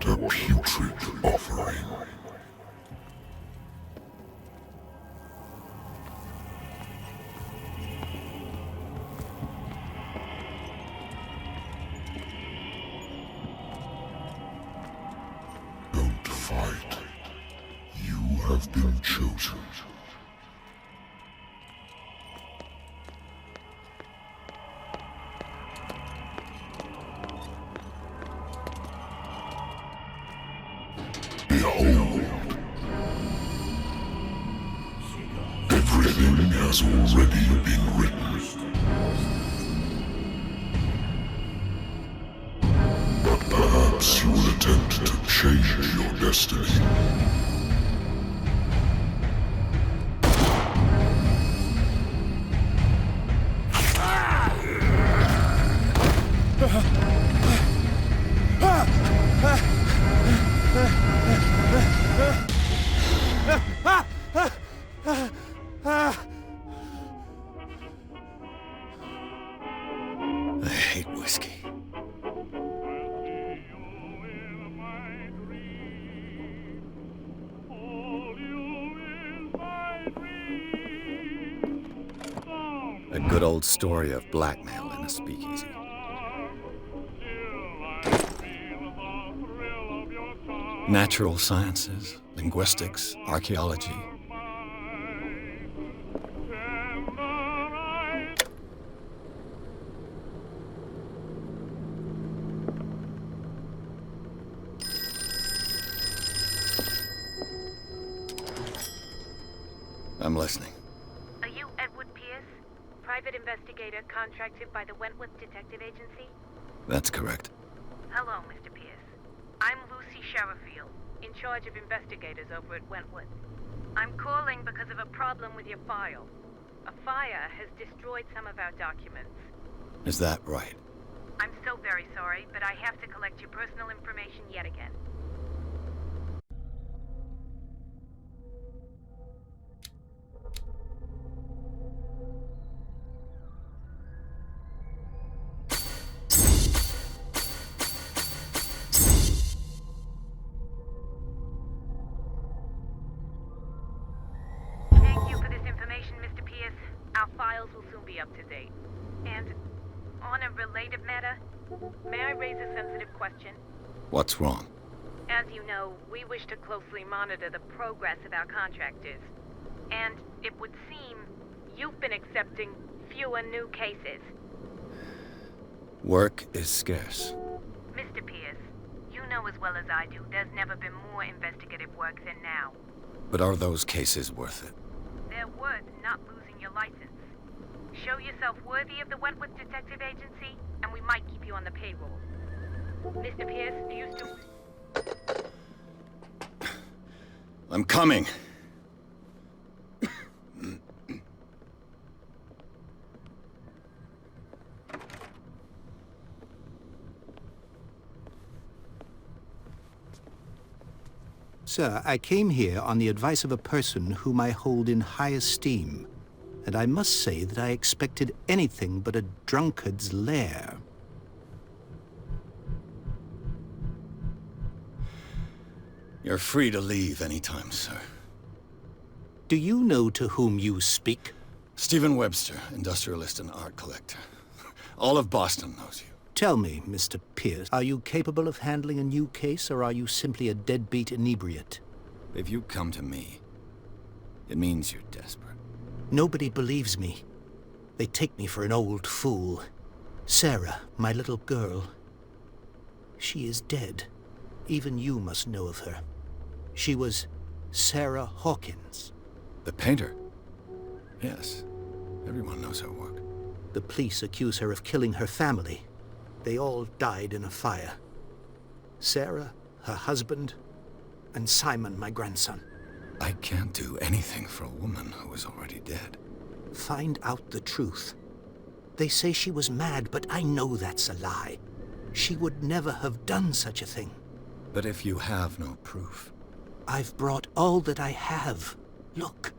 A putrid offering. Don't fight. You have been chosen. Behold. Everything has already been written. But perhaps you will attempt to change your destiny. I hate whiskey. A good old story of blackmail in a speakeasy. Natural sciences, linguistics, archaeology. I'm listening. Are you Edward Pierce, private investigator contracted by the Wentworth Detective Agency? That's correct. Hello, Mr. Pierce. I'm Lucy Sherrifield, in charge of investigators over at Wentworth. I'm calling because of a problem with your file. A fire has destroyed some of our documents. Is that right? I'm so very sorry, but I have to collect your personal information yet again. Thank you for this information, Mr. Pierce. Our files will soon be up to date. And on a related matter, may I raise a sensitive question? What's wrong? As you know, we wish to closely monitor the progress of our contractors. And it would seem you've been accepting fewer new cases. Work is scarce. Mr. Pierce, you know as well as I do, there's never been more investigative work than now. But are those cases worth it? They're worth not losing your license. Show yourself worthy of the Wentworth Detective Agency, and we might keep you on the payroll. Mr. Pierce, do you still... I'm coming. Sir, I came here on the advice of a person whom I hold in high esteem, and I must say that I expected anything but a drunkard's lair. You're free to leave anytime, sir. Do you know to whom you speak? Stephen Webster, industrialist and art collector. All of Boston knows you. Tell me, Mr. Pierce, are you capable of handling a new case, or are you simply a deadbeat inebriate? If you come to me, it means you're desperate. Nobody believes me. They take me for an old fool. Sarah, my little girl, she is dead. Even you must know of her. She was Sarah Hawkins. The painter? Yes. Everyone knows her work. The police accuse her of killing her family. They all died in a fire. Sarah, her husband, and Simon, my grandson. I can't do anything for a woman who is already dead. Find out the truth. They say she was mad, but I know that's a lie. She would never have done such a thing. But if you have no proof... I've brought all that I have. Look.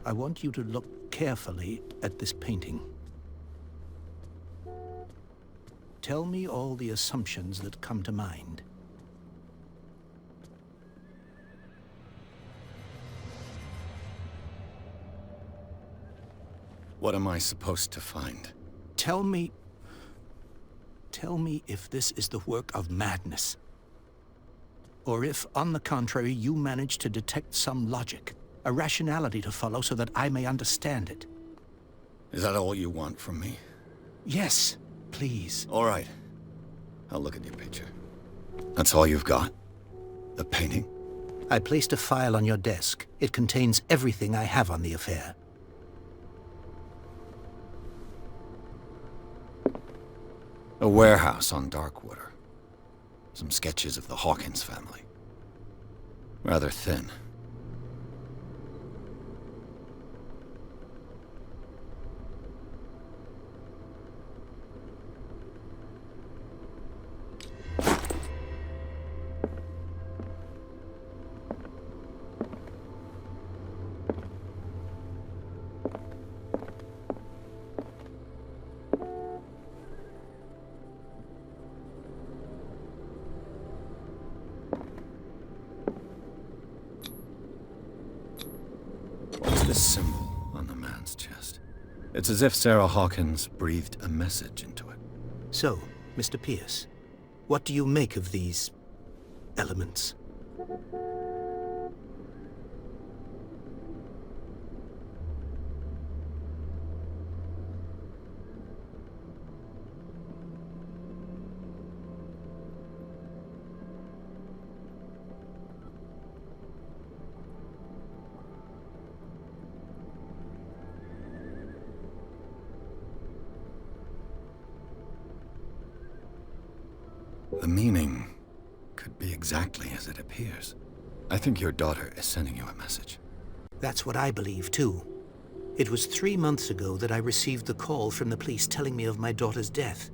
I want you to look carefully at this painting. Tell me all the assumptions that come to mind. What am I supposed to find? Tell me if this is the work of madness. Or if, on the contrary, you manage to detect some logic, a rationality to follow so that I may understand it. Is that all you want from me? Yes, please. All right. I'll look at your picture. That's all you've got? The painting? I placed a file on your desk. It contains everything I have on the affair. A warehouse on Darkwater. Some sketches of the Hawkins family. Rather thin. This symbol on the man's chest. It's as if Sarah Hawkins breathed a message into it. So, Mr. Pierce, what do you make of these elements? The meaning could be exactly as it appears. I think your daughter is sending you a message. That's what I believe, too. It was 3 months ago that I received the call from the police telling me of my daughter's death.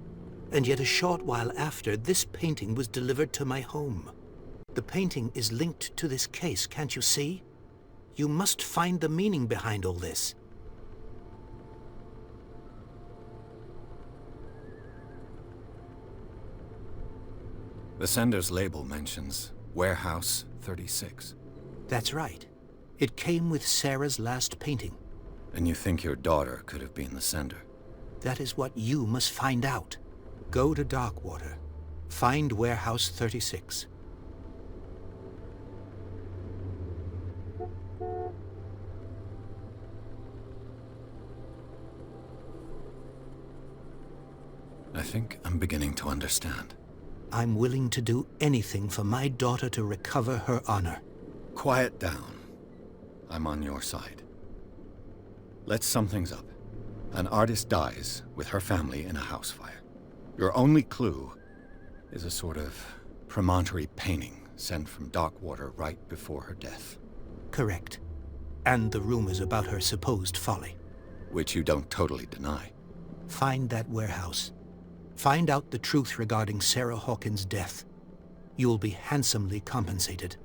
And yet a short while after, this painting was delivered to my home. The painting is linked to this case, can't you see? You must find the meaning behind all this. The sender's label mentions Warehouse 36. That's right. It came with Sarah's last painting. And you think your daughter could have been the sender? That is what you must find out. Go to Darkwater. Find Warehouse 36. I think I'm beginning to understand. I'm willing to do anything for my daughter to recover her honor. Quiet down. I'm on your side. Let's sum things up. An artist dies with her family in a house fire. Your only clue is a sort of promontory painting sent from Darkwater right before her death. Correct. And the rumors about her supposed folly. Which you don't totally deny. Find that warehouse. Find out the truth regarding Sarah Hawkins' death. You'll be handsomely compensated.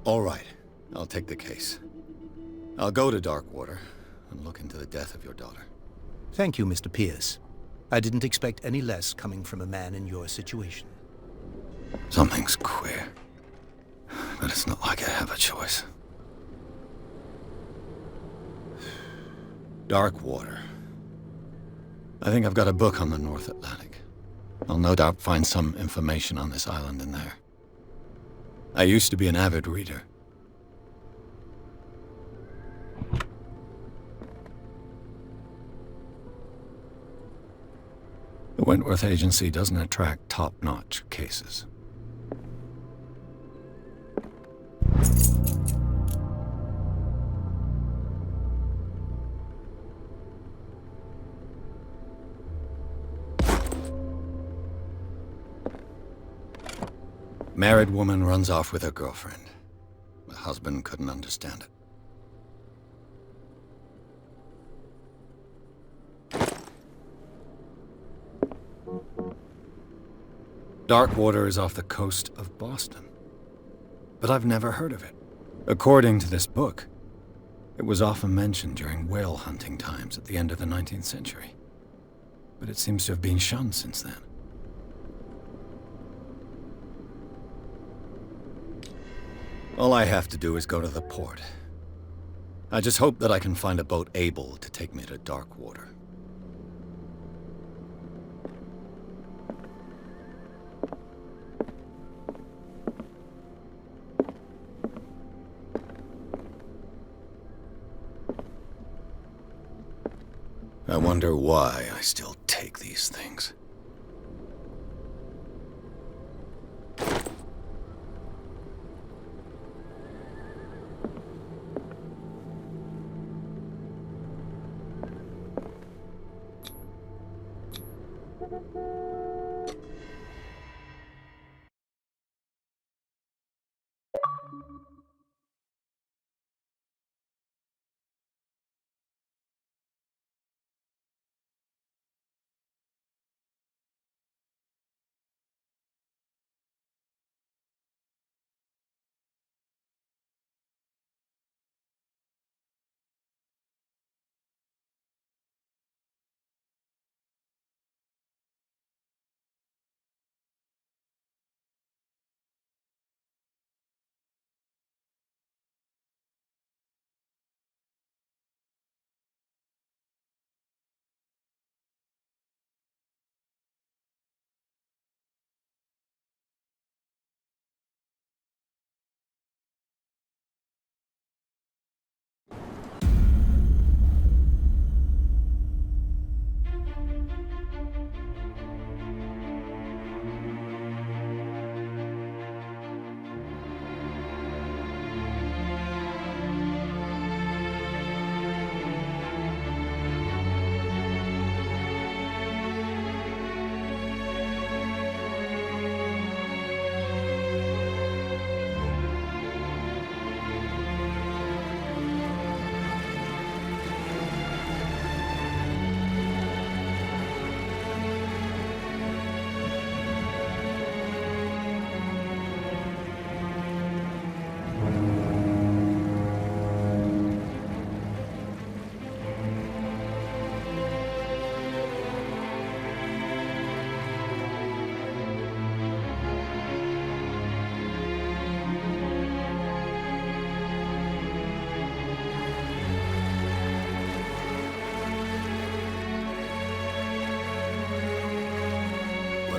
All right. I'll take the case. I'll go to Darkwater and look into the death of your daughter. Thank you, Mr. Pierce. I didn't expect any less coming from a man in your situation. Something's queer. But it's not like I have a choice. Darkwater. I think I've got a book on the North Atlantic. I'll no doubt find some information on this island in there. I used to be an avid reader. The Wentworth Agency doesn't attract top-notch cases. Married woman runs off with her girlfriend. The husband couldn't understand it. Darkwater is off the coast of Boston. But I've never heard of it. According to this book, it was often mentioned during whale hunting times at the end of the 19th century. But it seems to have been shunned since then. All I have to do is go to the port. I just hope that I can find a boat able to take me to Darkwater. I wonder why I still take these things.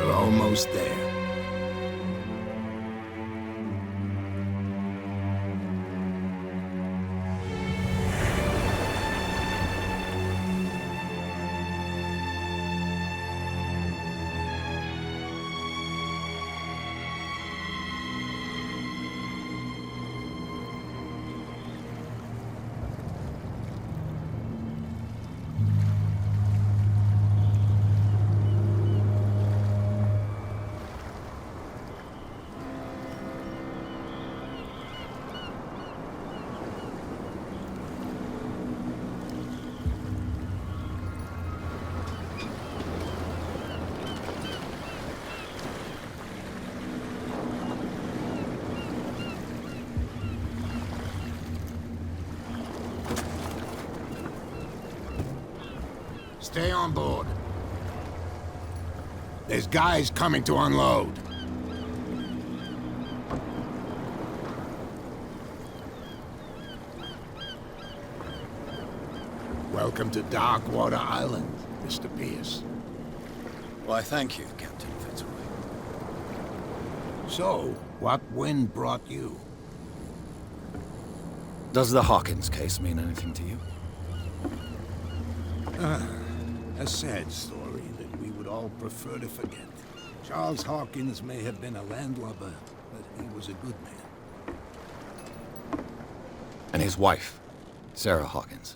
Almost there. Stay on board. There's guys coming to unload. Welcome to Darkwater Island, Mr. Pierce. Why, thank you, Captain Fitzroy. So, what wind brought you? Does the Hawkins case mean anything to you? A sad story that we would all prefer to forget. Charles Hawkins may have been a landlubber, but he was a good man. And his wife, Sarah Hawkins.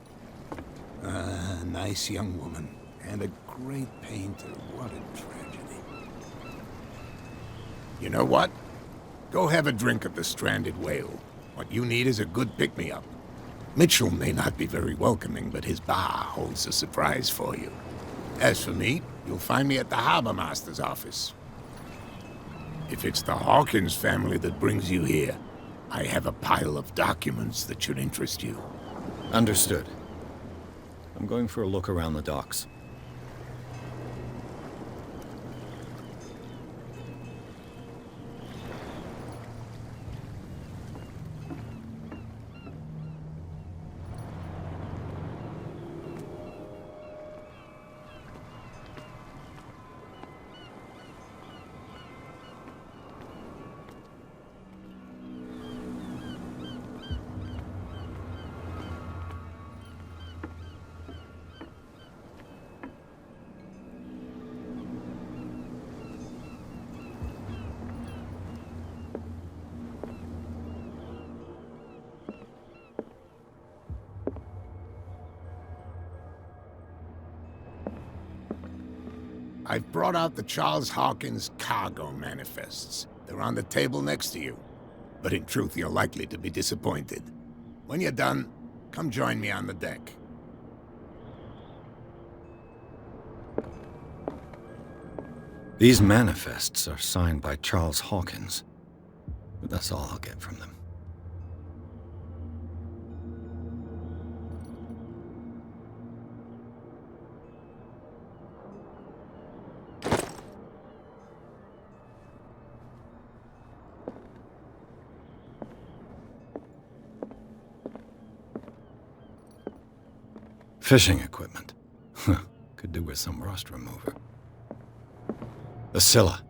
A nice young woman, and a great painter. What a tragedy. You know what? Go have a drink at the Stranded Whale. What you need is a good pick-me-up. Mitchell may not be very welcoming, but his bar holds a surprise for you. As for me, you'll find me at the Harbor Master's office. If it's the Hawkins family that brings you here, I have a pile of documents that should interest you. Understood. I'm going for a look around the docks. I've brought out the Charles Hawkins cargo manifests. They're on the table next to you. But in truth, you're likely to be disappointed. When you're done, come join me on the deck. These manifests are signed by Charles Hawkins, but that's all I'll get from them. Fishing equipment. Could do with some rust remover. The Scylla.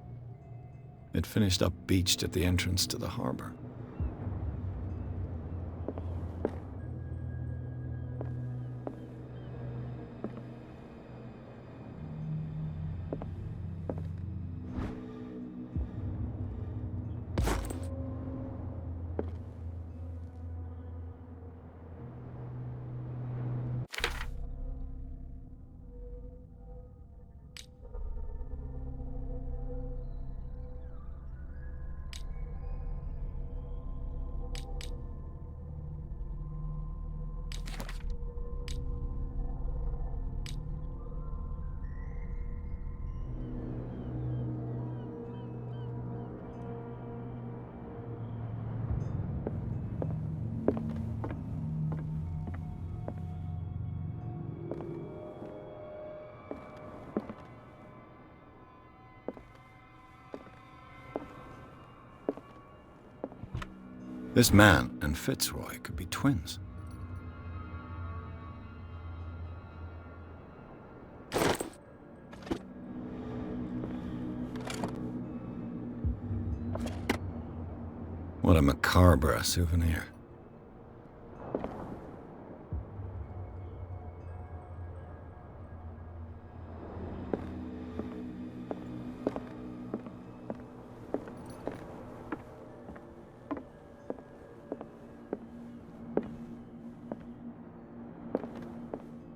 It finished up beached at the entrance to the harbor. This man and Fitzroy could be twins. What a macabre souvenir.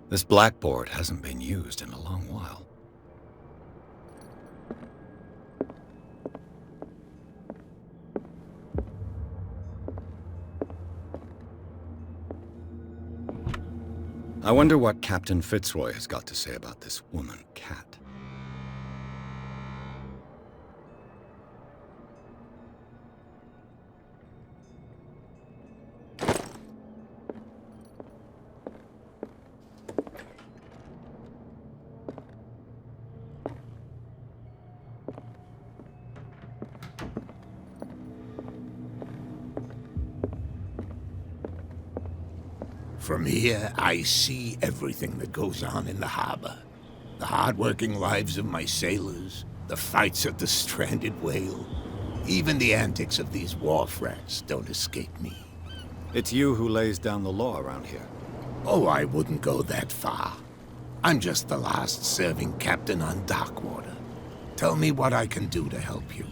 This blackboard hasn't been used in a long while. I wonder what Captain Fitzroy has got to say about this woman, Cat. From here, I see everything that goes on in the harbor. The hard-working lives of my sailors, the fights at the stranded whale. Even the antics of these wharf rats don't escape me. It's you who lays down the law around here. Oh, I wouldn't go that far. I'm just the last serving captain on Darkwater. Tell me what I can do to help you.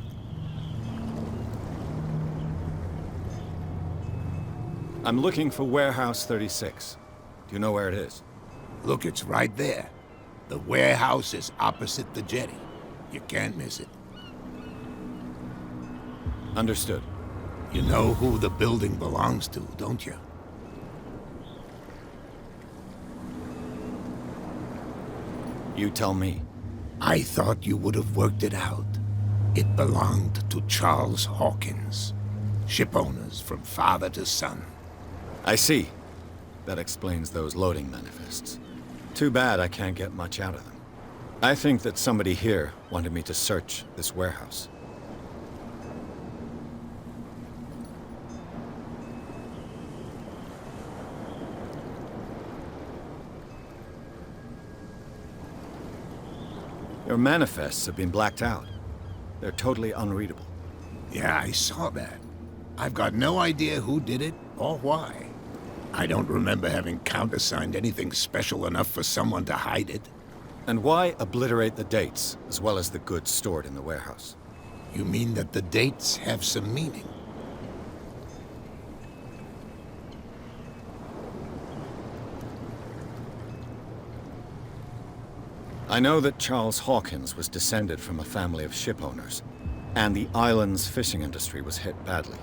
I'm looking for Warehouse 36. Do you know where it is? Look, it's right there. The warehouse is opposite the jetty. You can't miss it. Understood. You know who the building belongs to, don't you? You tell me. I thought you would have worked it out. It belonged to Charles Hawkins. Ship owners from father to son. I see. That explains those loading manifests. Too bad I can't get much out of them. I think that somebody here wanted me to search this warehouse. Your manifests have been blacked out. They're totally unreadable. Yeah, I saw that. I've got no idea who did it or why. I don't remember having countersigned anything special enough for someone to hide it. And why obliterate the dates, as well as the goods stored in the warehouse? You mean that the dates have some meaning? I know that Charles Hawkins was descended from a family of ship owners, and the island's fishing industry was hit badly.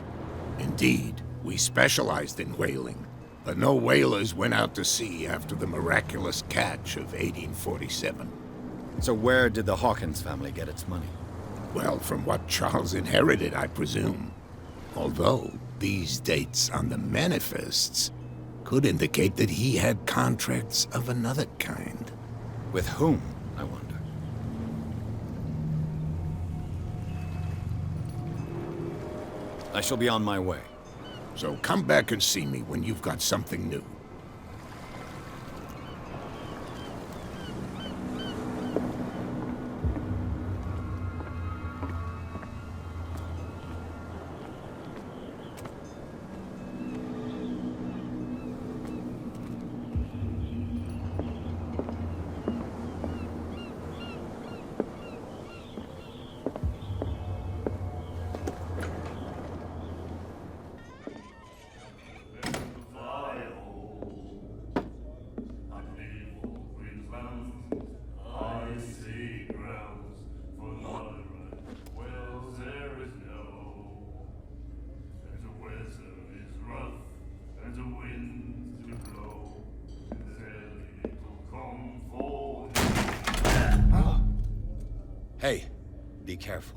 Indeed, we specialized in whaling, but no whalers went out to sea after the miraculous catch of 1847. So where did the Hawkins family get its money? Well, from what Charles inherited, I presume. Although, these dates on the manifests could indicate that he had contracts of another kind. With whom, I wonder? I shall be on my way. So come back and see me when you've got something new. Hey, be careful.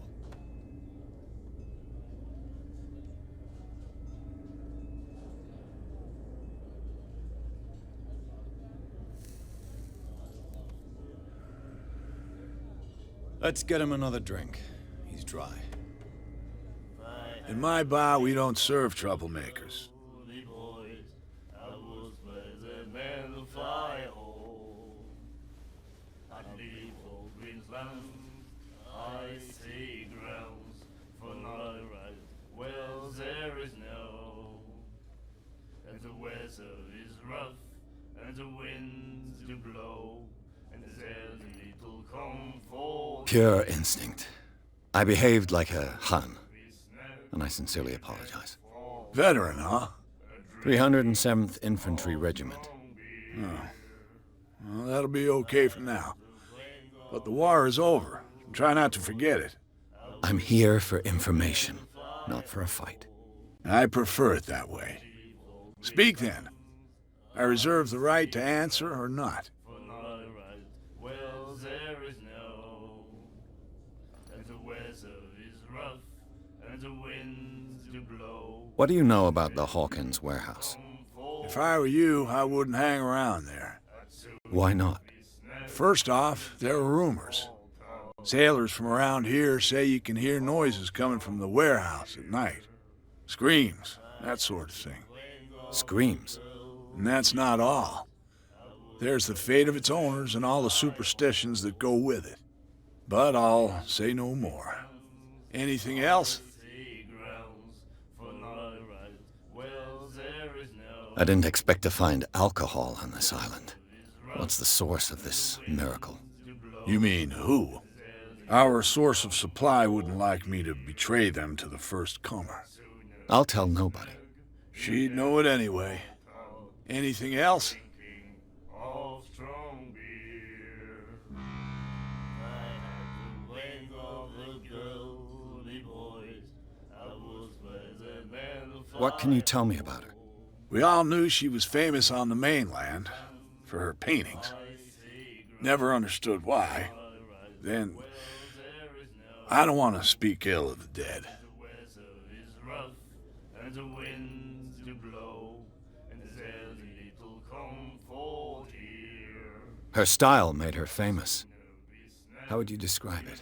Let's get him another drink. He's dry. In my bar, we don't serve troublemakers. Pure instinct. I behaved like a Hun, and I sincerely apologize. Veteran, huh? 307th Infantry Regiment. Well, that'll be okay for now. But the war is over. Try not to forget it. I'm here for information, not for a fight. I prefer it that way. Speak then. I reserve the right to answer or not. What do you know about the Hawkins warehouse? If I were you, I wouldn't hang around there. Why not? First off, there are rumors. Sailors from around here say you can hear noises coming from the warehouse at night. Screams, that sort of thing. Screams? And that's not all. There's the fate of its owners and all the superstitions that go with it. But I'll say no more. Anything else? I didn't expect to find alcohol on this island. What's the source of this miracle? You mean who? Our source of supply wouldn't like me to betray them to the first comer. I'll tell nobody. She'd know it anyway. Anything else? What can you tell me about her? We all knew she was famous on the mainland for her paintings. Never understood why. Then, I don't want to speak ill of the dead. Her style made her famous. How would you describe it?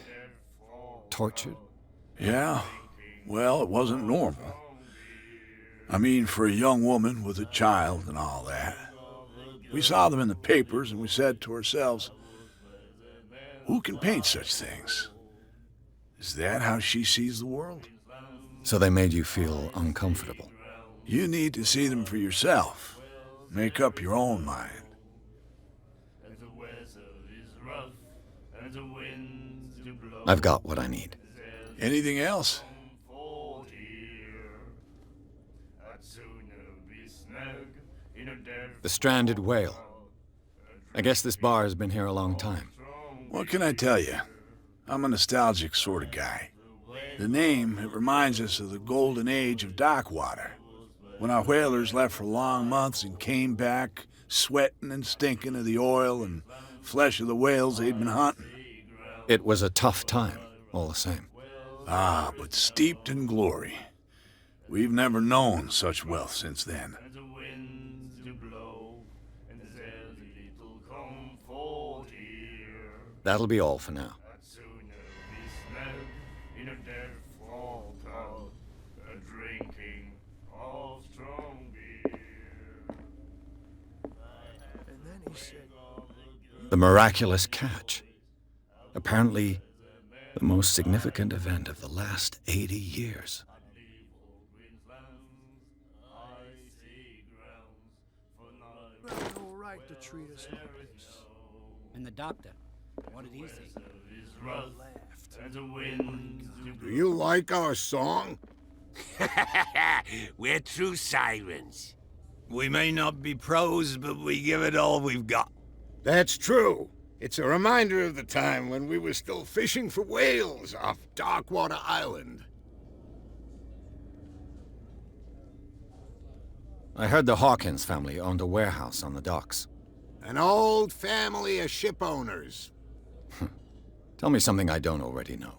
Tortured? Yeah, well, it wasn't normal. I mean, for a young woman with a child and all that. We saw them in the papers and we said to ourselves, who can paint such things? Is that how she sees the world? So they made you feel uncomfortable? You need to see them for yourself. Make up your own mind. I've got what I need. Anything else? The stranded whale. I guess this bar has been here a long time. What can I tell you? I'm a nostalgic sort of guy. The name, it reminds us of the golden age of Darkwater, when our whalers left for long months and came back sweating and stinking of the oil and flesh of the whales they'd been hunting. It was a tough time, all the same. Ah, but steeped in glory. We've never known such wealth since then. That'll be all for now. The miraculous catch. Apparently, the most significant event of the last 80 years. No right to treat us like this. And the doctor, what did he say? Do you like our song? We're true sirens. We may not be pros, but we give it all we've got. That's true. It's a reminder of the time when we were still fishing for whales off Darkwater Island. I heard the Hawkins family owned a warehouse on the docks. An old family of ship owners. Tell me something I don't already know.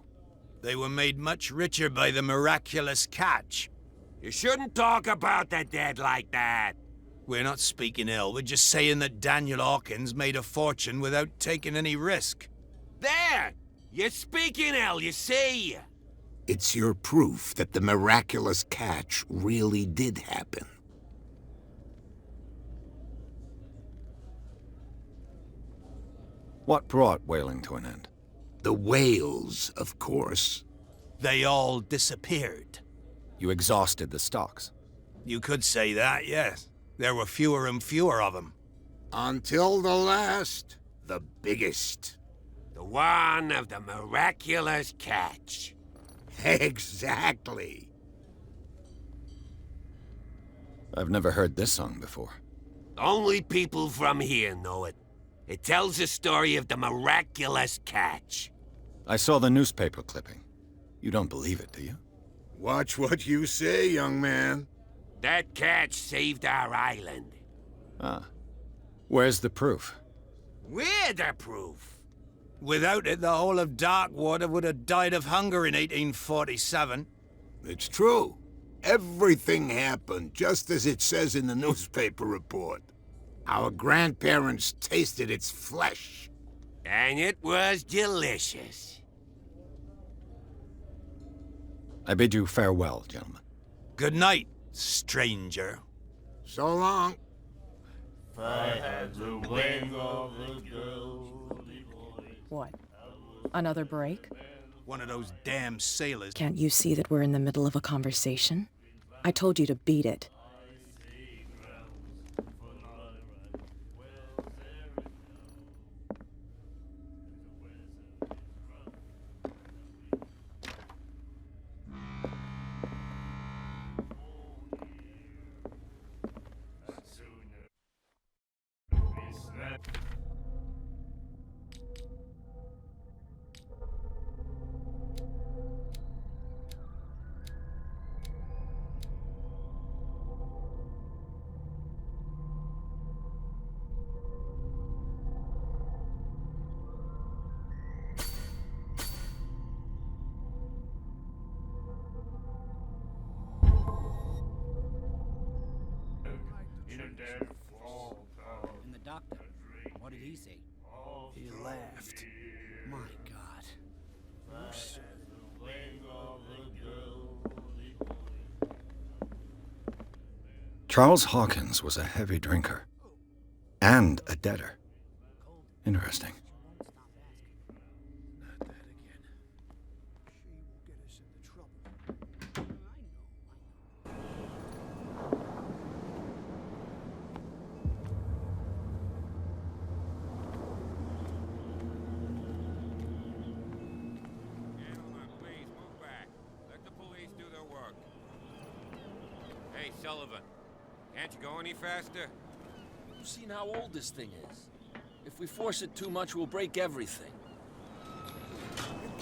They were made much richer by the miraculous catch. You shouldn't talk about the dead like that. We're not speaking ill, we're just saying that Daniel Hawkins made a fortune without taking any risk. There! You're speaking ill, you see. It's your proof that the miraculous catch really did happen. What brought whaling to an end? The whales, of course. They all disappeared. You exhausted the stocks. You could say that, yes. There were fewer and fewer of them. Until the last, the biggest. The one of the miraculous catch. Exactly. I've never heard this song before. Only people from here know it. It tells the story of the miraculous catch. I saw the newspaper clipping. You don't believe it, do you? Watch what you say, young man. That catch saved our island. Ah. Where's the proof? We're the proof. Without it, the whole of Darkwater would have died of hunger in 1847. It's true. Everything happened just as it says in the newspaper report. Our grandparents tasted its flesh. And it was delicious. I bid you farewell, gentlemen. Good night, stranger. So long. What? Another break? One of those damn sailors. Can't you see that we're in the middle of a conversation? I told you to beat it. And the doctor, what did he say? He laughed. My God. Who said Charles Hawkins was a heavy drinker. And a debtor. Interesting. not that again? She will get us into trouble. Gentlemen, please move back. Let the police do their work. Hey, Sullivan, can't you go any faster? You've seen how old this thing is. If we force it too much, we'll break everything.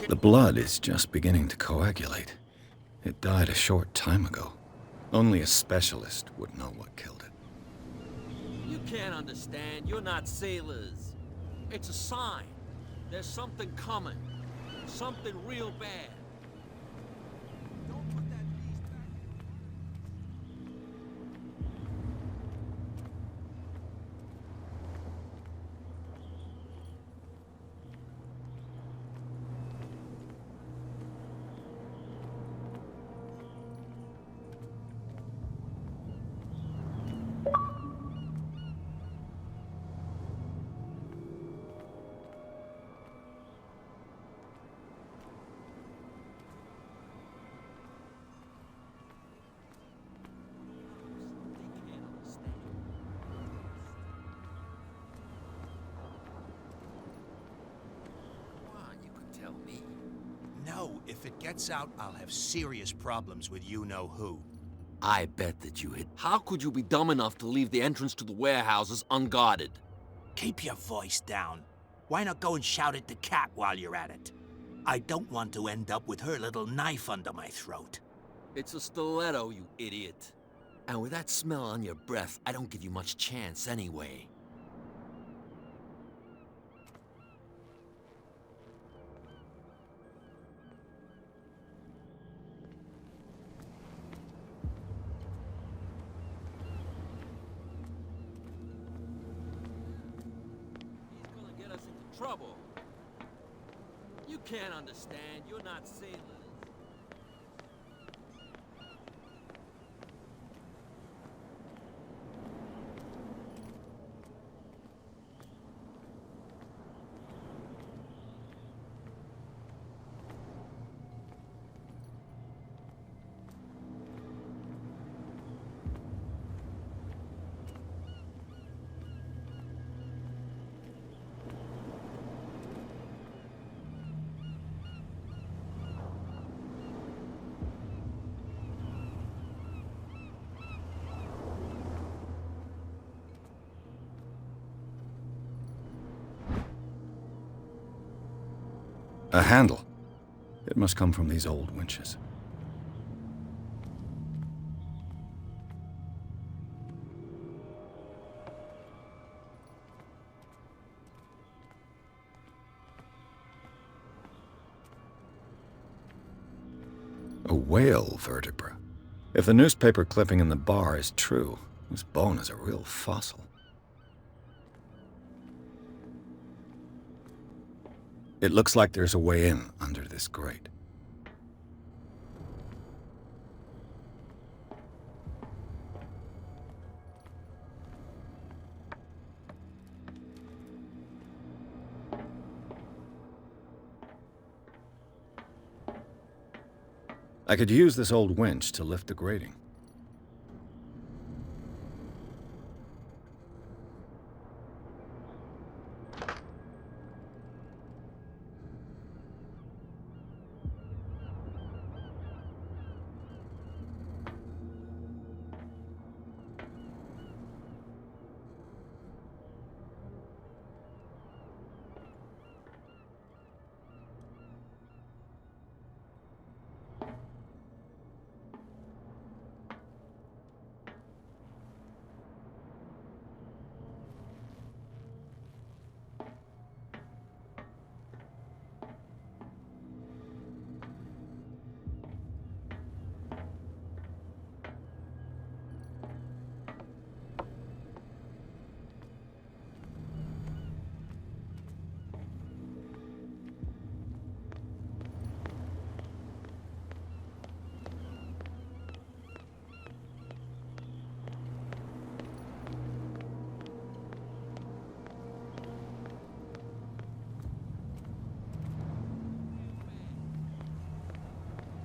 The blood is just beginning to coagulate. It died a short time ago. Only a specialist would know what killed it. You can't understand. You're not sailors. It's a sign. There's something coming. Something real bad. Don't put that beast back. No, if it gets out, I'll have serious problems with you-know-who. I bet that you hit. How could you be dumb enough to leave the entrance to the warehouses unguarded? Keep your voice down. Why not go and shout at the cat while you're at it? I don't want to end up with her little knife under my throat. It's a stiletto, you idiot. And with that smell on your breath, I don't give you much chance anyway. Trouble. You can't understand. You're not sailors. A handle. It must come from these old winches. A whale vertebra. If the newspaper clipping in the bar is true, this bone is a real fossil. It looks like there's a way in under this grate. I could use this old winch to lift the grating.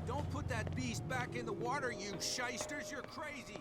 Don't put that beast back in the water, you shysters! You're crazy!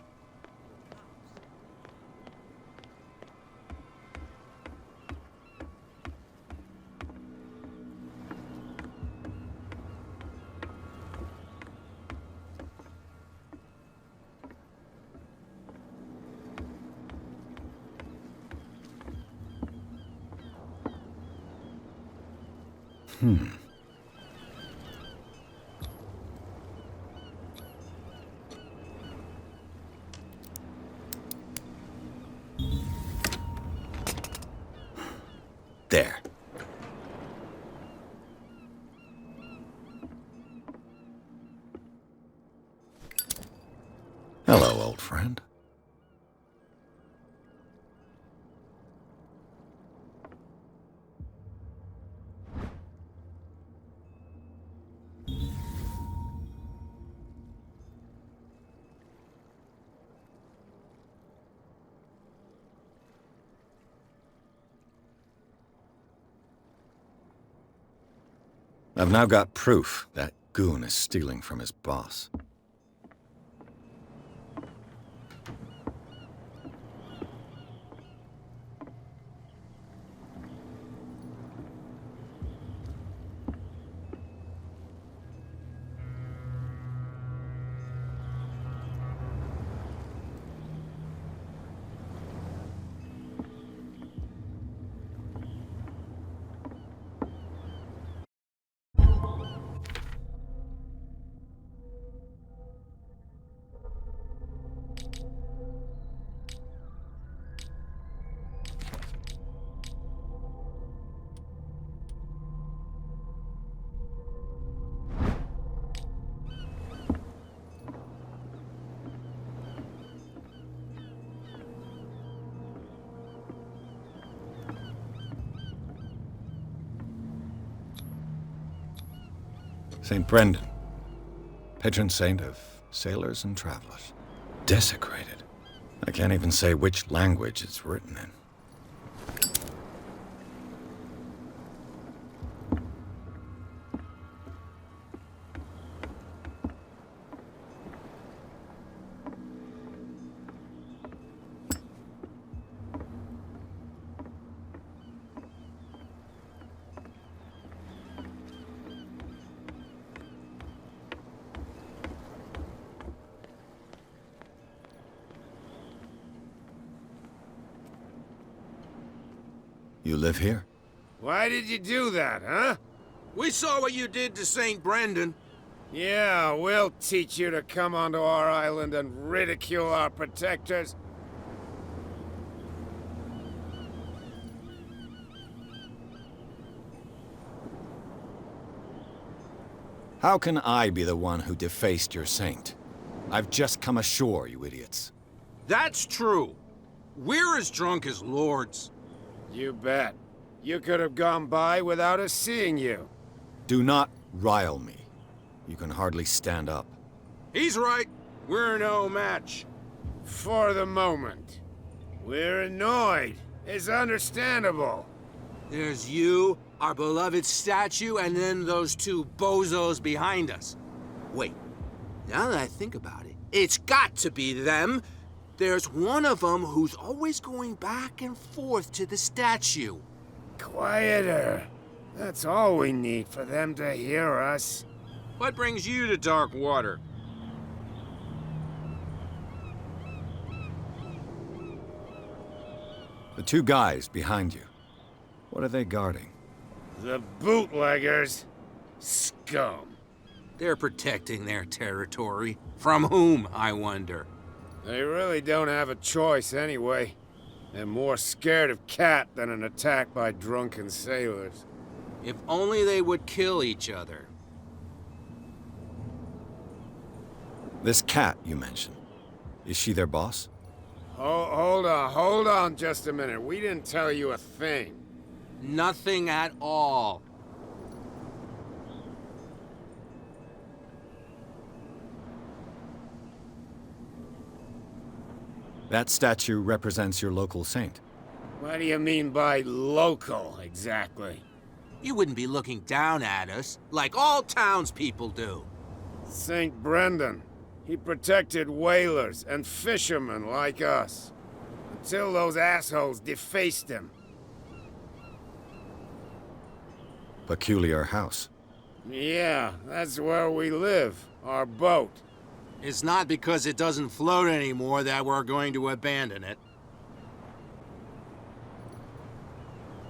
Hello, old friend. I've now got proof that goon is stealing from his boss. St. Brendan, patron saint of sailors and travelers. Desecrated. I can't even say which language it's written in. You live here? Why did you do that, huh? We saw what you did to St. Brendan. Yeah, we'll teach you to come onto our island and ridicule our protectors. How can I be the one who defaced your saint? I've just come ashore, you idiots. That's true. We're as drunk as lords. You bet. You could have gone by without us seeing you. Do not rile me. You can hardly stand up. He's right. We're no match. For the moment. We're annoyed. It's understandable. There's you, our beloved statue, and then those two bozos behind us. Wait, now that I think about it, it's got to be them. There's one of them who's always going back and forth to the statue. Quieter. That's all we need for them to hear us. What brings you to Darkwater? The two guys behind you. What are they guarding? The bootleggers. Scum. They're protecting their territory. From whom, I wonder? They really don't have a choice anyway. They're more scared of Cat than an attack by drunken sailors. If only they would kill each other. This Cat you mentioned, is she their boss? Hold on just a minute. We didn't tell you a thing. Nothing at all. That statue represents your local saint. What do you mean by local, exactly? You wouldn't be looking down at us, like all townspeople do. St. Brendan. He protected whalers and fishermen like us. Until those assholes defaced him. Peculiar house. Yeah, that's where we live. Our boat. It's not because it doesn't float anymore that we're going to abandon it.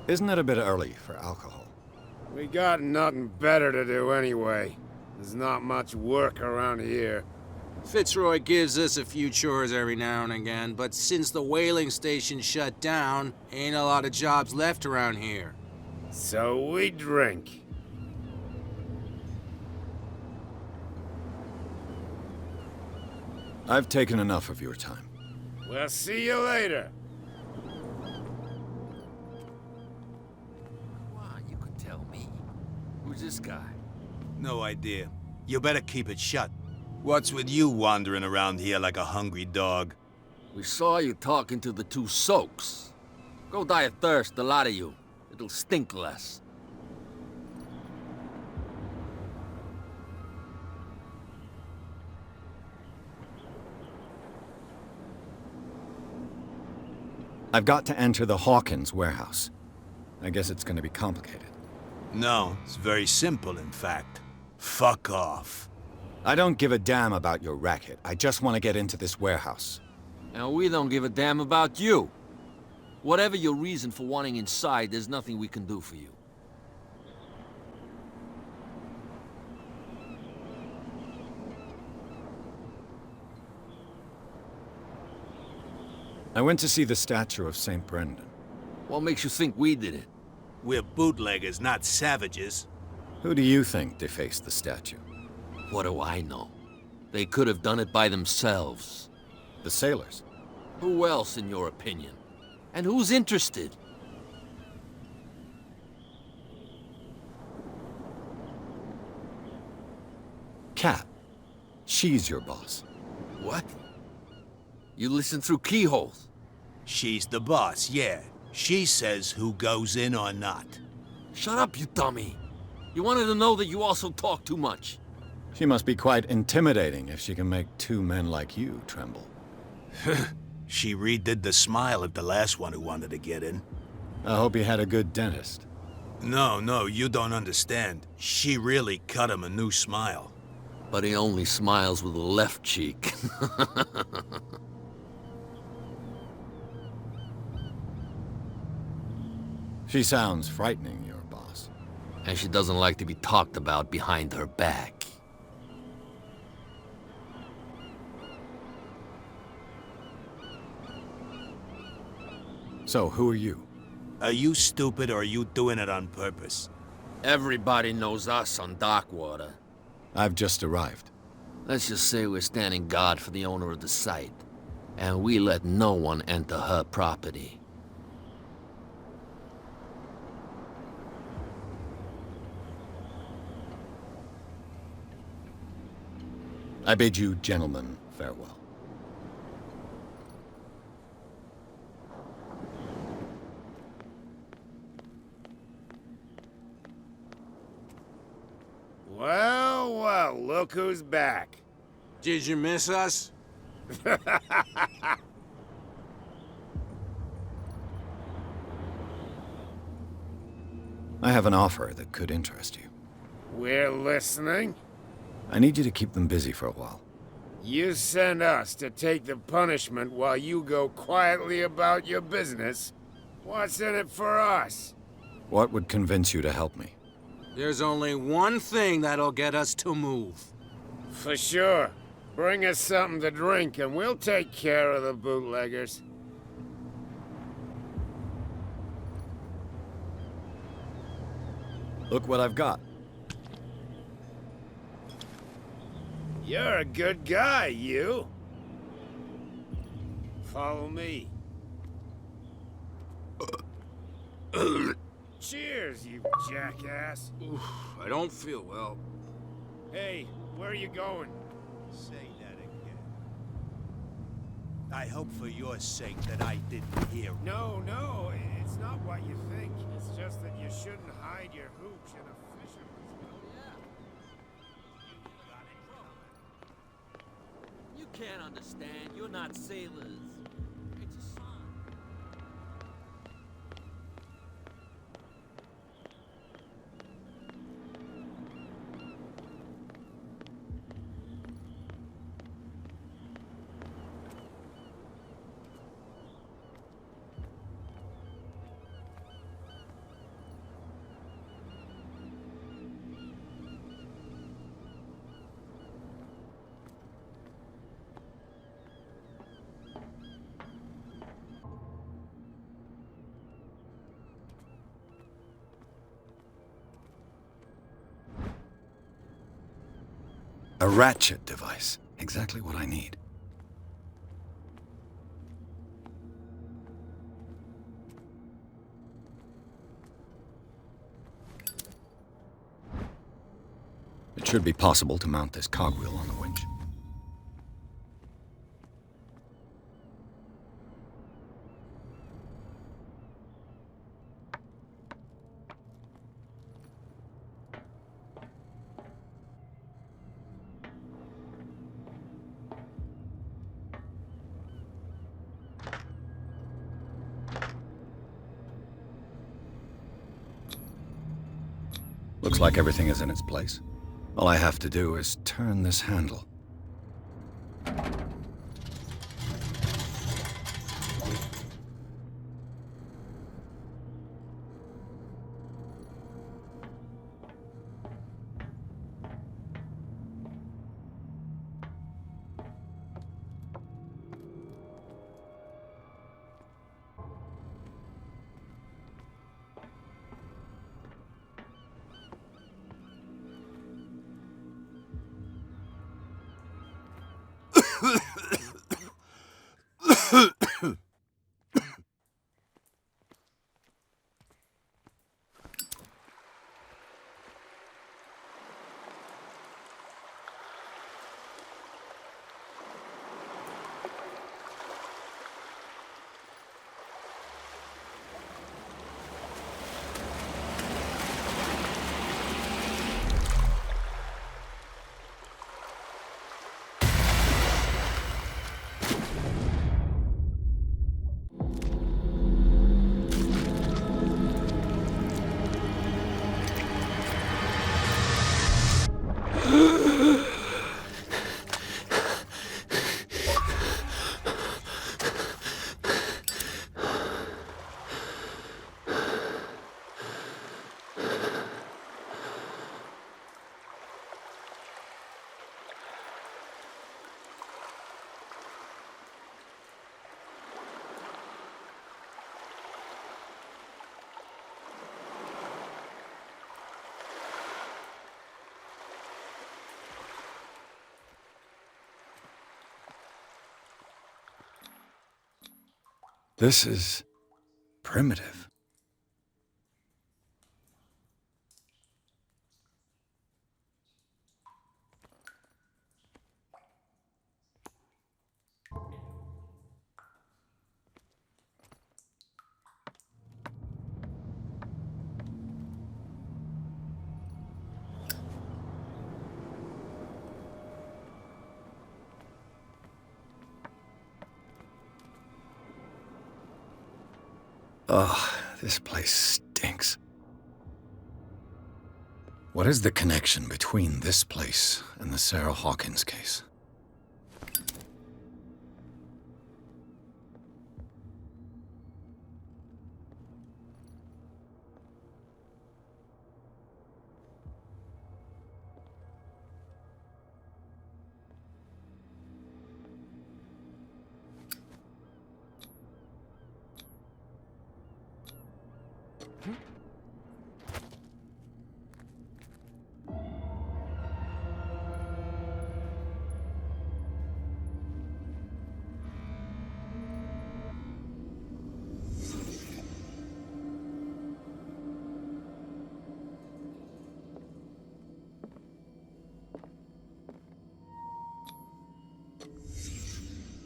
Isn't it a bit early for alcohol? We got nothing better to do anyway. There's not much work around here. Fitzroy gives us a few chores every now and again, but since the whaling station shut down, ain't a lot of jobs left around here. So we drink. I've taken enough of your time. We'll see you later. Come on, you could tell me. Who's this guy? No idea. You better keep it shut. What's with you wandering around here like a hungry dog? We saw you talking to the two soaks. Go die of thirst, the lot of you. It'll stink less. I've got to enter the Hawkins warehouse. I guess it's going to be complicated. No, it's very simple, in fact. Fuck off. I don't give a damn about your racket. I just want to get into this warehouse. And we don't give a damn about you. Whatever your reason for wanting inside, there's nothing we can do for you. I went to see the statue of St. Brendan. What makes you think we did it? We're bootleggers, not savages. Who do you think defaced the statue? What do I know? They could have done it by themselves. The sailors? Who else, in your opinion? And who's interested? Kat. She's your boss. What? You listen through keyholes? She's the boss, yeah. She says who goes in or not. Shut up, you dummy. You wanted to know that you also talk too much. She must be quite intimidating if she can make two men like you tremble. She redid the smile of the last one who wanted to get in. I hope you had a good dentist. No, you don't understand. She really cut him a new smile. But he only smiles with the left cheek. She sounds frightening, your boss. And she doesn't like to be talked about behind her back. So, who are you? Are you stupid or are you doing it on purpose? Everybody knows us on Darkwater. I've just arrived. Let's just say we're standing guard for the owner of the site. And we let no one enter her property. I bid you gentlemen farewell. Well, look who's back. Did you miss us? I have an offer that could interest you. We're listening. I need you to keep them busy for a while. You send us to take the punishment while you go quietly about your business. What's in it for us? What would convince you to help me? There's only one thing that'll get us to move. For sure. Bring us something to drink and we'll take care of the bootleggers. Look what I've got. You're a good guy, you. Follow me. Cheers, you jackass. Oof, I don't feel well. Hey, where are you going? Say that again. I hope for your sake that I didn't hear. No, it's not what you think. It's just that you shouldn't hide your hooch in a fisherman's boat. You can't understand. You're not sailors. It's a sign. A ratchet device. Exactly what I need. It should be possible to mount this cogwheel on the winch. Looks like everything is in its place. All I have to do is turn this handle. This is primitive. Oh, this place stinks. What is the connection between this place and the Sarah Hawkins case?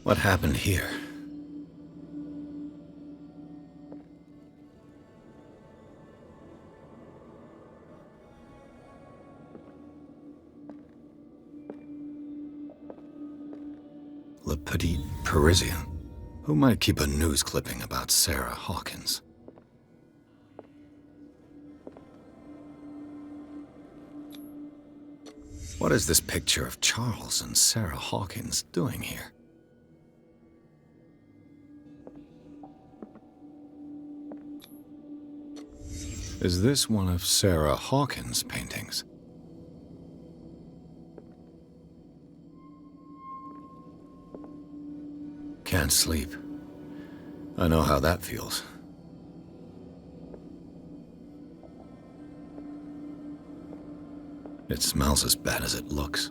What happened here? Le Petit Parisien. Who might keep a news clipping about Sarah Hawkins? What is this picture of Charles and Sarah Hawkins doing here? Is this one of Sarah Hawkins' paintings? Can't sleep. I know how that feels. It smells as bad as it looks.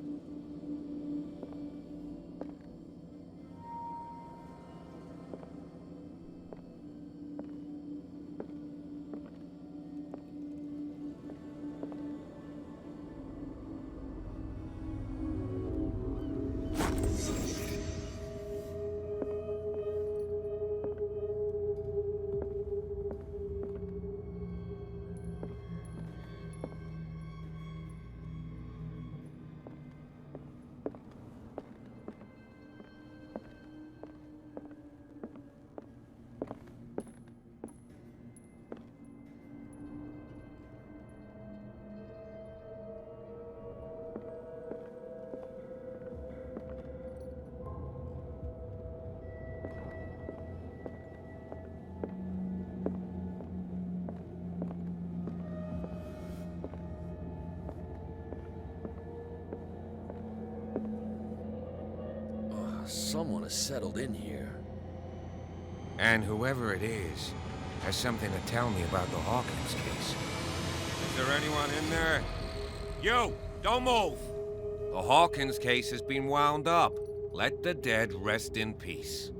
Someone has settled in here. And whoever it is has something to tell me about the Hawkins case. Is there anyone in there? You! Don't move! The Hawkins case has been wound up. Let the dead rest in peace.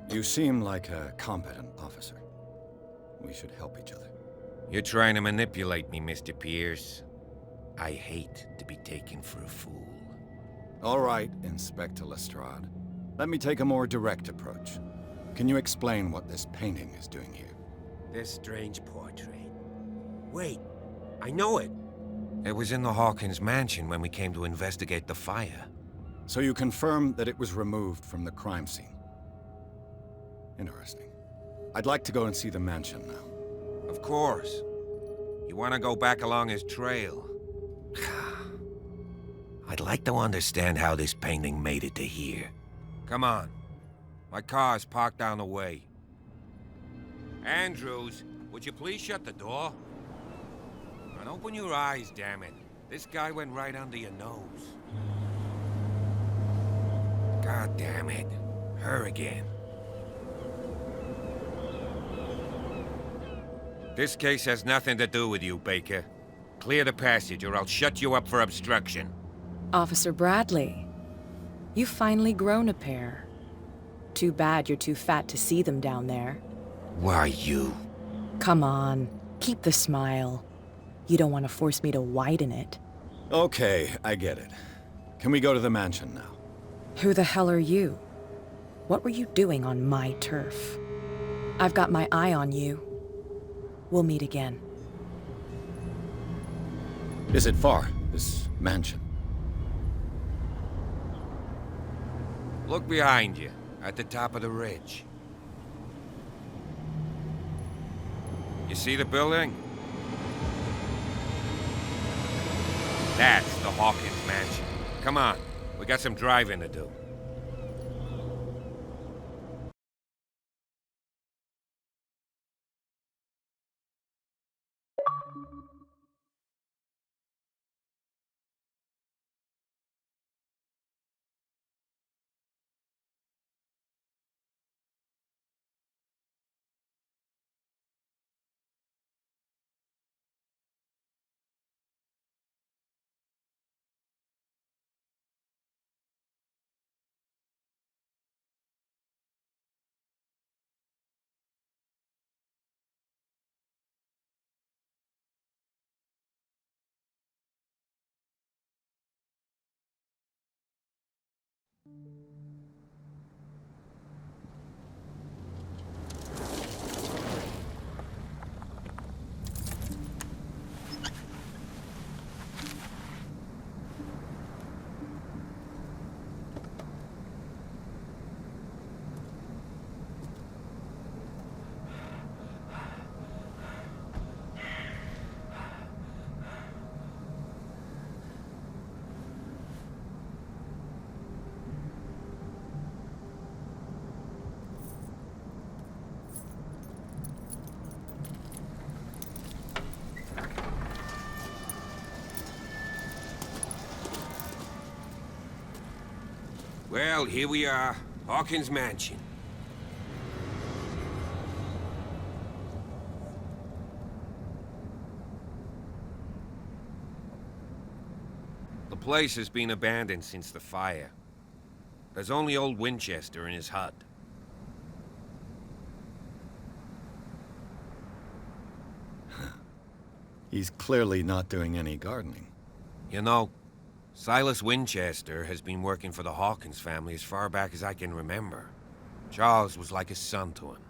You seem like a competent officer. We should help each other. You're trying to manipulate me, Mr. Pierce. I hate to be taken for a fool. All right, Inspector Lestrade. Let me take a more direct approach. Can you explain what this painting is doing here? This strange portrait. Wait, I know it. It was in the Hawkins mansion when we came to investigate the fire. So you confirm that it was removed from the crime scene? Interesting. I'd like to go and see the mansion now. Of course. You want to go back along his trail? I'd like to understand how this painting made it to here. Come on. My car's parked down the way. Andrews, would you please shut the door? And open your eyes, damn it. This guy went right under your nose. God damn it. Her again. This case has nothing to do with you, Baker. Clear the passage or I'll shut you up for obstruction. Officer Bradley, you've finally grown a pair. Too bad you're too fat to see them down there. Why, you? Come on, keep the smile. You don't want to force me to widen it. Okay, I get it. Can we go to the mansion now? Who the hell are you? What were you doing on my turf? I've got my eye on you. We'll meet again. Is it far, this mansion? Look behind you, at the top of the ridge. You see the building? That's the Hawkins mansion. Come on, we got some driving to do. Well, here we are, Hawkins Mansion. The place has been abandoned since the fire. There's only old Winchester in his hut. He's clearly not doing any gardening. You know, Silas Winchester has been working for the Hawkins family as far back as I can remember. Charles was like a son to him.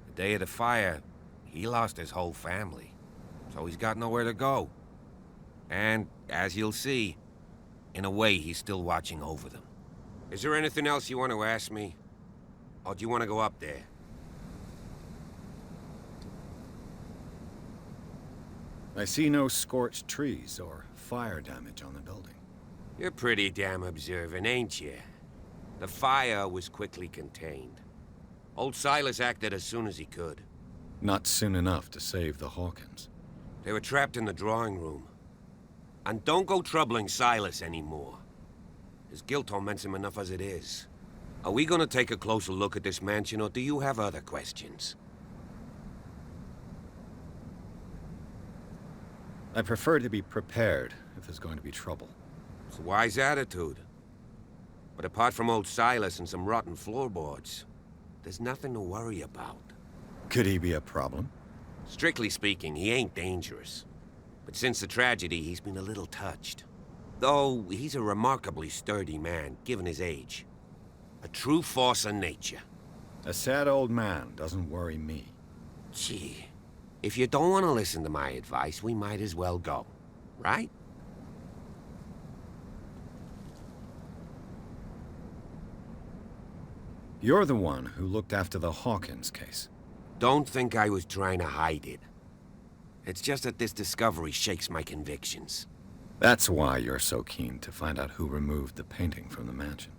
The day of the fire, he lost his whole family, so he's got nowhere to go. And, as you'll see, in a way, he's still watching over them. Is there anything else you want to ask me? Or do you want to go up there? I see no scorched trees or fire damage on the building. You're pretty damn observant, ain't you? The fire was quickly contained. Old Silas acted as soon as he could. Not soon enough to save the Hawkins. They were trapped in the drawing room. And don't go troubling Silas anymore. His guilt torments him enough as it is. Are we gonna take a closer look at this mansion, or do you have other questions? I prefer to be prepared if there's going to be trouble. It's a wise attitude. But apart from old Silas and some rotten floorboards, there's nothing to worry about. Could he be a problem? Strictly speaking, he ain't dangerous. But since the tragedy, he's been a little touched. Though, he's a remarkably sturdy man, given his age. A true force of nature. A sad old man doesn't worry me. Gee, if you don't want to listen to my advice, we might as well go. Right? You're the one who looked after the Hawkins case. Don't think I was trying to hide it. It's just that this discovery shakes my convictions. That's why you're so keen to find out who removed the painting from the mansion.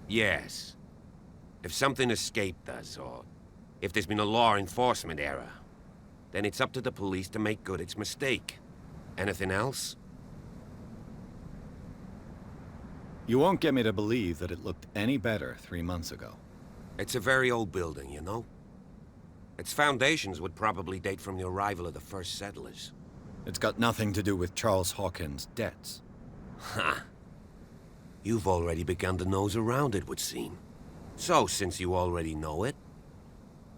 Yes. If something escaped us, or if there's been a law enforcement error, then it's up to the police to make good its mistake. Anything else? You won't get me to believe that it looked any better 3 months ago. It's a very old building, you know? Its foundations would probably date from the arrival of the first settlers. It's got nothing to do with Charles Hawkins' debts. Ha! You've already begun to nose around, it would seem. So, since you already know it,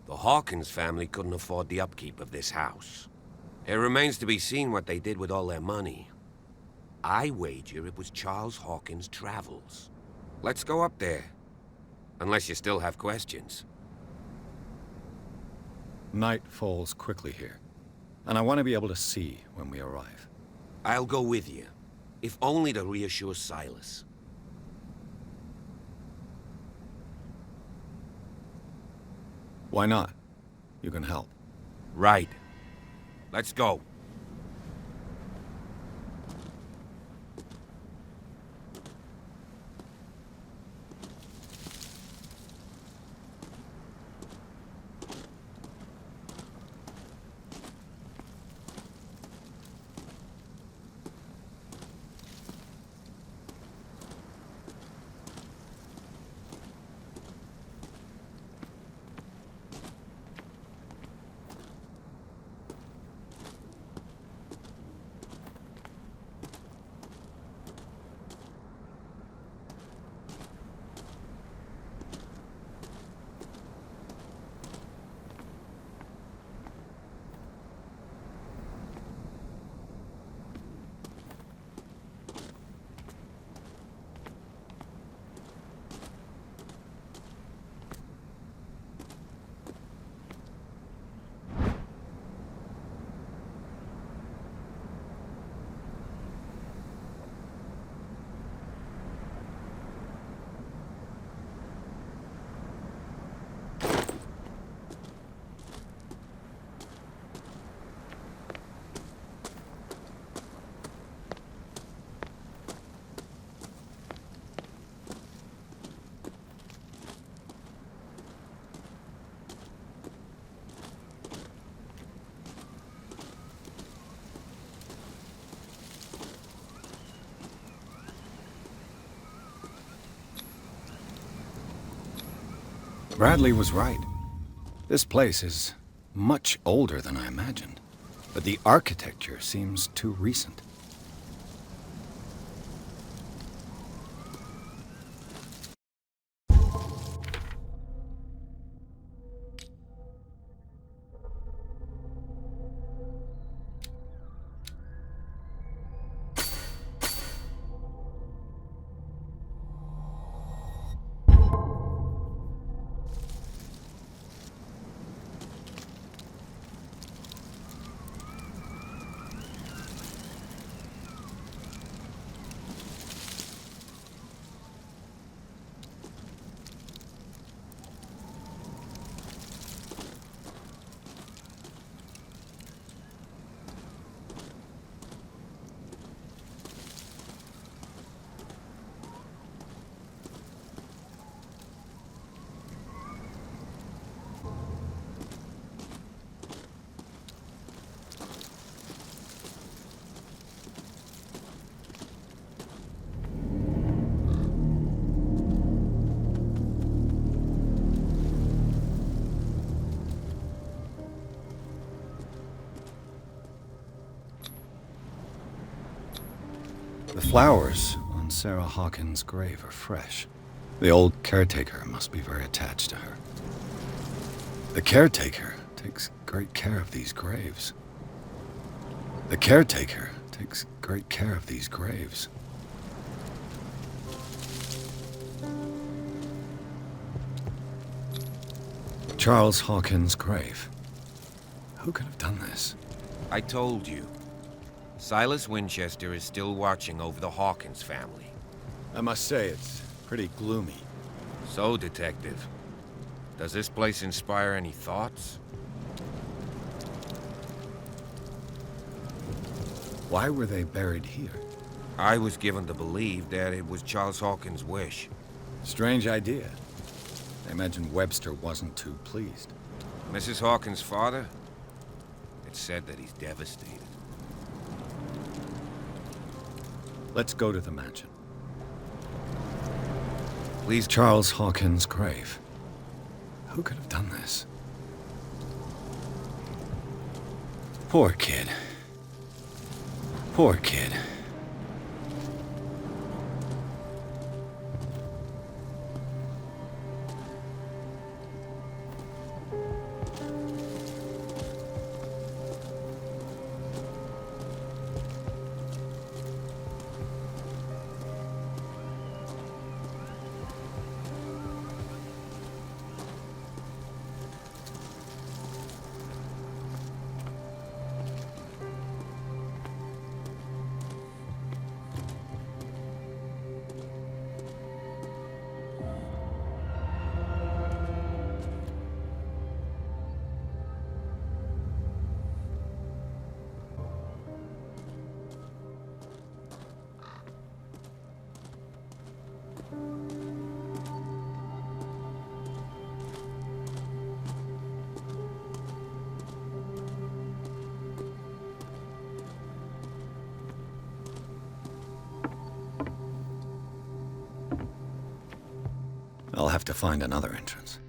the Hawkins family couldn't afford the upkeep of this house. It remains to be seen what they did with all their money. I wager it was Charles Hawkins' travels. Let's go up there. Unless you still have questions. Night falls quickly here, and I want to be able to see when we arrive. I'll go with you, if only to reassure Silas. Why not? You can help. Right. Let's go. Bradley was right. This place is much older than I imagined, but the architecture seems too recent. The flowers on Sarah Hawkins' grave are fresh. The old caretaker must be very attached to her. The caretaker takes great care of these graves. The caretaker takes great care of these graves. Charles Hawkins' grave. Who could have done this? I told you. Silas Winchester is still watching over the Hawkins family. I must say, it's pretty gloomy. So, Detective, does this place inspire any thoughts? Why were they buried here? I was given to believe that it was Charles Hawkins' wish. Strange idea. I imagine Webster wasn't too pleased. Mrs. Hawkins' father? It's said that he's devastated. Let's go to the mansion. Please, Charles Hawkins' grave. Who could have done this? Poor kid. Poor kid. I'll have to find another entrance.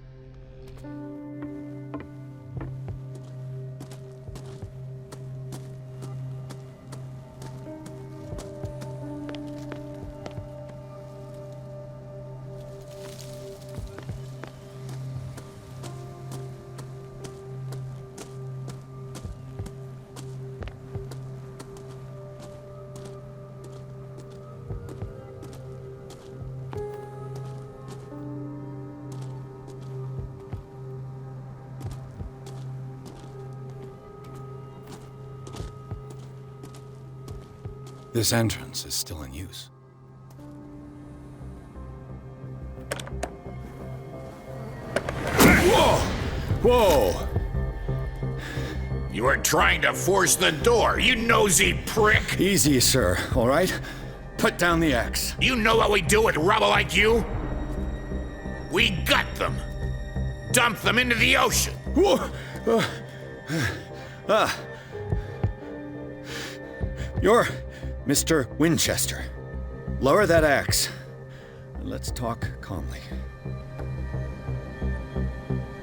This entrance is still in use. Whoa! Whoa! You were trying to force the door, you nosy prick! Easy, sir, all right? Put down the axe. You know what we do with rubble like you? We gut them. Dump them into the ocean. Whoa! You're Mr. Winchester. Lower that axe. Let's talk calmly.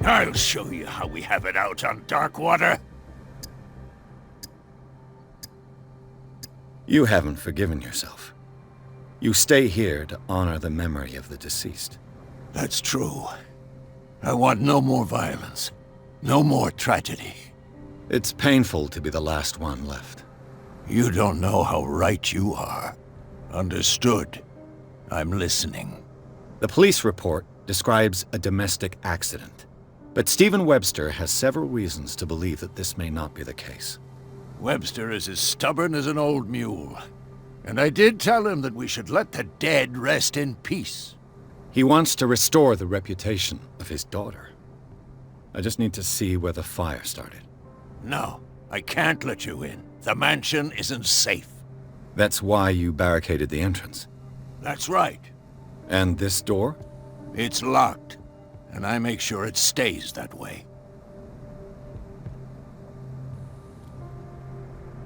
I'll show you how we have it out on Darkwater. You haven't forgiven yourself. You stay here to honor the memory of the deceased. That's true. I want no more violence. No more tragedy. It's painful to be the last one left. You don't know how right you are. Understood. I'm listening. The police report describes a domestic accident, but Stephen Webster has several reasons to believe that this may not be the case. Webster is as stubborn as an old mule. And I did tell him that we should let the dead rest in peace. He wants to restore the reputation of his daughter. I just need to see where the fire started. No, I can't let you in. The mansion isn't safe. That's why you barricaded the entrance. That's right. And this door? It's locked, and I make sure it stays that way.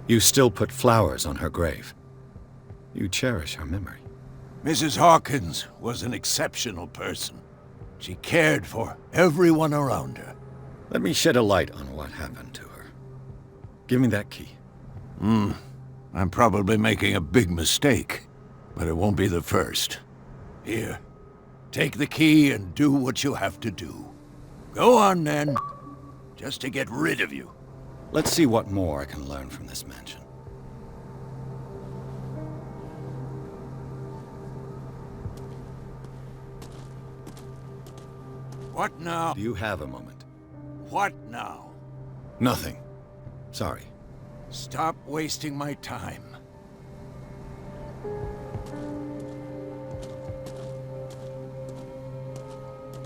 You still put flowers on her grave. You cherish her memory. Mrs. Hawkins was an exceptional person. She cared for everyone around her. Let me shed a light on what happened to her. Give me that key. I'm probably making a big mistake. But it won't be the first. Here, take the key and do what you have to do. Go on, then. Just to get rid of you. Let's see what more I can learn from this mansion. What now? Do you have a moment? What now? Nothing. Sorry. Stop wasting my time.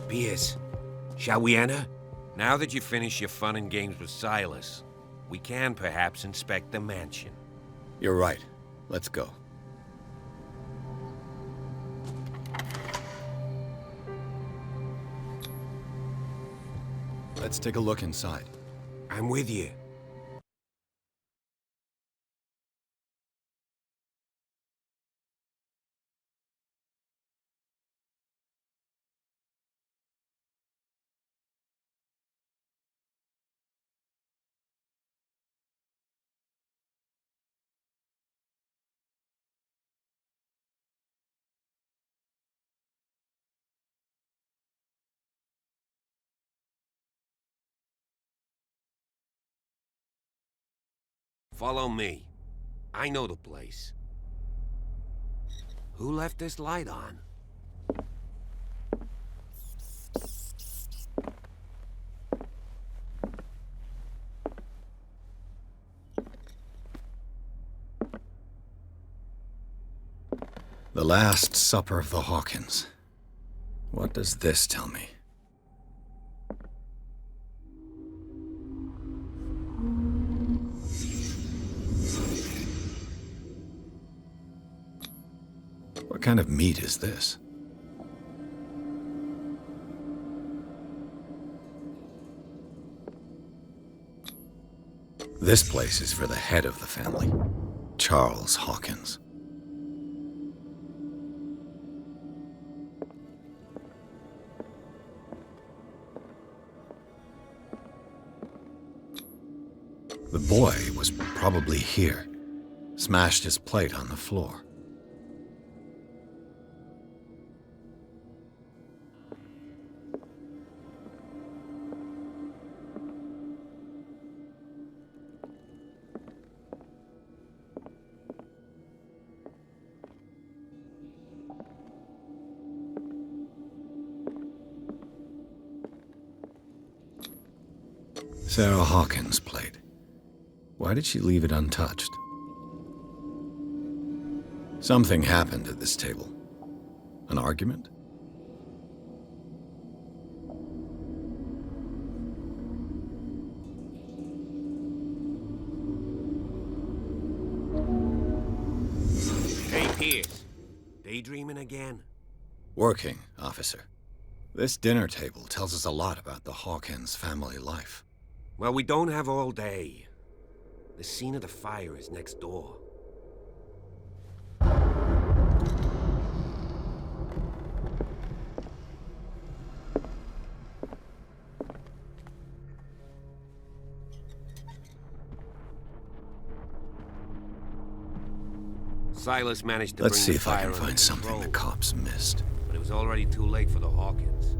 Pierce, shall we enter? Now that you've finished your fun and games with Silas, we can perhaps inspect the mansion. You're right. Let's go. Let's take a look inside. I'm with you. Follow me. I know the place. Who left this light on? The Last Supper of the Hawkins. What does this tell me? What kind of meat is this? This place is for the head of the family, Charles Hawkins. The boy was probably here, smashed his plate on the floor. Sarah Hawkins' plate. Why did she leave it untouched? Something happened at this table. An argument? Hey, Pierce. Daydreaming again? Working, officer. This dinner table tells us a lot about the Hawkins family life. Well, we don't have all day. The scene of the fire is next door. Silas managed to Let's bring see the if I fire can under find something control, the cops missed. but it was already too late for the Hawkins.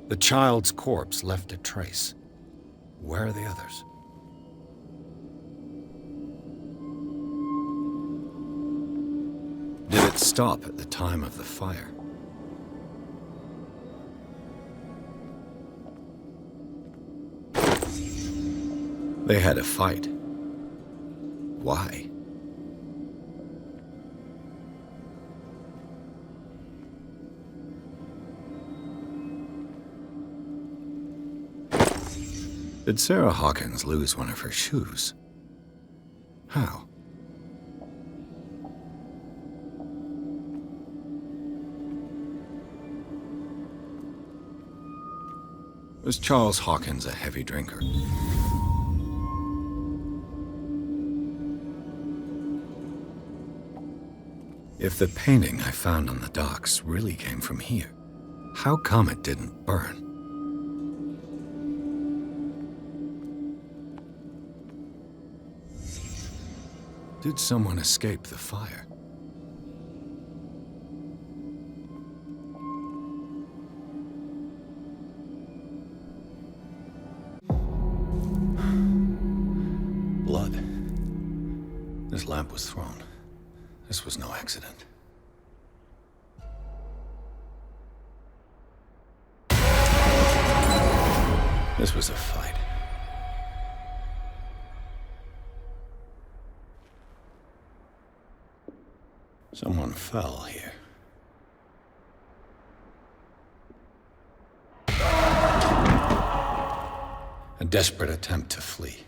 The child's corpse left a trace. Where are the others? Did it stop at the time of the fire? They had a fight. Why? Did Sarah Hawkins lose one of her shoes? How? Was Charles Hawkins a heavy drinker? If the painting I found on the docks really came from here, How come it didn't burn? Did someone escape the fire? Blood. This lamp was thrown. This was no accident. This was a fight. Someone fell here. A desperate attempt to flee.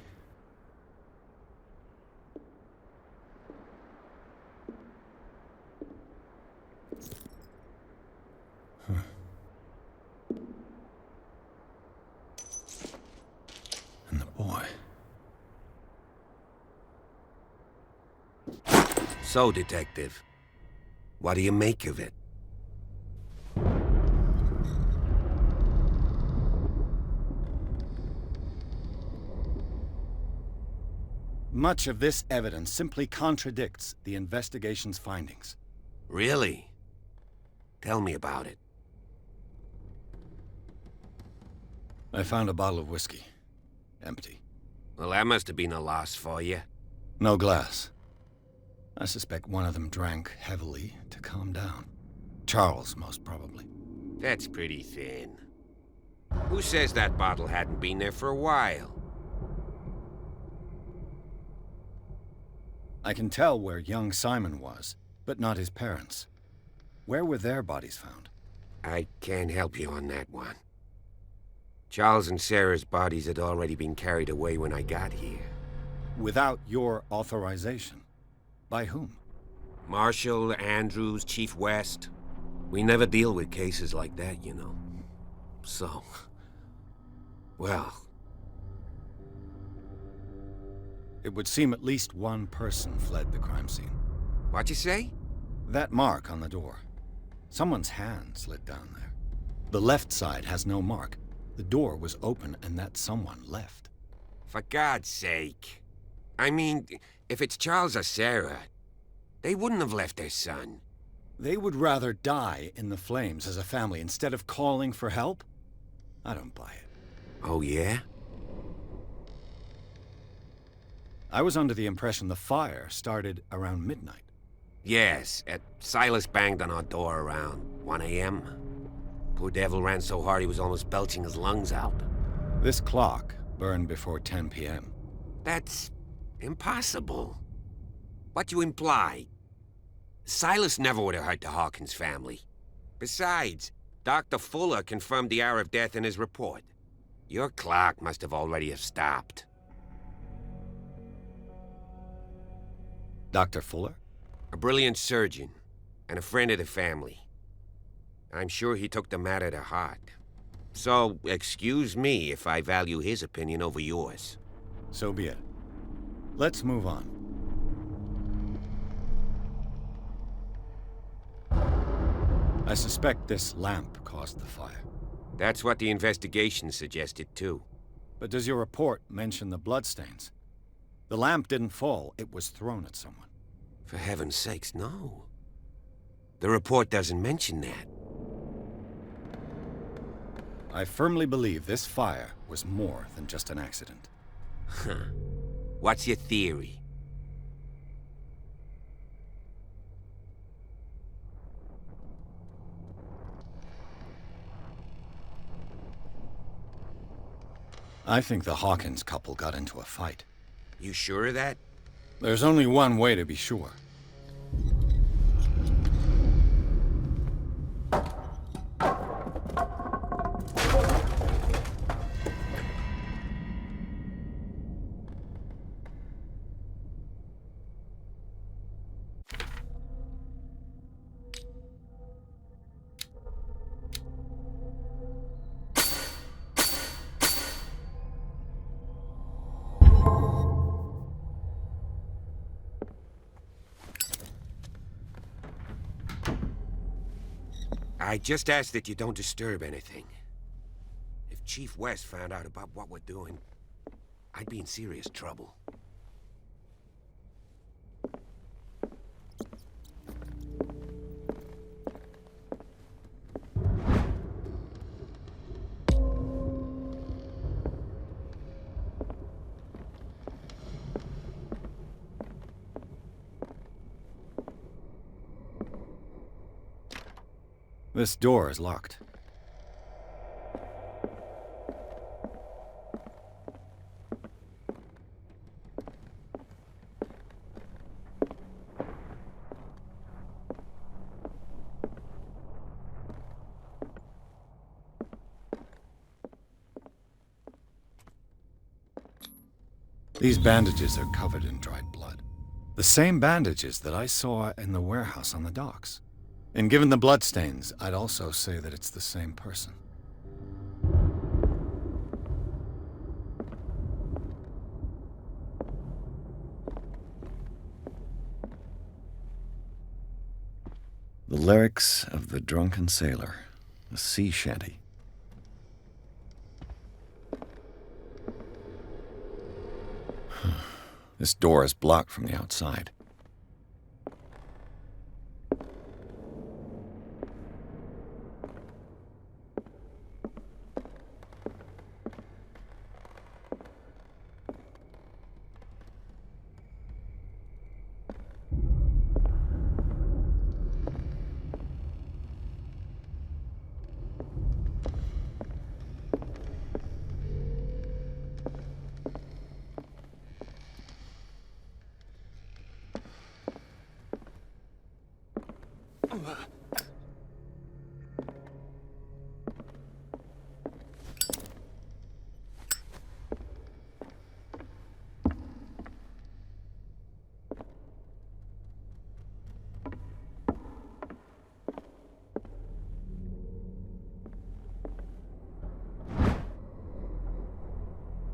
And the boy. So, Detective, what do you make of it? Much of this evidence simply contradicts the investigation's findings. Really? Tell me about it. I found a bottle of whiskey. Empty. Well, that must have been a loss for you. No glass. I suspect one of them drank heavily to calm down. Charles, most probably. That's pretty thin. Who says that bottle hadn't been there for a while? I can tell where young Simon was, but not his parents. Where were their bodies found? I can't help you on that one. Charles and Sarah's bodies had already been carried away when I got here. Without your authorization? By whom? Marshall, Andrews, Chief West. We never deal with cases like that, you know. So... well... It would seem at least one person fled the crime scene. What'd you say? That mark on the door. Someone's hand slid down there. The left side has no mark. The door was open and that someone left. For God's sake. I mean, if it's Charles or Sarah, they wouldn't have left their son. They would rather die in the flames as a family instead of calling for help? I don't buy it. Oh, yeah? I was under the impression the fire started around midnight. Yes, Silas banged on our door around 1 a.m. Poor devil ran so hard he was almost belching his lungs out. This clock burned before 10 p.m. That's impossible. What you imply? Silas never would have hurt the Hawkins family. Besides, Dr. Fuller confirmed the hour of death in his report. Your clock must have already have stopped. Dr. Fuller? A brilliant surgeon, and a friend of the family. I'm sure he took the matter to heart. So, excuse me if I value his opinion over yours. So be it. Let's move on. I suspect this lamp caused the fire. That's what the investigation suggested, too. But does your report mention the bloodstains? The lamp didn't fall, it was thrown at someone. For heaven's sakes, no. The report doesn't mention that. I firmly believe this fire was more than just an accident. Huh. What's your theory? I think the Hawkins couple got into a fight. You sure of that? There's only one way to be sure. I just ask that you don't disturb anything. If Chief West found out about what we're doing, I'd be in serious trouble. This door is locked. These bandages are covered in dried blood. The same bandages that I saw in the warehouse on the docks. And given the bloodstains, I'd also say that it's the same person. The lyrics of the drunken sailor, a sea shanty. This door is blocked from the outside.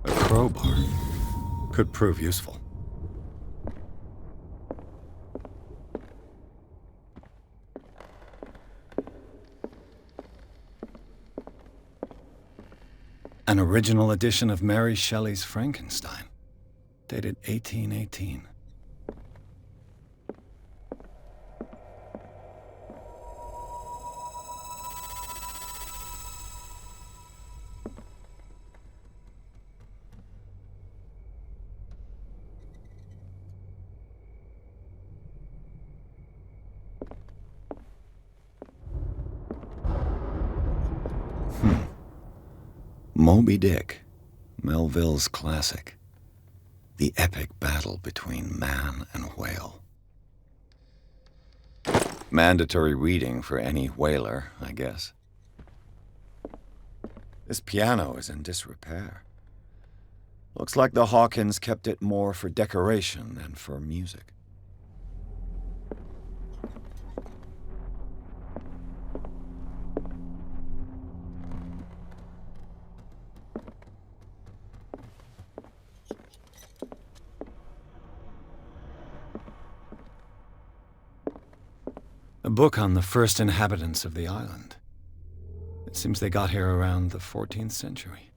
A crowbar could prove useful. An original edition of Mary Shelley's Frankenstein, dated 1818. Moby Dick, Melville's classic. The epic battle between man and whale. Mandatory reading for any whaler, I guess. This piano is in disrepair. Looks like the Hawkins kept it more for decoration than for music. A book on the first inhabitants of the island. It seems they got here around the 14th century.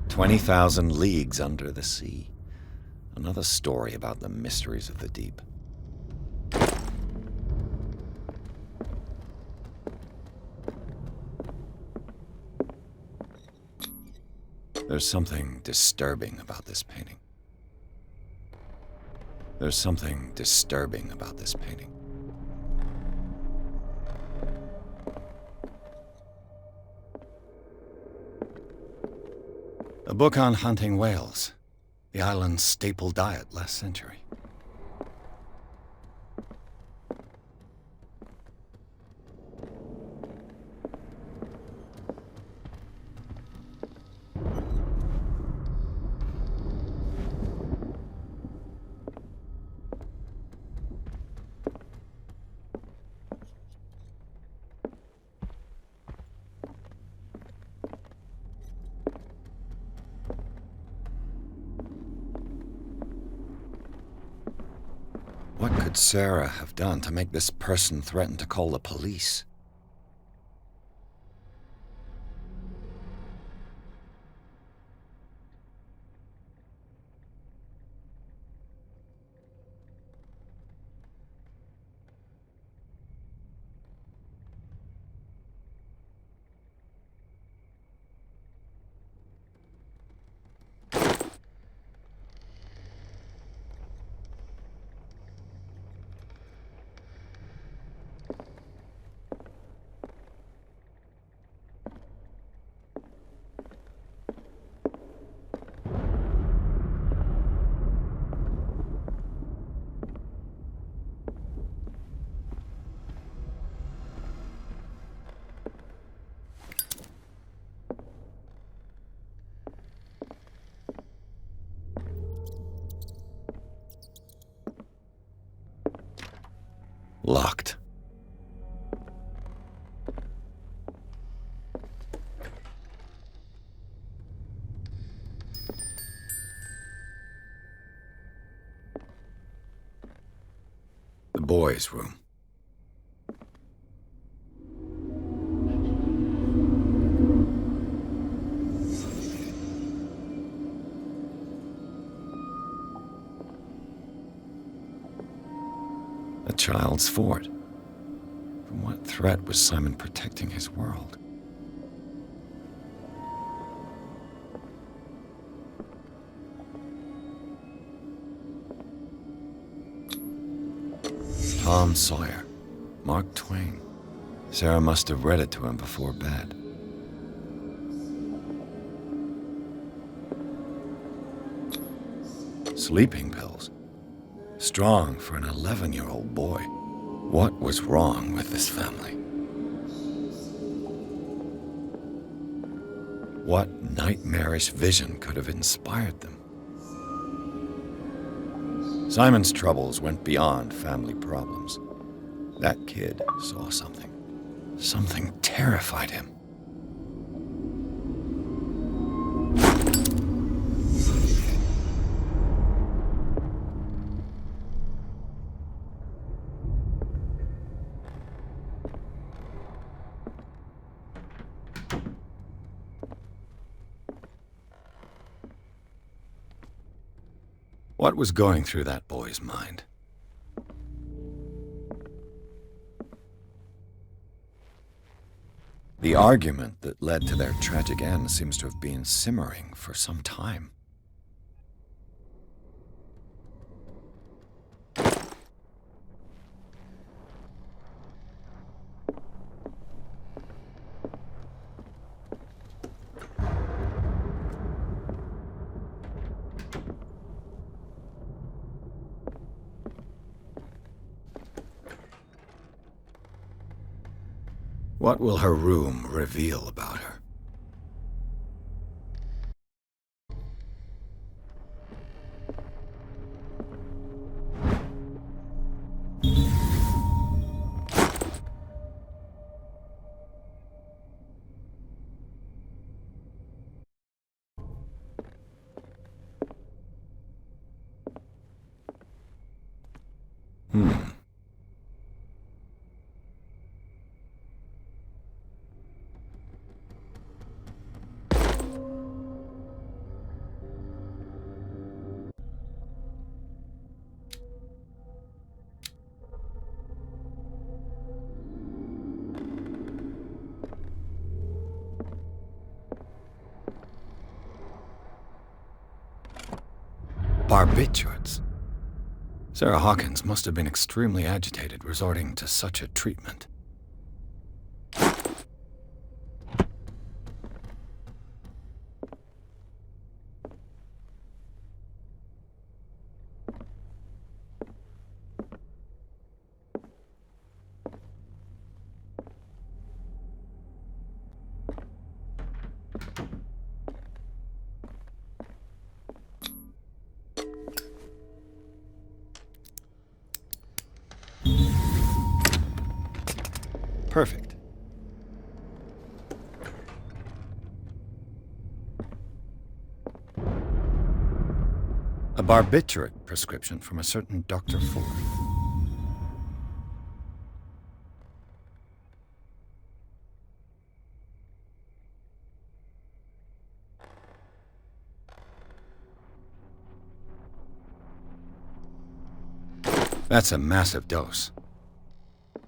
"20,000 Leagues Under the Sea." Another story about the mysteries of the deep. There's something disturbing about this painting. There's something disturbing about this painting. A book on hunting whales, the island's staple diet last century. What could Sarah have done to make this person threaten to call the police? Locked. The boys' room. A child's fort. From what threat was Simon protecting his world? Tom Sawyer, Mark Twain. Sarah must have read it to him before bed. Sleeping pills. Strong for an 11-year-old boy. What was wrong with this family? What nightmarish vision could have inspired them? Simon's troubles went beyond family problems. That kid saw something. Something terrified him. What was going through that boy's mind? The argument that led to their tragic end seems to have been simmering for some time. What will her room reveal about her? Barbiturates? Sarah Hawkins must have been extremely agitated resorting to such a treatment. Perfect. A barbiturate prescription from a certain Dr. Fuller. That's a massive dose.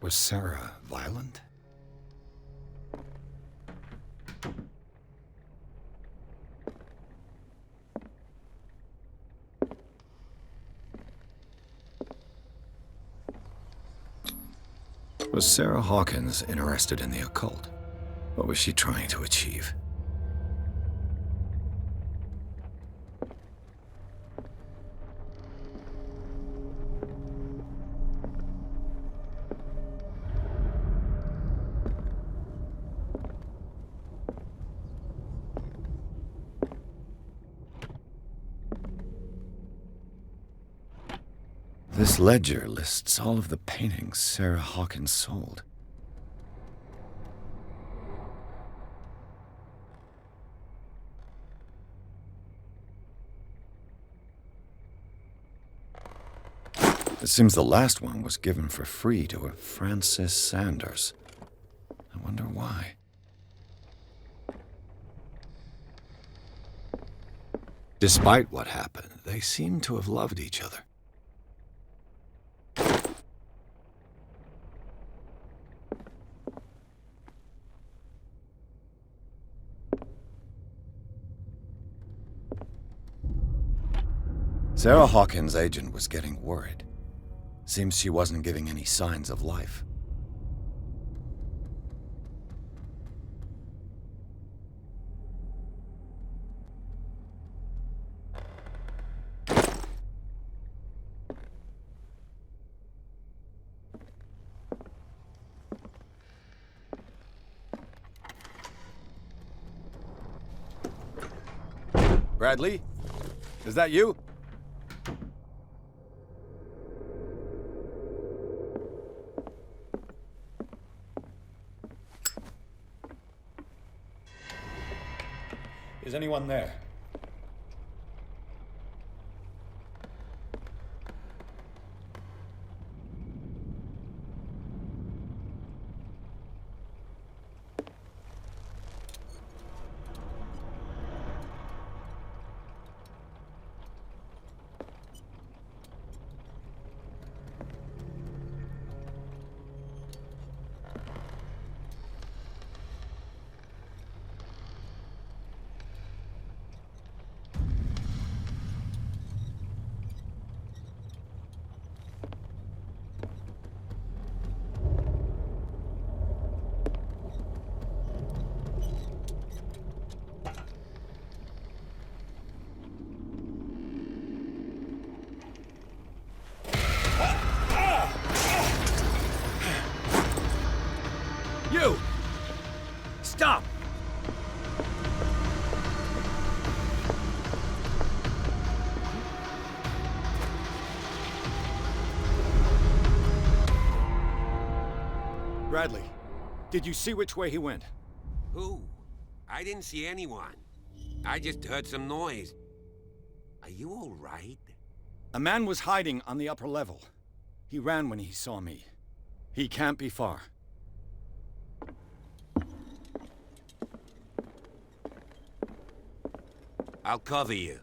Was Sarah violent? Was Sarah Hawkins interested in the occult? What was she trying to achieve? This ledger lists all of the paintings Sarah Hawkins sold. It seems the last one was given for free to a Francis Sanders. I wonder why. Despite what happened, they seem to have loved each other. Sarah Hawkins' agent was getting worried. Seems she wasn't giving any signs of life. Bradley? Is that you? Is anyone there? You! Stop! Bradley, did you see which way he went? Who? I didn't see anyone. I just heard some noise. Are you all right? A man was hiding on the upper level. He ran when he saw me. He can't be far. I'll cover you.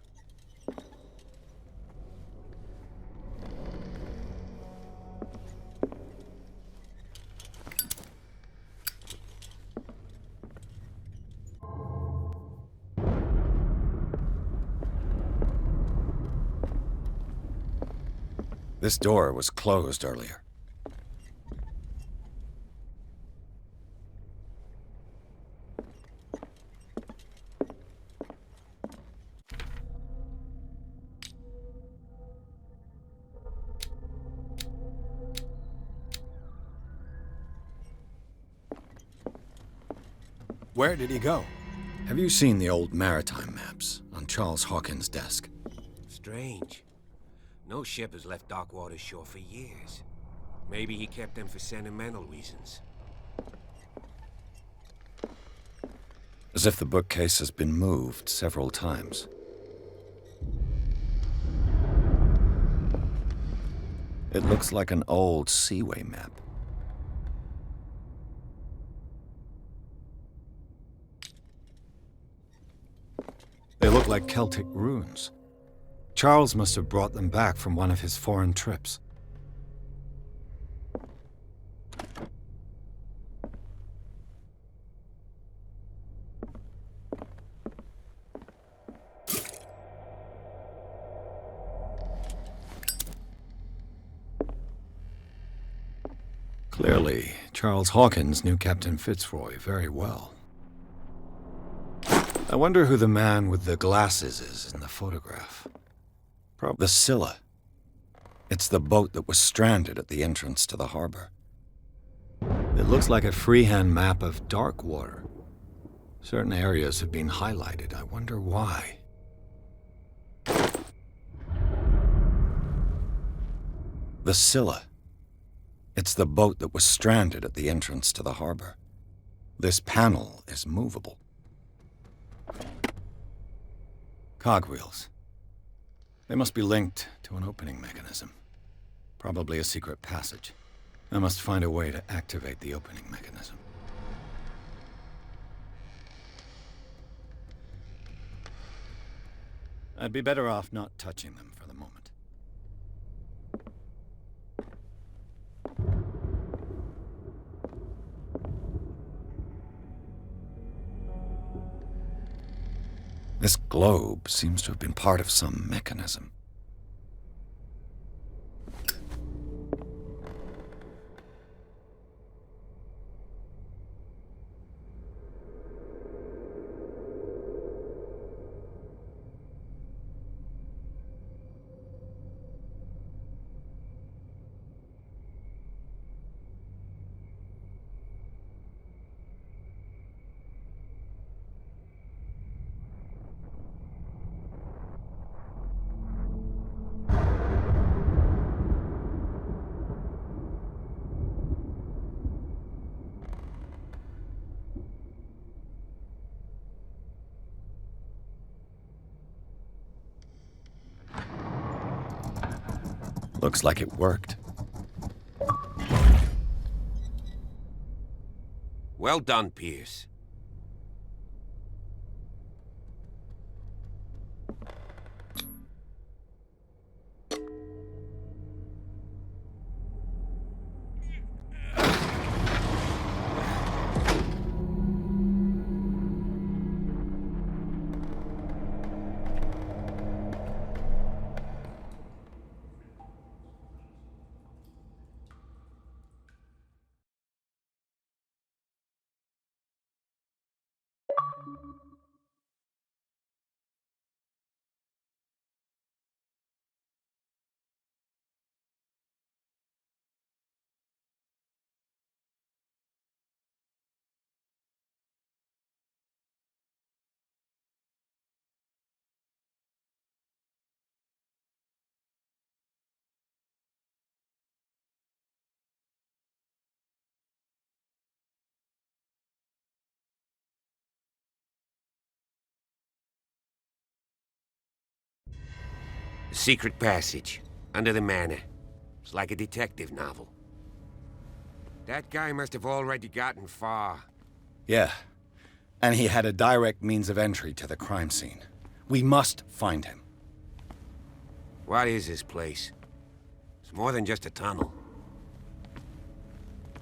This door was closed earlier. Where did he go? Have you seen the old maritime maps on Charles Hawkins' desk? Strange. No ship has left Darkwater shore for years. Maybe he kept them for sentimental reasons. As if the bookcase has been moved several times. It looks like an old seaway map. They look like Celtic runes. Charles must have brought them back from one of his foreign trips. Clearly, Charles Hawkins knew Captain Fitzroy very well. I wonder who the man with the glasses is in the photograph. Probably the Scylla. It's the boat that was stranded at the entrance to the harbor. It looks like a freehand map of Darkwater. Certain areas have been highlighted. I wonder why. The Scylla. It's the boat that was stranded at the entrance to the harbor. This panel is movable. Cogwheels. They must be linked to an opening mechanism. Probably a secret passage. I must find a way to activate the opening mechanism. I'd be better off not touching them for the moment. This globe seems to have been part of some mechanism. Looks like it worked. Well done, Pierce. A secret passage, under the manor. It's like a detective novel. That guy must have already gotten far. Yeah, and he had a direct means of entry to the crime scene. We must find him. What is this place? It's more than just a tunnel.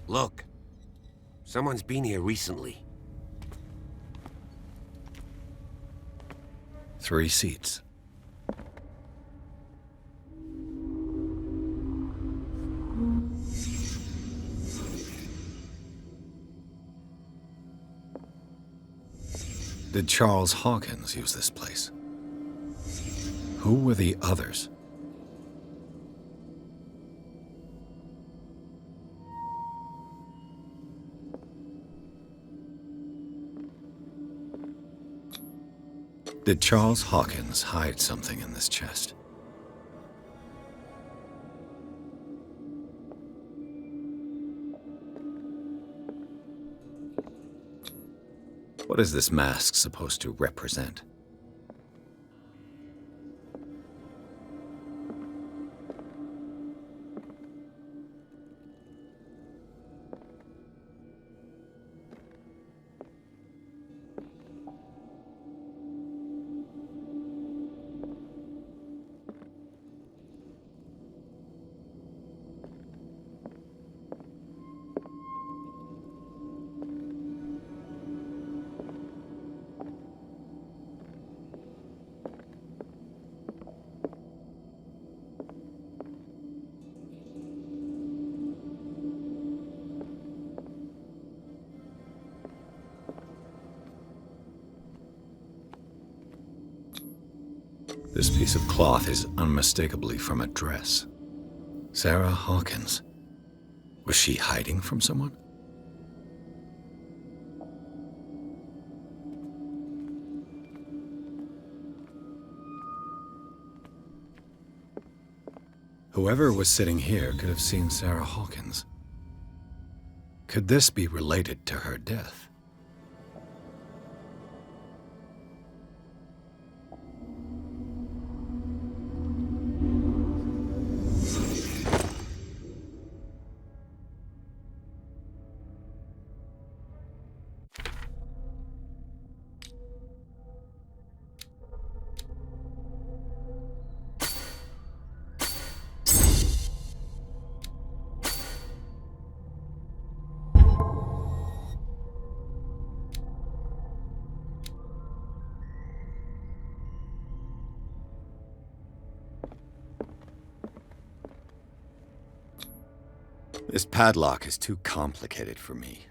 Look. Someone's been here recently. 3 seats. Did Charles Hawkins use this place? Who were the others? Did Charles Hawkins hide something in this chest? What is this mask supposed to represent? This piece of cloth is unmistakably from a dress. Sarah Hawkins. Was she hiding from someone? Whoever was sitting here could have seen Sarah Hawkins. Could this be related to her death? This padlock is too complicated for me.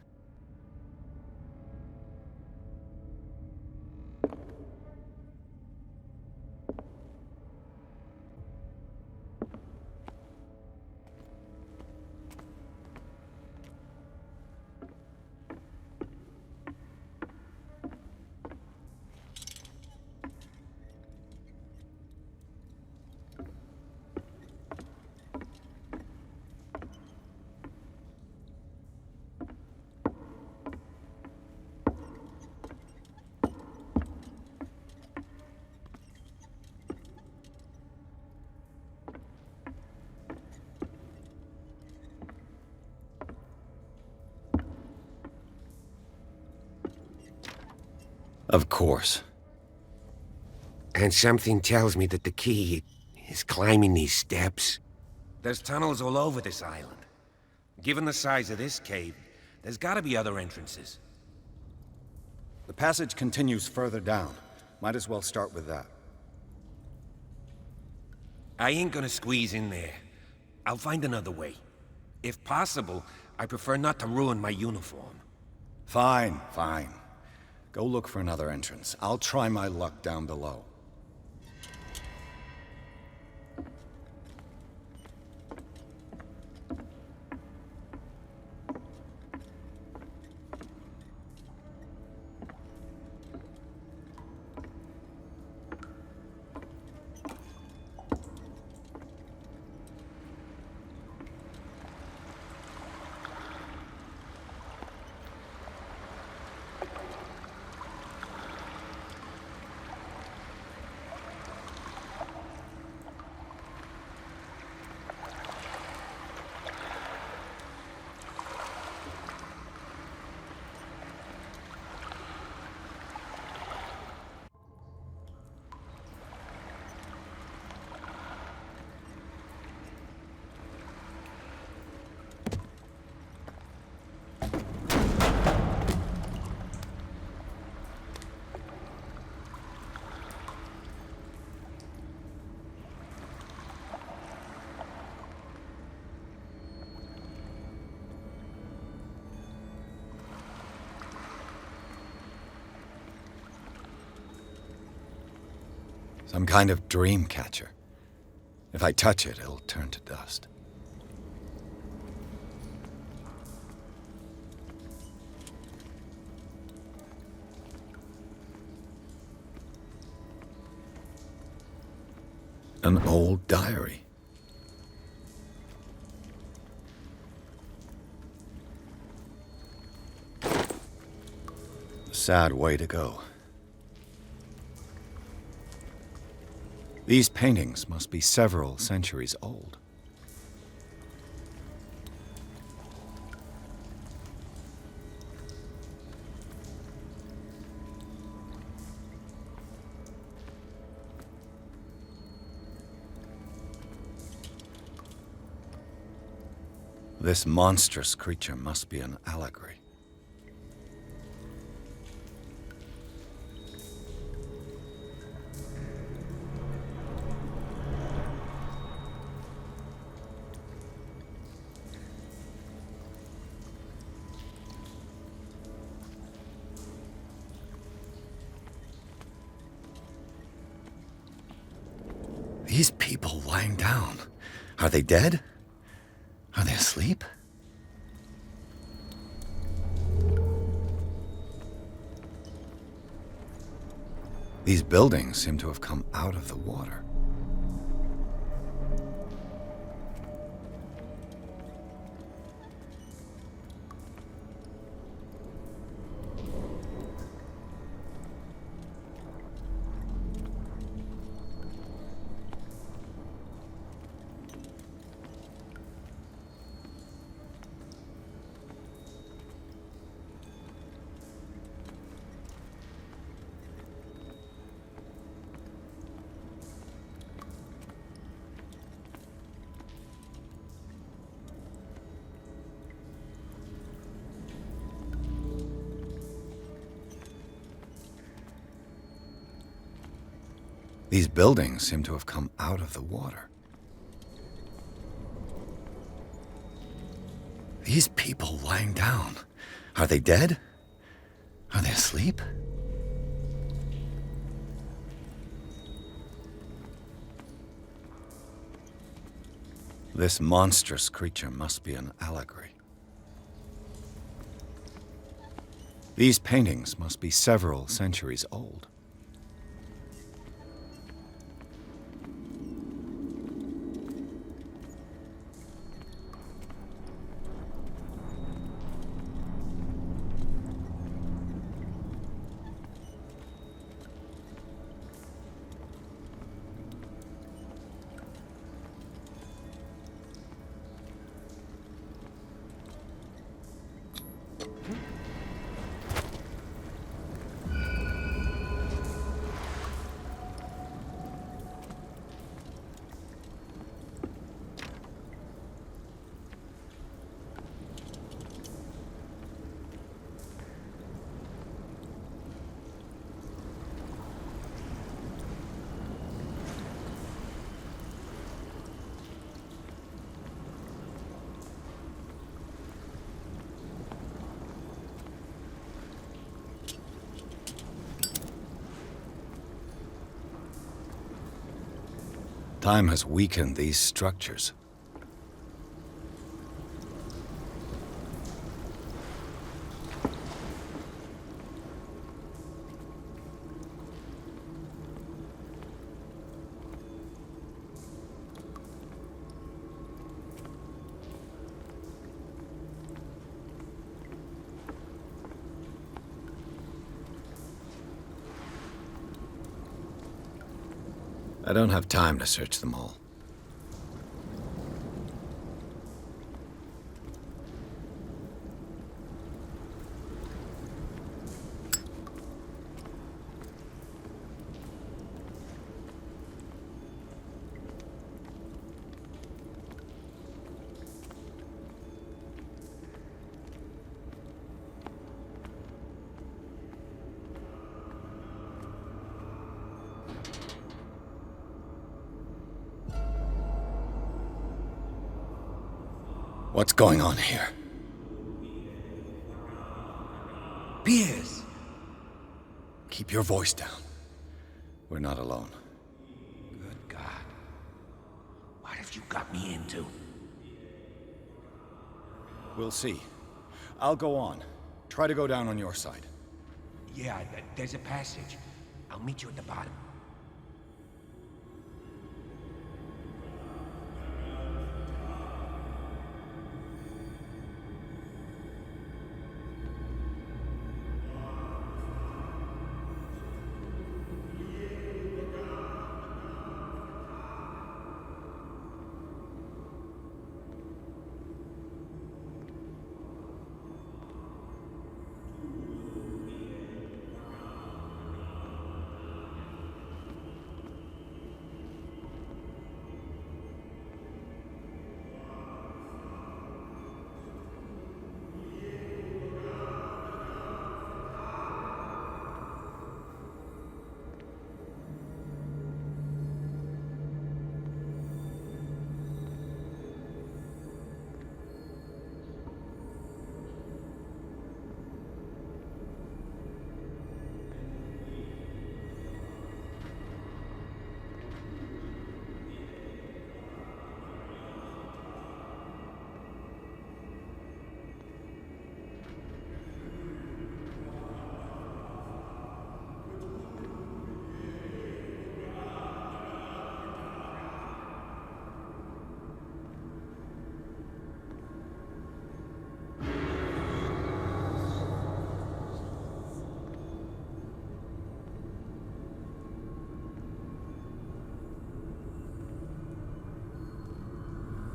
Of course. And something tells me that the key is climbing these steps. There's tunnels all over this island. Given the size of this cave, there's gotta be other entrances. The passage continues further down. Might as well start with that. I ain't gonna squeeze in there. I'll find another way. If possible, I prefer not to ruin my uniform. Fine, fine. Go look for another entrance. I'll try my luck down below. Some kind of dream catcher. If I touch it, it'll turn to dust. An old diary. A sad way to go. These paintings must be several centuries old. This monstrous creature must be an allegory. These people lying down, are they dead? Are they asleep? These buildings seem to have come out of the water. These buildings seem to have come out of the water. These people lying down, are they dead? Are they asleep? This monstrous creature must be an allegory. These paintings must be several centuries old. Time has weakened these structures. I don't have time to search them all. What's going on here? Piers! Keep your voice down. We're not alone. stuff you got me into. We'll see. I'll go on. Try to go down on your side. Yeah, there's a passage. I'll meet you at the bottom.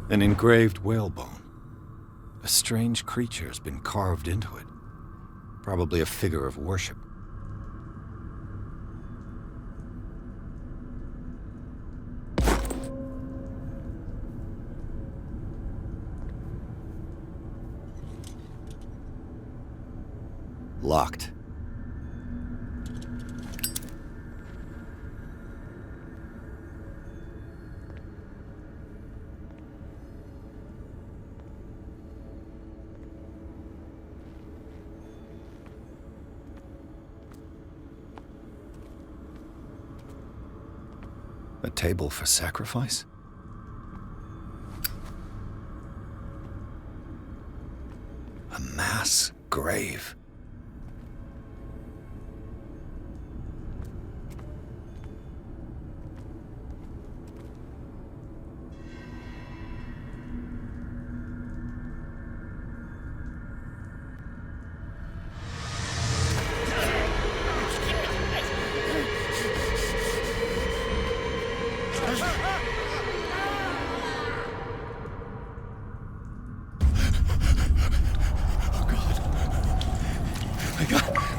An engraved whalebone. A strange creature's been carved into it. Probably a figure of worship. Locked. A table for sacrifice? A mass grave.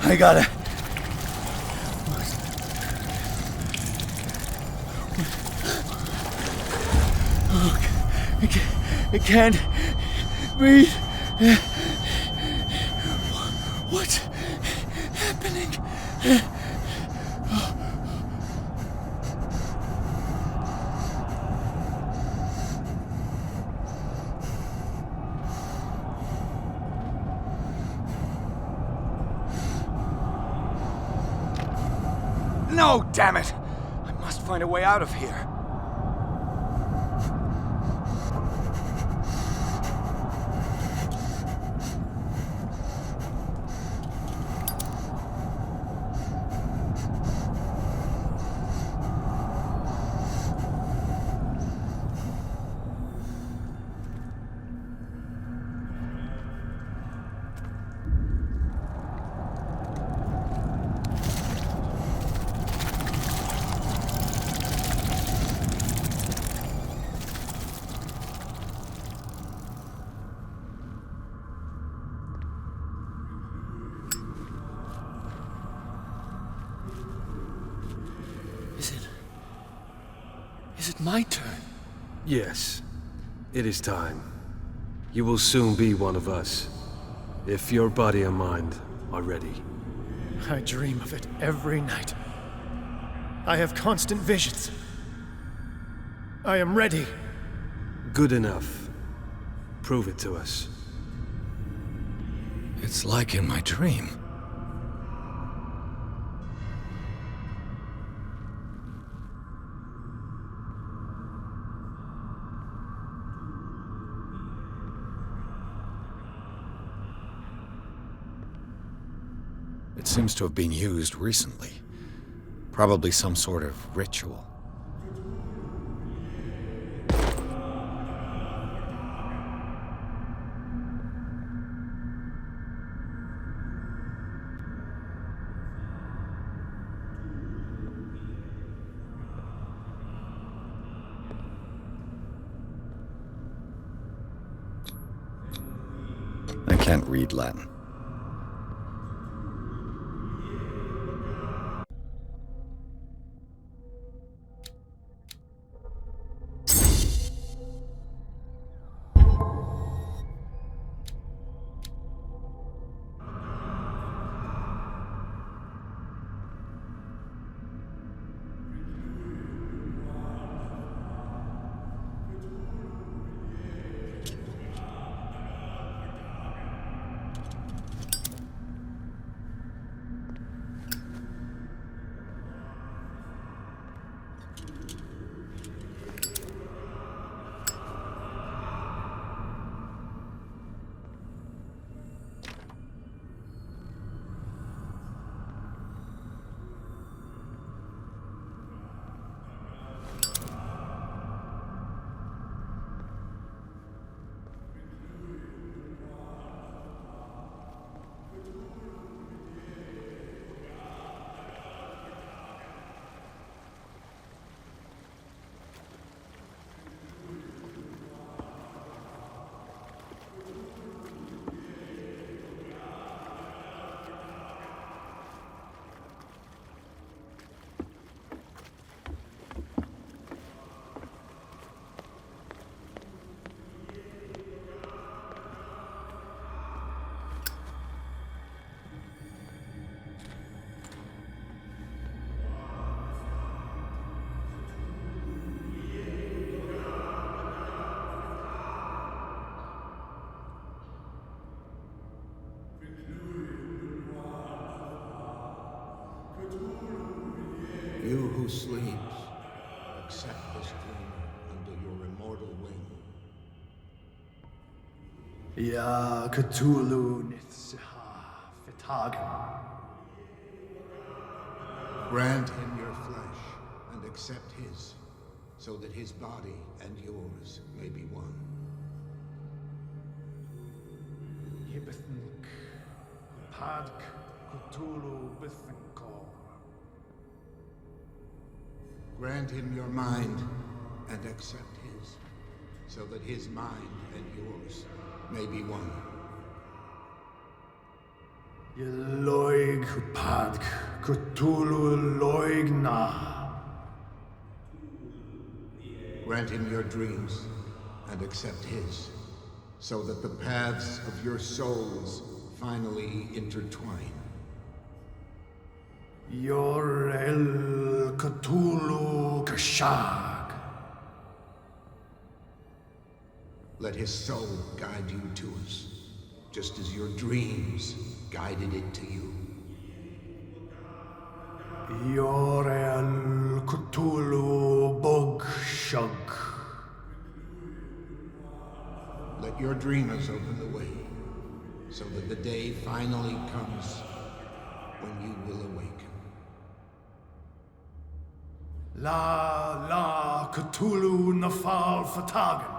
I got it. I can't breathe. What's happening? No, damn it! I must find a way out of here. Is it my turn? Yes. It is time. You will soon be one of us, if your body and mind are ready. I dream of it every night. I have constant visions. I am ready. Good enough. Prove it to us. It's like in my dream. It seems to have been used recently. Probably some sort of ritual. I can't read Latin. You who sleeps, accept this dreamer under your immortal wing. Ya Cthulhu Nithsiha Fitagen. Grant him your flesh and accept his, so that his body and yours may be one. Yibithink Padk Cthulhu Bithinkor. Grant him your mind and accept his, so that his mind and yours may be one. Yeloig Padk Cthulhu Loigna. Grant him your dreams and accept his, so that the paths of your souls finally intertwine. Yor El Cthulhu Kashag. Let his soul guide you to us, just as your dreams guided it to you. Yor El Cthulhu Bogshug. Let your dreamers open the way, so that the day finally comes when you will awaken. La Cthulhu Nafal Fatagan.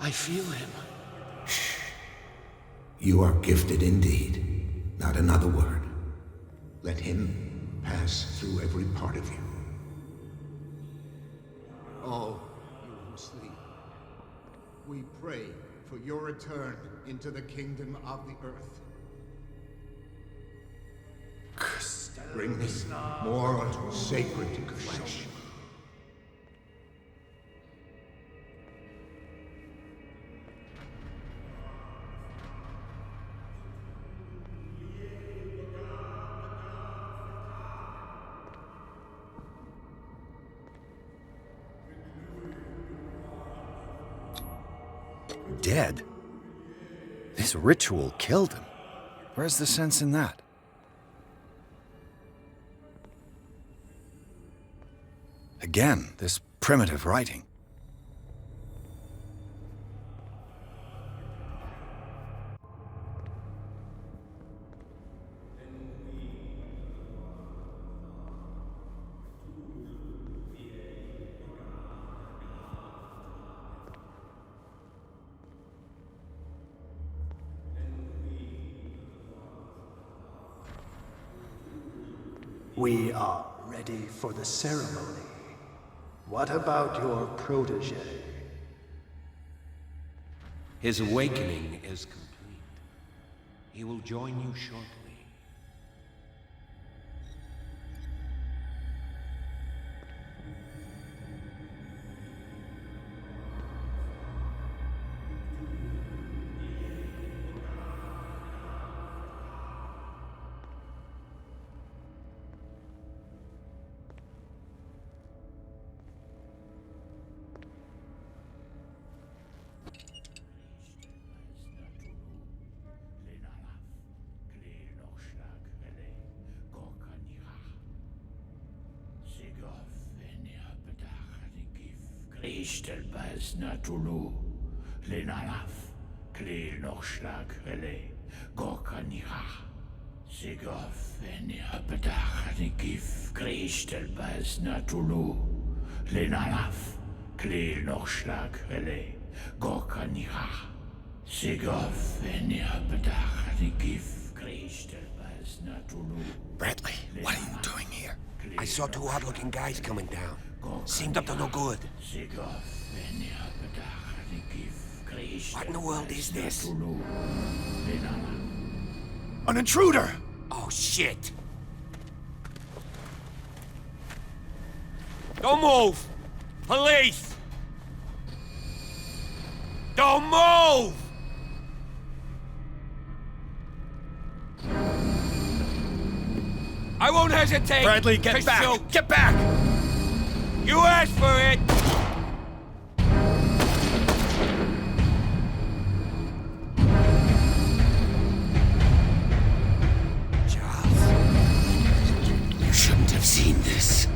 I feel him. Shh. You are gifted indeed. Not another word. Let him pass through every part of you. All you who sleep, we pray for your return into the kingdom of the earth. Bring me more sacred flesh. Dead? This ritual killed him. Where's the sense in that? Again, this primitive writing. We are ready for the ceremony. What about your protege? His awakening is complete. He will join you shortly. Ishtelbaz Natulu, Lenalaf, Klil Nochschlag, Rele, Gorkanira, Sigov, Enirpedach, Nikif, Krishtelbaz Natulu, Lenalaf, Klil Nochschlag, Rele, Gorkanira, Sigov, Enirpedach, Nikif, Krishtelbaz Natulu. Bradley, what are you doing here? I saw two odd-looking guys coming down. Seemed up to no good. What in the world is this? An intruder! Oh, shit! Don't move! Police! Don't move! I won't hesitate! Bradley, get back! Shoot. Get back! You asked for it! Charles, you shouldn't have seen this.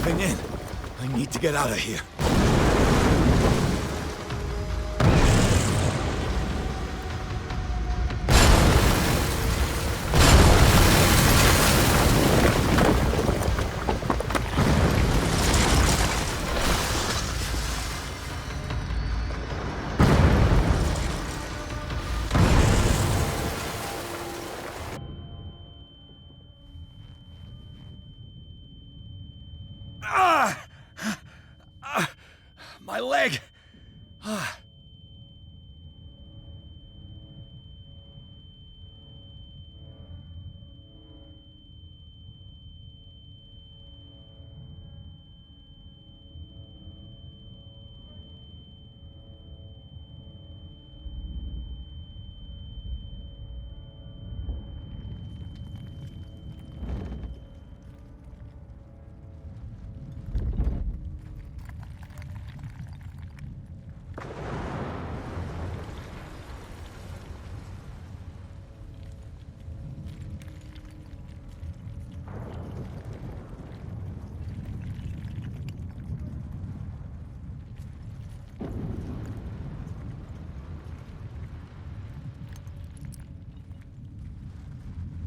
In. I need to get out of here. My leg!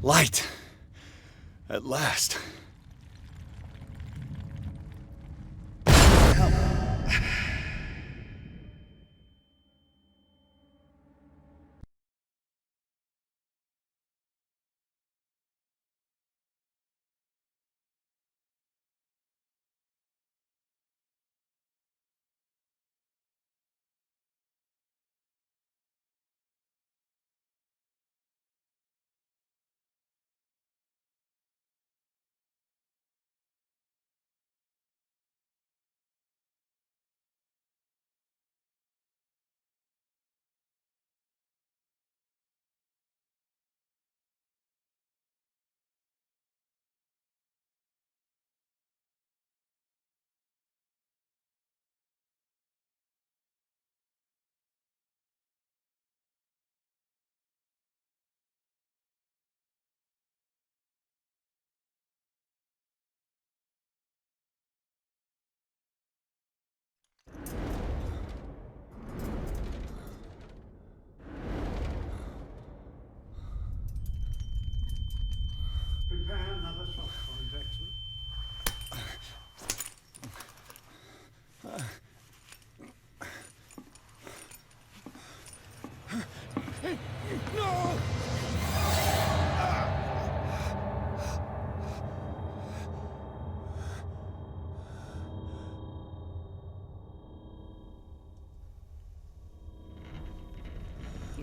Light. At last.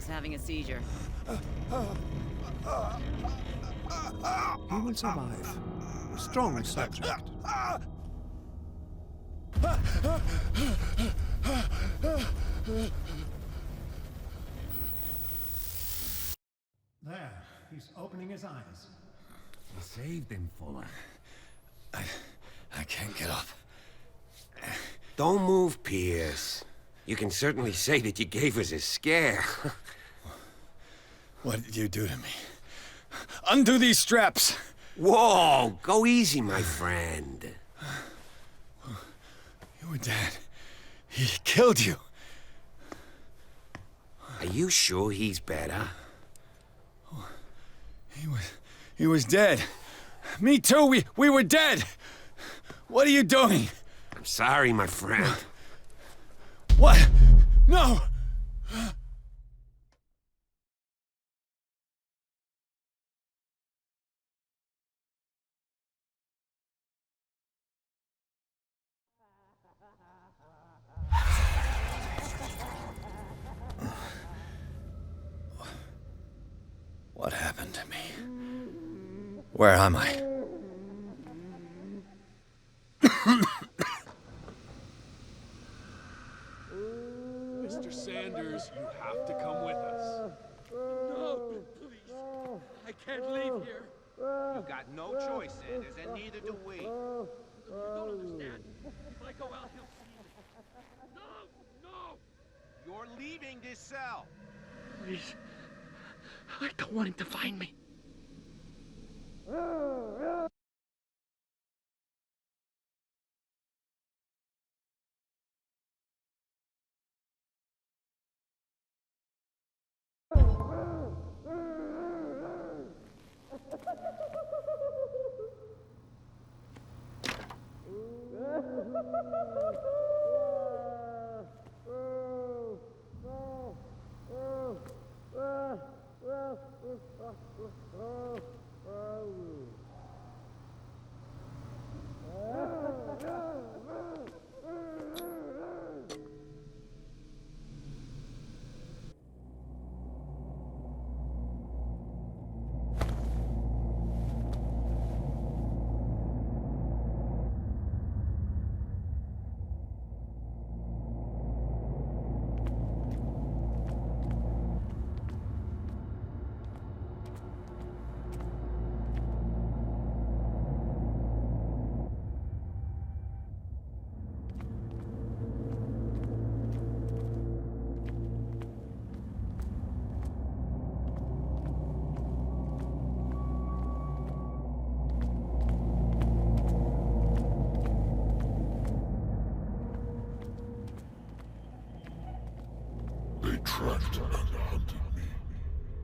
He's having a seizure. He will survive. A strong subject. There, he's opening his eyes. You saved him, Fuller. I can't get up. Don't move, Pierce. You can certainly say that you gave us a scare. What did you do to me? Undo these straps! Whoa! Go easy, my friend. You were dead. He killed you. Are you sure he's better? He was dead. Me too, we were dead! What are you doing? I'm sorry, my friend. What? No! What happened to me? Where am I? Mr. Sanders, you have to come with us. No, please. I can't leave here. You got no choice, Sanders, and neither do we. You don't understand. If I go out, he'll see me. No! No! You're leaving this cell. Please. I don't want him to find me. Tracked and hunted me,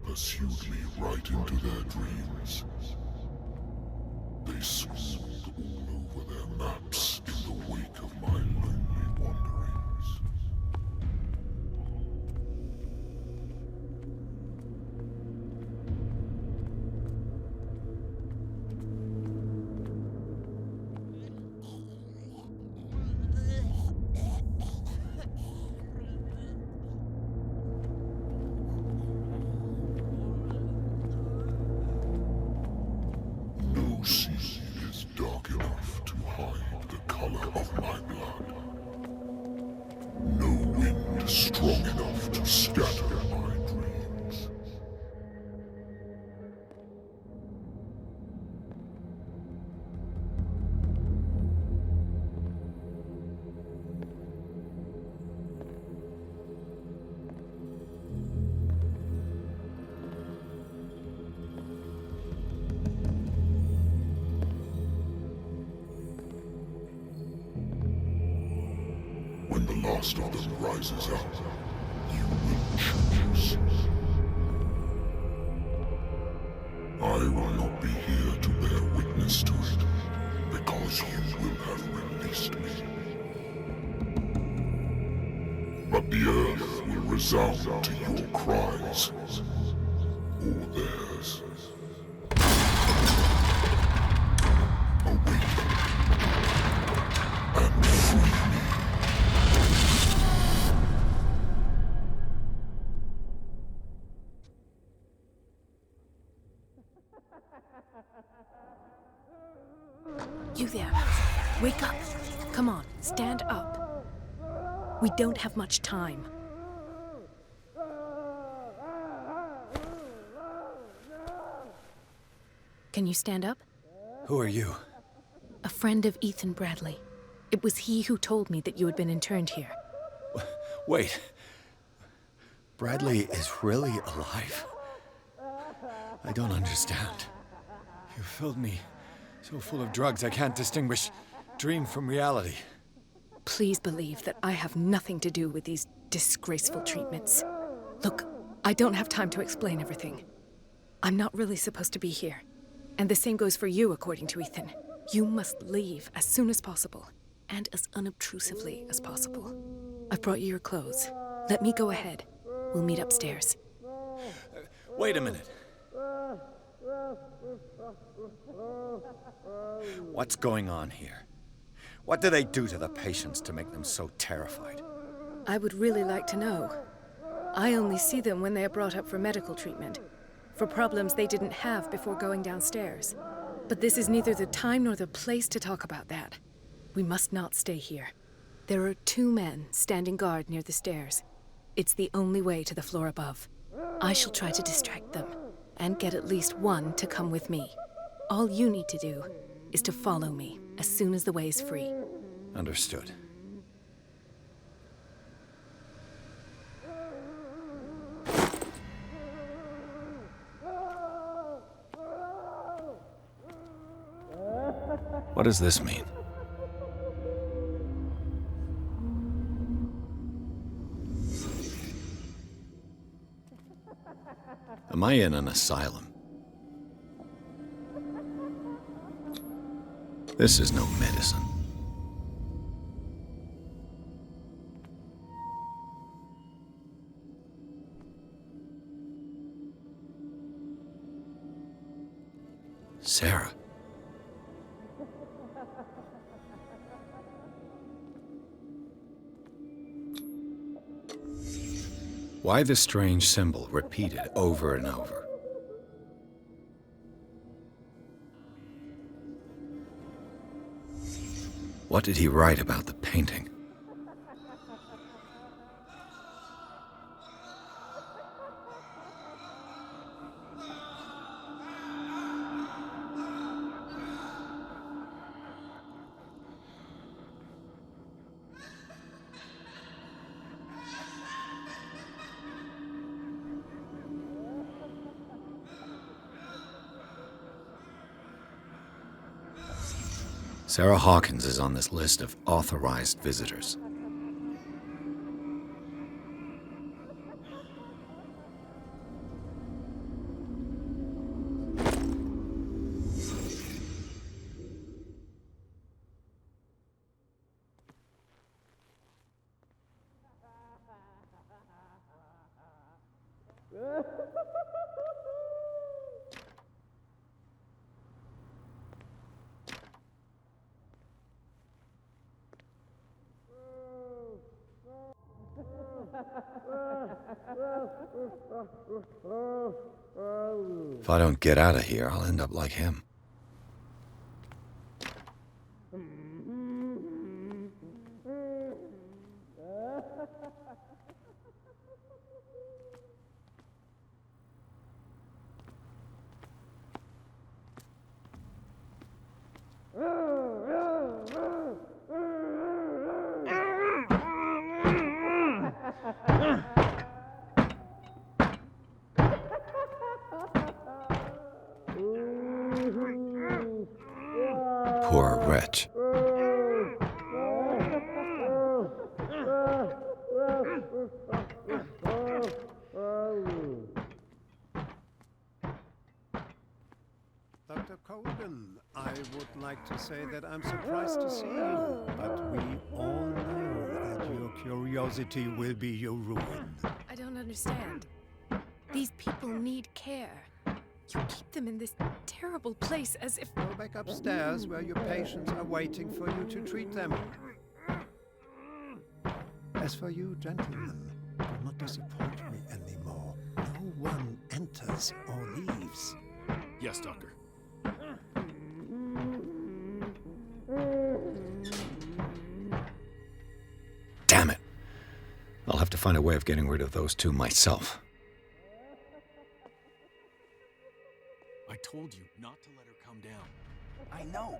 pursued me right into their dreams. They scrawled all over their maps in the wake of my lonely wanderings. No sea is dark enough to hide the color of my blood. No wind strong enough to scatter my dreams. When the last of them rises up, you will choose. I will not be here to bear witness to it, because you will have released me. But the earth will resound to your cries, or theirs. Awaken and free me. Come on, stand up. We don't have much time. Can you stand up? Who are you? A friend of Ethan Bradley. It was he who told me that you had been interned here. Wait. Bradley is really alive? I don't understand. You filled me so full of drugs I can't distinguish dream from reality. Please believe that I have nothing to do with these disgraceful treatments. Look, I don't have time to explain everything. I'm not really supposed to be here. And the same goes for you, according to Ethan. You must leave as soon as possible, and as unobtrusively as possible. I've brought you your clothes. Let me go ahead. We'll meet upstairs. Wait a minute. What's going on here? What do they do to the patients to make them so terrified? I would really like to know. I only see them when they are brought up for medical treatment, for problems they didn't have before going downstairs. But this is neither the time nor the place to talk about that. We must not stay here. There are 2 men standing guard near the stairs. It's the only way to the floor above. I shall try to distract them, and get at least one to come with me. All you need to do is to follow me as soon as the way is free. Understood. What does this mean? Am I in an asylum? This is no medicine. Sarah. Why this strange symbol repeated over and over? What did he write about the painting? Sarah Hawkins is on this list of authorized visitors. If I don't get out of here, I'll end up like him. Poor wretch. Dr. Colden, I would like to say that I'm surprised to see you, but we all know that your curiosity will be your ruin. I don't understand. These people need care. You keep them in this terrible place as if... Go back upstairs where your patients are waiting for you to treat them. As for you, gentlemen, do not disappoint me anymore. No one enters or leaves. Yes, Doctor. find a way of getting rid of those two myself. I told you not to let her come down. I know.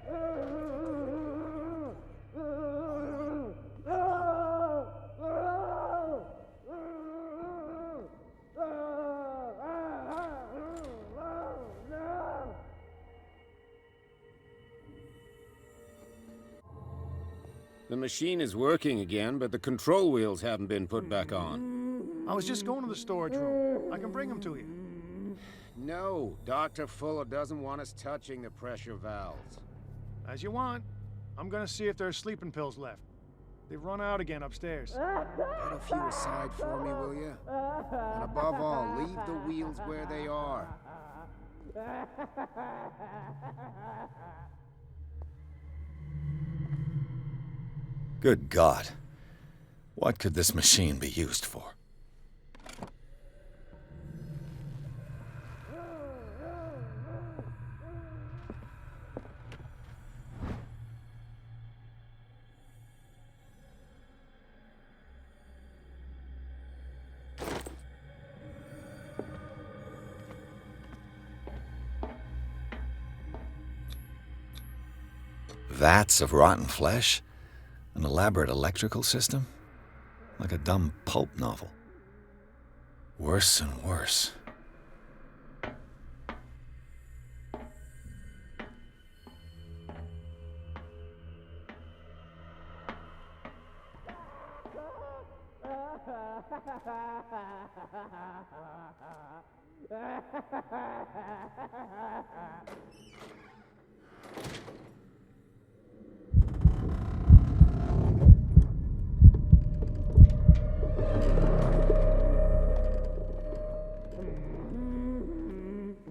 The machine is working again, but the control wheels haven't been put back on. I was just going to the storage room. I can bring them to you. No, Dr. Fuller doesn't want us touching the pressure valves. As you want. I'm gonna see if there's sleeping pills left. They've run out again upstairs. Put a few aside for me, will you? And above all, leave the wheels where they are. Good God. What could this machine be used for? Vats of rotten flesh? An elaborate electrical system? Like a dumb pulp novel. Worse and worse.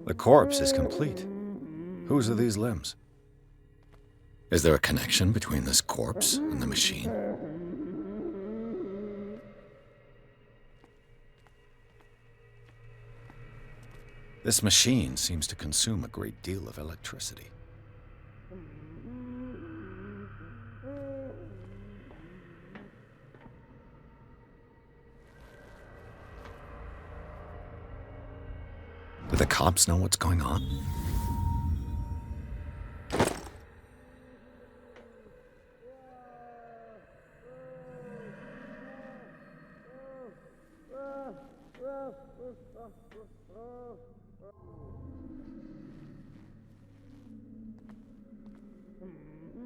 The corpse is complete. Whose are these limbs? Is there a connection between this corpse and the machine? This machine seems to consume a great deal of electricity. Do the cops know what's going on?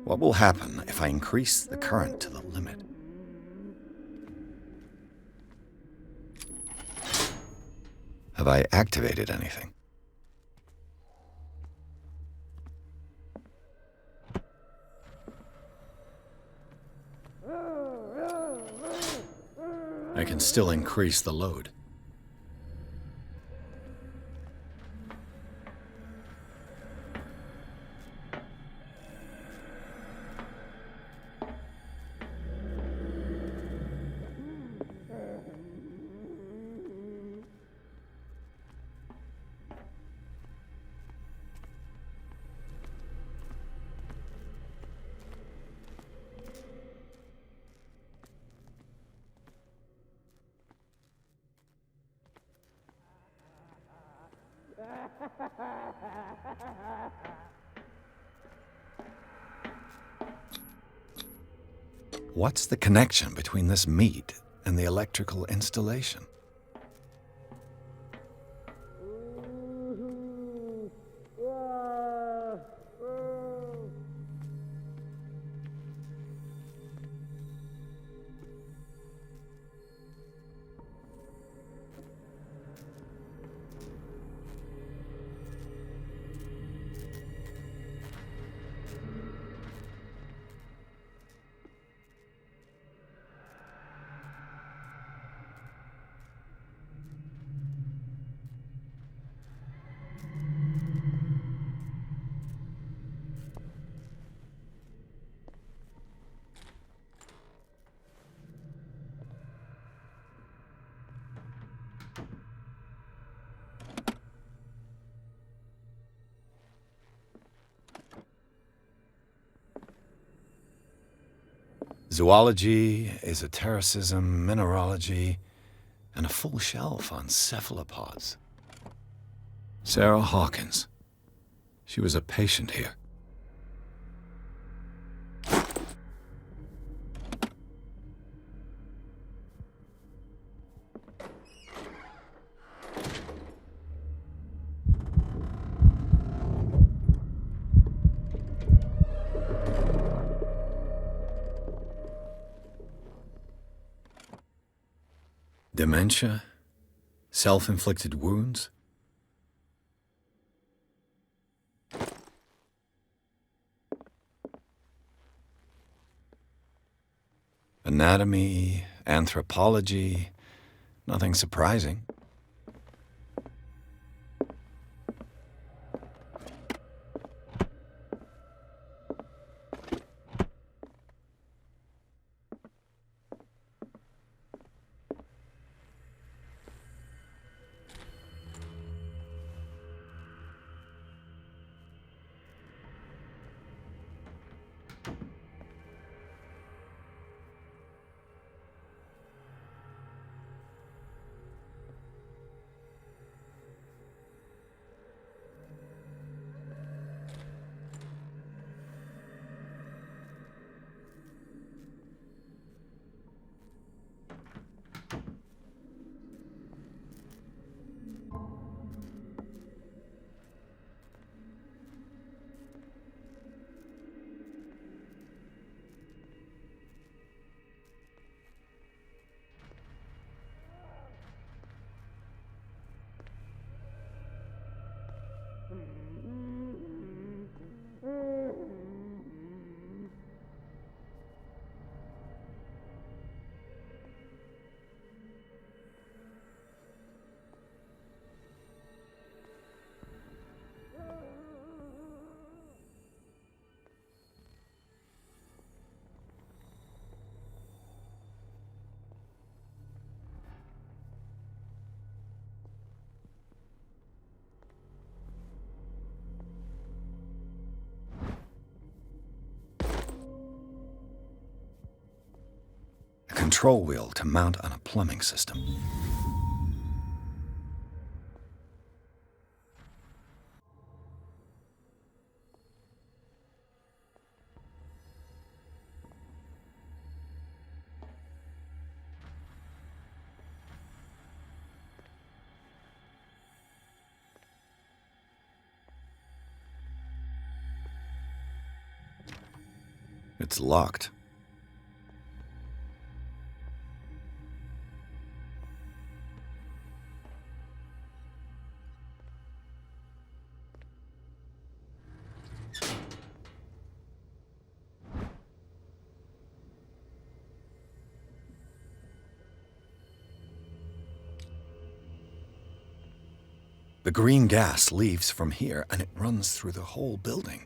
What will happen if I increase the current to the limit? Have I activated anything? I can still increase the load. What's the connection between this meat and the electrical installation? Zoology, esotericism, mineralogy. And a full shelf on cephalopods. Sarah Hawkins. She was a patient here. Dementia? Self-inflicted wounds? Anatomy, anthropology, nothing surprising. Control wheel to mount on a plumbing system. It's locked. The green gas leaves from here, and it runs through the whole building.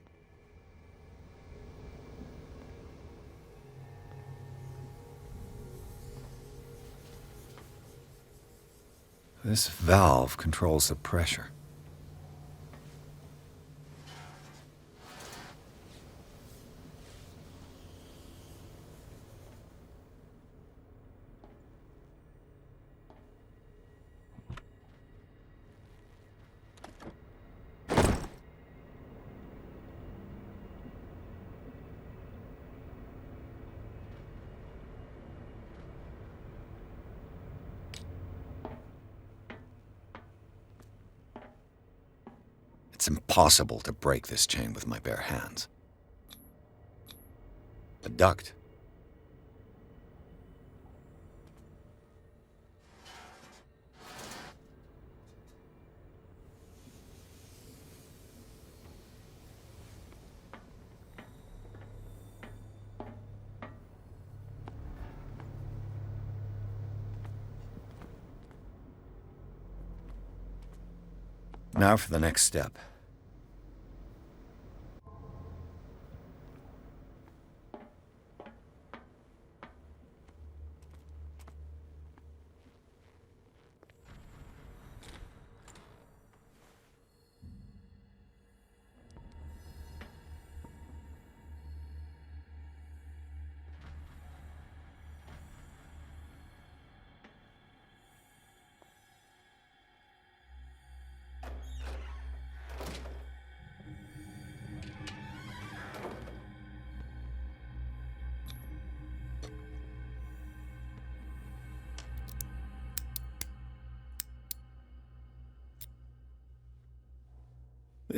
This valve controls the pressure. It's impossible to break this chain with my bare hands. A duct. Now for the next step.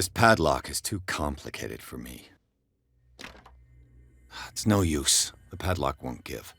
This padlock is too complicated for me. It's no use. The padlock won't give.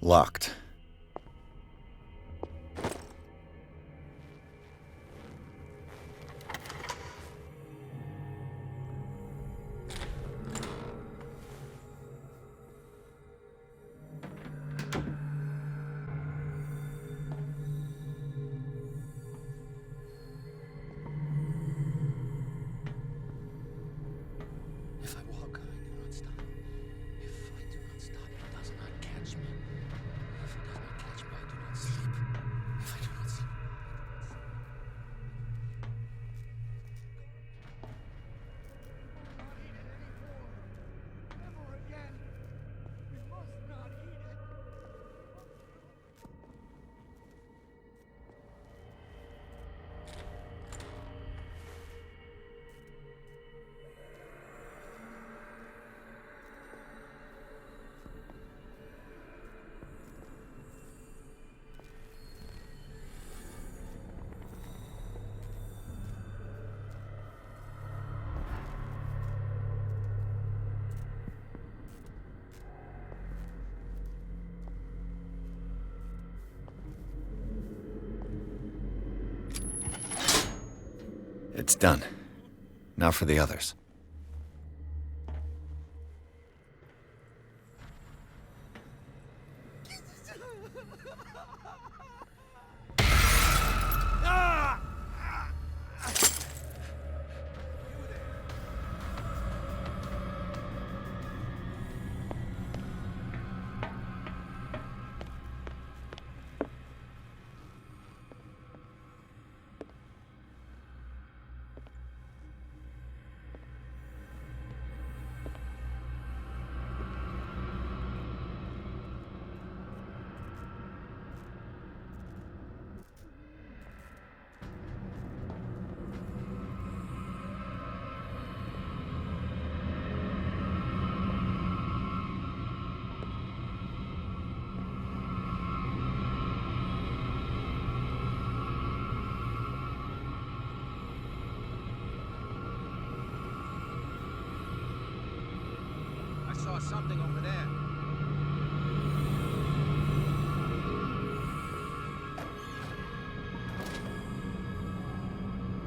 Locked. If I walk, I do not stop. If I do not stop, it does not catch me. If it does not catch me, I do not sleep. If I do not sleep. Never again. We must not eat it. It's done. Now for the others. saw something over there.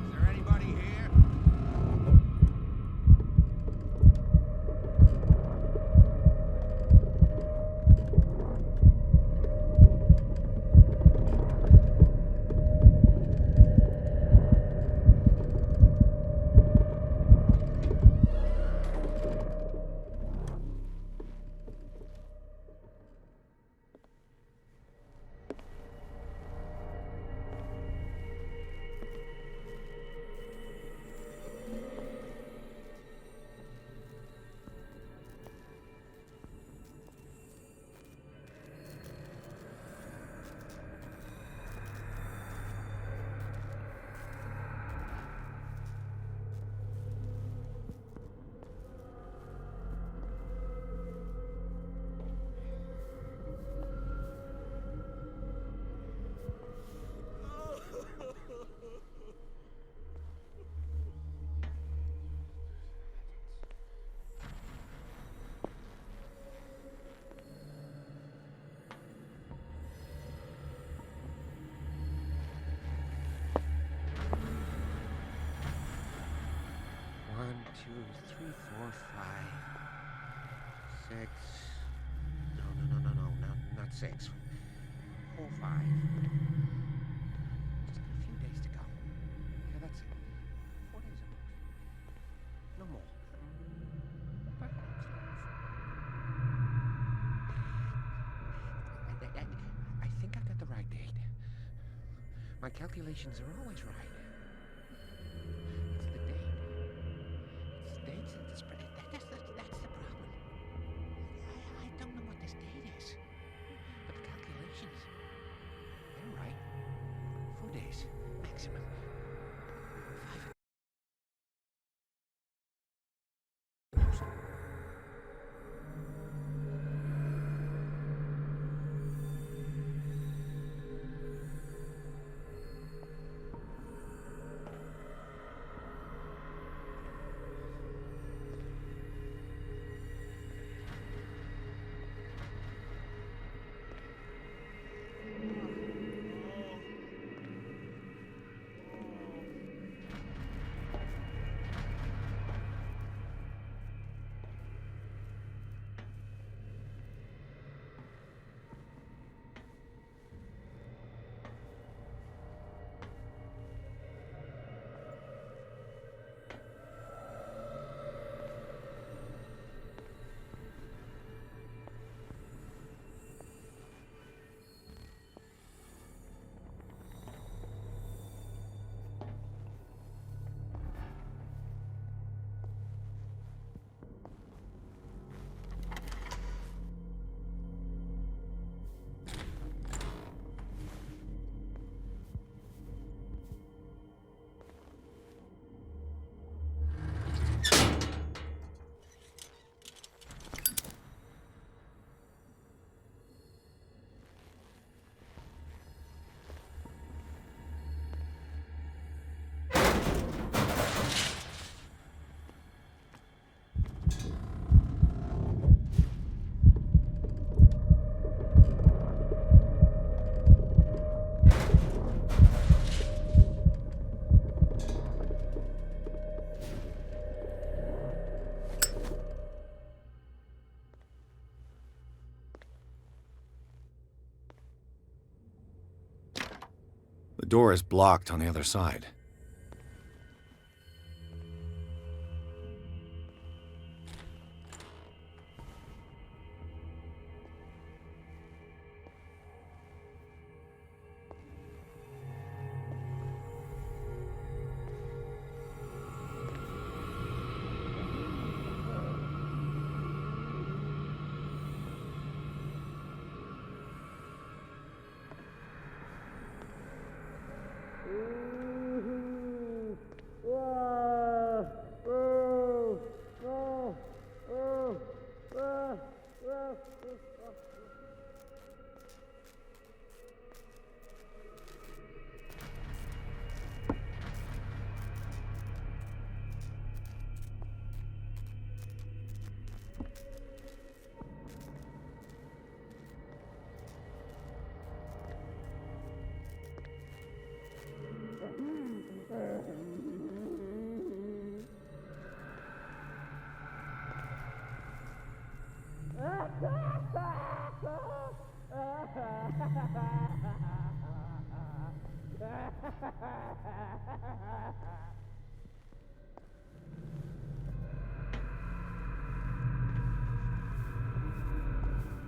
Is there anybody here? One, two, three, four, five, six. No, not six. 4, 5. Just a few days to go. Yeah, that's it. 4 days at most. No more. I think I got the right date. My calculations are always right. It's the date. It's dates. That's the problem. I don't know what this date is. But the calculations, they're right. 4 days, maximum. 5. The door is blocked on the other side.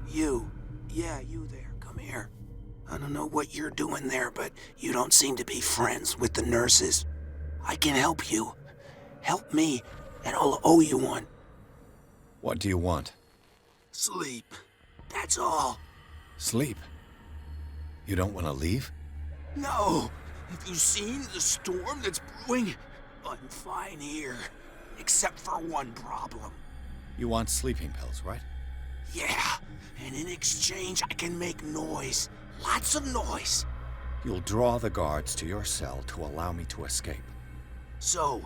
You. Yeah, you there. Come here. I don't know what you're doing there, but you don't seem to be friends with the nurses. I can help you. Help me, and I'll owe you one. What do you want? Sleep. That's all. Sleep? You don't want to leave? No. Have you seen the storm that's brewing? I'm fine here. Except for one problem. You want sleeping pills, right? Yeah, and in exchange I can make noise. Lots of noise. You'll draw the guards to your cell to allow me to escape. So,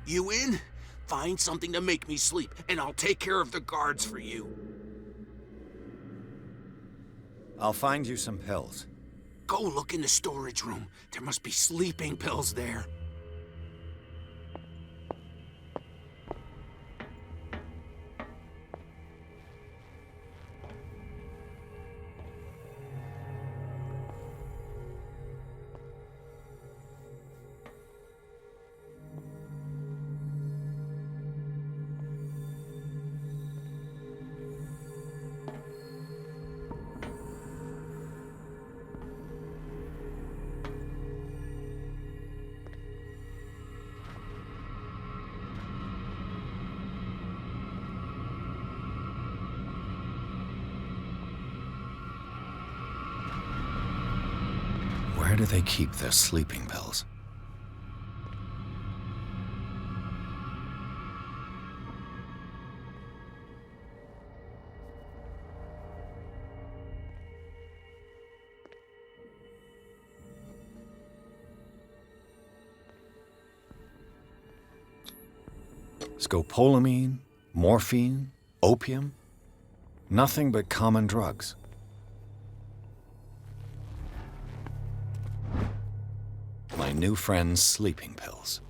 you in? Find something to make me sleep, and I'll take care of the guards for you. I'll find you some pills. Go look in the storage room. There must be sleeping pills there. Where do they keep their sleeping pills? Scopolamine, morphine, opium? Nothing but common drugs. My new friend's sleeping pills.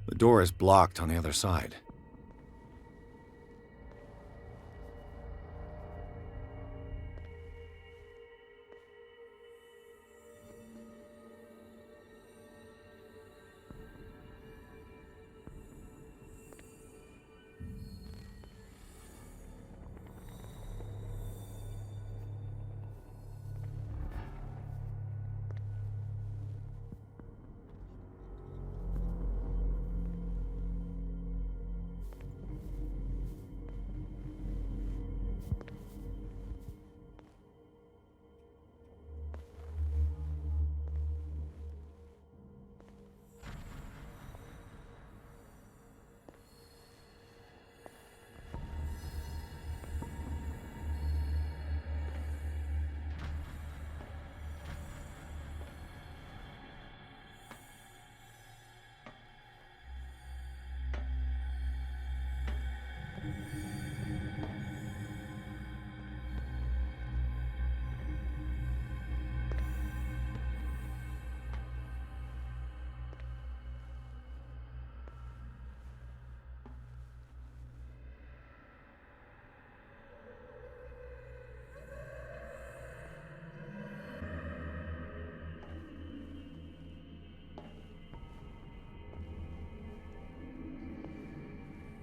The door is blocked on the other side.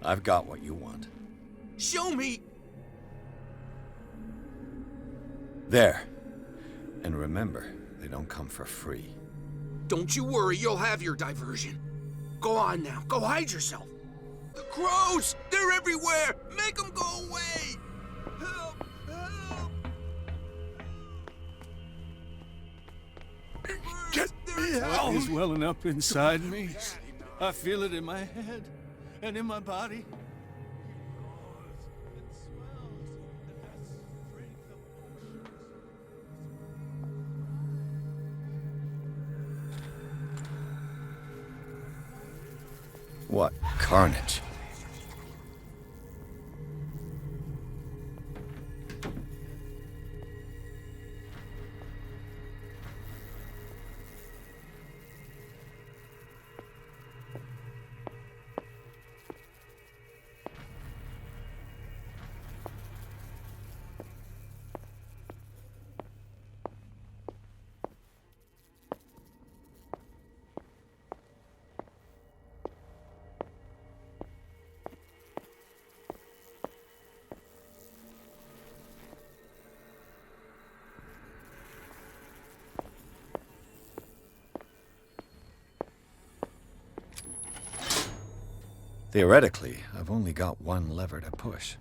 I've got what you want. Show me! There. And remember, they don't come for free. Don't you worry, you'll have your diversion. Go on now, go hide yourself. The crows! They're everywhere! Make them go away! Help! Help! Get me out! What is welling up inside me? I feel it in my head and in my body. What carnage. Theoretically, I've only got one lever to push.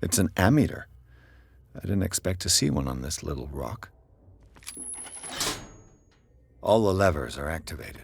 It's an ammeter. I didn't expect to see one on this little rock. All the levers are activated.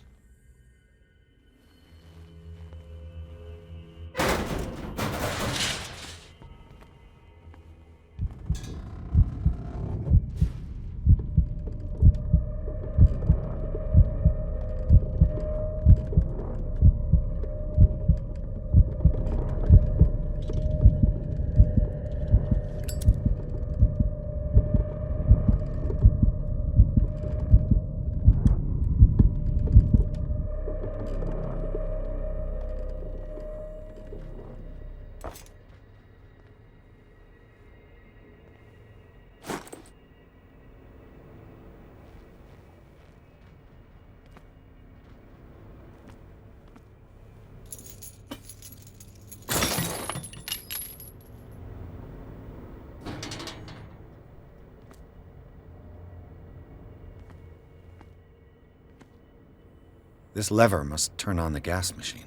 This lever must turn on the gas machine.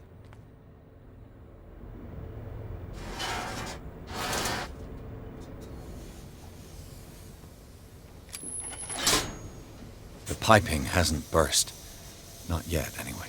The piping hasn't burst. Not yet, anyway.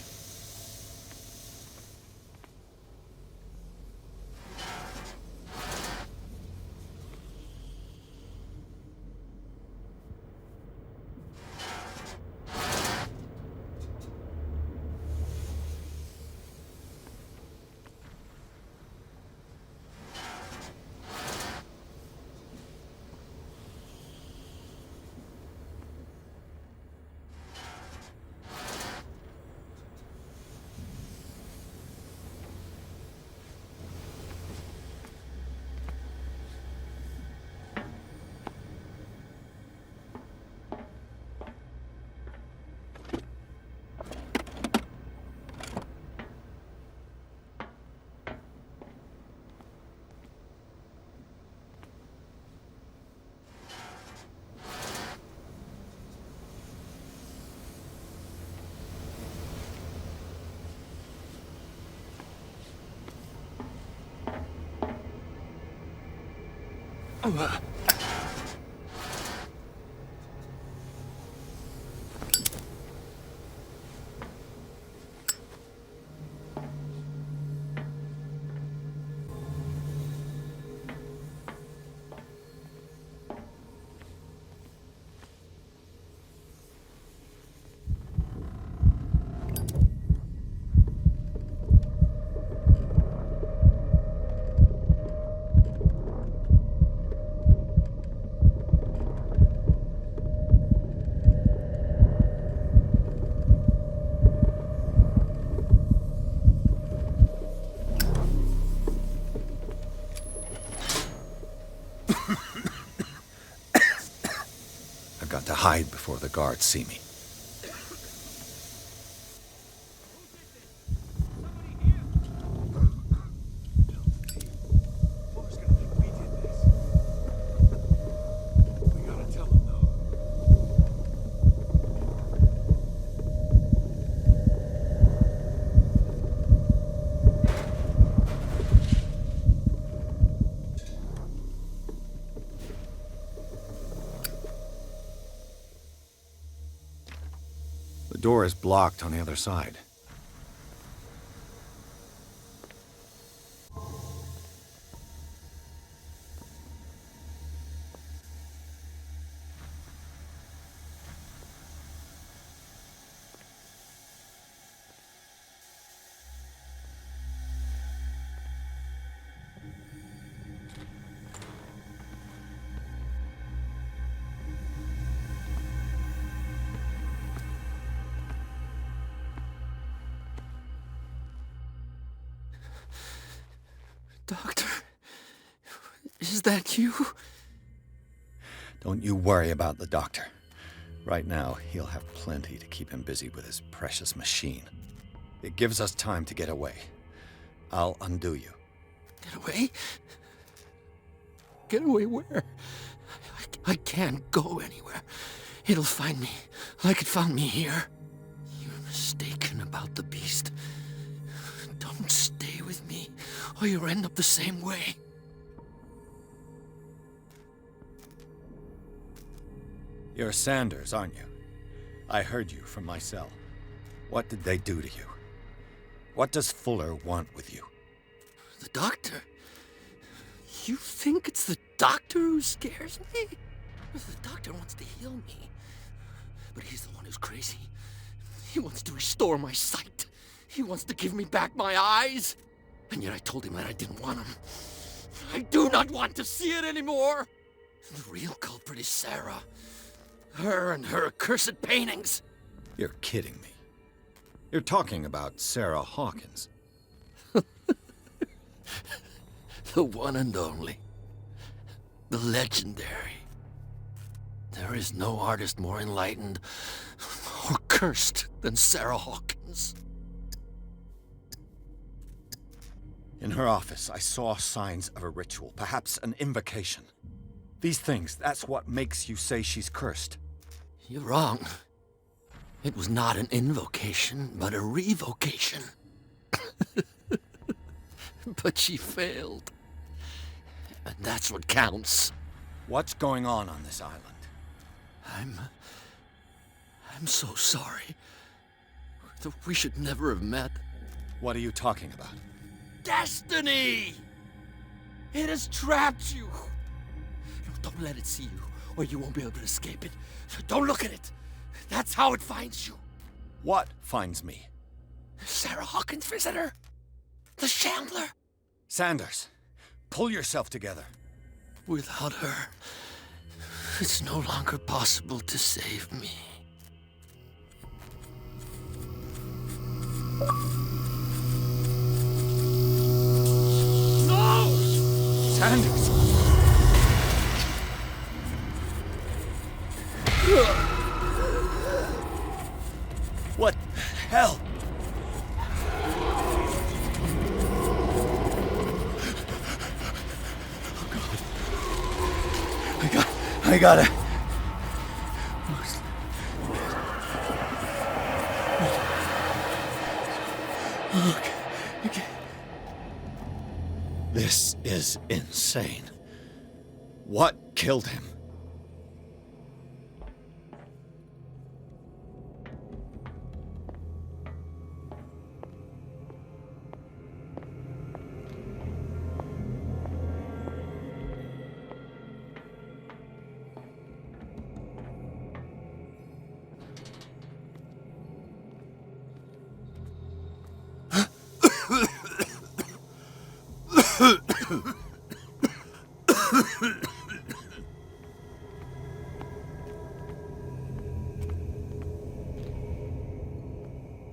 I've got to hide before the guards see me. The door is blocked on the other side. Doctor, is that you? Don't you worry about the doctor. Right now, he'll have plenty to keep him busy with his precious machine. It gives us time to get away. I'll undo you. Get away? Get away where? I can't go anywhere. It'll find me, like it found me here. You're mistaken about the beast. Don't stay with me, or you'll end up the same way. You're Sanders, aren't you? I heard you from my cell. What did they do to you? What does Fuller want with you? The doctor? You think it's the doctor who scares me? The doctor wants to heal me. But he's the one who's crazy. He wants to restore my sight. He wants to give me back my eyes. And yet I told him that I didn't want him. I do not want to see it anymore. The real culprit is Sarah. Her and her accursed paintings. You're kidding me. You're talking about Sarah Hawkins. The one and only. The legendary. There is no artist more enlightened or cursed than Sarah Hawkins. In her office, I saw signs of a ritual, perhaps an invocation. These things, that's what makes you say she's cursed. You're wrong. It was not an invocation, but a revocation. But she failed. And that's what counts. What's going on this island? I'm so sorry. We should never have met. What are you talking about? Destiny! It has trapped you. Don't let it see you, or you won't be able to escape it. Don't look at it. That's how it finds you. What finds me? Sarah Hawkins' visitor. The Shambler. Sanders, pull yourself together. Without her, it's no longer possible to save me. No! Sanders! What the hell? I gotta... Okay. This is insane. What killed him?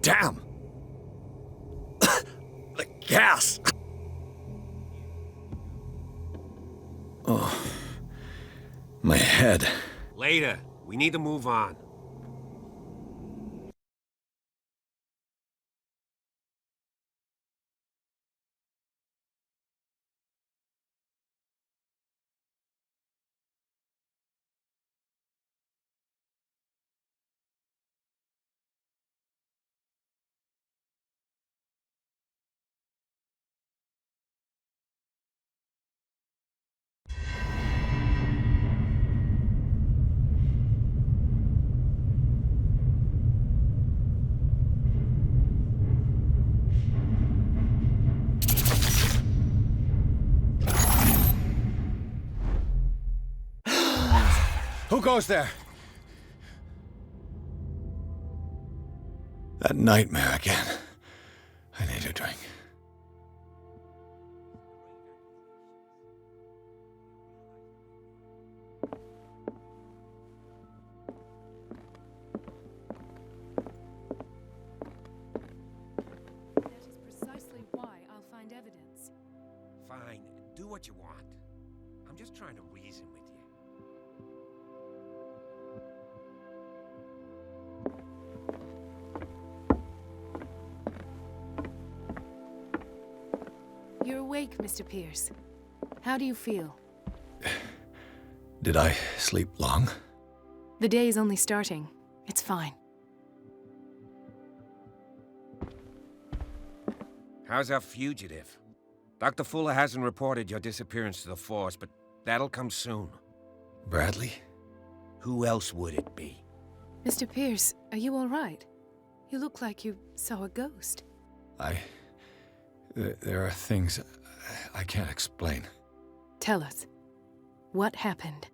Damn! The gas! Oh. My head. Later. We need to move on. Who goes there? That nightmare again. I need a drink. That is precisely why I'll find evidence. Fine, do what you want. I'm just trying to reason with you. You're awake, Mr. Pierce. How do you feel? Did I sleep long? The day is only starting. It's fine. How's our fugitive? Dr. Fuller hasn't reported your disappearance to the force, but that'll come soon. Bradley? Who else would it be? Mr. Pierce, are you all right? You look like you saw a ghost. There are things I can't explain. Tell us. What happened?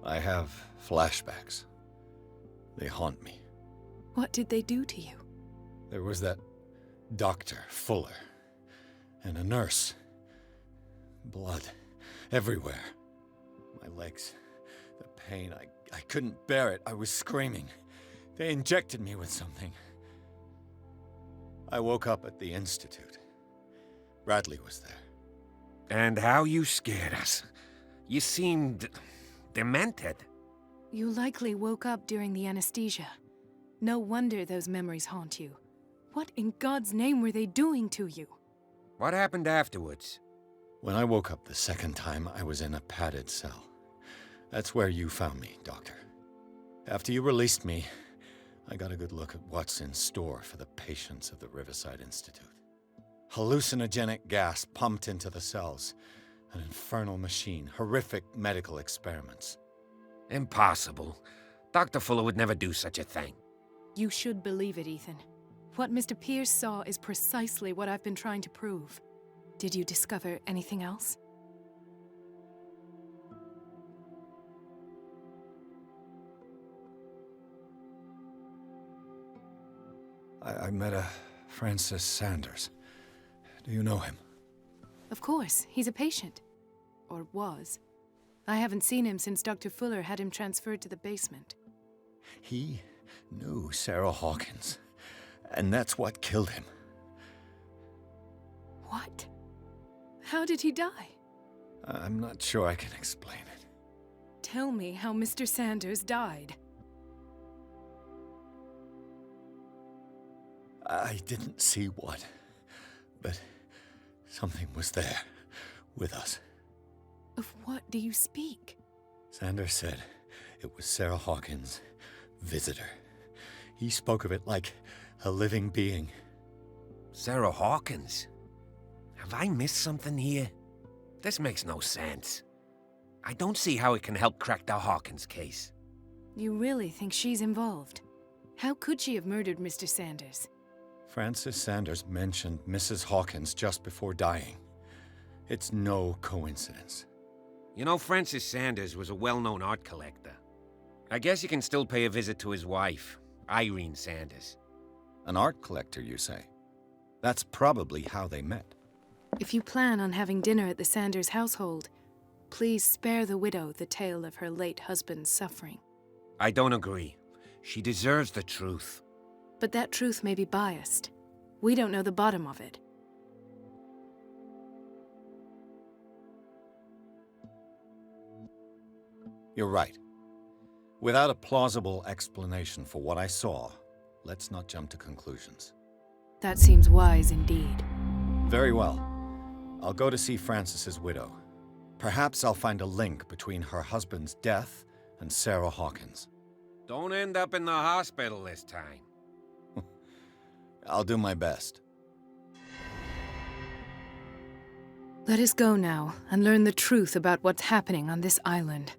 I have flashbacks. They haunt me. What did they do to you? There was that Dr. Fuller and a nurse. Blood everywhere. My legs, the pain, I couldn't bear it. I was screaming. They injected me with something. I woke up at the Institute. Bradley was there. And how you scared us. You seemed demented. You likely woke up during the anesthesia. No wonder those memories haunt you. What in God's name were they doing to you? What happened afterwards? When I woke up the second time, I was in a padded cell. That's where you found me, Doctor. After you released me, I got a good look at what's in store for the patients of the Riverside Institute. Hallucinogenic gas pumped into the cells. An infernal machine. Horrific medical experiments. Impossible. Dr. Fuller would never do such a thing. You should believe it, Ethan. What Mr. Pierce saw is precisely what I've been trying to prove. Did you discover anything else? I met a Francis Sanders. Do you know him? Of course, he's a patient. Or was. I haven't seen him since Dr. Fuller had him transferred to the basement. He knew Sarah Hawkins, and that's what killed him. What? How did he die? I'm not sure I can explain it. Tell me how Mr. Sanders died. I didn't see what, but something was there, with us. Of what do you speak? Sanders said it was Sarah Hawkins' visitor. He spoke of it like a living being. Sarah Hawkins? Have I missed something here? This makes no sense. I don't see how it can help crack the Hawkins case. You really think she's involved? How could she have murdered Mr. Sanders? Francis Sanders mentioned Mrs. Hawkins just before dying. It's no coincidence. You know, Francis Sanders was a well-known art collector. I guess you can still pay a visit to his wife, Irene Sanders. An art collector, you say? That's probably how they met. If you plan on having dinner at the Sanders household, please spare the widow the tale of her late husband's suffering. I don't agree. She deserves the truth. But that truth may be biased. We don't know the bottom of it. You're right. Without a plausible explanation for what I saw, let's not jump to conclusions. That seems wise indeed. Very well. I'll go to see Francis's widow. Perhaps I'll find a link between her husband's death and Sarah Hawkins. Don't end up in the hospital this time. I'll do my best. Let us go now and learn the truth about what's happening on this island.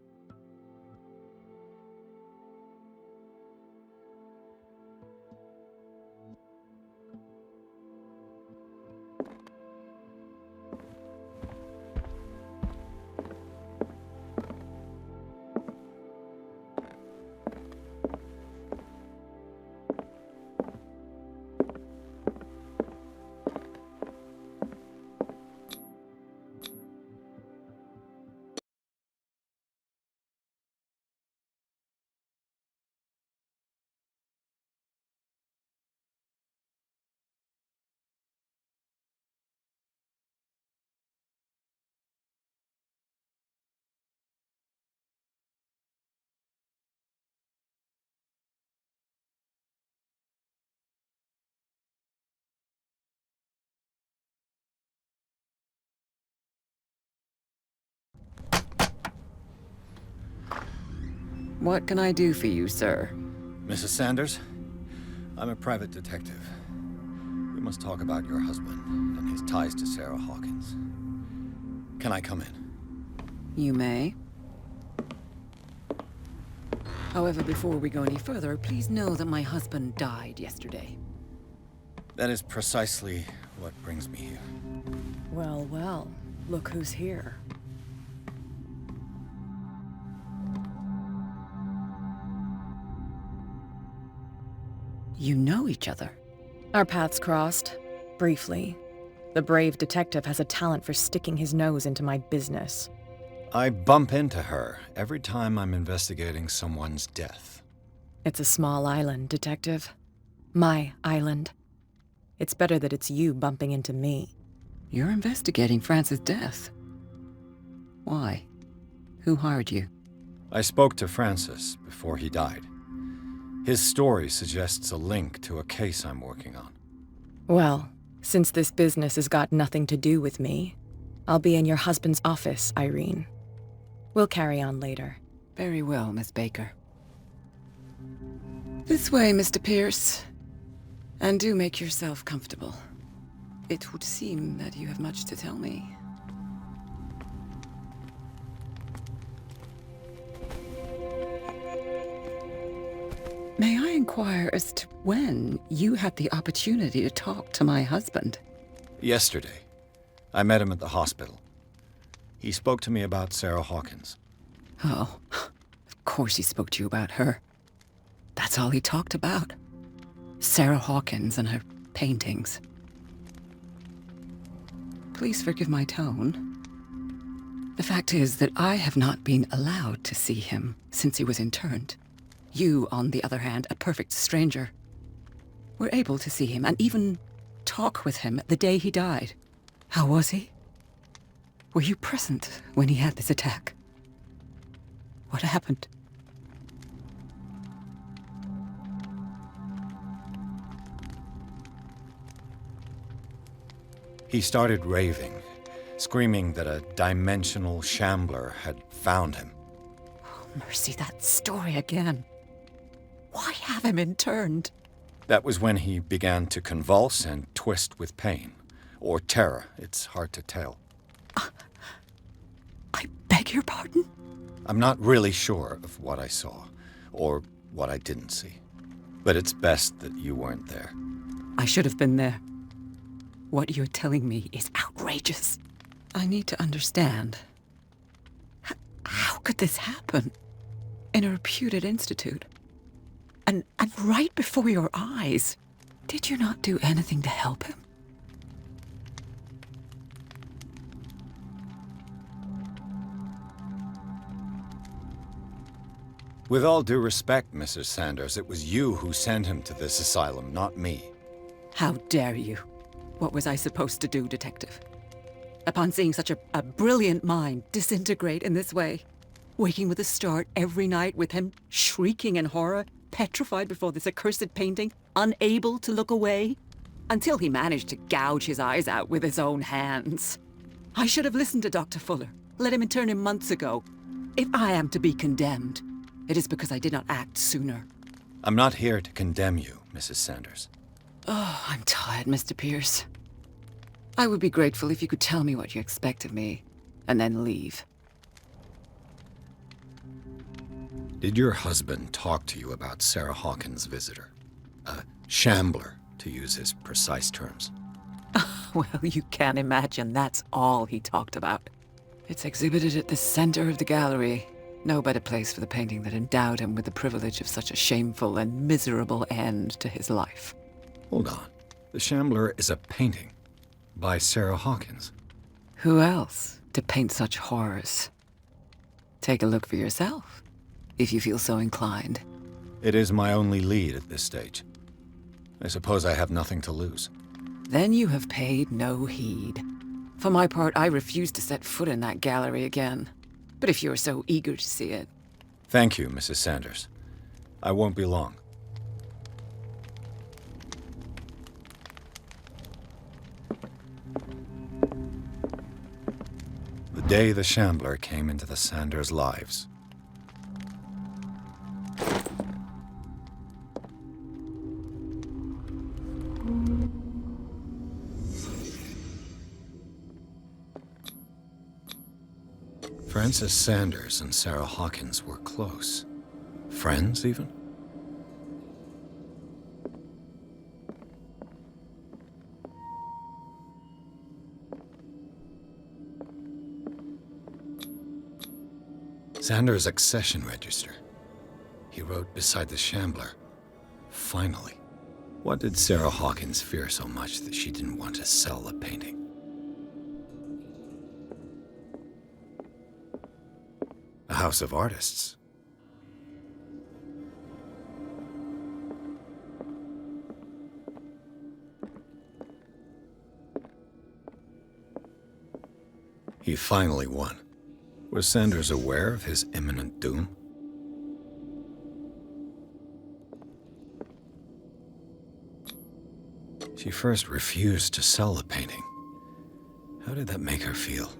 What can I do for you, sir? Mrs. Sanders, I'm a private detective. We must talk about your husband and his ties to Sarah Hawkins. Can I come in? You may. However, before we go any further, please know that my husband died yesterday. That is precisely what brings me here. Well, well, look who's here. You know each other. Our paths crossed, briefly. The brave detective has a talent for sticking his nose into my business. I bump into her every time I'm investigating someone's death. It's a small island, Detective. My island. It's better that it's you bumping into me. You're investigating Francis' death. Why? Who hired you? I spoke to Francis before he died. His story suggests a link to a case I'm working on. Well, since this business has got nothing to do with me, I'll be in your husband's office, Irene. We'll carry on later. Very well, Miss Baker. This way, Mr. Pierce. And do make yourself comfortable. It would seem that you have much to tell me. May I inquire as to when you had the opportunity to talk to my husband? Yesterday. I met him at the hospital. He spoke to me about Sarah Hawkins. Oh, of course he spoke to you about her. That's all he talked about. Sarah Hawkins and her paintings. Please forgive my tone. The fact is that I have not been allowed to see him since he was interned. You, on the other hand, a perfect stranger, were able to see him and even talk with him the day he died. How was he? Were you present when he had this attack? What happened? He started raving, screaming that a dimensional shambler had found him. Oh, mercy, that story again. Why have him interned? That was when he began to convulse and twist with pain. Or terror, it's hard to tell. I beg your pardon? I'm not really sure of what I saw, or what I didn't see. But it's best that you weren't there. I should have been there. What you're telling me is outrageous. I need to understand. How could this happen? In a reputed institute? And right before your eyes. Did you not do anything to help him? With all due respect, Mrs. Sanders, it was you who sent him to this asylum, not me. How dare you? What was I supposed to do, Detective? Upon seeing such a brilliant mind disintegrate in this way, waking with a start every night with him shrieking in horror, petrified before this accursed painting, unable to look away, until he managed to gouge his eyes out with his own hands. I should have listened to Dr. Fuller, let him intern him months ago. If I am to be condemned, it is because I did not act sooner. I'm not here to condemn you, Mrs. Sanders. Oh, I'm tired, Mr. Pierce. I would be grateful if you could tell me what you expect of me, and then leave. Did your husband talk to you about Sarah Hawkins' visitor? A shambler, to use his precise terms. Well, you can't imagine that's all he talked about. It's exhibited at the center of the gallery. No better place for the painting that endowed him with the privilege of such a shameful and miserable end to his life. Hold on. The Shambler is a painting by Sarah Hawkins. Who else to paint such horrors? Take a look for yourself, if you feel so inclined. It is my only lead at this stage. I suppose I have nothing to lose. Then you have paid no heed. For my part, I refuse to set foot in that gallery again. But if you're so eager to see it... Thank you, Mrs. Sanders. I won't be long. The day the Shambler came into the Sanders' lives. Frances Sanders and Sarah Hawkins were close. Friends, even? Sanders' accession register. He wrote beside the Shambler, "Finally." What did Sarah Hawkins fear so much that she didn't want to sell the painting? A house of artists. He finally won. Was Sanders aware of his imminent doom? She first refused to sell the painting. How did that make her feel?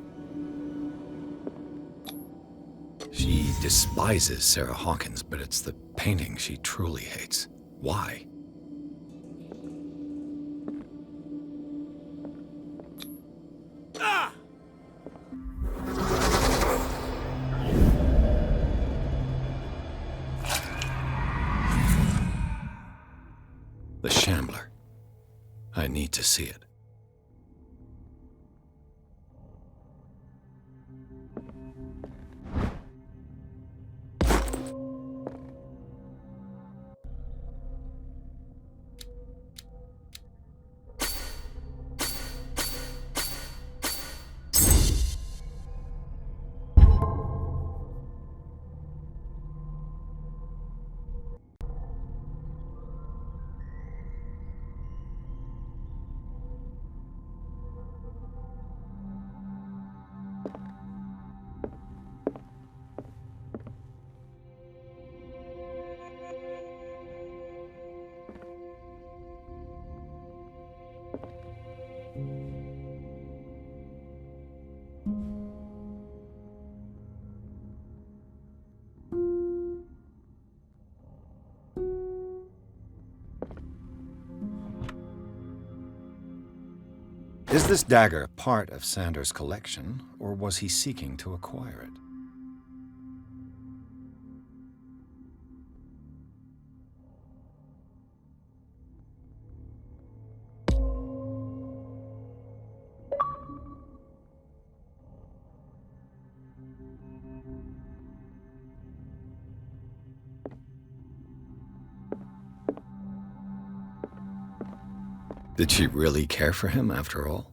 She despises Sarah Hawkins, but it's the painting she truly hates. Why? Ah! The Shambler. I need to see it. Is this dagger part of Sanders' collection, or was he seeking to acquire it? Did she really care for him after all?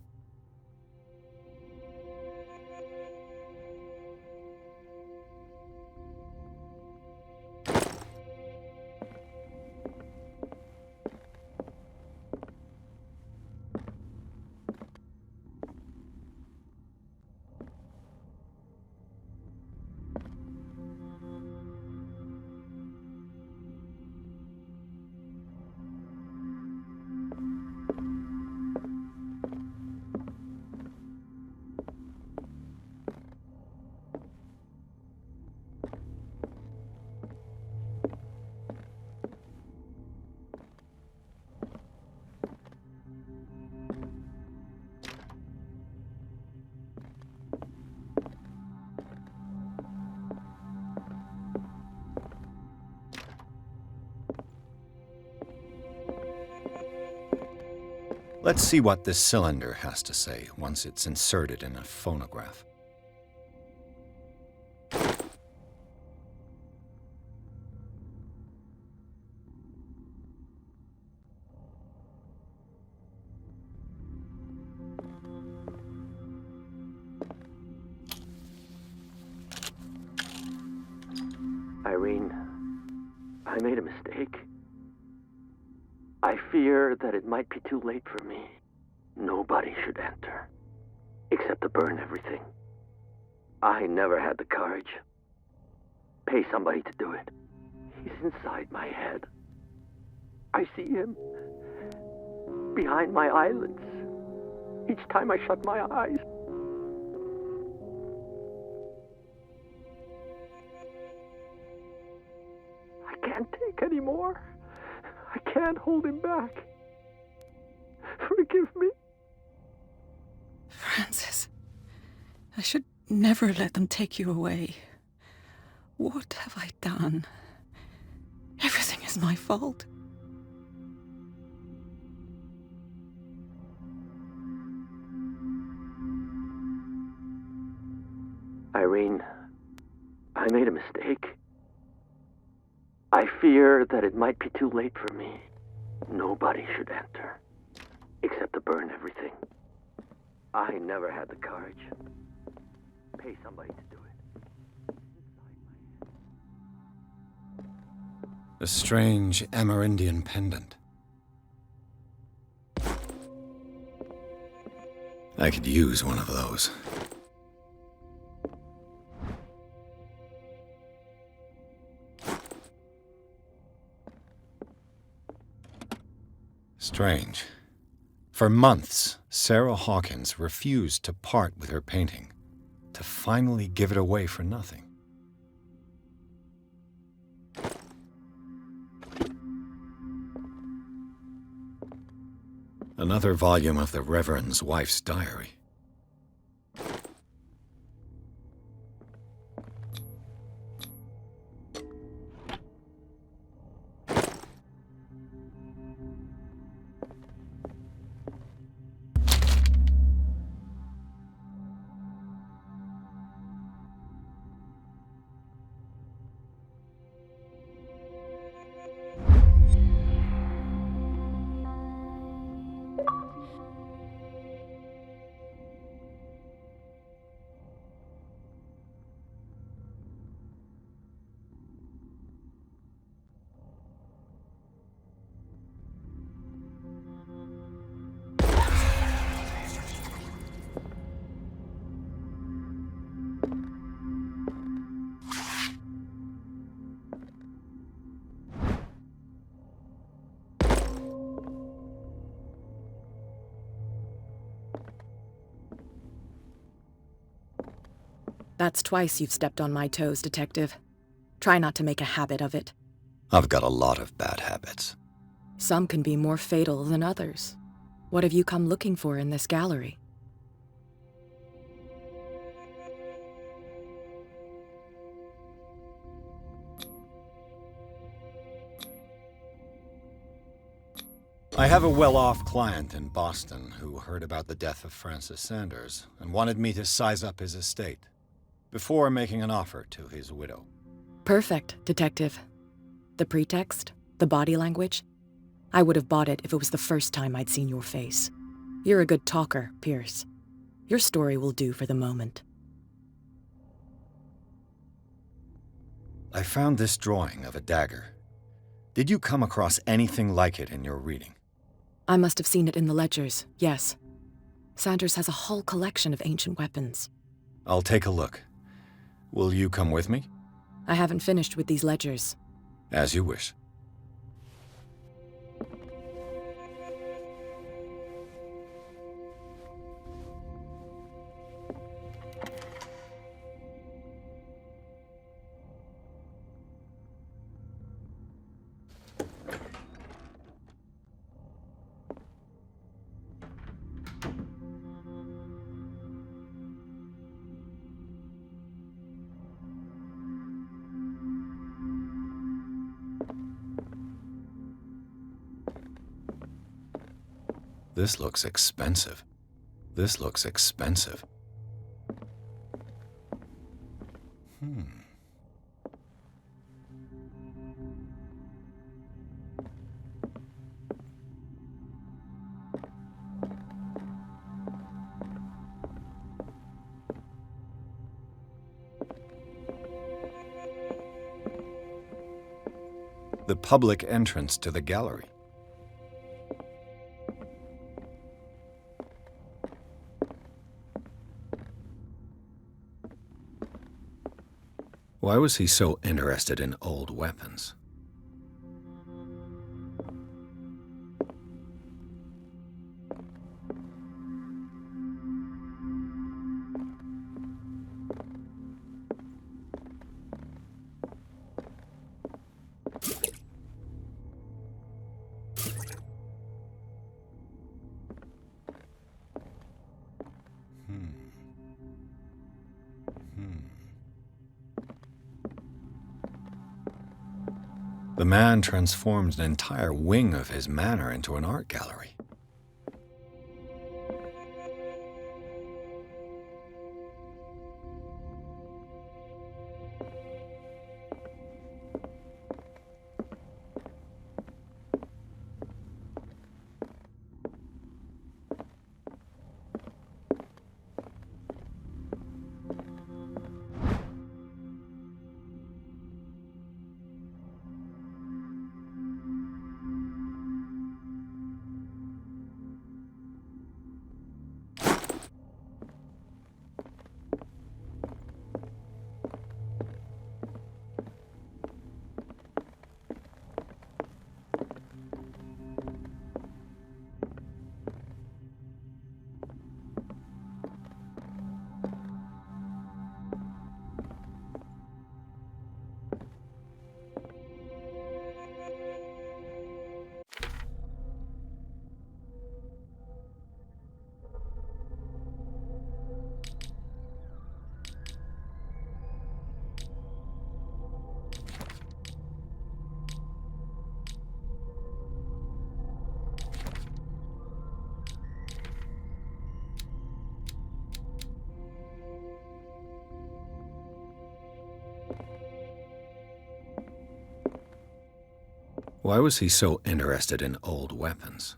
Let's see what this cylinder has to say once it's inserted in a phonograph. Irene, I made a mistake. I fear that it might be too late for me. Nobody should enter, except to burn everything. I never had the courage. Pay somebody to do it. He's inside my head. I see him behind my eyelids each time I shut my eyes. I can't take any more. I can't hold him back. Forgive me. Francis, I should never let them take you away. What have I done? Everything is my fault. Irene, I made a mistake. I fear that it might be too late for me. Nobody should enter, except to burn everything. I never had the courage. Pay somebody to do it. A strange Amerindian pendant. I could use one of those. Strange. For months, Sarah Hawkins refused to part with her painting, to finally give it away for nothing. Another volume of the Reverend's wife's diary. That's twice you've stepped on my toes, Detective. Try not to make a habit of it. I've got a lot of bad habits. Some can be more fatal than others. What have you come looking for in this gallery? I have a well-off client in Boston who heard about the death of Francis Sanders and wanted me to size up his estate before making an offer to his widow. Perfect, Detective. The pretext, the body language, I would have bought it if it was the first time I'd seen your face. You're a good talker, Pierce. Your story will do for the moment. I found this drawing of a dagger. Did you come across anything like it in your reading? I must have seen it in the ledgers, yes. Sanders has a whole collection of ancient weapons. I'll take a look. Will you come with me? I haven't finished with these ledgers. As you wish. This looks expensive. This looks expensive. The public entrance to the gallery. Why was he so interested in old weapons? The man transforms an entire wing of his manor into an art gallery. Why was he so interested in old weapons?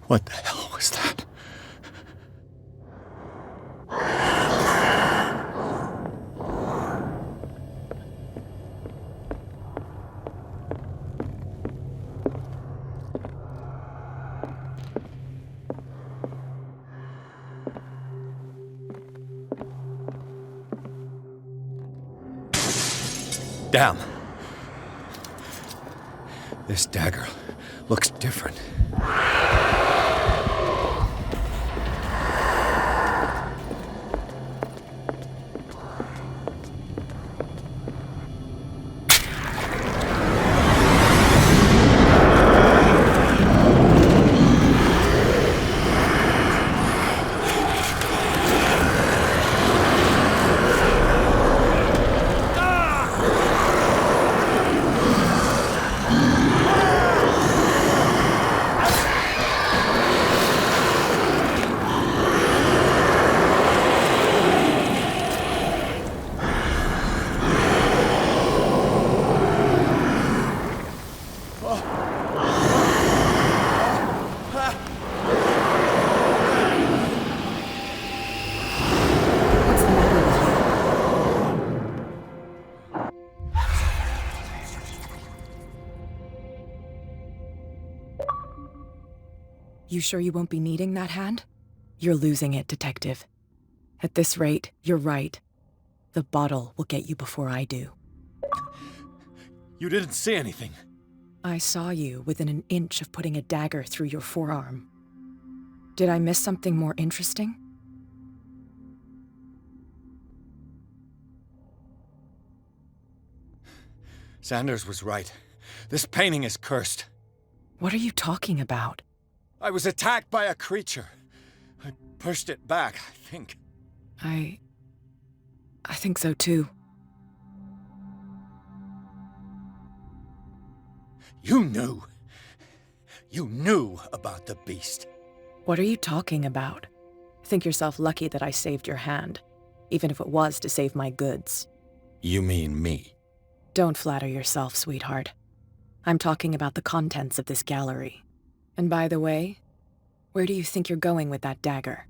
What the hell was that? Damn. This dagger looks different. You sure you won't be needing that hand? You're losing it, Detective. At this rate, you're right. The bottle will get you before I do. You didn't see anything. I saw you within an inch of putting a dagger through your forearm. Did I miss something more interesting? Sanders was right. This painting is cursed. What are you talking about? I was attacked by a creature. I pushed it back, I think. I think so too. You knew. You knew about the beast. What are you talking about? Think yourself lucky that I saved your hand, even if it was to save my goods. You mean me? Don't flatter yourself, sweetheart. I'm talking about the contents of this gallery. And by the way, where do you think you're going with that dagger?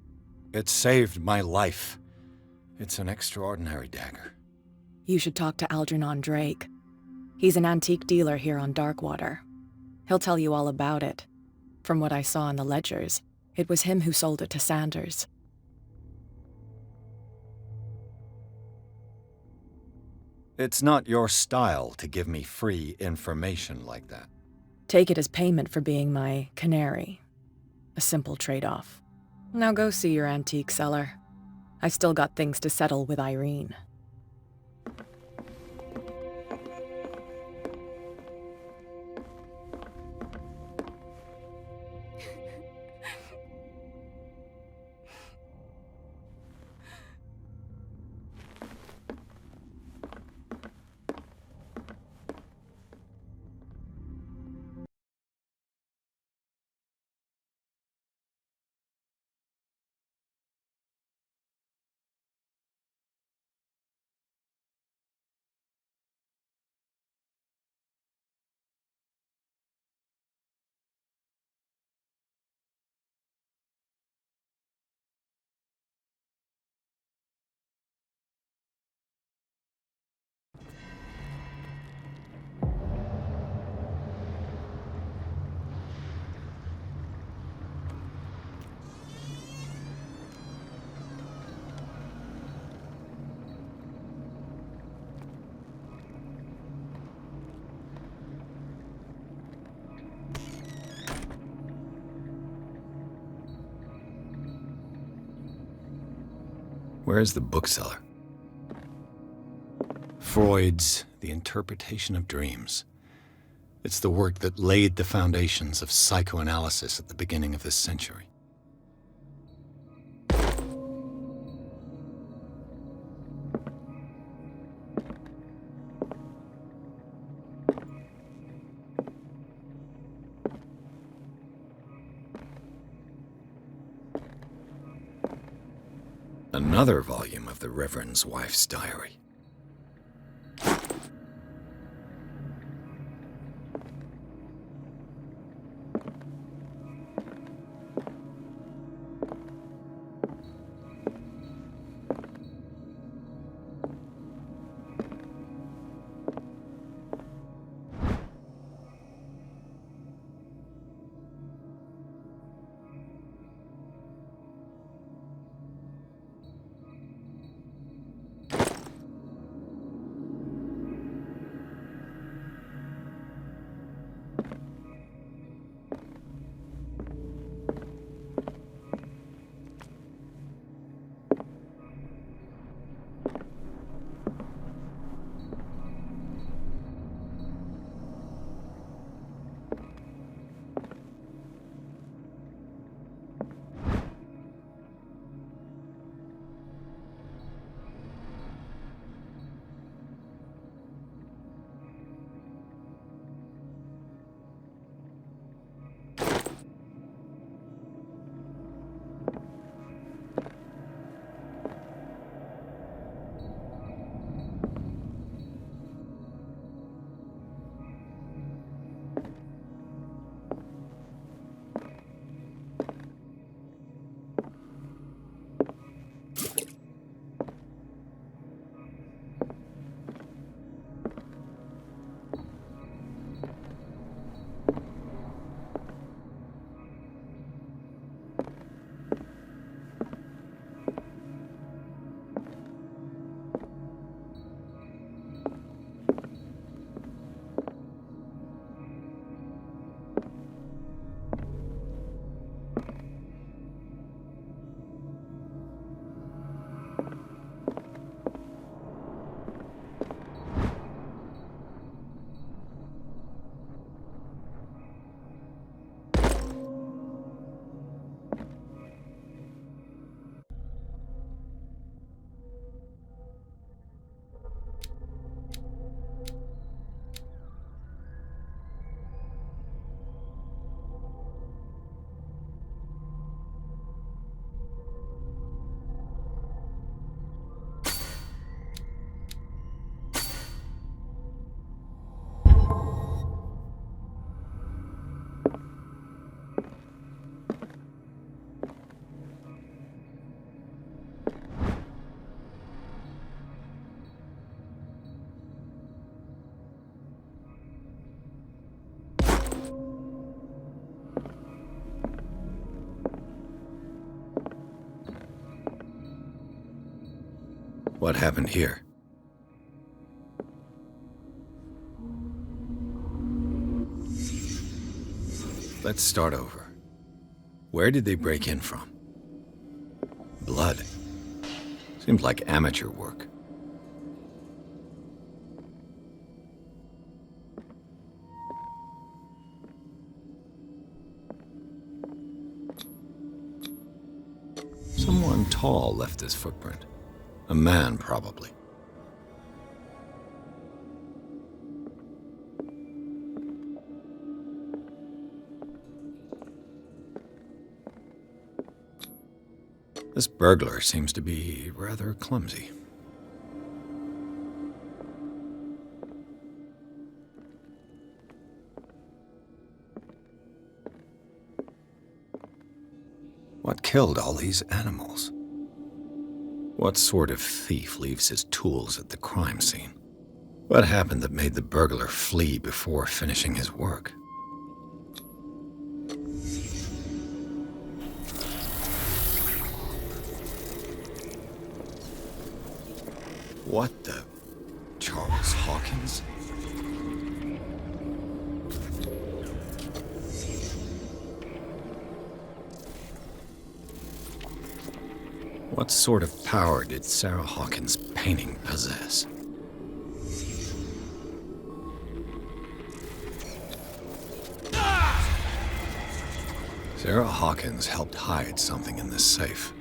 It saved my life. It's an extraordinary dagger. You should talk to Algernon Drake. He's an antique dealer here on Darkwater. He'll tell you all about it. From what I saw in the ledgers, it was him who sold it to Sanders. It's not your style to give me free information like that. Take it as payment for being my canary. A simple trade-off. Now go see your antique seller. I still got things to settle with Irene. Where's the bookseller? Freud's The Interpretation of Dreams. It's the work that laid the foundations of psychoanalysis at the beginning of this century. Another volume of the Reverend's wife's diary. What happened here? Let's start over. Where did they break in from? Blood. Seems like amateur work. Someone tall left this footprint. A man, probably. This burglar seems to be rather clumsy. What killed all these animals? What sort of thief leaves his tools at the crime scene? What happened that made the burglar flee before finishing his work? What the... Charles Hawkins? What sort of power did Sarah Hawkins' painting possess? Sarah Hawkins helped hide something in this safe.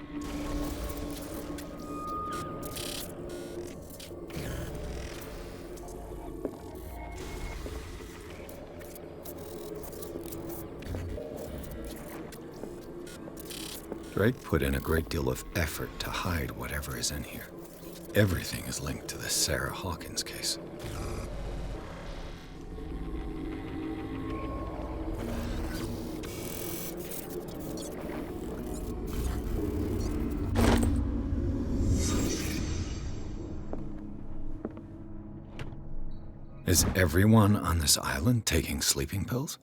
Drake put in a great deal of effort to hide whatever is in here. Everything is linked to the Sarah Hawkins case. Is everyone on this island taking sleeping pills?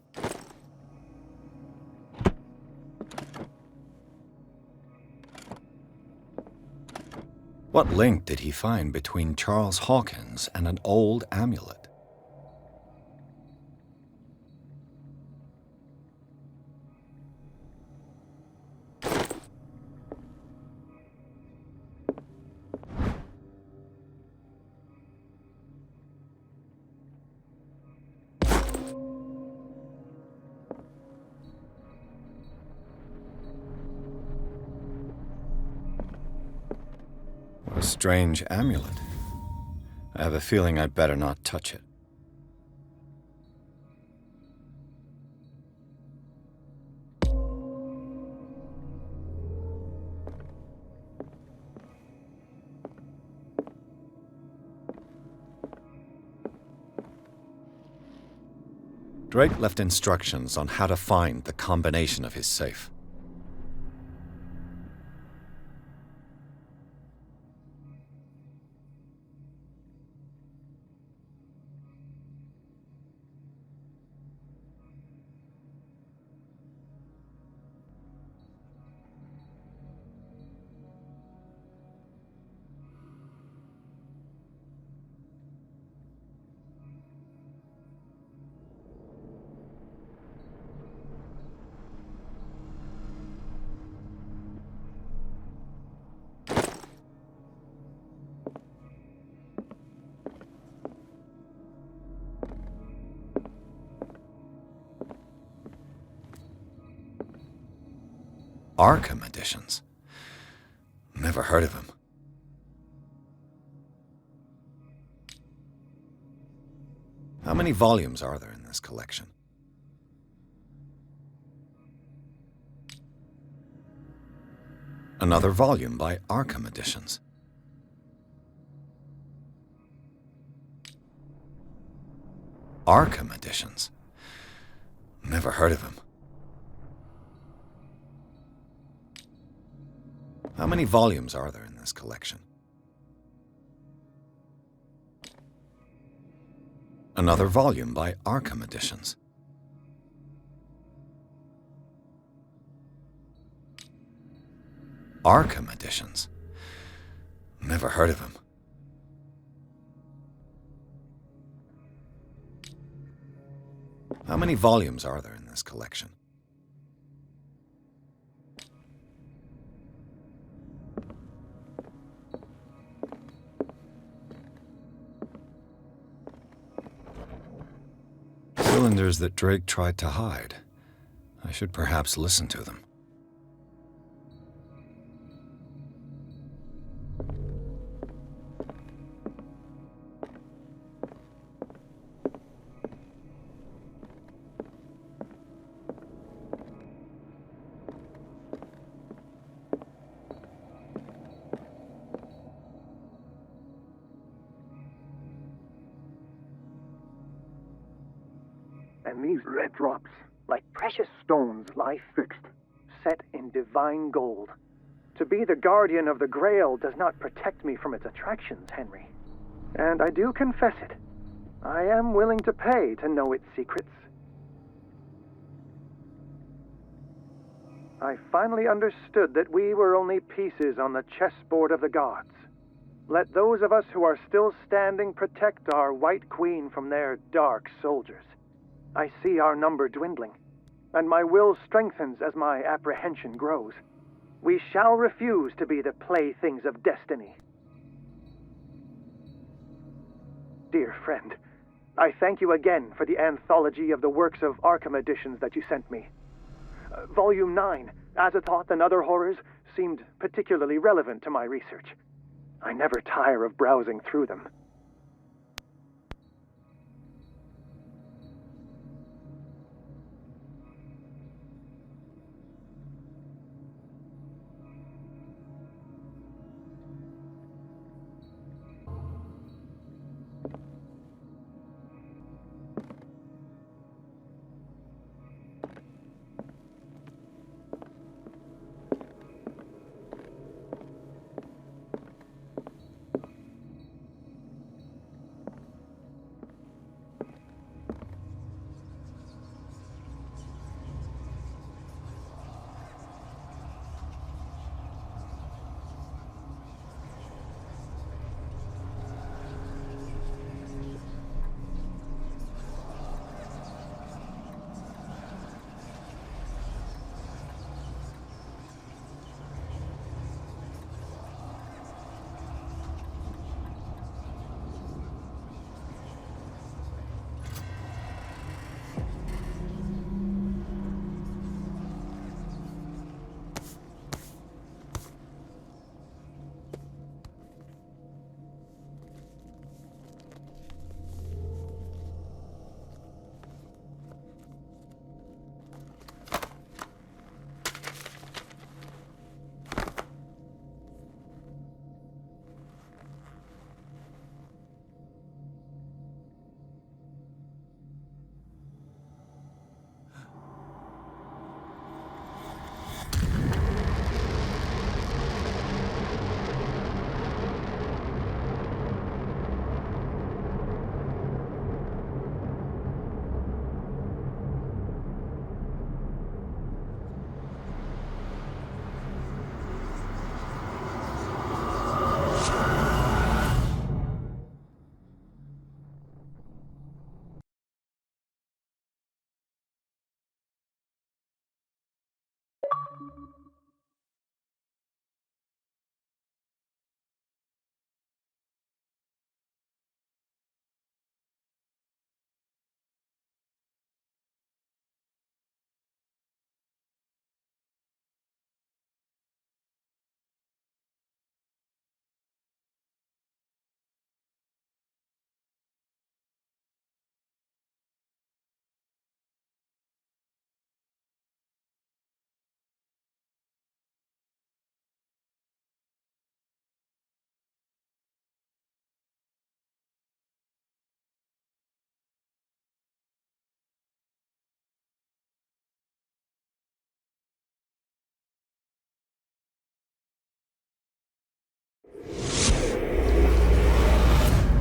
What link did he find between Charles Hawkins and an old amulet? A strange amulet. I have a feeling I'd better not touch it. Drake left instructions on how to find the combination of his safe. Arkham editions. Never heard of him. How many volumes are there in this collection? Another volume by Arkham Editions. Arkham Editions. Never heard of him. How many volumes are there in this collection? Another volume by Arkham Editions. Arkham Editions. Never heard of him. How many volumes are there in this collection? Cylinders that Drake tried to hide. I should perhaps listen to them. And these red drops, like precious stones, lie fixed, set in divine gold. To be the guardian of the Grail does not protect me from its attractions, Henry. And I do confess it. I am willing to pay to know its secrets. I finally understood that we were only pieces on the chessboard of the gods. Let those of us who are still standing protect our White Queen from their dark soldiers. I see our number dwindling, and my will strengthens as my apprehension grows. We shall refuse to be the playthings of destiny. Dear friend, I thank you again for the anthology of the works of Arkham editions that you sent me. Volume 9, Azathoth and Other Horrors, seemed particularly relevant to my research. I never tire of browsing through them.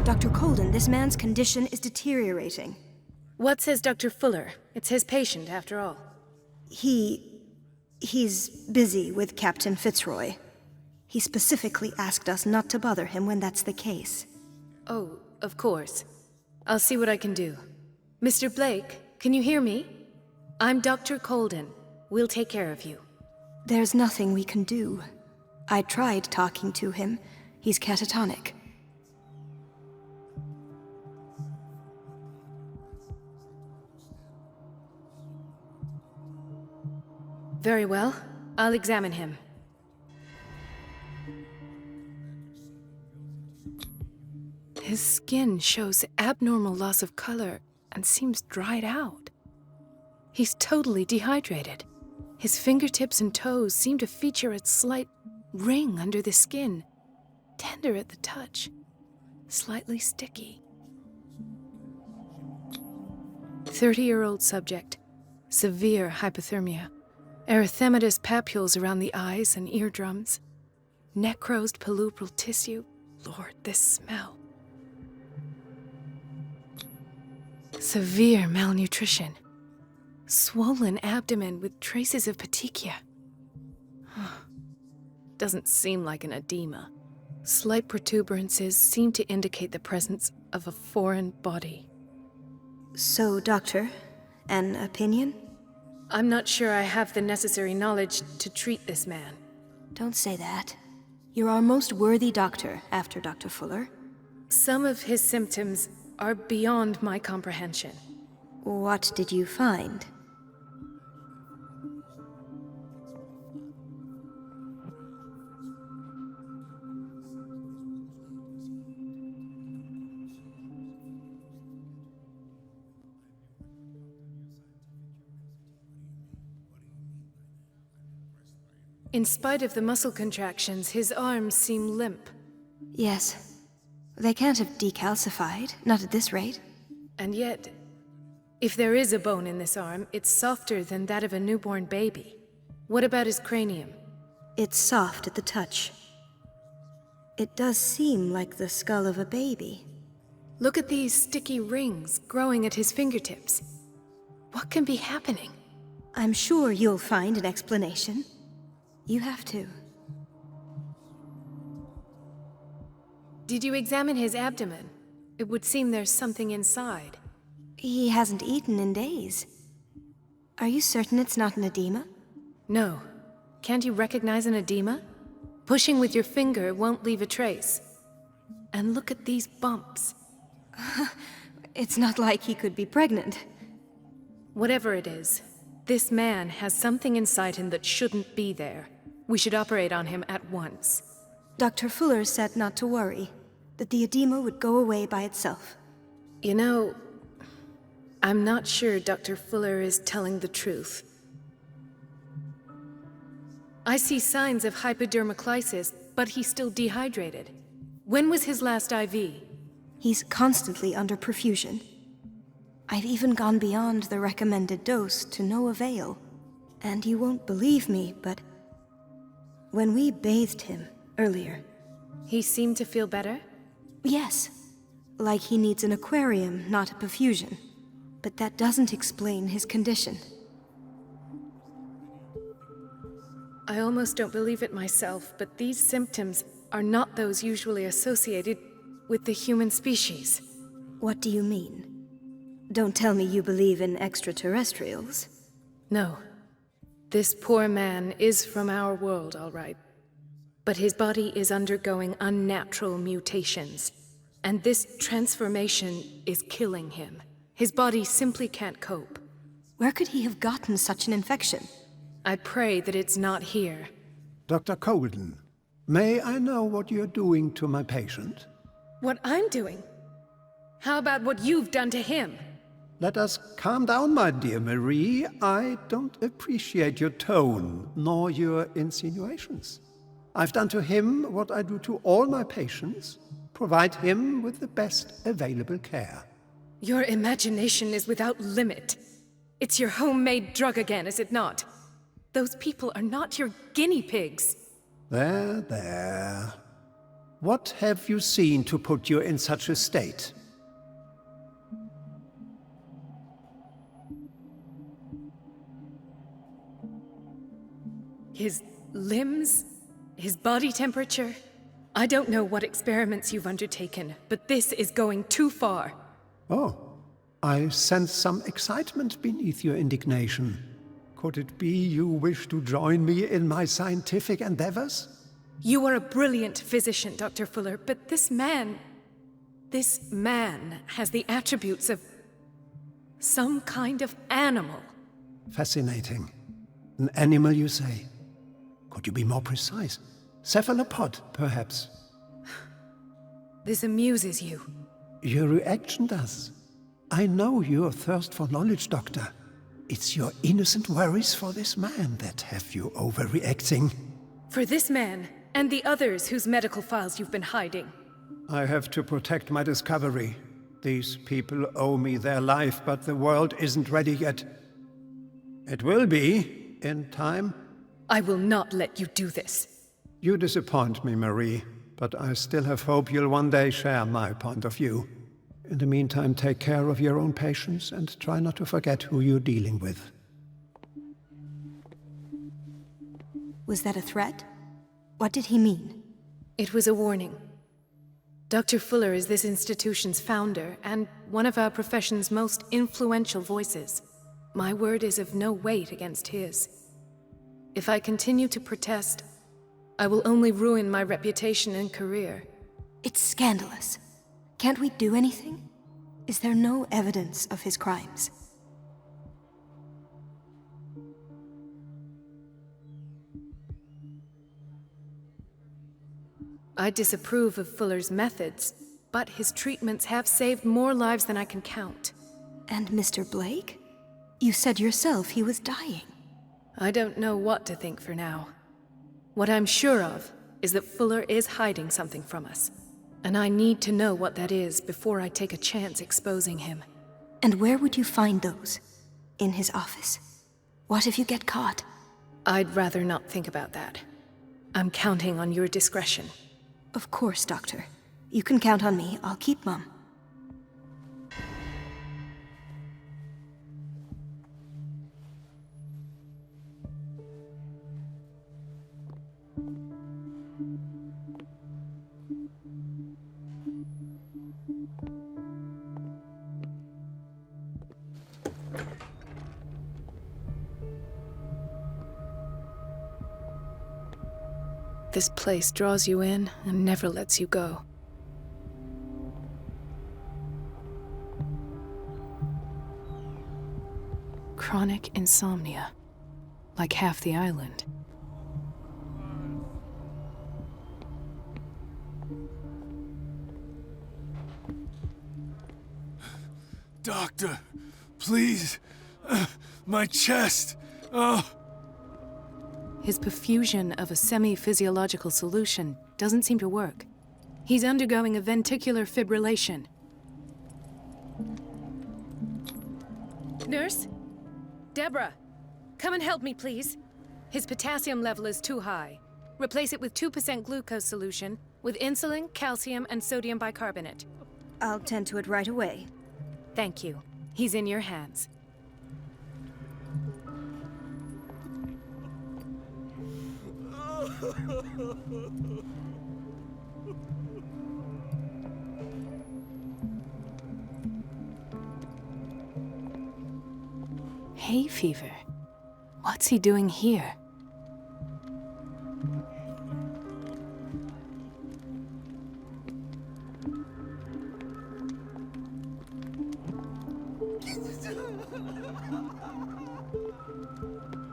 Dr. Colden, this man's condition is deteriorating. What says Dr. Fuller? It's his patient, after all. He's busy with Captain Fitzroy. He specifically asked us not to bother him when that's the case. Oh, of course. I'll see what I can do. Mr. Blake, Can you hear me? I'm Dr. Colden. We'll take care of you. There's nothing we can do. I tried talking to him. He's catatonic. Very well. I'll examine him. His skin shows abnormal loss of color and seems dried out. He's totally dehydrated. His fingertips and toes seem to feature a slight ring under the skin, tender at the touch, slightly sticky. 30-year-old subject, severe hypothermia, erythematous papules around the eyes and eardrums, necrosed palpebral tissue. Lord, this smell. Severe malnutrition. Swollen abdomen with traces of petechia. Doesn't seem like an edema. Slight protuberances seem to indicate the presence of a foreign body. So, Doctor, an opinion? I'm not sure I have the necessary knowledge to treat this man. Don't say that. You're our most worthy doctor after Dr. Fuller. Some of his symptoms are beyond my comprehension. What did you find? In spite of the muscle contractions, his arms seem limp. Yes. They can't have decalcified, not at this rate. And yet, if there is a bone in this arm, it's softer than that of a newborn baby. What about his cranium? It's soft at the touch. It does seem like the skull of a baby. Look at these sticky rings growing at his fingertips. What can be happening? I'm sure you'll find an explanation. You have to. Did you examine his abdomen? It would seem there's something inside. He hasn't eaten in days. Are you certain it's not an edema? No. Can't you recognize an edema? Pushing with your finger won't leave a trace. And look at these bumps. It's not like he could be pregnant. Whatever it is, this man has something inside him that shouldn't be there. We should operate on him at once. Dr. Fuller said not to worry, that the edema would go away by itself. You know, I'm not sure Dr. Fuller is telling the truth. I see signs of hypodermoclysis, but he's still dehydrated. When was his last IV? He's constantly under perfusion. I've even gone beyond the recommended dose to no avail. And you won't believe me, but when we bathed him earlier... He seemed to feel better? Yes. Like he needs an aquarium, not a perfusion. But that doesn't explain his condition. I almost don't believe it myself, but these symptoms are not those usually associated with the human species. What do you mean? Don't tell me you believe in extraterrestrials. No. This poor man is from our world, all right. But his body is undergoing unnatural mutations. And this transformation is killing him. His body simply can't cope. Where could he have gotten such an infection? I pray that it's not here. Dr. Colden, may I know what you're doing to my patient? What I'm doing? How about what you've done to him? Let us calm down, my dear Marie. I don't appreciate your tone, nor your insinuations. I've done to him what I do to all my patients, provide him with the best available care. Your imagination is without limit. It's your homemade drug again, is it not? Those people are not your guinea pigs. There, there. What have you seen to put you in such a state? His limbs? His body temperature? I don't know what experiments you've undertaken, but this is going too far. Oh, I sense some excitement beneath your indignation. Could it be you wish to join me in my scientific endeavors? You are a brilliant physician, Dr. Fuller, but this man has the attributes of some kind of animal. Fascinating. An animal, you say? Could you be more precise? Cephalopod, perhaps? This amuses you. Your reaction does. I know your thirst for knowledge, Doctor. It's your innocent worries for this man that have you overreacting. For this man, and the others whose medical files you've been hiding. I have to protect my discovery. These people owe me their life, but the world isn't ready yet. It will be, in time. I will not let you do this. You disappoint me, Marie, but I still have hope you'll one day share my point of view. In the meantime, take care of your own patients and try not to forget who you're dealing with. Was that a threat? What did he mean? It was a warning. Dr. Fuller is this institution's founder and one of our profession's most influential voices. My word is of no weight against his. If I continue to protest, I will only ruin my reputation and career. It's scandalous. Can't we do anything? Is there no evidence of his crimes? I disapprove of Fuller's methods, but his treatments have saved more lives than I can count. And Mr. Blake? You said yourself he was dying. I don't know what to think for now. What I'm sure of is that Fuller is hiding something from us. And I need to know what that is before I take a chance exposing him. And where would you find those? In his office? What if you get caught? I'd rather not think about that. I'm counting on your discretion. Of course, Doctor. You can count on me. I'll keep mum. This place draws you in and never lets you go. Chronic insomnia, like half the island. Doctor, please. My chest. Oh. His perfusion of a semi-physiological solution doesn't seem to work. He's undergoing a ventricular fibrillation. Nurse? Deborah, come and help me, please. His potassium level is too high. Replace it with 2% glucose solution with insulin, calcium, and sodium bicarbonate. I'll tend to it right away. Thank you. He's in your hands. Hay fever? What's he doing here?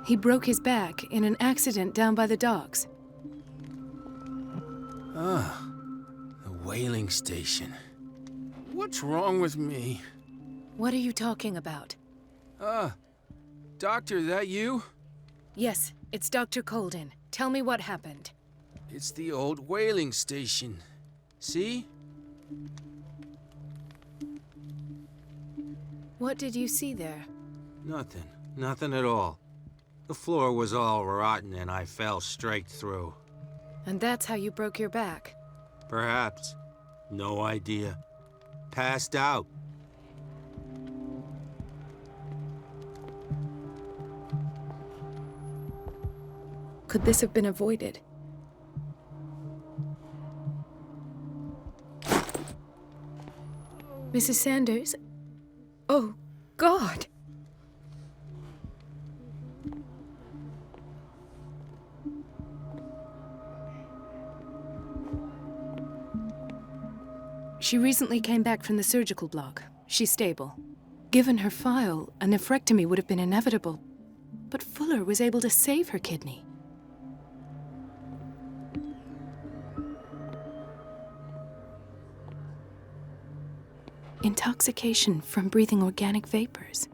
He broke his back in an accident down by the docks. Ah, the whaling station. What's wrong with me? What are you talking about? Doctor, that you? Yes, it's Dr. Colden. Tell me what happened. It's the old whaling station. See? What did you see there? Nothing. Nothing at all. The floor was all rotten and I fell straight through. And that's how you broke your back? Perhaps. No idea. Passed out. Could this have been avoided? Mrs. Sanders, Oh, God! She recently came back from the surgical block. She's stable. Given her file, a nephrectomy would have been inevitable. But Fuller was able to save her kidney. Intoxication from breathing organic vapors.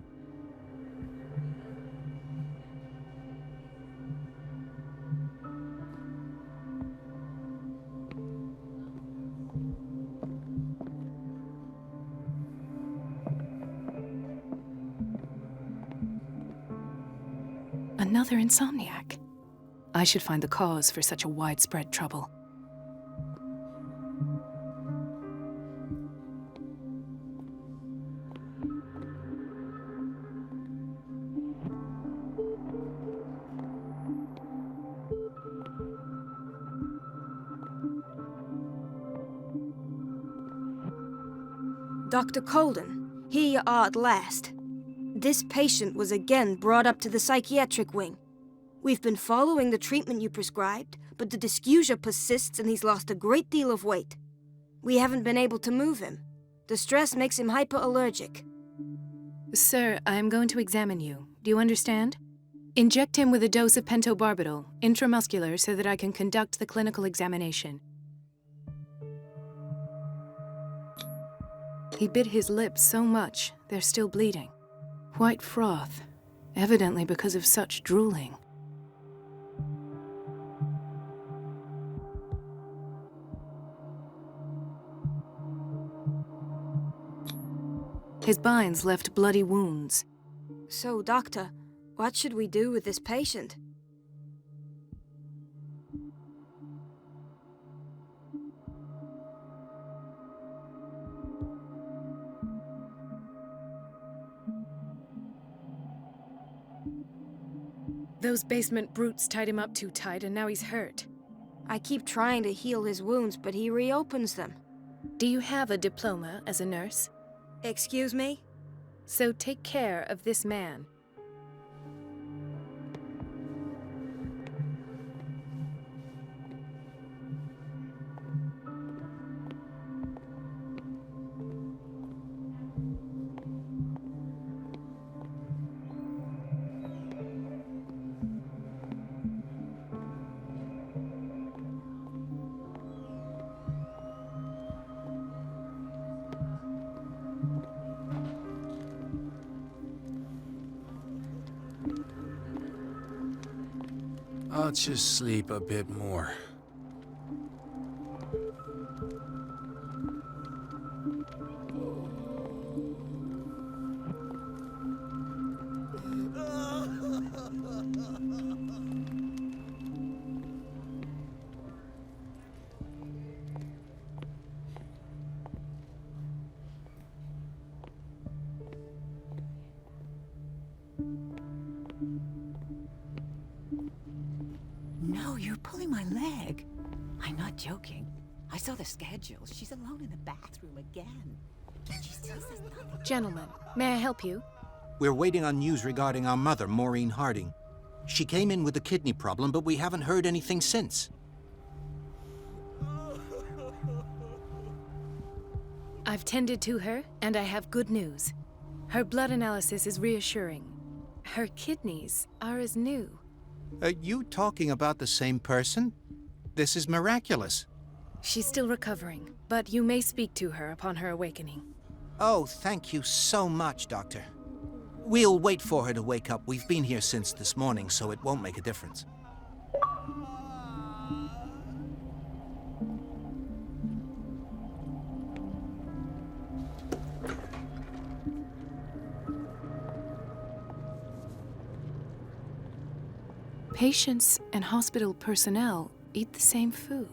Another insomniac. I should find the cause for such a widespread trouble. Dr. Colden, here you are at last. This patient was again brought up to the psychiatric wing. We've been following the treatment you prescribed, but the dysgeusia persists and he's lost a great deal of weight. We haven't been able to move him. The stress makes him hyperallergic. Sir, I'm going to examine you. Do you understand? Inject him with a dose of pentobarbital, intramuscular, so that I can conduct the clinical examination. He bit his lips so much, they're still bleeding. White froth, evidently because of such drooling. His binds left bloody wounds. So, Doctor, what should we do with this patient? Those basement brutes tied him up too tight, and now he's hurt. I keep trying to heal his wounds, but he reopens them. Do you have a diploma as a nurse? Excuse me? So take care of this man. I'll just sleep a bit more. No, you're pulling my leg. I'm not joking. I saw the schedule. She's alone in the bathroom again. She still says nothing. Gentlemen, may I help you? We're waiting on news regarding our mother, Maureen Harding. She came in with a kidney problem, but we haven't heard anything since. I've tended to her, and I have good news. Her blood analysis is reassuring. Her kidneys are as new. Are you talking about the same person? This is miraculous. She's still recovering, but you may speak to her upon her awakening. Oh, thank you so much, Doctor. We'll wait for her to wake up. We've been here since this morning, so it won't make a difference. Patients and hospital personnel eat the same food.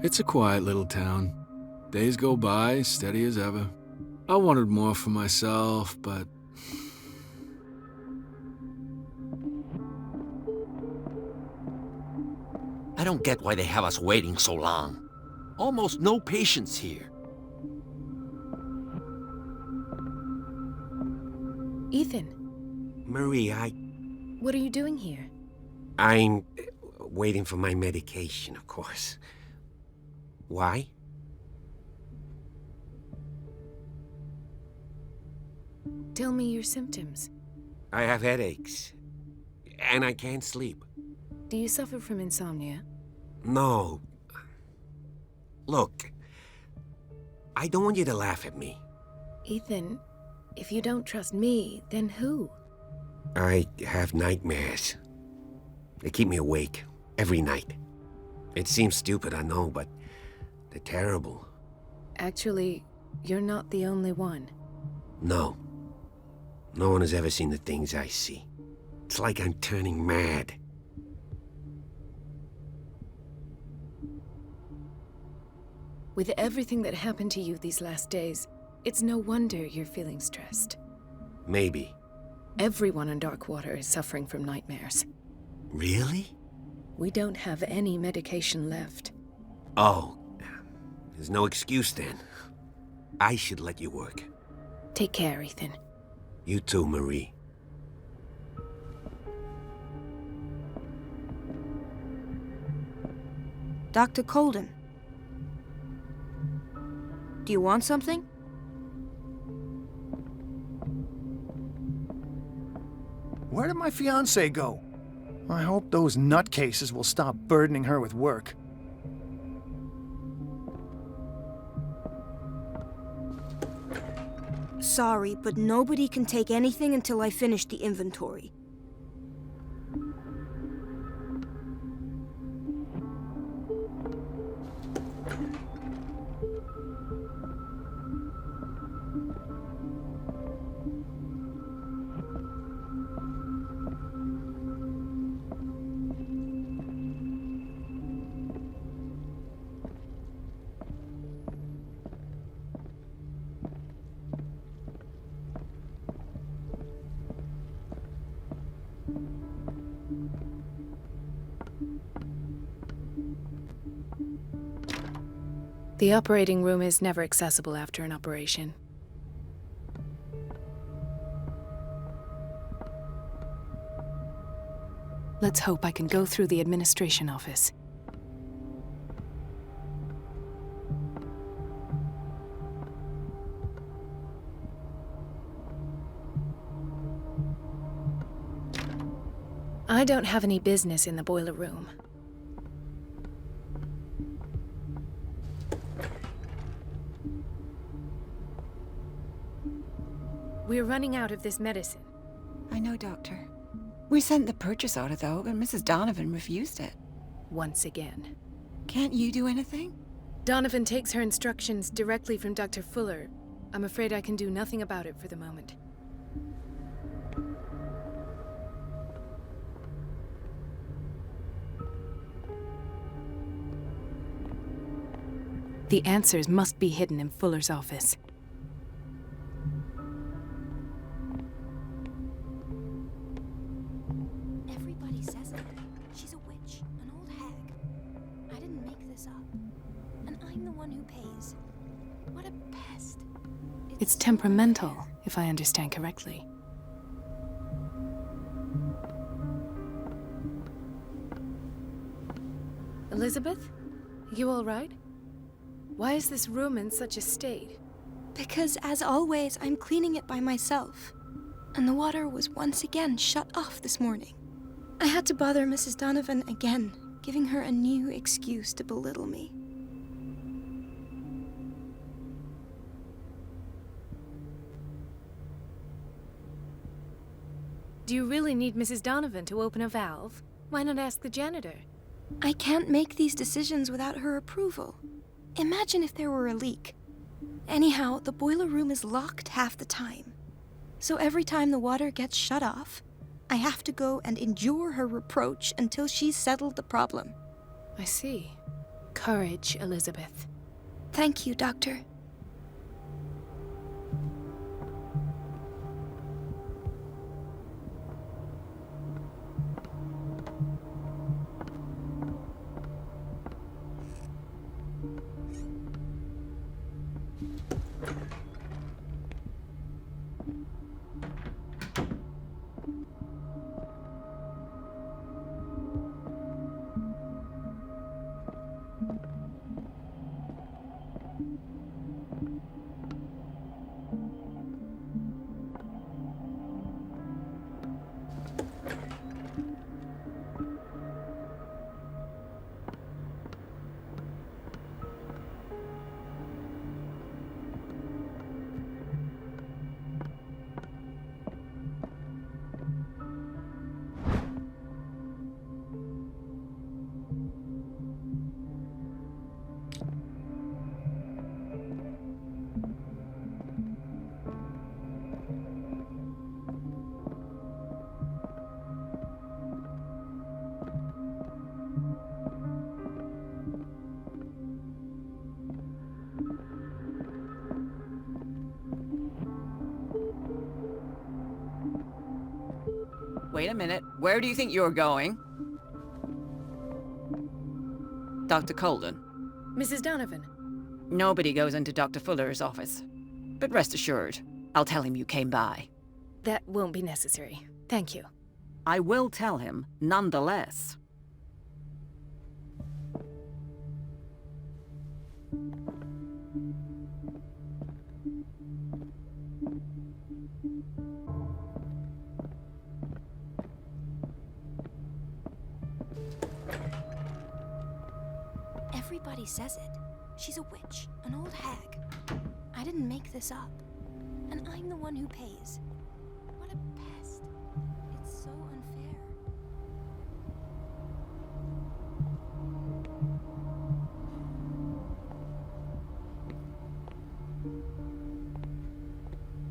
It's a quiet little town. Days go by, steady as ever. I wanted more for myself, but... I don't get why they have us waiting so long. Almost no patience here. Ethan, Marie, what are you doing here? I'm waiting for my medication, of course. Why? Tell me your symptoms. I have headaches. And I can't sleep. Do you suffer from insomnia? No. Look, I don't want you to laugh at me. Ethan, if you don't trust me, then who? I have nightmares. They keep me awake every night. It seems stupid, I know, but they're terrible. Actually, you're not the only one. No. No one has ever seen the things I see. It's like I'm turning mad. With everything that happened to you these last days, it's no wonder you're feeling stressed. Maybe. Everyone on Darkwater is suffering from nightmares. Really? We don't have any medication left. Oh. There's no excuse then. I should let you work. Take care, Ethan. You too, Marie. Dr. Colden. Do you want something? Where did my fiancée go? I hope those nutcases will stop burdening her with work. Sorry, but nobody can take anything until I finish the inventory. The operating room is never accessible after an operation. Let's hope I can go through the administration office. I don't have any business in the boiler room. We're running out of this medicine. I know, Doctor. We sent the purchase order, though, and Mrs. Donovan refused it. Once again. Can't you do anything? Donovan takes her instructions directly from Dr. Fuller. I'm afraid I can do nothing about it for the moment. The answers must be hidden in Fuller's office. Everybody says it. She's a witch, an old hag. I didn't make this up. And I'm the one who pays. What a pest. It's temperamental, if I understand correctly. Elizabeth? You all right? Why is this room in such a state? Because, as always, I'm cleaning it by myself. And the water was once again shut off this morning. I had to bother Mrs. Donovan again, giving her a new excuse to belittle me. Do you really need Mrs. Donovan to open a valve? Why not ask the janitor? I can't make these decisions without her approval. Imagine if there were a leak. Anyhow, the boiler room is locked half the time. So every time the water gets shut off, I have to go and endure her reproach until she's settled the problem. I see. Courage, Elizabeth. Thank you, Doctor. Wait a minute. Where do you think you're going? Dr. Colden. Mrs. Donovan. Nobody goes into Dr. Fuller's office. But rest assured, I'll tell him you came by. That won't be necessary. Thank you. I will tell him, nonetheless. Everybody says it. She's a witch, an old hag. I didn't make this up. And I'm the one who pays. What a pest. It's so unfair.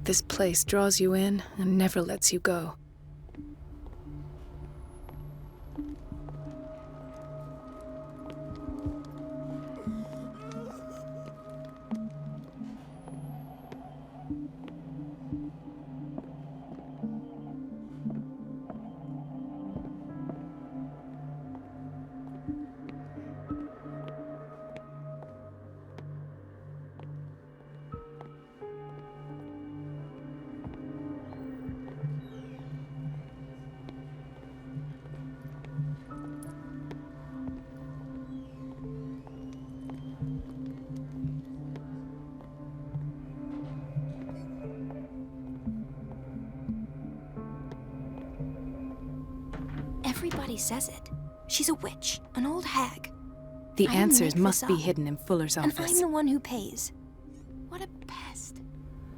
This place draws you in and never lets you go. Everybody says it. She's a witch, an old hag. The I didn't answers make must this be up. hidden in Fuller's And office. I'm the one who pays. What a pest.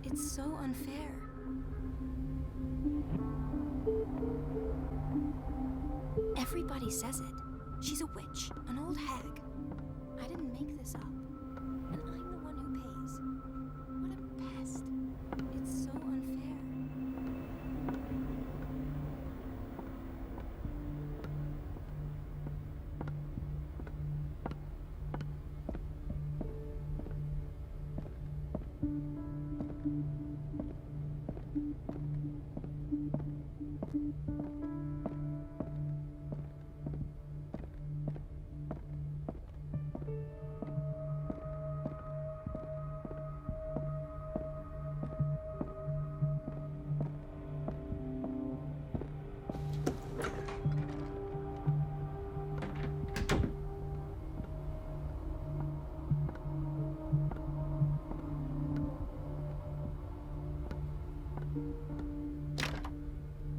It's so unfair. Everybody says it. She's a witch, an old hag. I didn't make this up. And I'm the one who pays. What a pest. It's so unfair.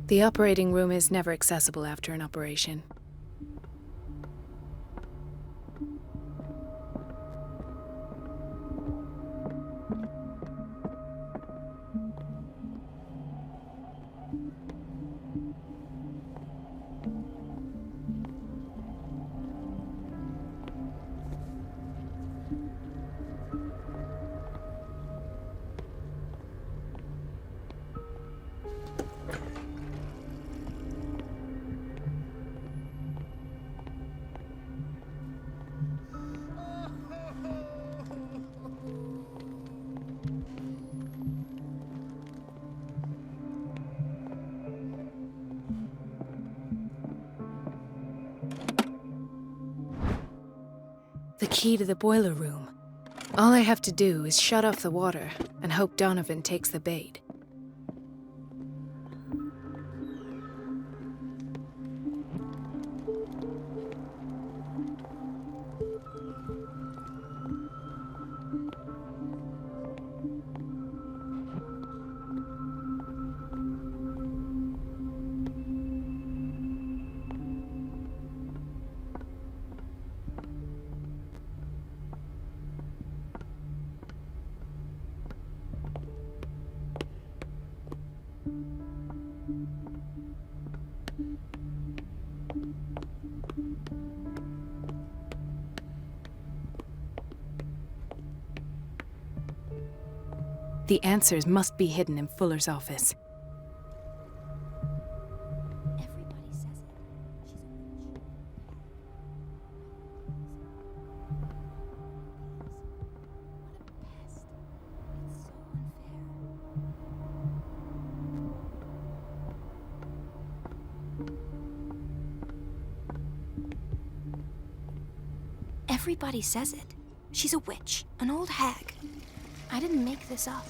The operating room is never accessible after an operation. The key to the boiler room. All I have to do is shut off the water and hope Donovan takes the bait. The answers must be hidden in Fuller's office. Everybody says it. She's a witch, an old hag. I didn't make this up.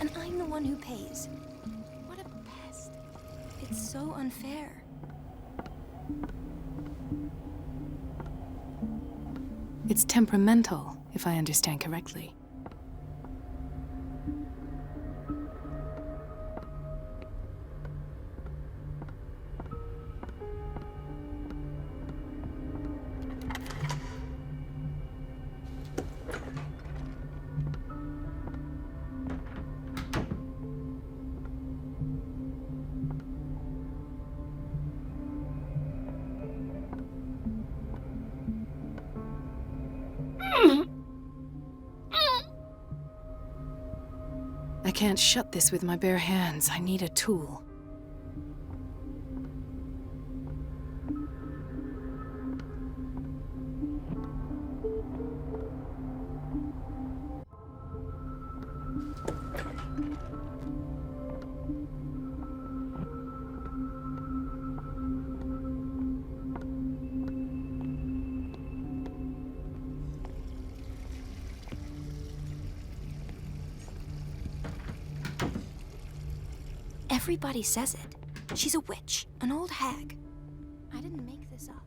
And I'm the one who pays. What a pest. It's so unfair. It's temperamental, if I understand correctly. I can't shut this with my bare hands. I need a tool. Everybody says it. She's a witch, an old hag. I didn't make this up.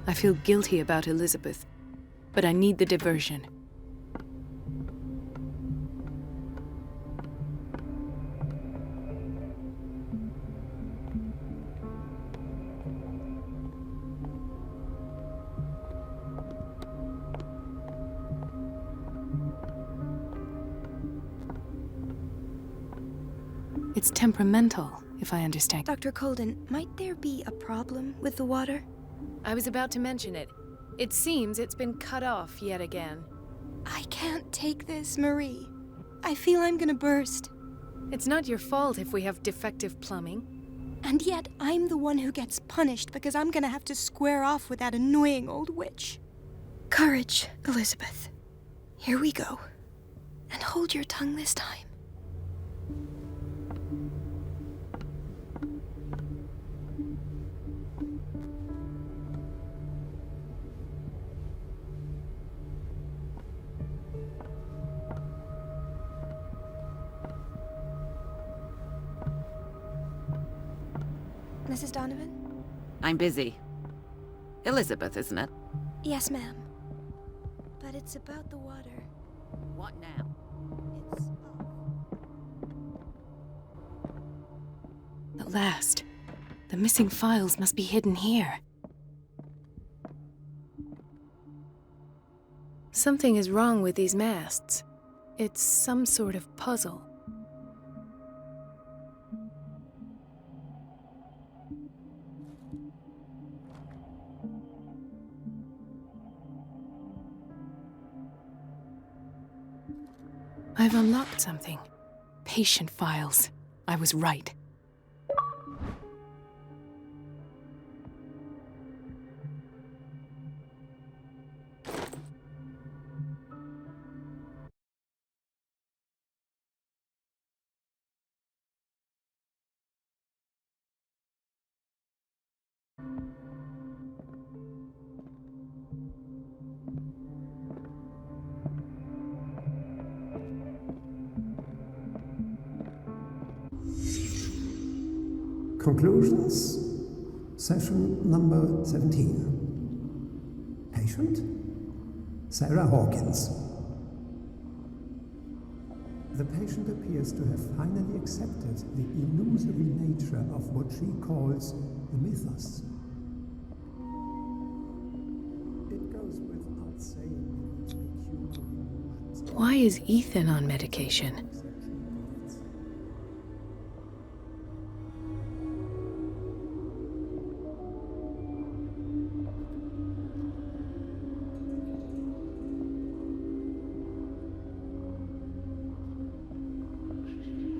I feel guilty about Elizabeth, but I need the diversion. It's temperamental, if I understand. Dr. Colden, might there be a problem with the water? I was about to mention it. It seems it's been cut off yet again. I can't take this, Marie. I feel I'm gonna burst. It's not your fault if we have defective plumbing. And yet, I'm the one who gets punished because I'm gonna have to square off with that annoying old witch. Courage, Elizabeth. Here we go. And hold your tongue this time. Mrs. Donovan? I'm busy. Elizabeth, isn't it? Yes, ma'am. But it's about the water. What now? It's At last. The missing files must be hidden here. Something is wrong with these masts. It's some sort of puzzle. I've unlocked something. Patient files. I was right. Conclusions? Session number 17. Patient? Sarah Hawkins. The patient appears to have finally accepted the illusory nature of what she calls the mythos. It goes without saying that its peculiar illusions. Why is Ethan on medication?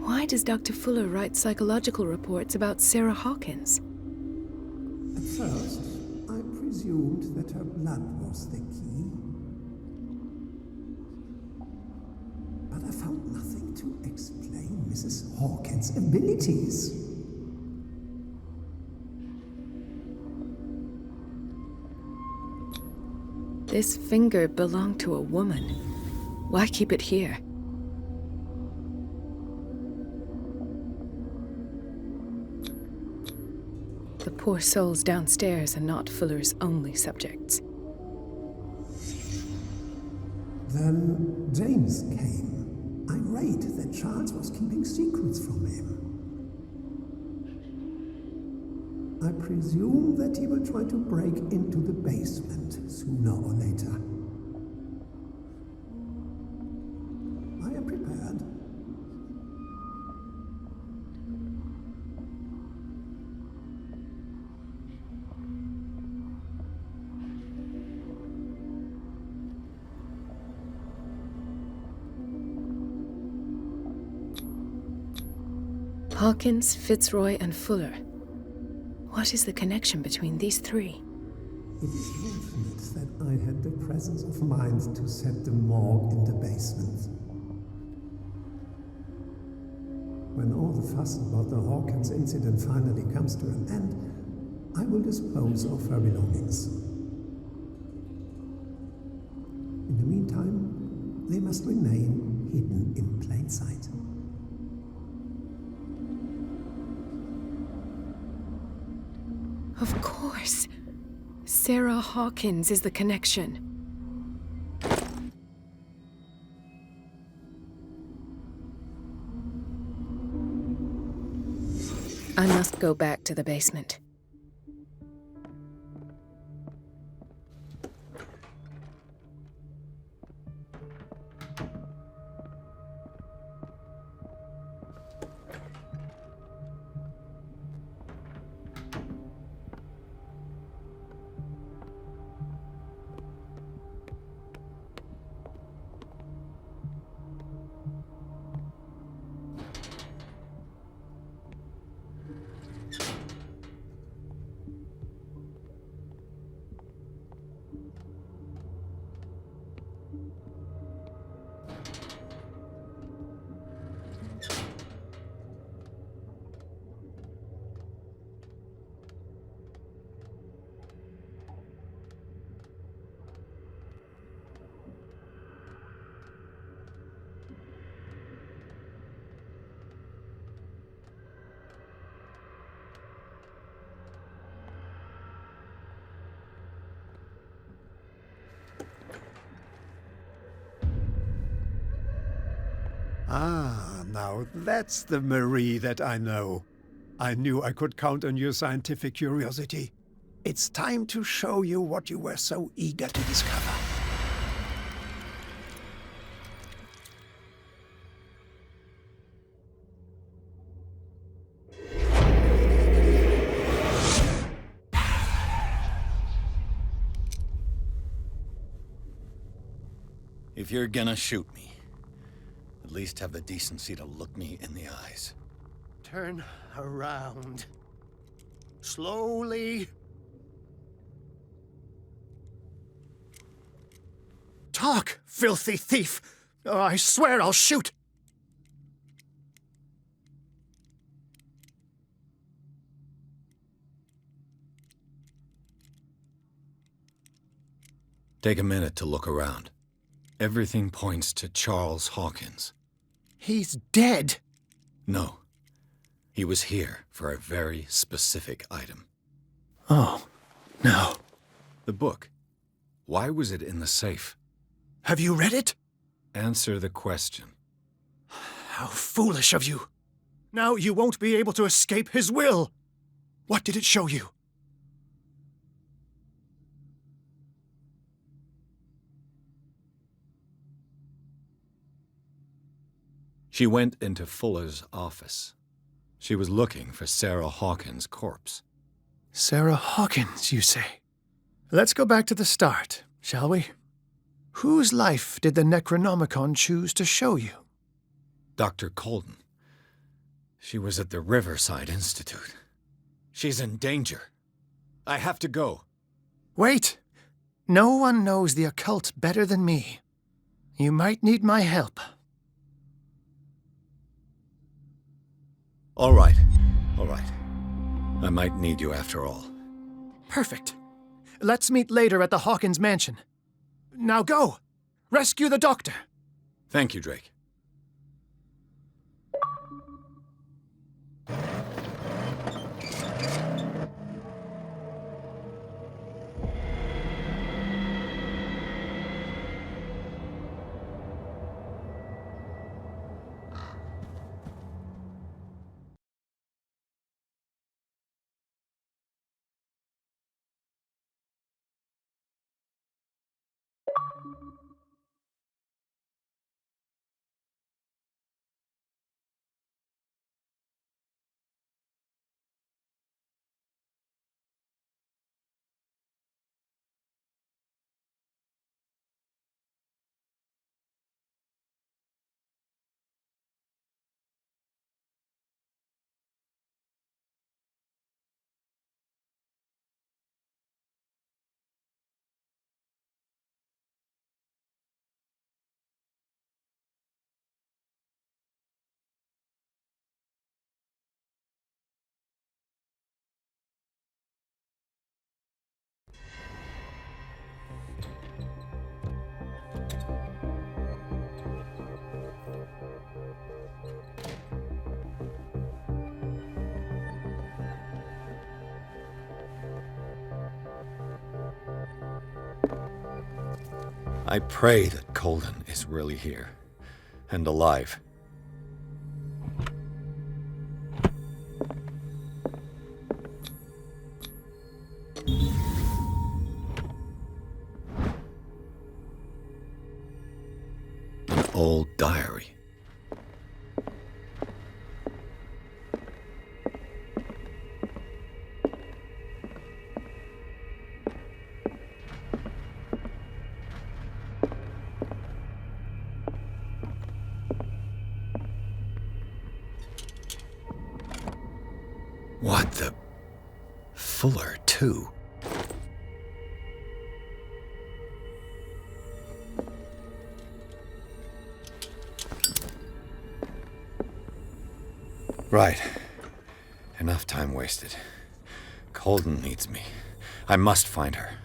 Why does Dr. Fuller write psychological reports about Sarah Hawkins? At first, I presumed that her blood was the key. But I found nothing to explain Mrs. Hawkins' abilities. This finger belonged to a woman. Why keep it here? The poor souls downstairs are not Fuller's only subjects. Then James came, irate that Charles was keeping secrets from him. I presume that he will try to break into the basement sooner or later. I am prepared. Hawkins, Fitzroy, and Fuller. What is the connection between these three? It is fortunate that I had the presence of mind to set the morgue in the basement. When all the fuss about the Hawkins incident finally comes to an end, I will dispose of her belongings. In the meantime, they must remain hidden in plain sight. Of course. Sarah Hawkins is the connection. I must go back to the basement. Ah, now that's the Marie that I know. I knew I could count on your scientific curiosity. It's time to show you what you were so eager to discover. If you're gonna shoot me, at least have the decency to look me in the eyes. Turn around. Slowly. Talk, filthy thief! Or I swear I'll shoot! Take a minute to look around. Everything points to Charles Hawkins. He's dead! No. He was here for a very specific item. Oh, no. The book. Why was it in the safe? Have you read it? Answer the question. How foolish of you. Now you won't be able to escape his will. What did it show you? She went into Fuller's office. She was looking for Sarah Hawkins' corpse. Sarah Hawkins, you say? Let's go back to the start, shall we? Whose life did the Necronomicon choose to show you? Dr. Colden. She was at the Riverside Institute. She's in danger. I have to go. Wait! No one knows the occult better than me. You might need my help. All right. All right. I might need you after all. Perfect. Let's meet later at the Hawkins mansion. Now go! Rescue the doctor! Thank you, Drake. I pray that Colden is really here, and alive. An old diary. What the... Fuller, too. Right. Enough time wasted. Colden needs me. I must find her.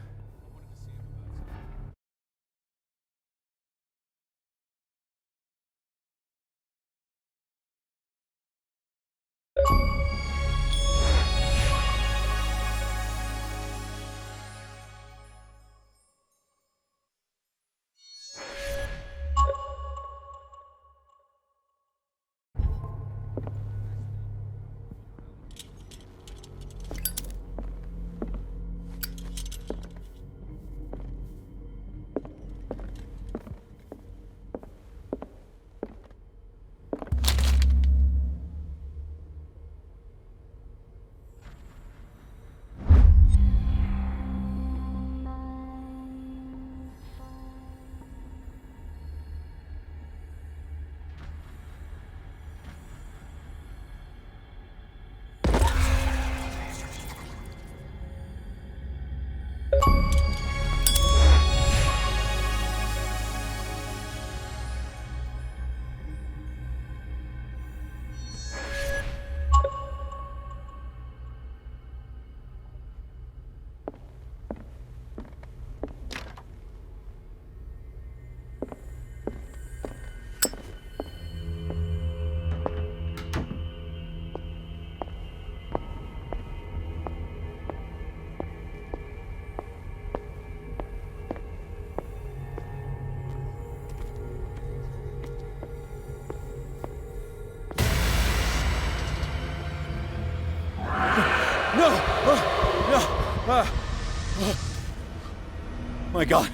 My God,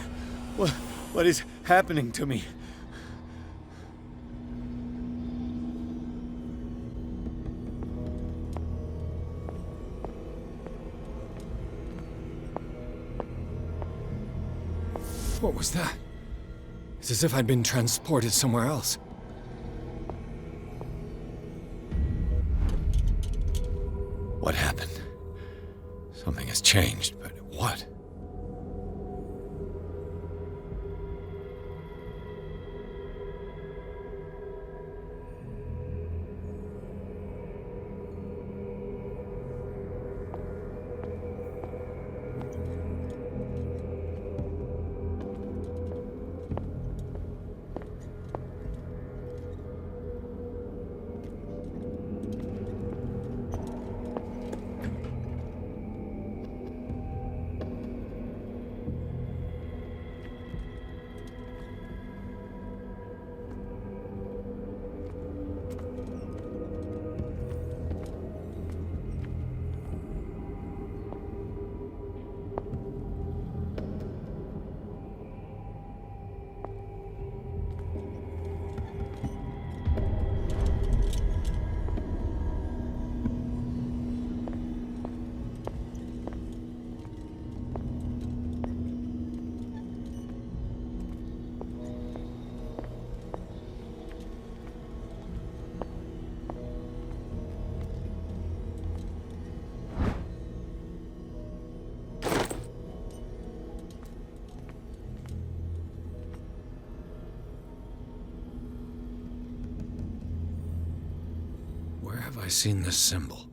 what is happening to me? What was that? It's as if I'd been transported somewhere else. What happened? Something has changed, but what? Where have I seen this symbol?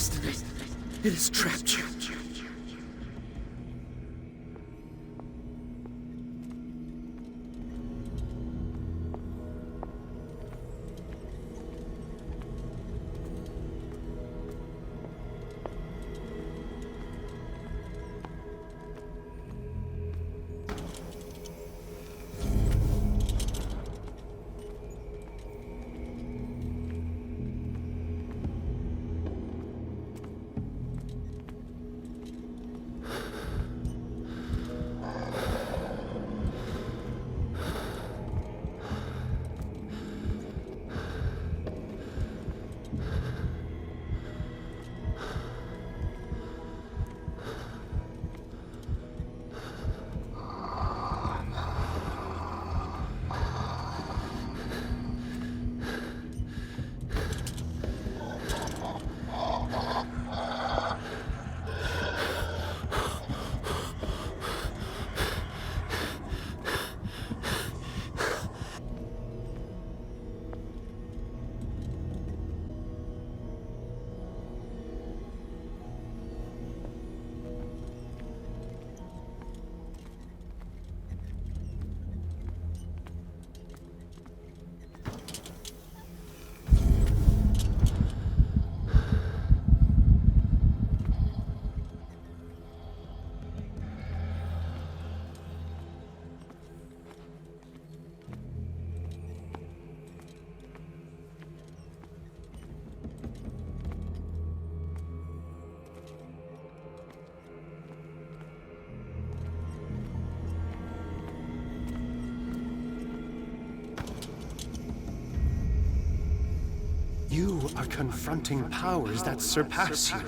destiny. It has trapped you. You are confronting powers that surpass you.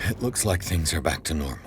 It looks like things are back to normal.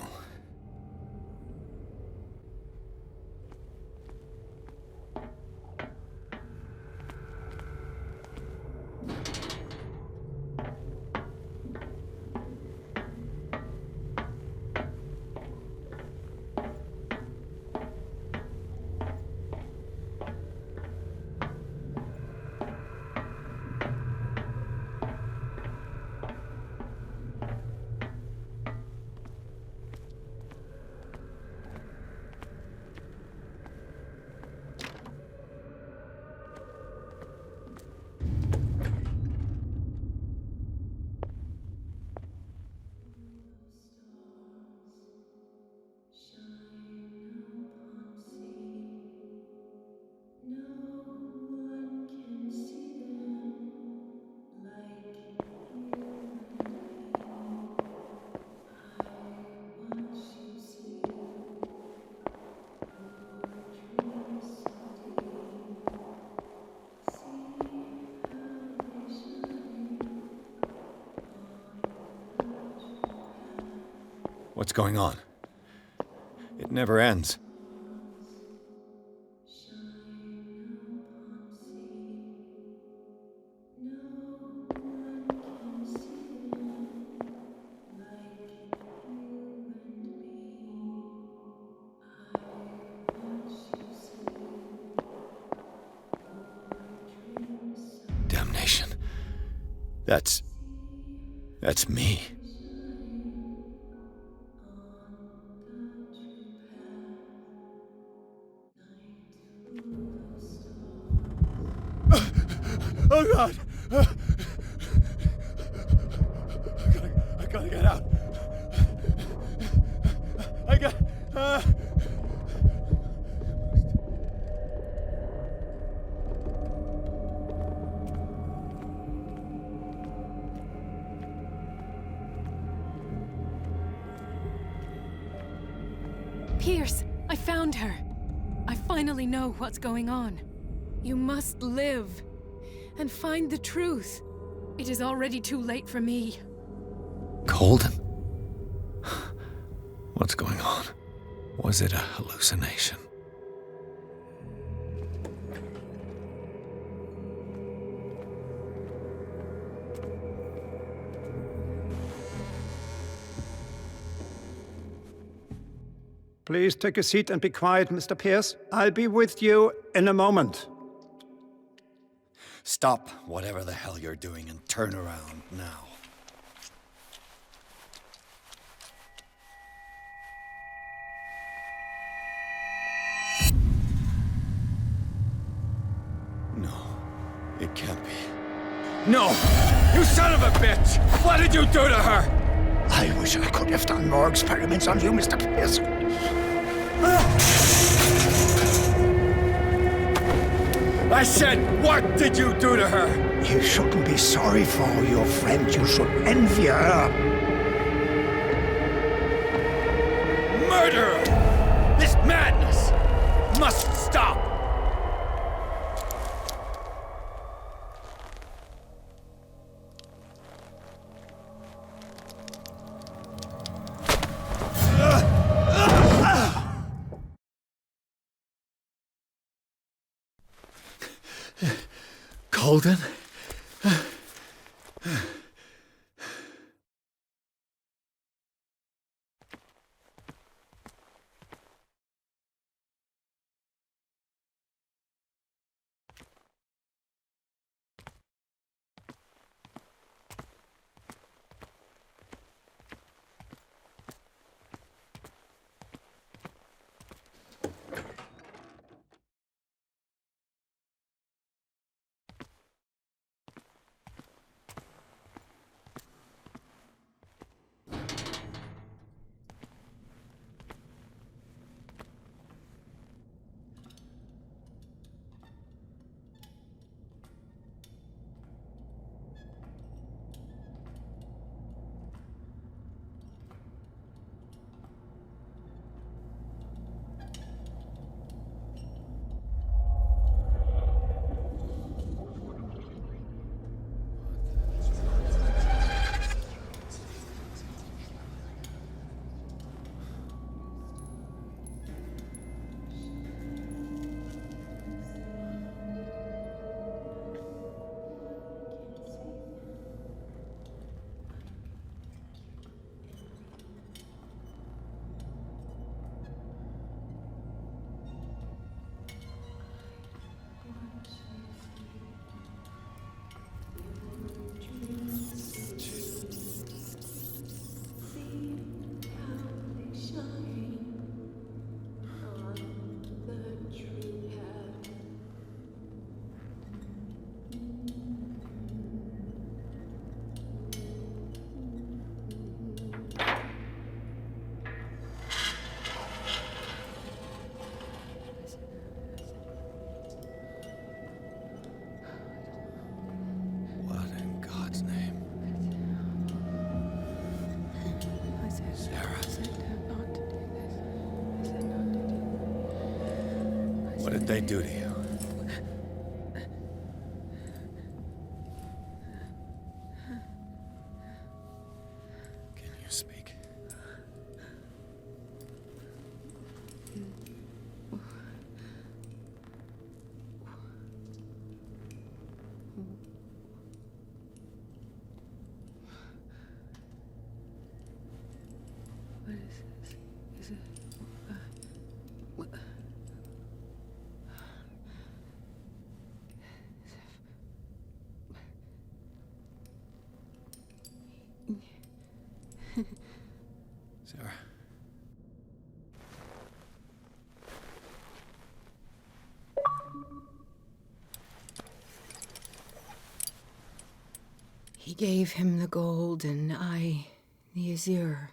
What's going on? It never ends. Damnation. That's me. Oh God! I gotta get out. I got. Pierce, I found her. I finally know what's going on. You must live and find the truth. It is already too late for me. Colden? What's going on? Was it a hallucination? Please take a seat and be quiet, Mr. Pierce. I'll be with you in a moment. Stop whatever the hell you're doing and turn around now. No, it can't be. No! You son of a bitch! What did you do to her? I wish I could have done more experiments on you, Mr. Pierce. I said, what did you do to her? You shouldn't be sorry for your friend. You should envy her. Murderer! This madness must stop! Colden? What did they do to you? Can you speak? He gave him the gold and I the azure.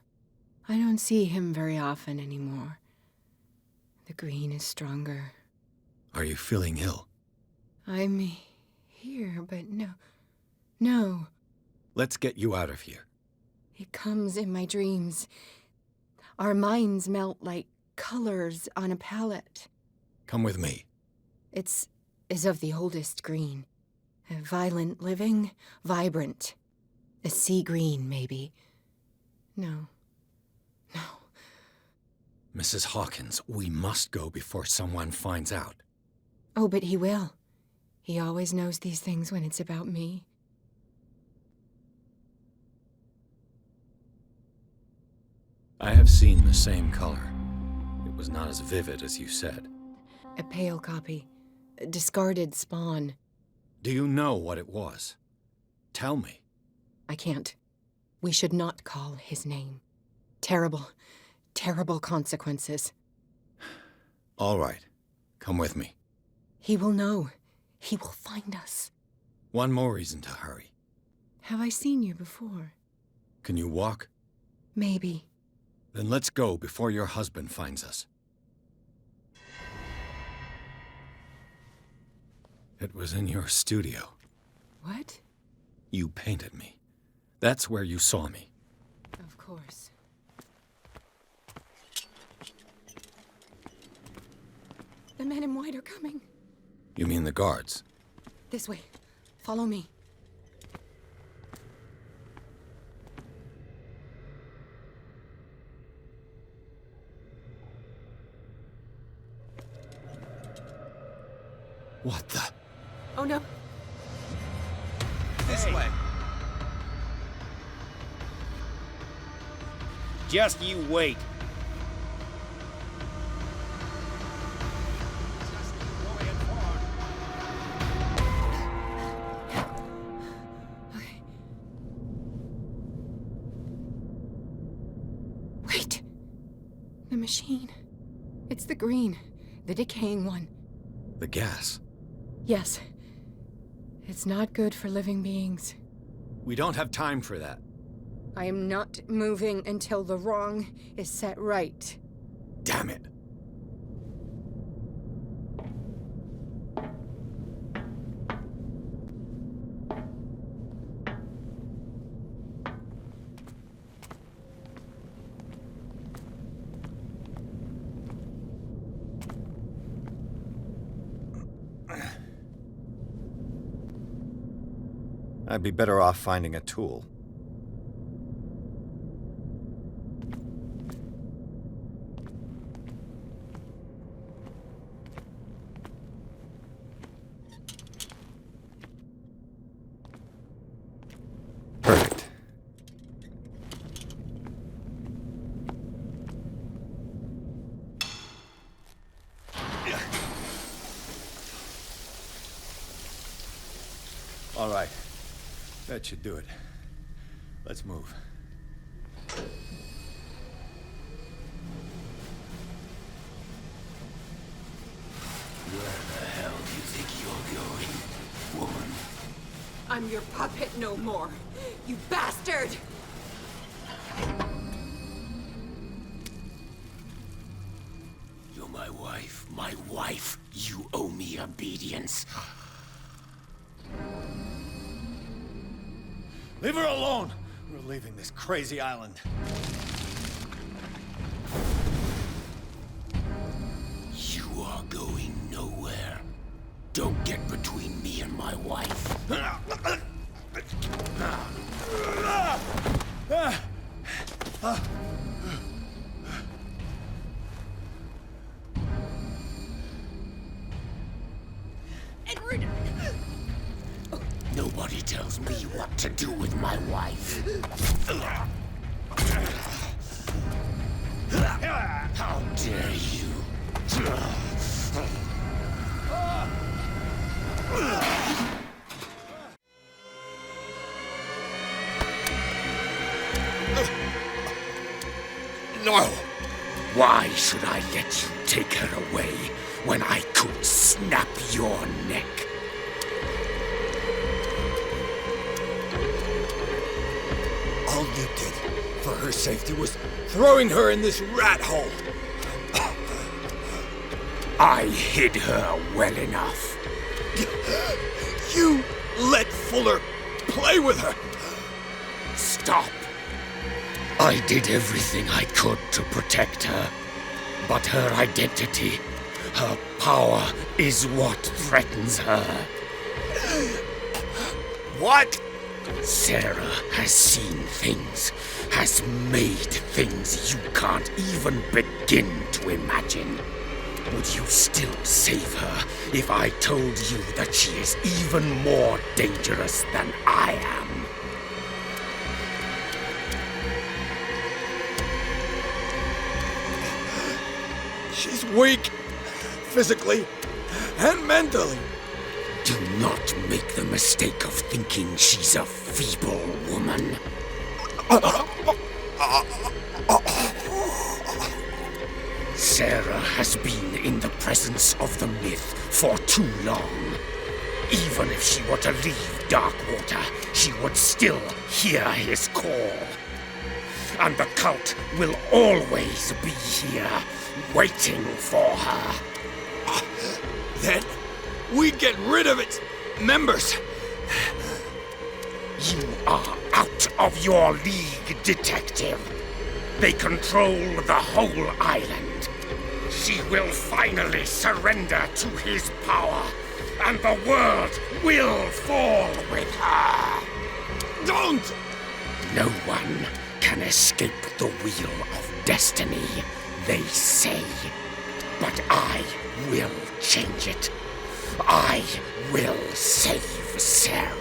I don't see him very often anymore. The green is stronger. Are you feeling ill? I'm here, but no. Let's get you out of here. It comes in my dreams. Our minds melt like colors on a palette. Come with me. It's of the oldest green. A violent living, vibrant. A sea green, maybe. No. Mrs. Hawkins, we must go before someone finds out. Oh, but he will. He always knows these things when it's about me. I have seen the same color. It was not as vivid as you said. A pale copy. A discarded spawn. Do you know what it was? Tell me. I can't. We should not call his name. Terrible consequences. All right. Come with me. He will know. He will find us. One more reason to hurry. Have I seen you before? Can you walk? Maybe. Then let's go before your husband finds us. It was in your studio. What? You painted me. That's where you saw me. Of course. The men in white are coming. You mean the guards? This way. Follow me. What the? Oh no. This way. Just you wait. Wait. The machine. It's the green. The decaying one. The gas. Yes. It's not good for living beings. We don't have time for that. I am not moving until the wrong is set right. Damn it. I'd be better off finding a tool. Perfect. All right. That should do it. Let's move. Where the hell do you think you're going, woman? I'm your puppet no more, you bastard! You're my wife. My wife. You owe me obedience. Leave her alone! We're leaving this crazy island. You are going nowhere. Don't get between me and my wife. Edward! Nobody tells me what to do with my wife. How dare you? No! Why should I let you take her away when I could snap your neck? safety was throwing her in this rat hole. I hid her well enough. You let Fuller play with her. Stop. I did everything I could to protect her. But her identity, her power, is what threatens her. What? Sarah has seen things, has made things you can't even begin to imagine. Would you still save her if I told you that she is even more dangerous than I am? She's weak, physically and mentally. Do not make the mistake of thinking she's a feeble woman. Sarah has been in the presence of the myth for too long. Even if she were to leave Darkwater, she would still hear his call. And the cult will always be here, waiting for her. Then we get rid of its members. You are out of your league, detective. They control the whole island. She will finally surrender to his power, and the world will fall with her. Don't! No one can escape the wheel of destiny, they say. But I will change it. I will save Sarah.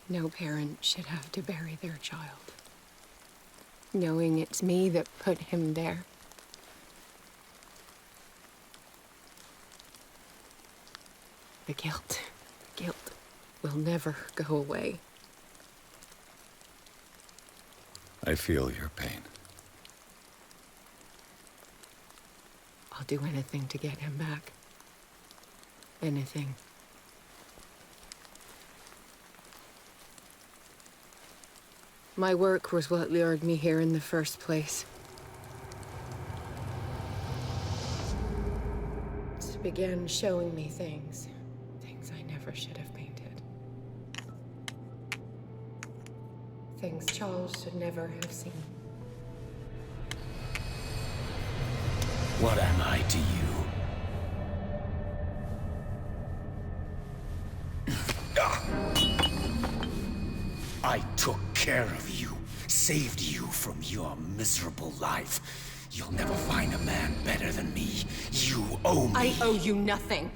No parent should have to bury their child, knowing it's me that put him there. The guilt will never go away. I feel your pain. I'll do anything to get him back. Anything. My work was what lured me here in the first place. It began showing me things I never should have painted. Things Charles should never have seen. What am I to you? I took care of you, saved you from your miserable life. You'll never find a man better than me. You owe me. I owe you nothing.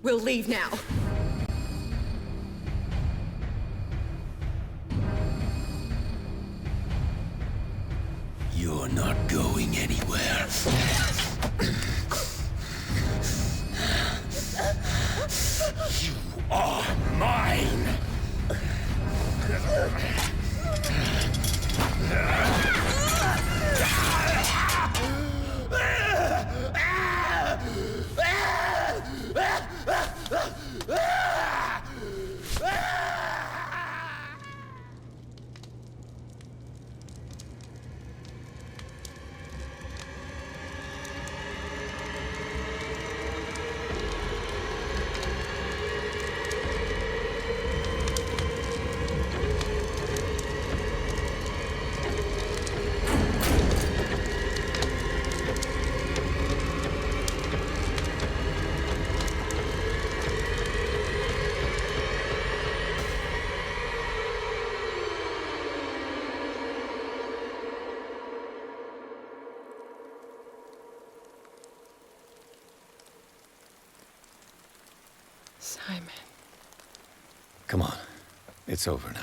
We'll leave now. You're not going anywhere. You are mine! Simon. Come on. It's over now.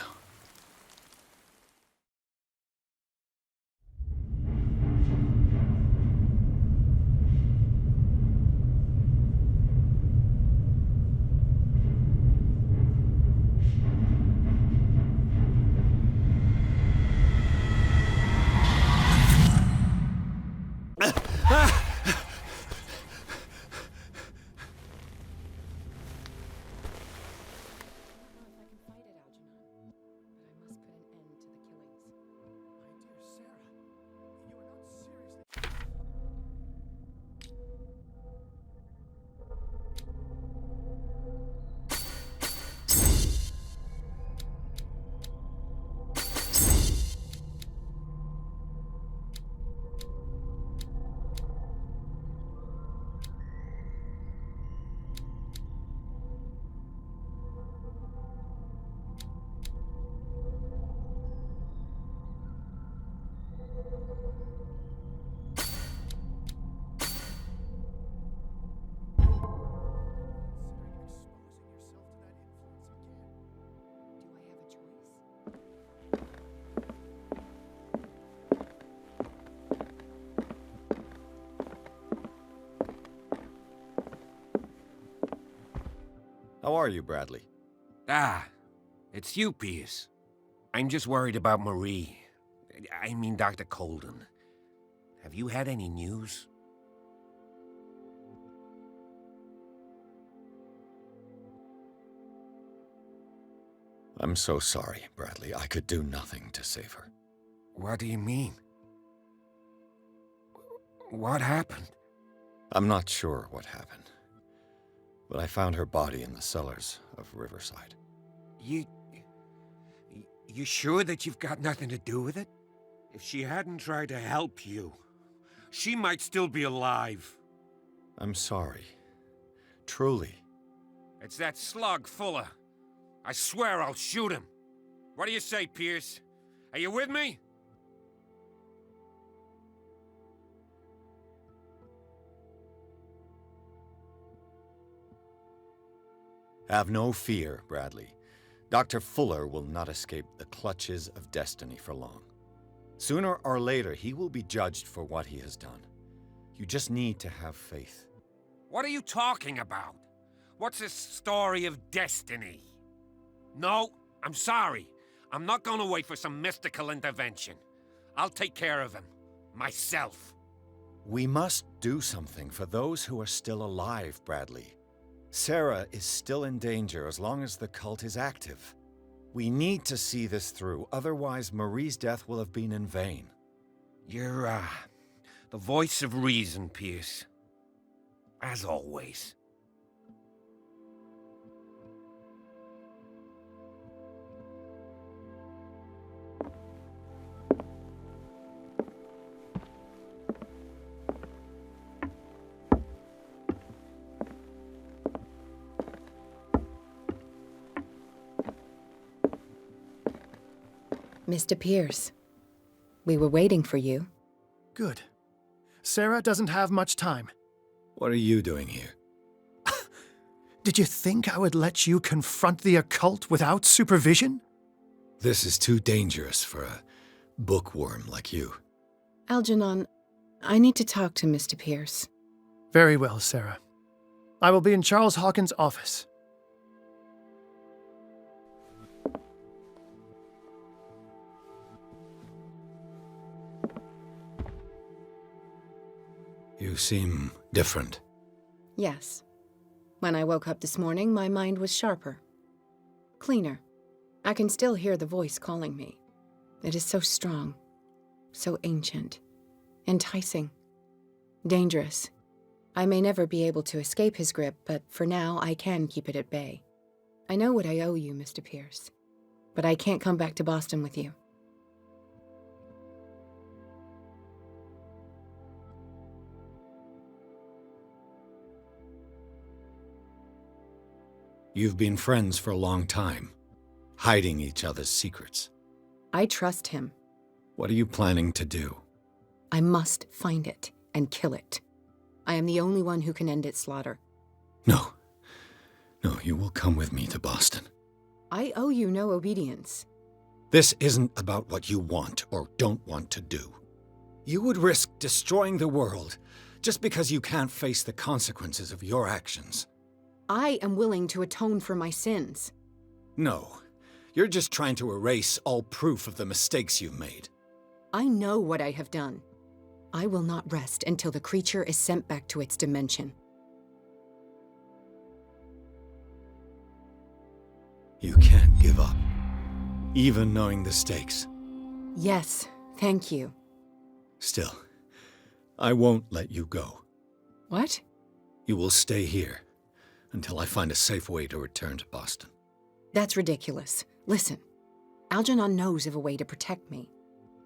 How are you, Bradley? Ah, it's you, Pierce. I'm just worried about Marie. I mean, Dr. Colden. Have you had any news? I'm so sorry, Bradley. I could do nothing to save her. What do you mean? What happened? I'm not sure what happened. But I found her body in the cellars of Riverside. You sure that you've got nothing to do with it? If she hadn't tried to help you, she might still be alive. I'm sorry. Truly. It's that slug, Fuller. I swear I'll shoot him. What do you say, Pierce? Are you with me? Have no fear, Bradley. Dr. Fuller will not escape the clutches of destiny for long. Sooner or later, he will be judged for what he has done. You just need to have faith. What are you talking about? What's this story of destiny? No, I'm sorry. I'm not gonna wait for some mystical intervention. I'll take care of him. Myself. We must do something for those who are still alive, Bradley. Sarah is still in danger as long as the cult is active. We need to see this through, otherwise Marie's death will have been in vain. You're, the voice of reason, Pierce. As always. Mr. Pierce, we were waiting for you. Good. Sarah doesn't have much time. What are you doing here? Did you think I would let you confront the occult without supervision? This is too dangerous for a bookworm like you. Algernon, I need to talk to Mr. Pierce. Very well, Sarah. I will be in Charles Hawkins' office. You seem different. Yes. When I woke up this morning, my mind was sharper. Cleaner. I can still hear the voice calling me. It is so strong, so ancient, enticing, dangerous. I may never be able to escape his grip, but for now I can keep it at bay. I know what I owe you, Mr. Pierce, but I can't come back to Boston with you. You've been friends for a long time, hiding each other's secrets. I trust him. What are you planning to do? I must find it and kill it. I am the only one who can end its slaughter. No. No, you will come with me to Boston. I owe you no obedience. This isn't about what you want or don't want to do. You would risk destroying the world just because you can't face the consequences of your actions. I am willing to atone for my sins. No, you're just trying to erase all proof of the mistakes you've made. I know what I have done. I will not rest until the creature is sent back to its dimension. You can't give up, even knowing the stakes. Yes, thank you. Still, I won't let you go. What? You will stay here until I find a safe way to return to Boston. That's ridiculous. Listen, Algernon knows of a way to protect me.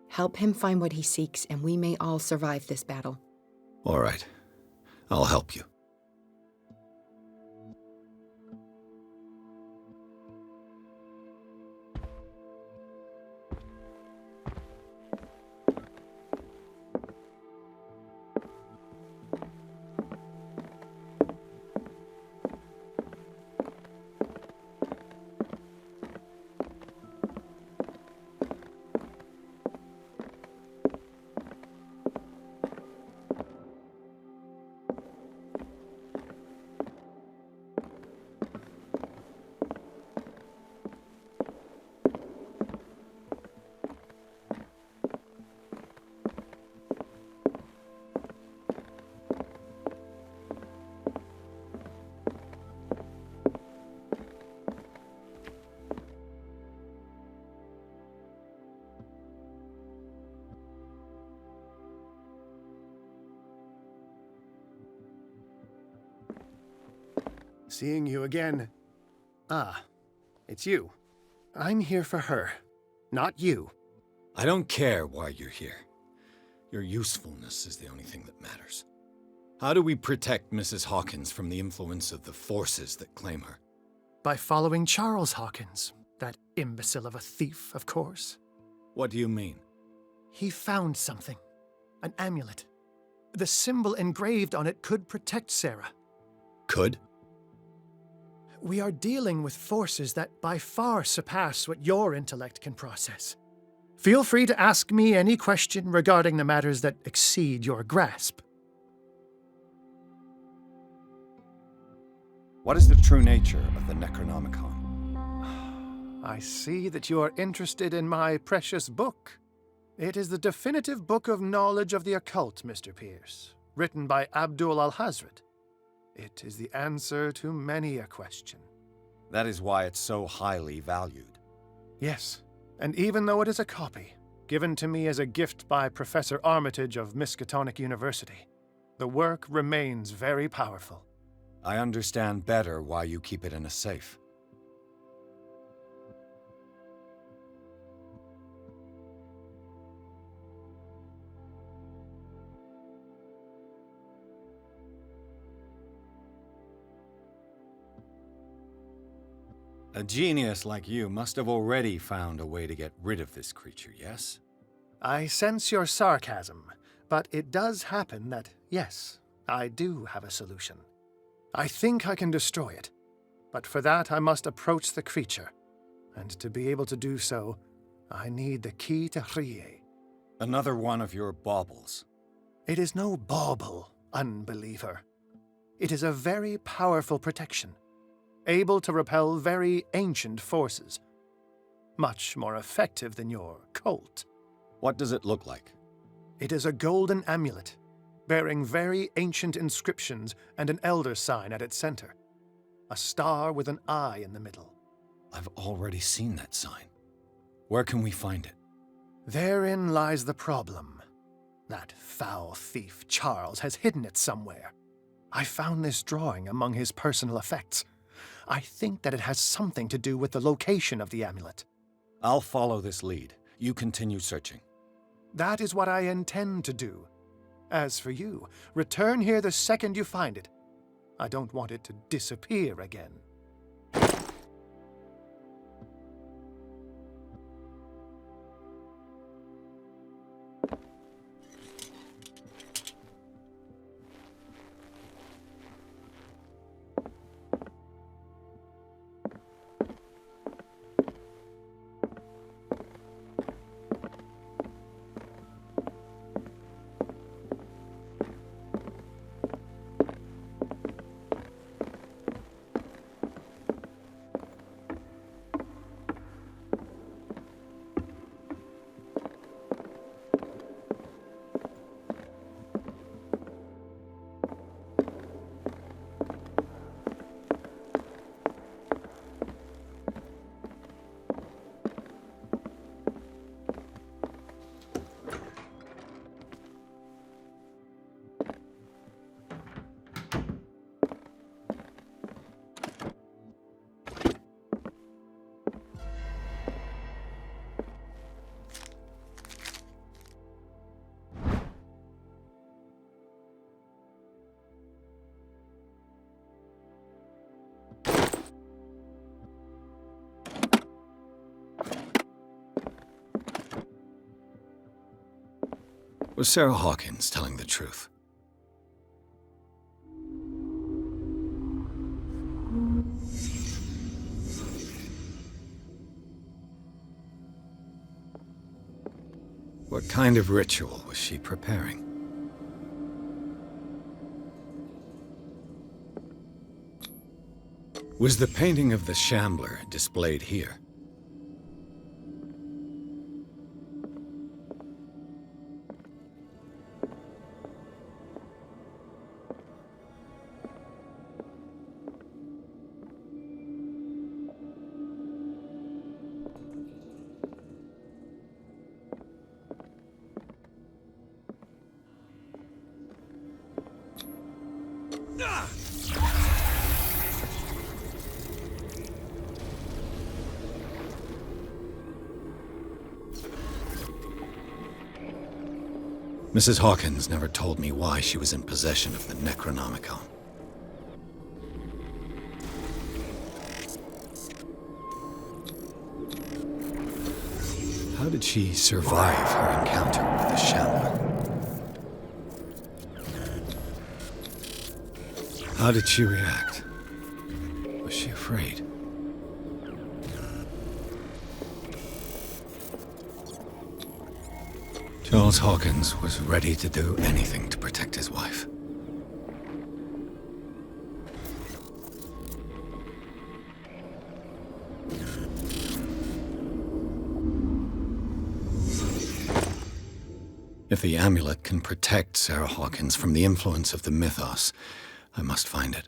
Help him find what he seeks, and we may all survive this battle. All right. I'll help you. Seeing you again. Ah, it's you. I'm here for her, not you. I don't care why you're here. Your usefulness is the only thing that matters. How do we protect Mrs. Hawkins from the influence of the forces that claim her? By following Charles Hawkins, that imbecile of a thief, of course. What do you mean? He found something. An amulet. The symbol engraved on it could protect Sarah. Could? We are dealing with forces that by far surpass what your intellect can process. Feel free to ask me any question regarding the matters that exceed your grasp. What is the true nature of the Necronomicon? I see that you are interested in my precious book. It is the definitive book of knowledge of the occult, Mr. Pierce, written by Abdul al-Hazred. It is the answer to many a question. That is why it's so highly valued. Yes, and even though it is a copy, given to me as a gift by Professor Armitage of Miskatonic University, the work remains very powerful. I understand better why you keep it in a safe. A genius like you must have already found a way to get rid of this creature, yes? I sense your sarcasm, But it does happen that, yes, I do have a solution. I think I can destroy it, but for that I must approach the creature, and to be able to do so, I need the key to Rie. Another one of your baubles. It is no bauble, unbeliever. It is a very powerful protection, able to repel very ancient forces. Much more effective than your Colt. What does it look like? It is a golden amulet, bearing very ancient inscriptions and an elder sign at its center. A star with an eye in the middle. I've already seen that sign. Where can we find it? Therein lies the problem. That foul thief, Charles, has hidden it somewhere. I found this drawing among his personal effects. I think that it has something to do with the location of the amulet. I'll follow this lead. You continue searching. That is what I intend to do. As for you, return here the second you find it. I don't want it to disappear again. Was Sarah Hawkins telling the truth? What kind of ritual was she preparing? Was the painting of the Shambler displayed here? Mrs. Hawkins never told me why she was in possession of the Necronomicon. How did she survive her encounter with the Shambler? How did she react? Was she afraid? Charles Hawkins was ready to do anything to protect his wife. If the amulet can protect Sarah Hawkins from the influence of the mythos, I must find it.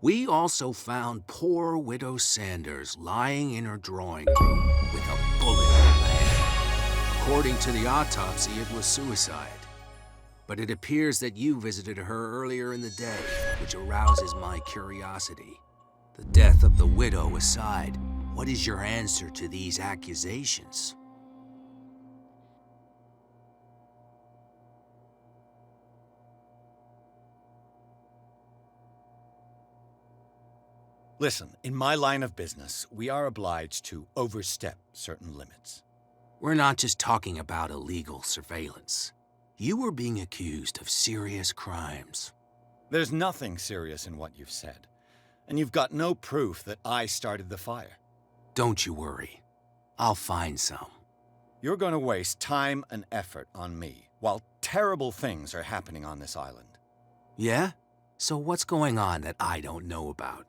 We also found poor Widow Sanders lying in her drawing room with a bullet in her leg. According to the autopsy, it was suicide. But it appears that you visited her earlier in the day, which arouses my curiosity. The death of the widow aside, what is your answer to these accusations? Listen, in my line of business, we are obliged to overstep certain limits. We're not just talking about illegal surveillance. You were being accused of serious crimes. There's nothing serious in what you've said, and you've got no proof that I started the fire. Don't you worry. I'll find some. You're going to waste time and effort on me, while terrible things are happening on this island. Yeah? So what's going on that I don't know about?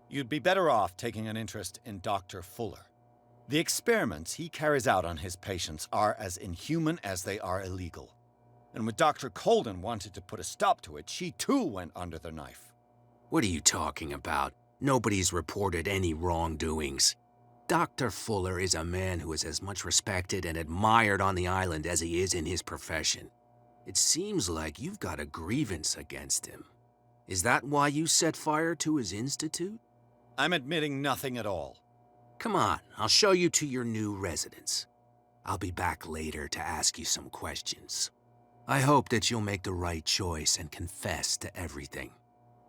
You'd be better off taking an interest in Dr. Fuller. The experiments he carries out on his patients are as inhuman as they are illegal. And when Dr. Colden wanted to put a stop to it, she too went under the knife. What are you talking about? Nobody's reported any wrongdoings. Dr. Fuller is a man who is as much respected and admired on the island as he is in his profession. It seems like you've got a grievance against him. Is that why you set fire to his institute? I'm admitting nothing at all. Come on, I'll show you to your new residence. I'll be back later to ask you some questions. I hope that you'll make the right choice and confess to everything.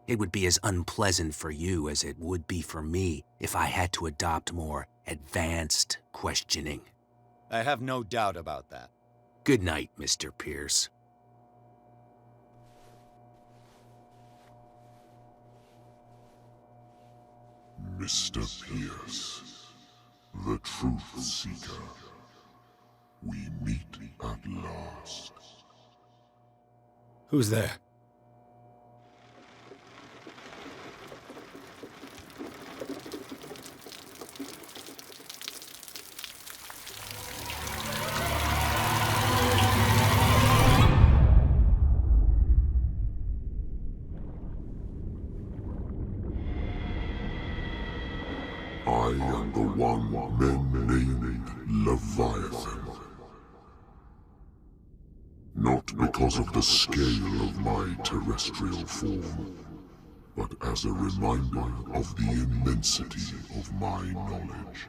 It would be as unpleasant for you as it would be for me if I had to adopt more advanced questioning. I have no doubt about that. Good night, Mr. Pierce. Mr. Pierce, the Truth Seeker, we meet at last. Who's there? I am the one men named Leviathan. Not because of the scale of my terrestrial form, but as a reminder of the immensity of my knowledge,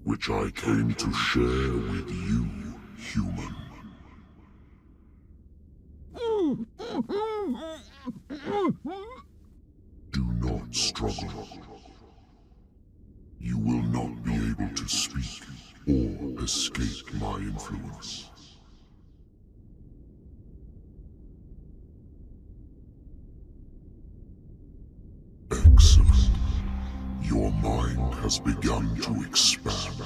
which I came to share with you, human. Do not struggle. You will not be able to speak or escape my influence. Excellent. Your mind has begun to expand.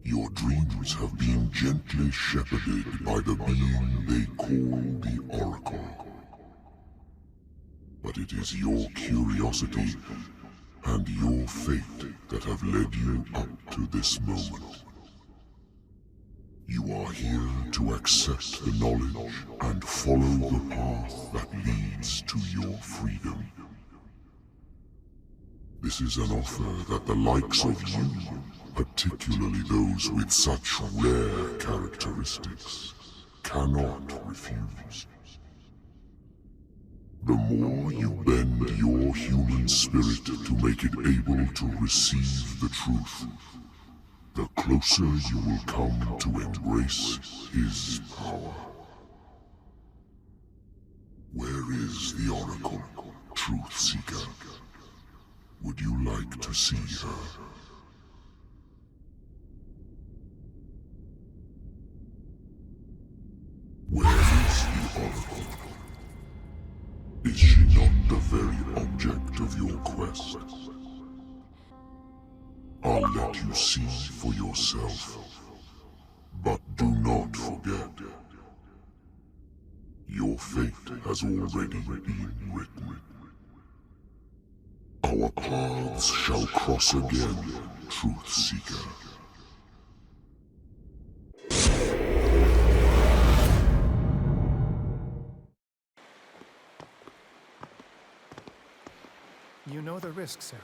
Your dreams have been gently shepherded by the being they call the Oracle. But it is your curiosity and your fate that have led you up to this moment. You are here to accept the knowledge and follow the path that leads to your freedom. This is an offer that the likes of you, particularly those with such rare characteristics, cannot refuse. The more you bend your human spirit to make it able to receive the truth, the closer you will come to embrace his power. Where is the Oracle, Truth Seeker? Would you like to see her? Where is the Oracle? Is she not the very object of your quest? I'll let you see for yourself. But do not forget, your fate has already been written. Our paths shall cross again, Truth Seeker. You know the risk, Sarah.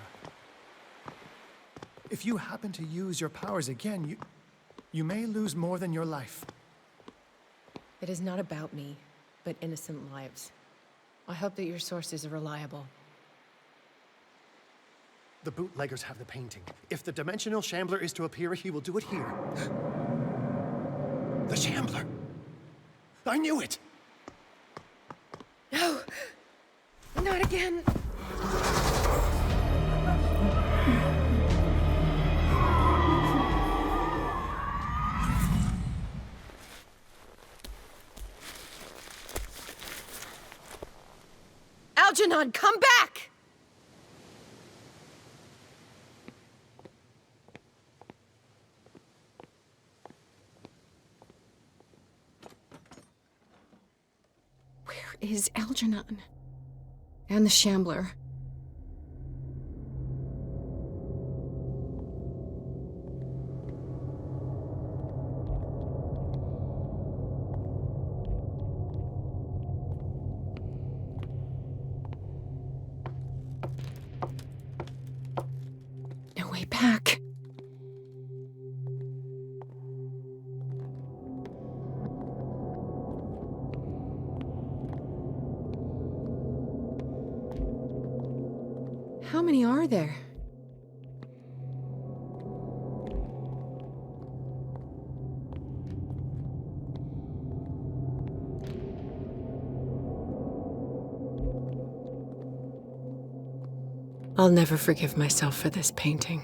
If you happen to use your powers again, you may lose more than your life. It is not about me, but innocent lives. I hope that your sources are reliable. The bootleggers have the painting. If the Dimensional Shambler is to appear, he will do it here. The Shambler! I knew it! No! Not again! Algernon, come back! Where is Algernon? And the Shambler? Back. How many are there? I'll never forgive myself for this painting.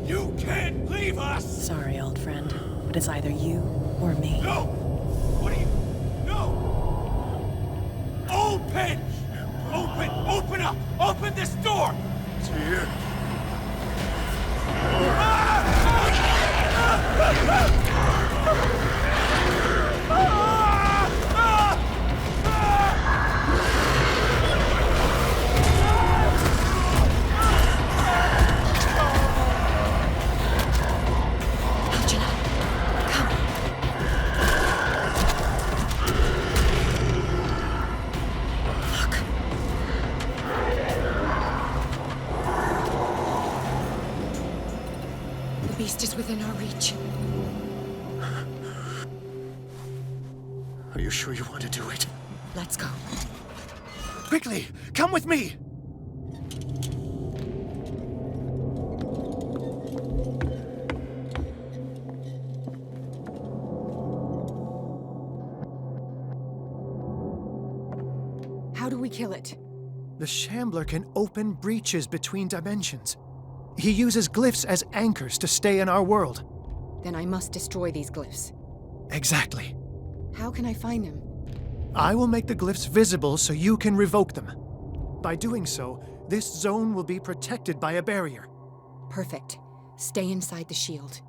You can't leave us! Sorry, old friend, but it's either you or me. No! What are you... No! Open! Open up! Open this door! It's here. The beast is within our reach. Are you sure you want to do it? Let's go. Quickly, come with me! How do we kill it? The Shambler can open breaches between dimensions. He uses glyphs as anchors to stay in our world. Then I must destroy these glyphs. Exactly. How can I find him? I will make the glyphs visible so you can revoke them. By doing so, this zone will be protected by a barrier. Perfect. Stay inside the shield.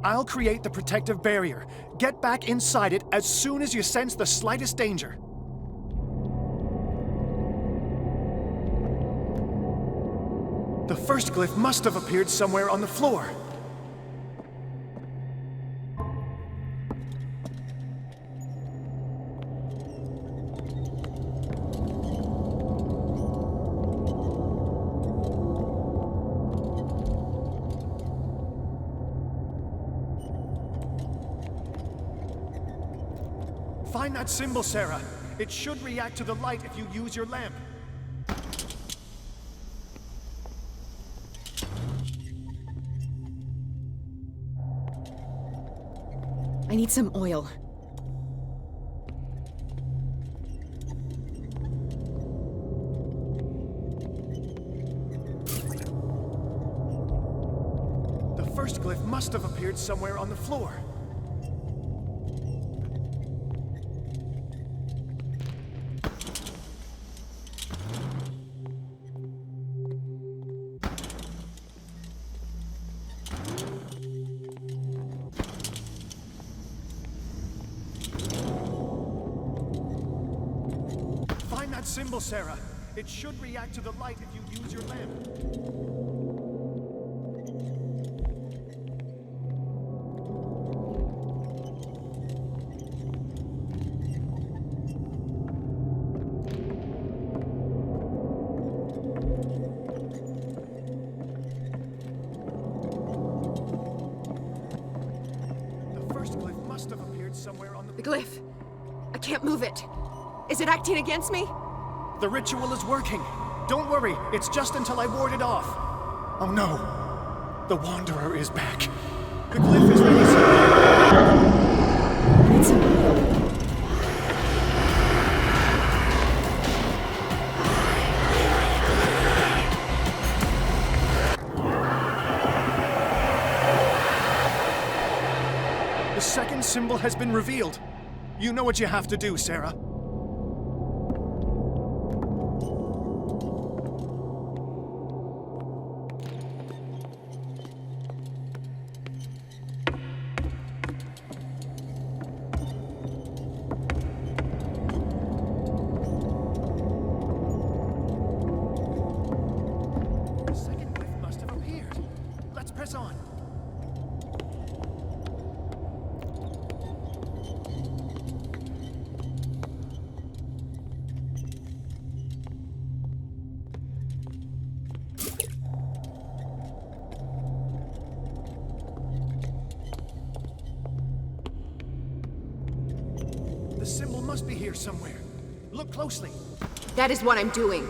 I'll create the protective barrier. Get back inside it as soon as you sense the slightest danger. The first glyph must have appeared somewhere on the floor. Find that symbol, Sarah. It should react to the light if you use your lamp. I need some oil. The first glyph must have appeared somewhere on the floor. Find that symbol, Sarah. It should react to the light if you use your lamp. The glyph. I can't move it. Is it acting against me? The ritual is working. Don't worry, it's just until I ward it off. Oh no. The Wanderer is back. The glyph is ready, The second symbol has been revealed. You know what you have to do, Sarah. The second glyph must have appeared. Let's press on. The symbol must be here somewhere. Look closely. That is what I'm doing.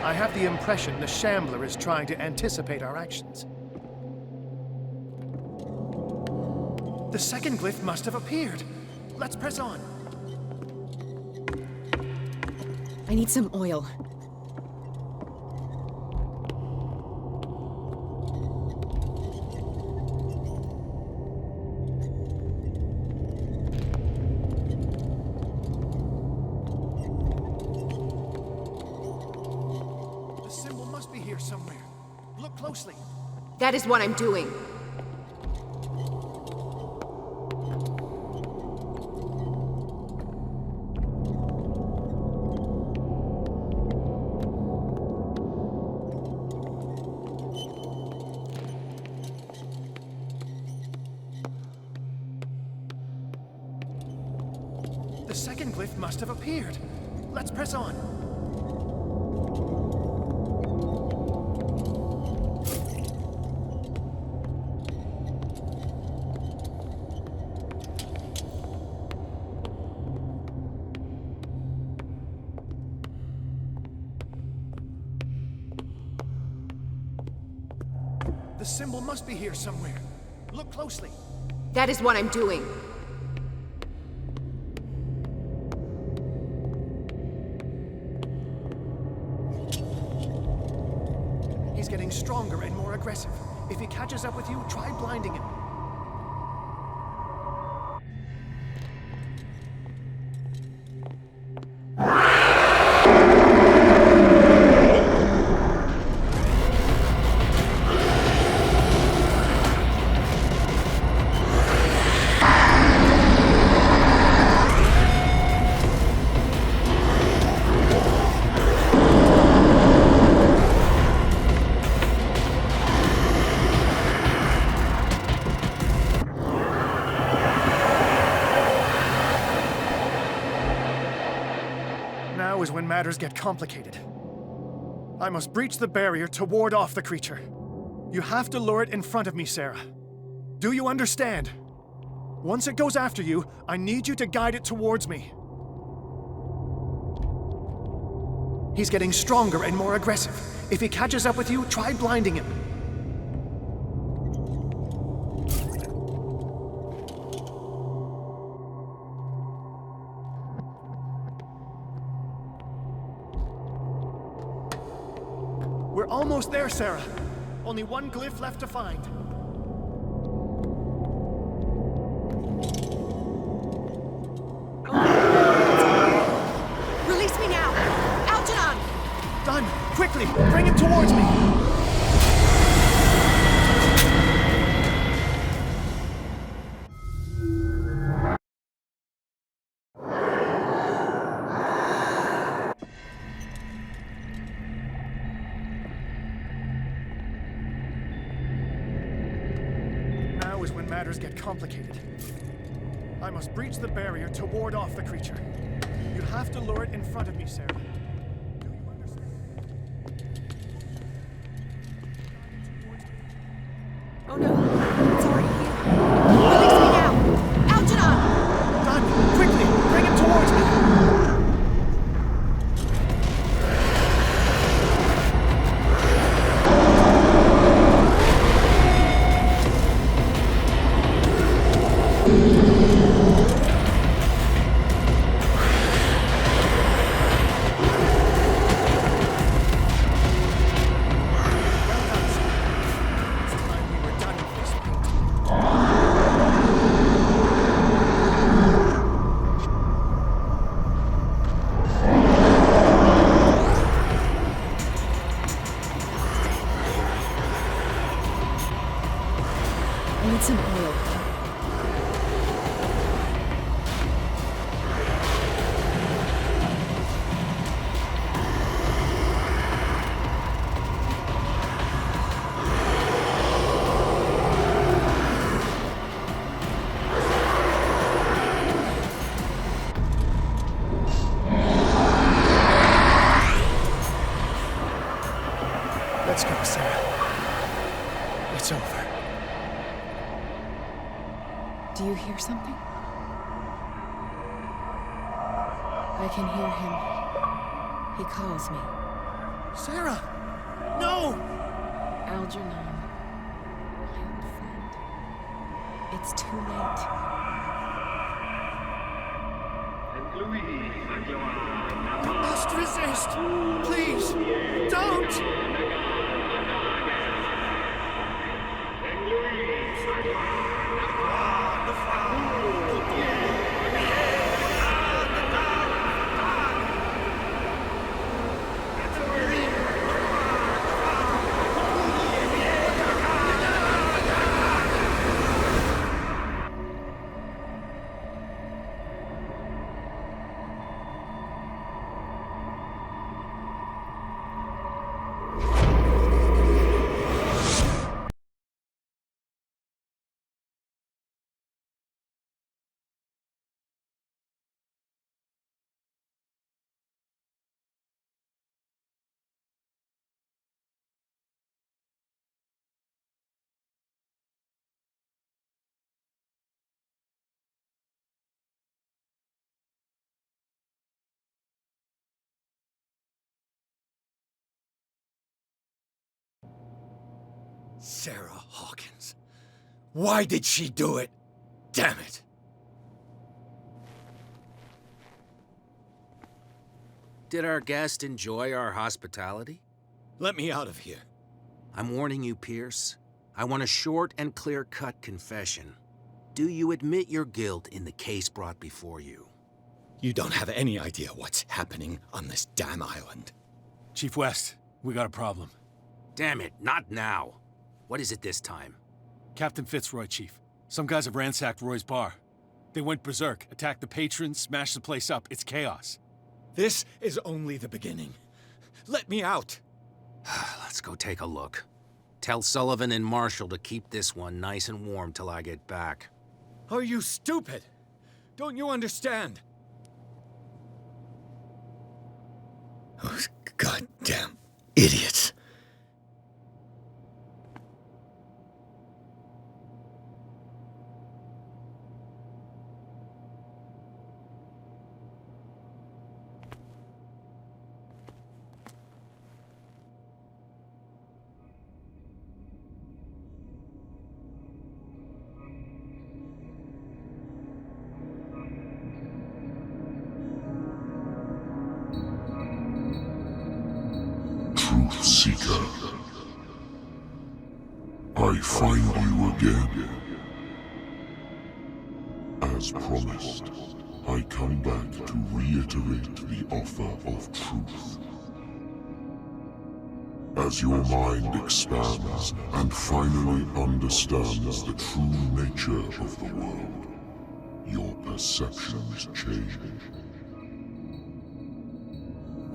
I have the impression the Shambler is trying to anticipate our actions. The second glyph must have appeared. Let's press on. I need some oil. The symbol must be here somewhere. Look closely. That is what I'm doing. The second glyph must have appeared. Let's press on. The symbol must be here somewhere. Look closely. That is what I'm doing. He's getting stronger and more aggressive. If he catches up with you, try blinding him. when matters get complicated. I must breach the barrier to ward off the creature. You have to lure it in front of me, Sarah. Do you understand? Once it goes after you, I need you to guide it towards me. He's getting stronger and more aggressive. If he catches up with you, try blinding him. We're almost there, Sarah. Only one glyph left to find. Release me now! Algernon! Done! Quickly! Bring him towards me! Now is when matters get complicated. I must breach the barrier to ward off the creature. You have to lure it in front of me, Sarah. Oh no, it's already here. Release me now! Algernon! Done! Quickly! Bring him towards me! I need some oil. Let's go, Sarah. It's over. Do you hear something? I can hear him. He calls me. Sarah! No! Algernon, my old friend. It's too late. I must resist! Please, don't! Sarah Hawkins. Why did she do it? Damn it! Did our guest enjoy our hospitality? Let me out of here. I'm warning you, Pierce. I want a short and clear-cut confession. Do you admit your guilt in the case brought before you? You don't have any idea what's happening on this damn island. Chief West, we got a problem. Damn it, not now. What is it this time? Captain Fitzroy, Chief. Some guys have ransacked Roy's bar. They went berserk, attacked the patrons, smashed the place up. It's chaos. This is only the beginning. Let me out. Let's go take a look. Tell Sullivan and Marshall to keep this one nice and warm till I get back. Are you stupid? Don't you understand? Those goddamn idiots. Truth Seeker, I find you again. As promised, I come back to reiterate the offer of truth. As your mind expands and finally understands the true nature of the world, your perceptions change.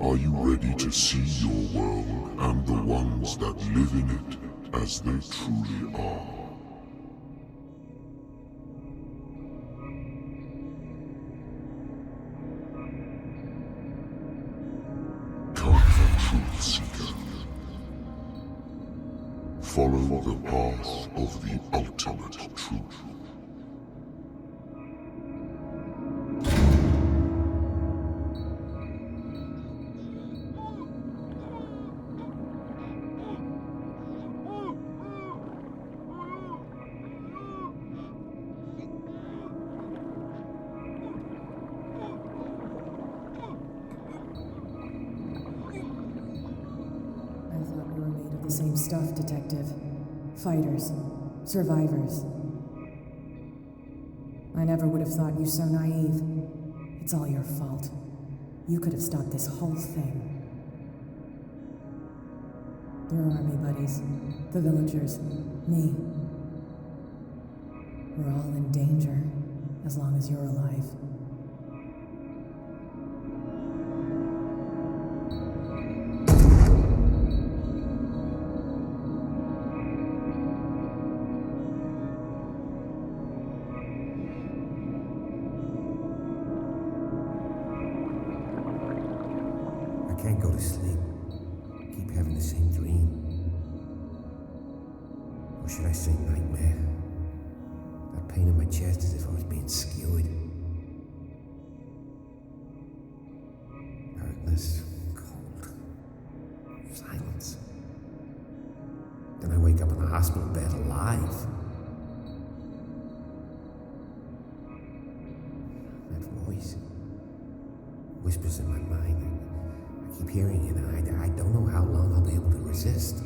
Are you ready to see your world and the ones that live in it as they truly are? Come, Truth Seeker. Follow the path of the ultimate truth. Same stuff, Detective. Fighters. Survivors. I never would have thought you so naive. It's all your fault. You could have stopped this whole thing. Your army buddies. The villagers. Me. We're all in danger, as long as you're alive. Can't go to sleep. Keep having the same dream. Or should I say nightmare? That pain in my chest as if I was being skewered. Darkness, cold, silence. Then I wake up in a hospital bed alive. That voice whispers in my mind. I keep hearing it, and I don't know how long I'll be able to resist.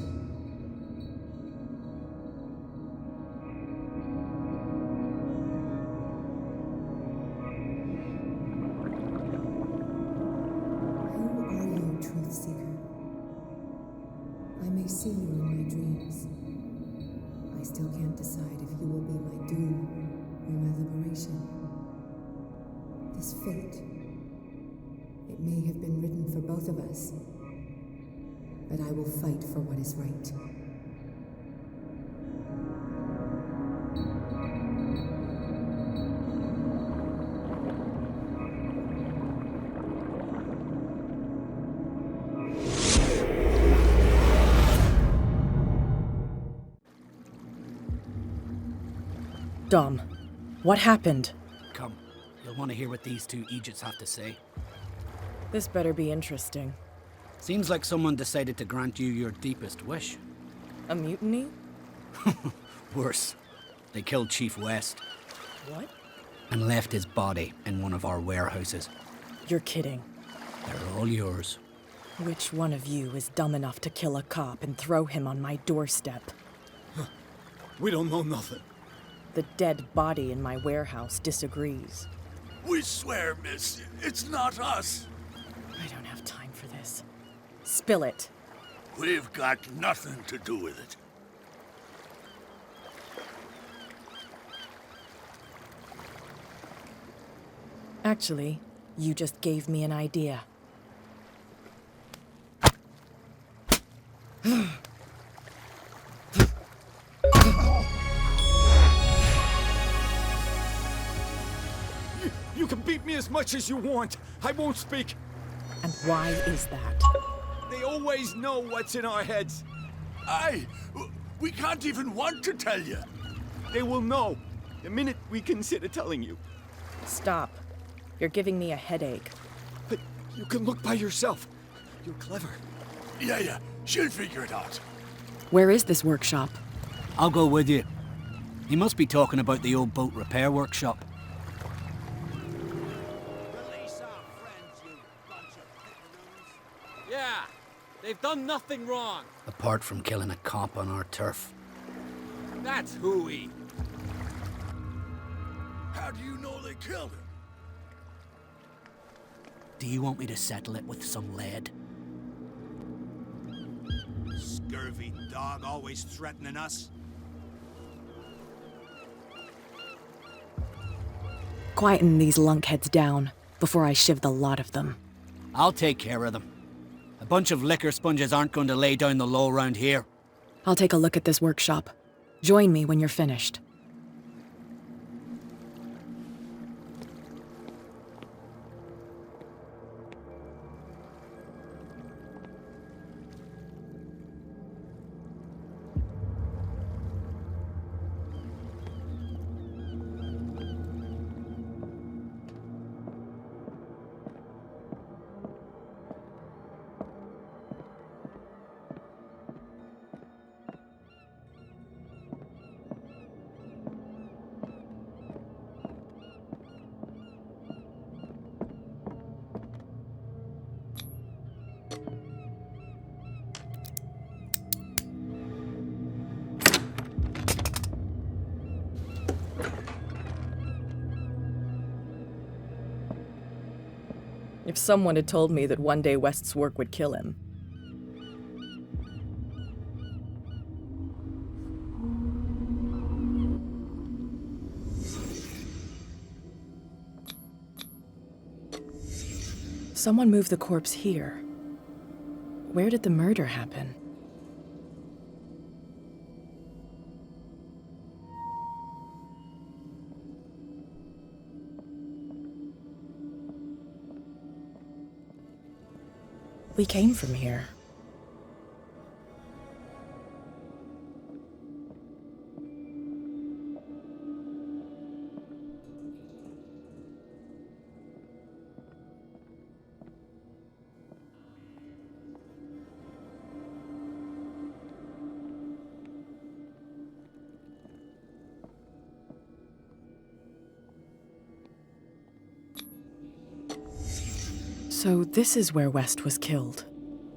Who are you, Truth Seeker? I may see you in my dreams. I still can't decide if you will be my doom or my liberation. This fate, it may have been written for both of us, but I will fight for what is right. Dom, what happened? Come, you'll want to hear what these two Egypts have to say. This better be interesting. Seems like someone decided to grant you your deepest wish. A mutiny? Worse. They killed Chief West. What? And left his body in one of our warehouses. You're kidding. They're all yours. Which one of you is dumb enough to kill a cop and throw him on my doorstep? We don't know nothing. The dead body in my warehouse disagrees. We swear, miss, it's not us. I don't have time for this. Spill it. We've got nothing to do with it. Actually, you just gave me an idea. You can beat me as much as you want. I won't speak. And why is that? They always know what's in our heads. We can't even want to tell you. They will know the minute we consider telling you. Stop. You're giving me a headache. But you can look by yourself. You're clever. Yeah. She'll figure it out. Where is this workshop? I'll go with you. He must be talking about the old boat repair workshop. Yeah, they've done nothing wrong. Apart from killing a cop on our turf. That's hooey. How do you know they killed him? Do you want me to settle it with some lead? Scurvy dog, always threatening us. Quieten these lunkheads down before I shiv the lot of them. I'll take care of them. A bunch of liquor sponges aren't going to lay down the law round here. I'll take a look at this workshop. Join me when you're finished. If someone had told me that one day West's work would kill him. Someone moved the corpse here. Where did the murder happen? We came from here. So this is where West was killed.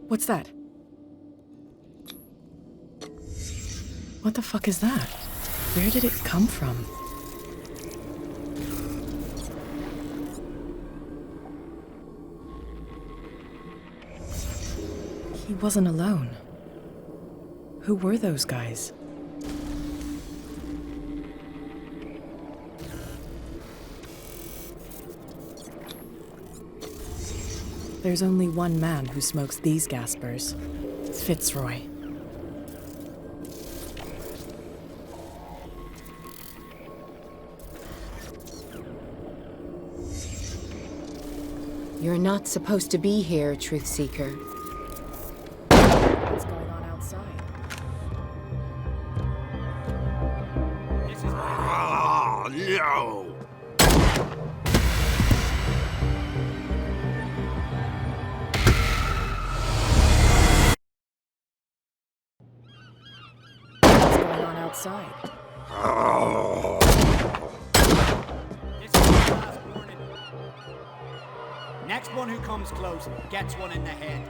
What's that? What the fuck is that? Where did it come from? He wasn't alone. Who were those guys? There's only one man who smokes these gaspers. Fitzroy. You're not supposed to be here, Truth Seeker. What's going on outside? Oh, no! Outside. This is the last warning. Next one who comes close gets one in the head.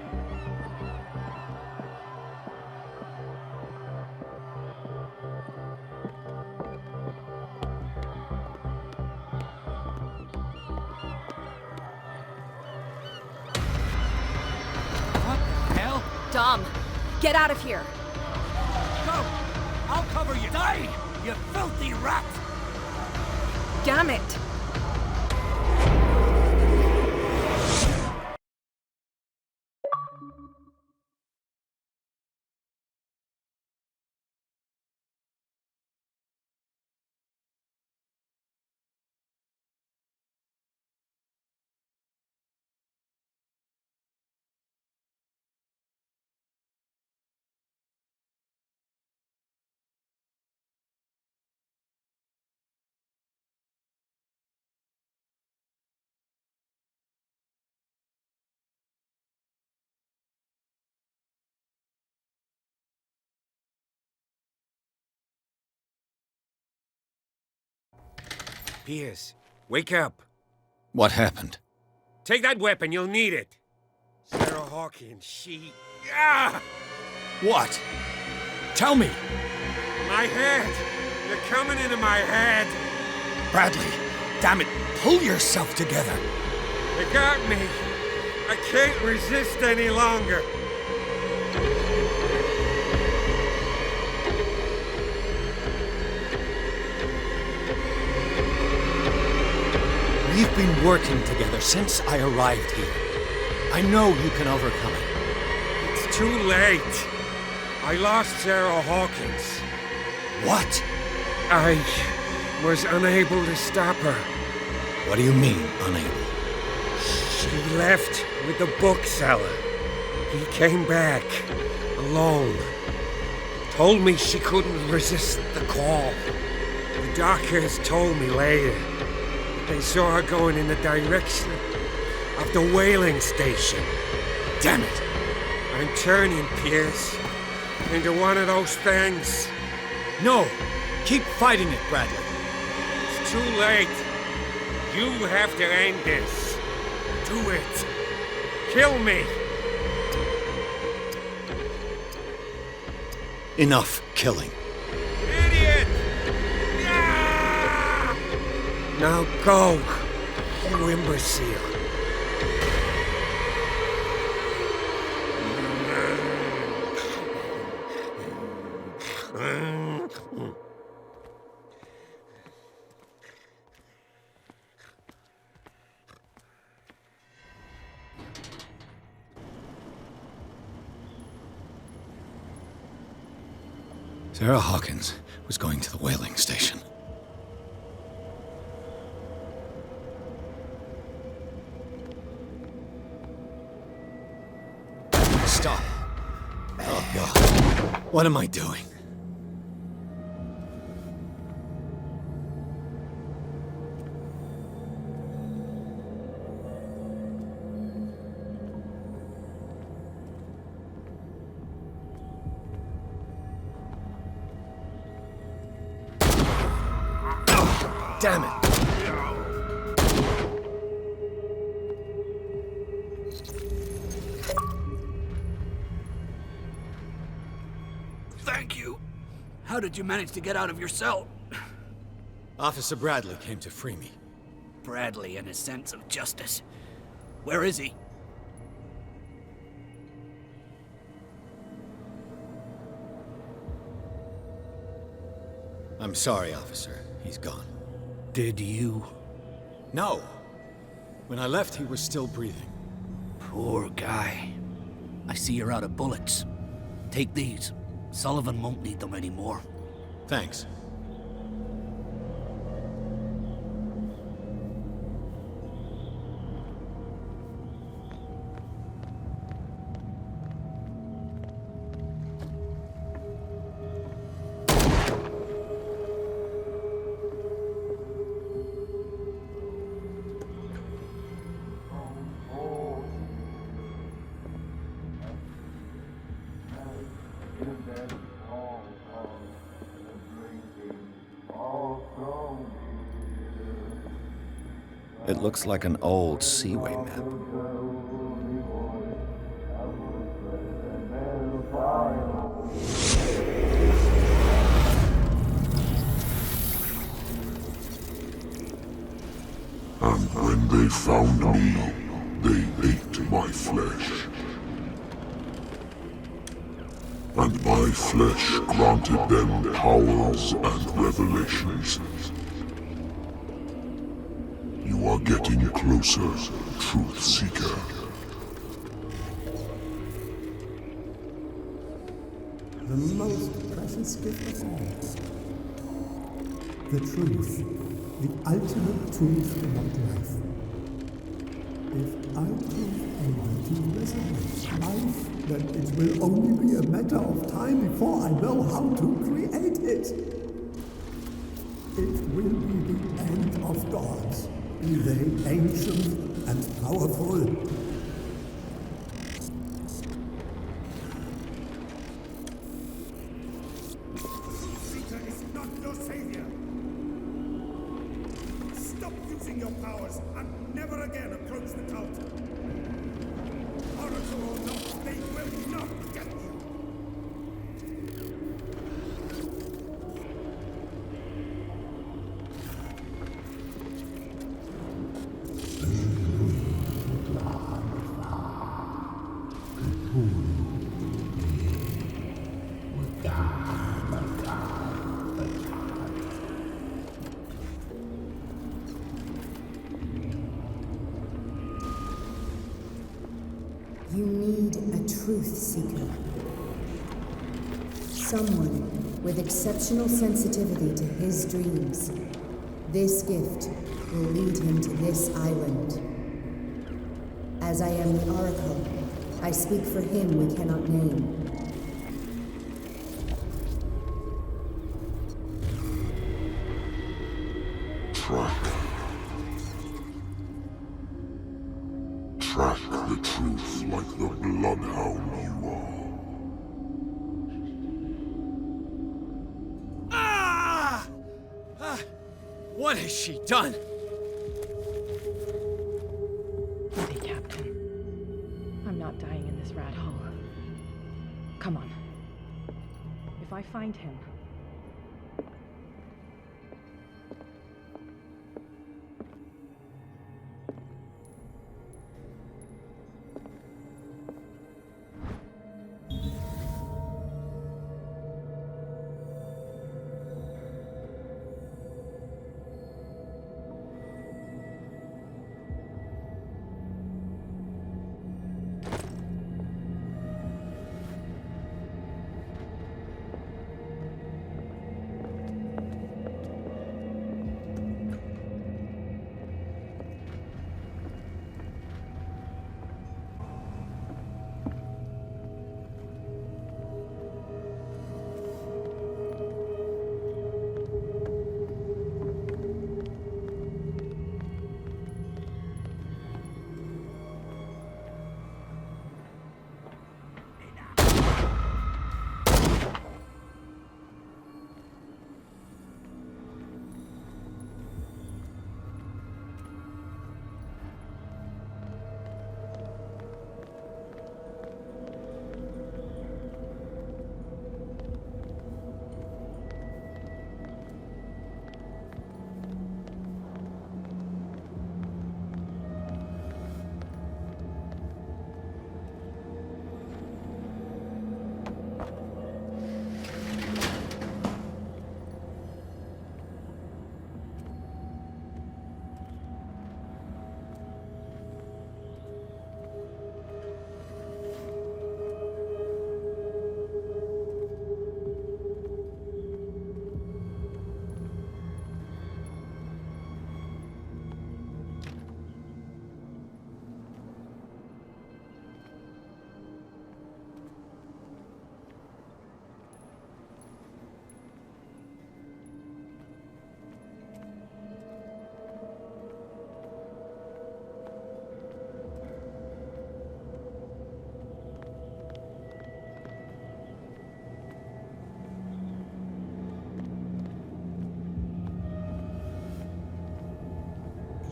What the hell? Dom, get out of here. Go! I'll cover you! Die, you filthy rat! Damn it! Pierce, wake up. What happened? Take that weapon, you'll need it. Sarah Hawkins, she... Ah! What? Tell me! My head! You're coming into my head! Bradley, damn it, pull yourself together! They got me! I can't resist any longer! We've been working together since I arrived here. I know you can overcome it. It's too late. I lost Sarah Hawkins. What? I was unable to stop her. What do you mean, unable? She left with the bookseller. He came back, alone. Told me she couldn't resist the call. The doctors told me later that they saw her going in the direction of the whaling station. Damn it! I'm turning, Pierce, into one of those things. No! Keep fighting it, Bradley. It's too late. You have to end this. Do it. Kill me. Enough killing. Idiot! Ah! Now go, you imbecile. Sarah Hawkins was going to the whaling station. Stop. Oh, God. What am I doing? Damn it! Thank you. How did you manage to get out of your cell? Officer Bradley came to free me. Bradley and his sense of justice. Where is he? I'm sorry, officer. He's gone. Did you? No. When I left, he was still breathing. Poor guy. I see you're out of bullets. Take these. Sullivan won't need them anymore. Thanks. It looks like an old Seaway map. And when they found me, they ate my flesh. And my flesh granted them powers and revelations. You are getting closer, Truth Seeker. The most precious gift of all. The truth. The ultimate truth about life. If I prove able to resurrect life, then it will only be a matter of time before I know how to create it. It will be the end of gods, be they ancient and powerful. using your powers and never again approach the cult. Oracle or not, they will not get you. You need a truth seeker. Someone with exceptional sensitivity to his dreams. This gift will lead him to this island. As I am the Oracle, I speak for him we cannot name. Track the truth like the bloodhound you are. Ah! What has she done? Easy, Captain. I'm not dying in this rat hole. Come on. If I find him,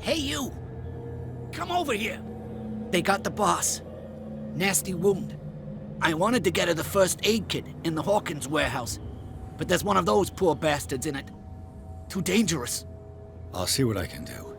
Hey, you! Come over here! They got the boss. Nasty wound. I wanted to get her the first aid kit in the Hawkins warehouse, but there's one of those poor bastards in it. Too dangerous. I'll see what I can do.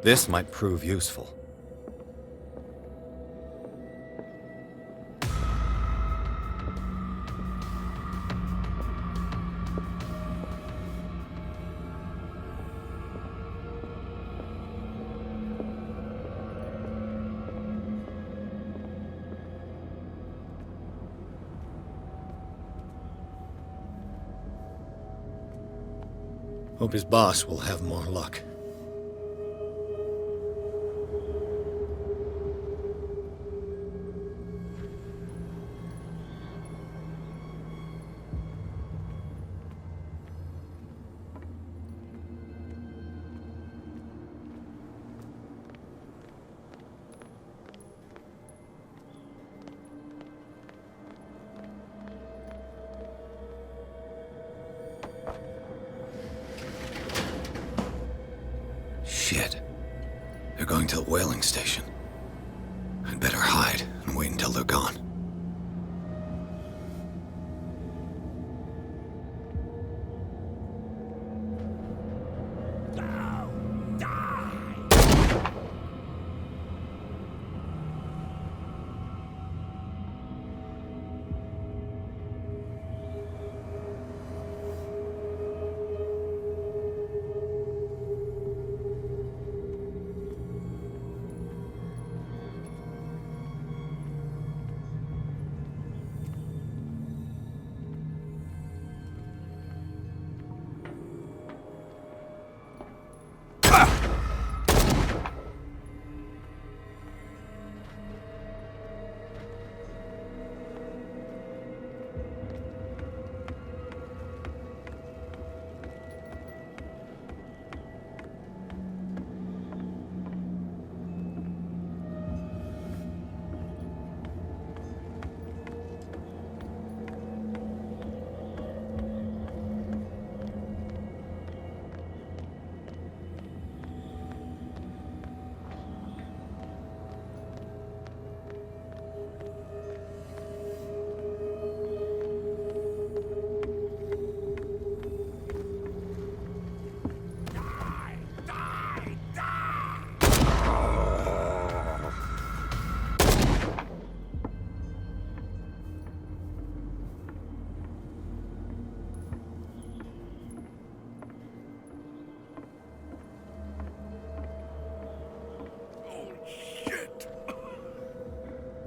This might prove useful. Hope his boss will have more luck. Shit. They're going to the whaling station. I'd better hide and wait until they're gone.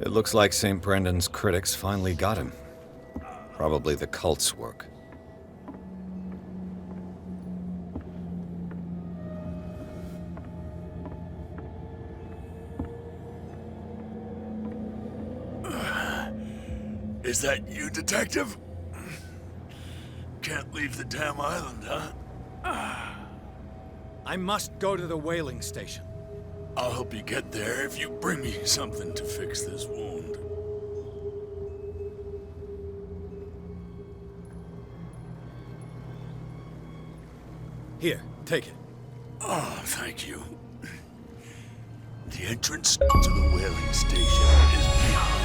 It looks like St. Brendan's critics finally got him. Probably the cult's work. Is that you, Detective? Can't leave the damn island, huh? I must go to the whaling station. I'll help you get there if you bring me something to fix this wound. Here, take it. Oh, thank you. The entrance to the whaling station is beyond.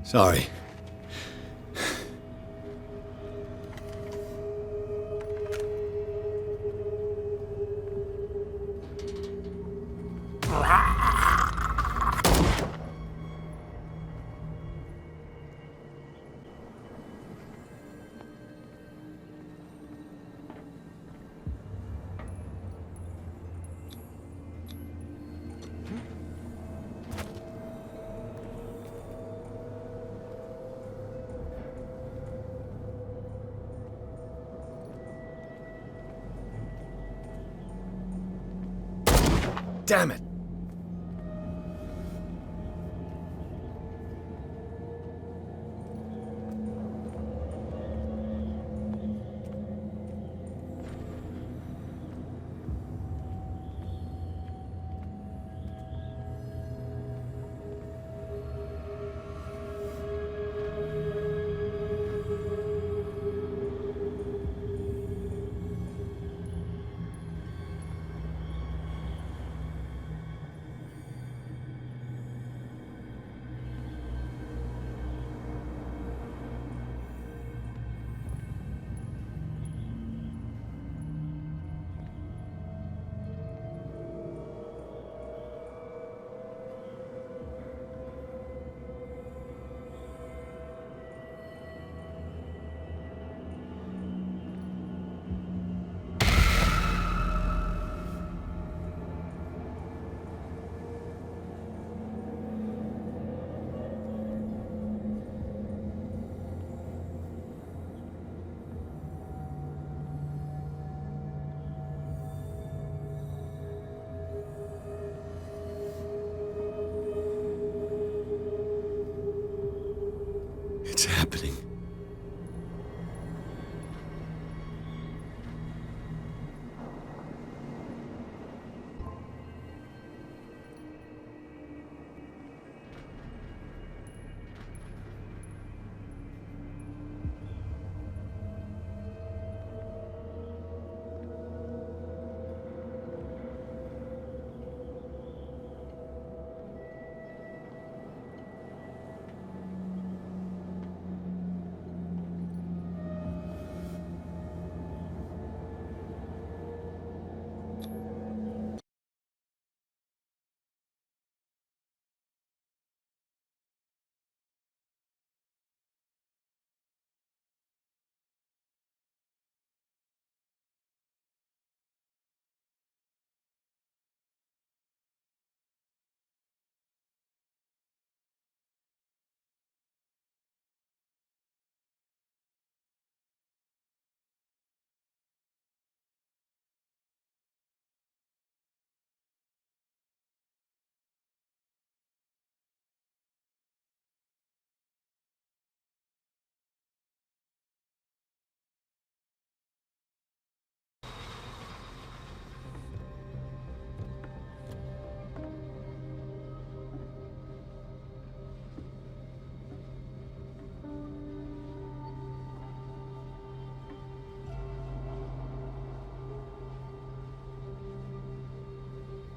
Sorry. Damn it! happening?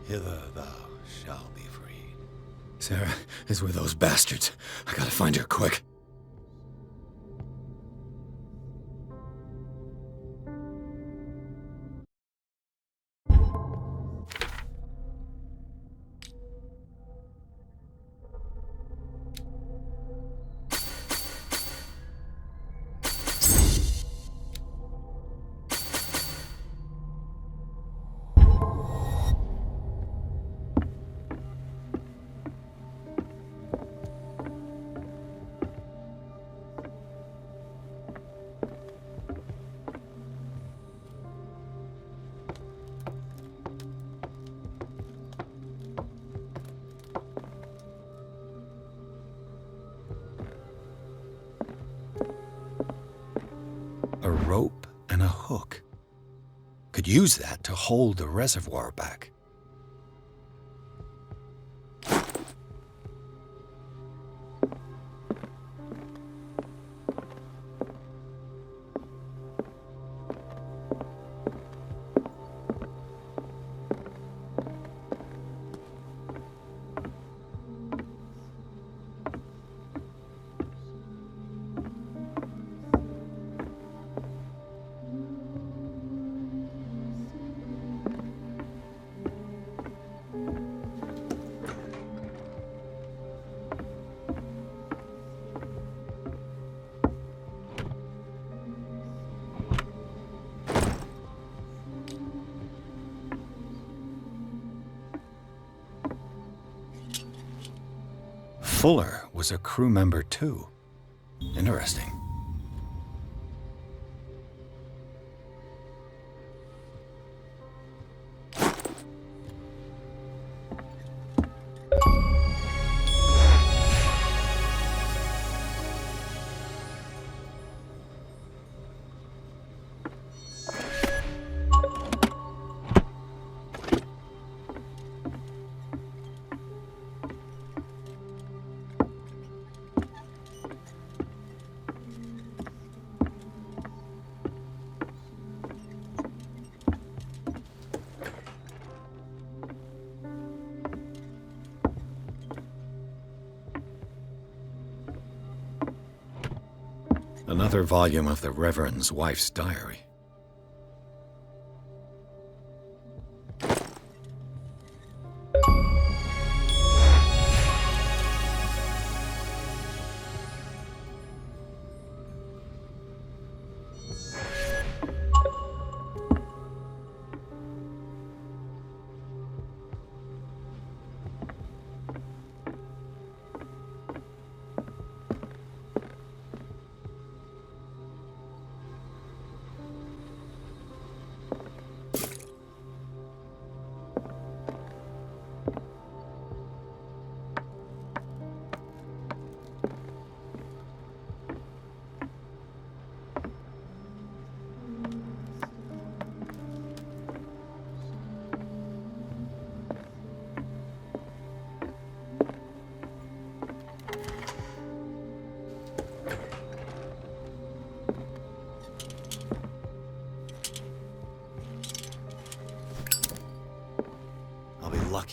Hither thou shalt be freed. Sarah is with those bastards. I gotta find her quick. A rope and a hook. Could use that to hold the reservoir back. Fuller was a crew member too. Interesting. Another volume of the Reverend's wife's diary.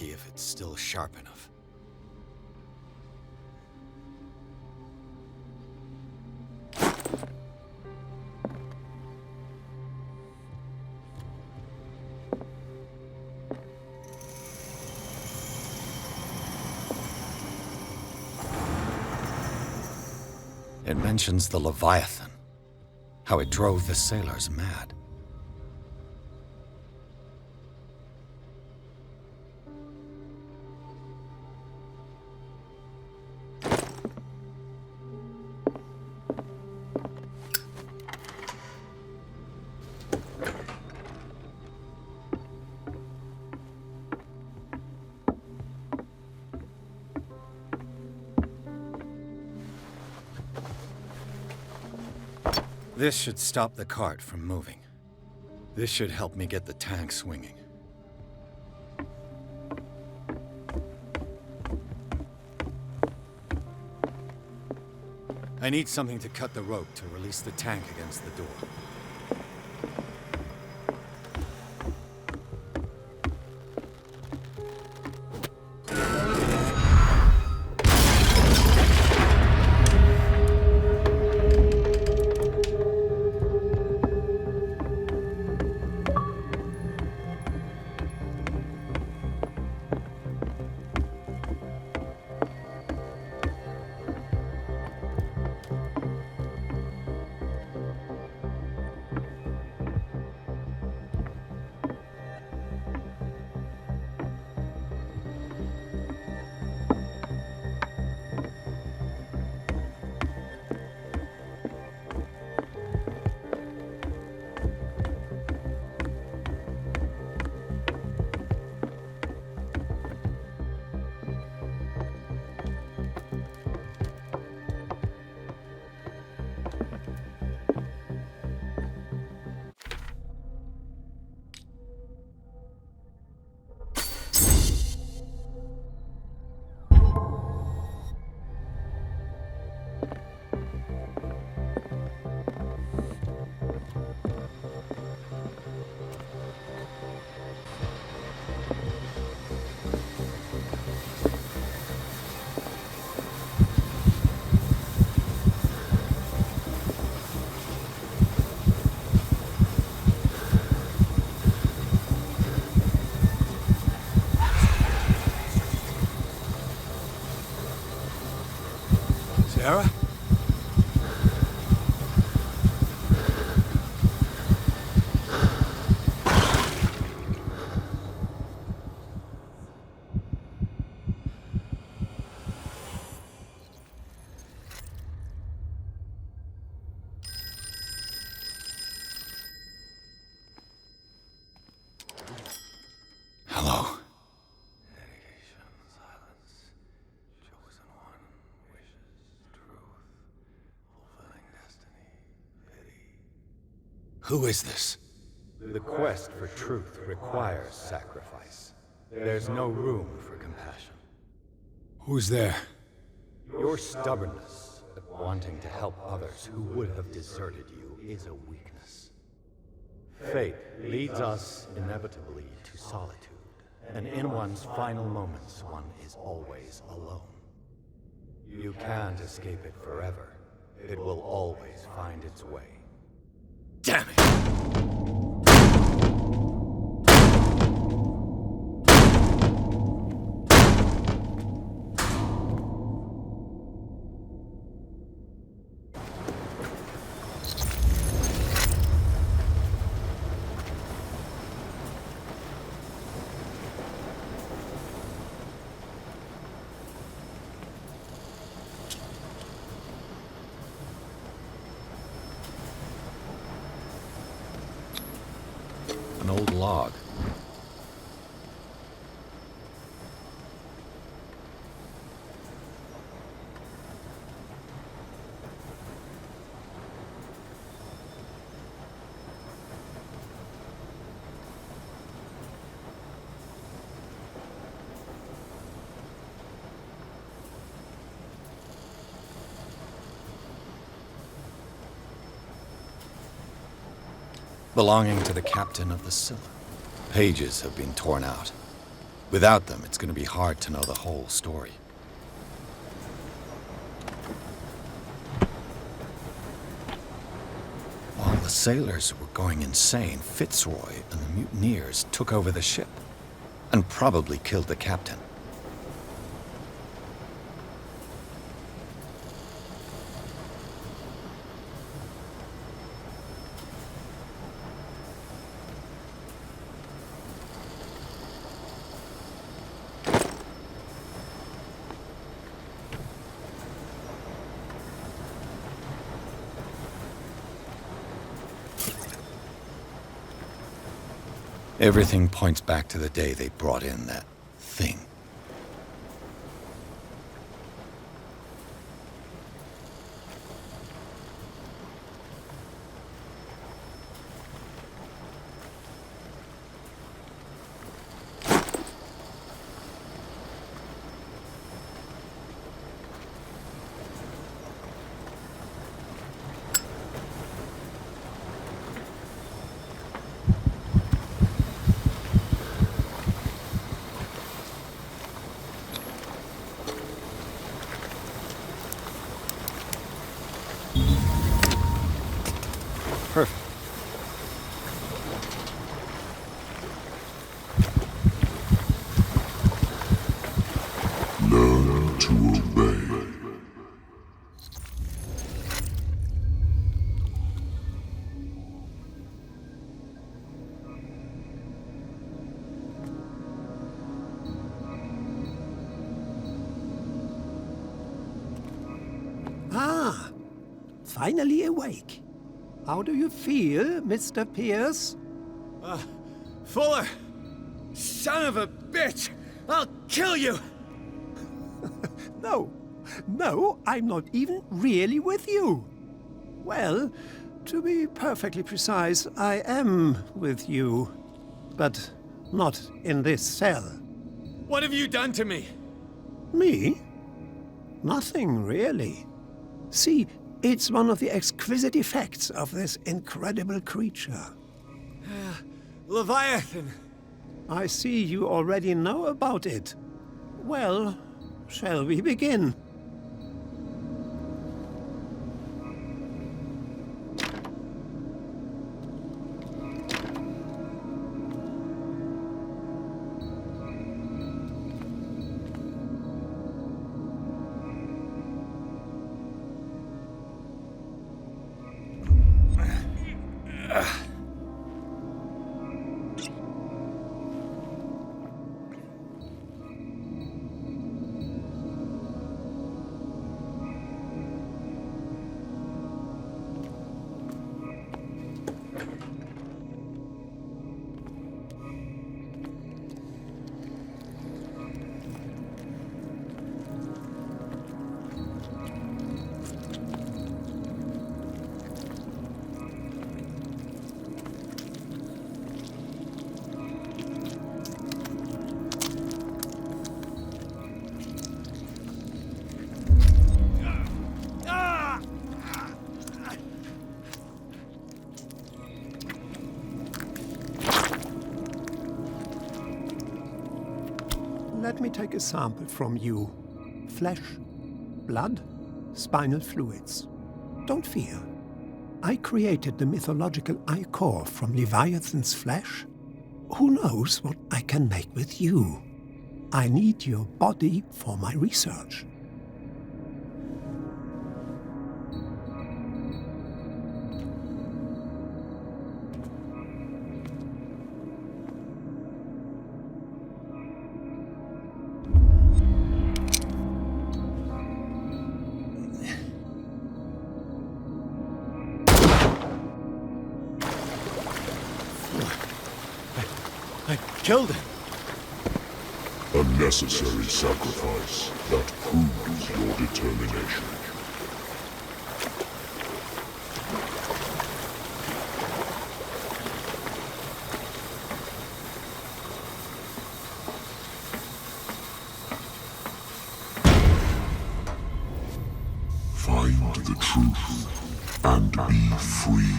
lucky if it's still sharp enough. It mentions the Leviathan, how it drove the sailors mad. This should stop the cart from moving. This should help me get the tank swinging. I need something to cut the rope to release the tank against the door. Sarah? Hello. Who is this? The quest for truth requires sacrifice. There's no room for compassion. Who's there? Your stubbornness at wanting to help others who would have deserted you is a weakness. Fate leads us inevitably to solitude, and in one's final moments, one is always alone. You can't escape it forever. It will always find its way. Damn it! An old log. Belonging to the captain of the Scylla. Pages have been torn out. Without them, it's going to be hard to know the whole story. While the sailors were going insane, Fitzroy and the mutineers took over the ship and probably killed the captain. Everything points back to the day they brought in that thing. Perfect. Learn to obey. Ah, finally awake. How do you feel, Mr. Pierce? Fuller! Son of a bitch! I'll kill you! No, I'm not even really with you. Well, to be perfectly precise, I am with you. But not in this cell. What have you done to me? Me? Nothing, really. See, it's one of the exquisite effects of this incredible creature. Leviathan! I see you already know about it. Well, shall we begin? Let me take a sample from you. Flesh, blood, spinal fluids. Don't fear. I created the mythological ichor from Leviathan's flesh. Who knows what I can make with you? I need your body for my research. I killed him. A necessary sacrifice that proves your determination. Find the truth and be free.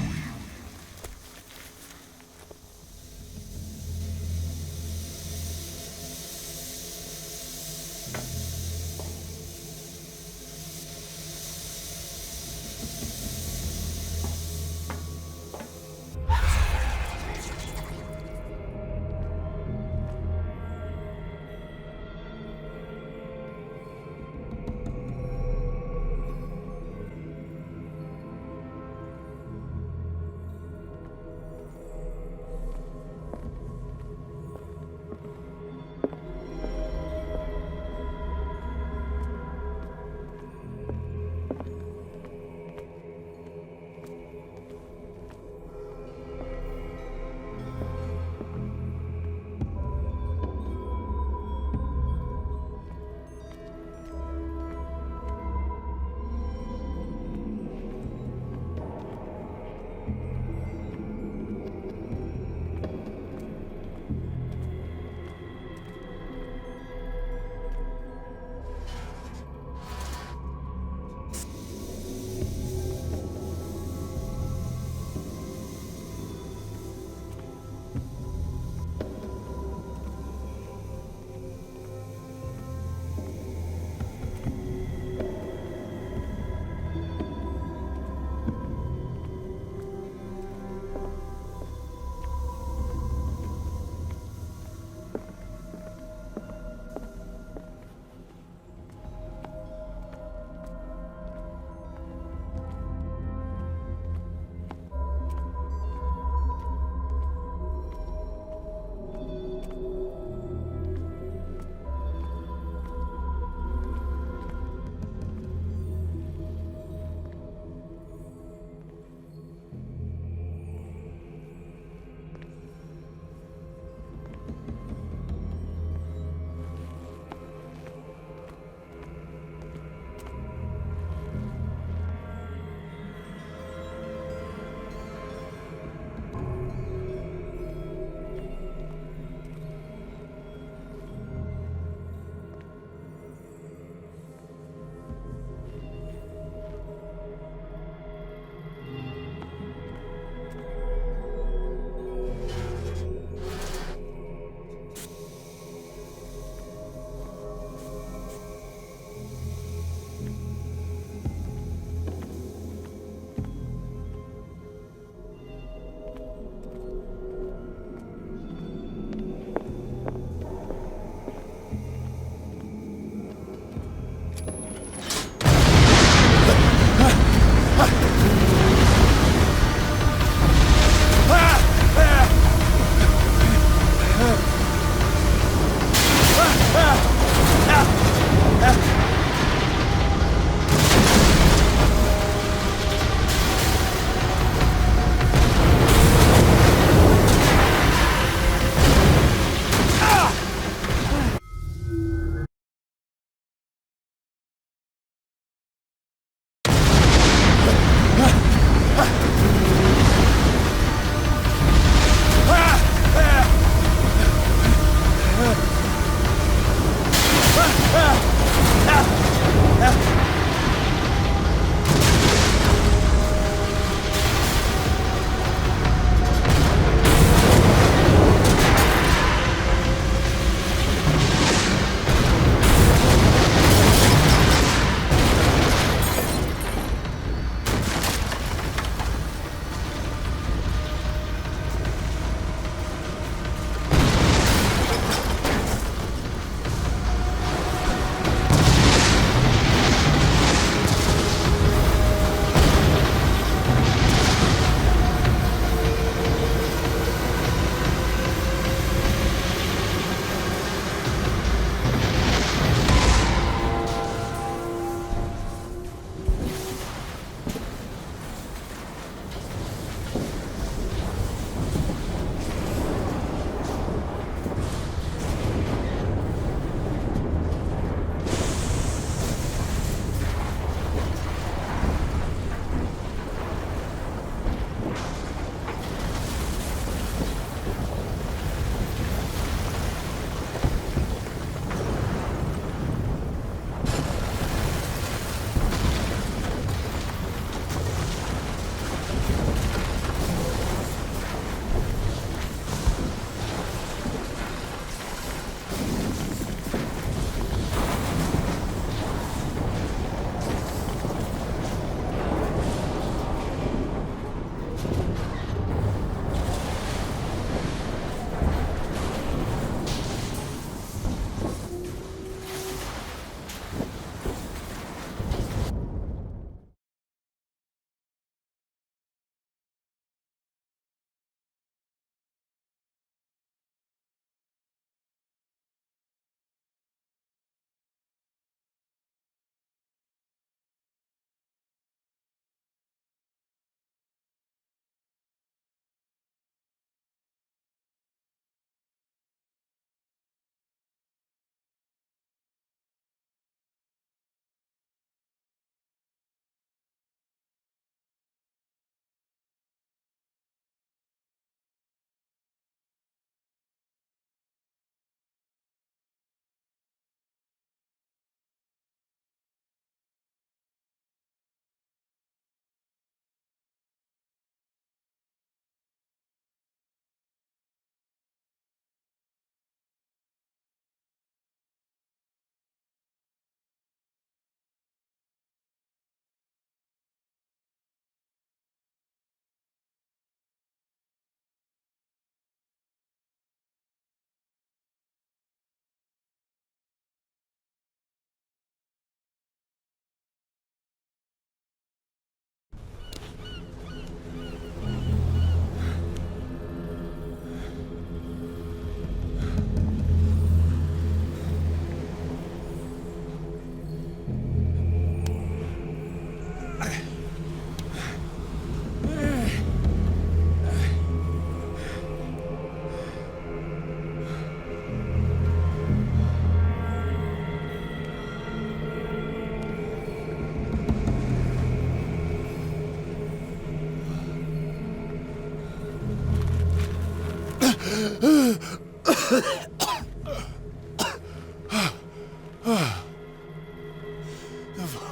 The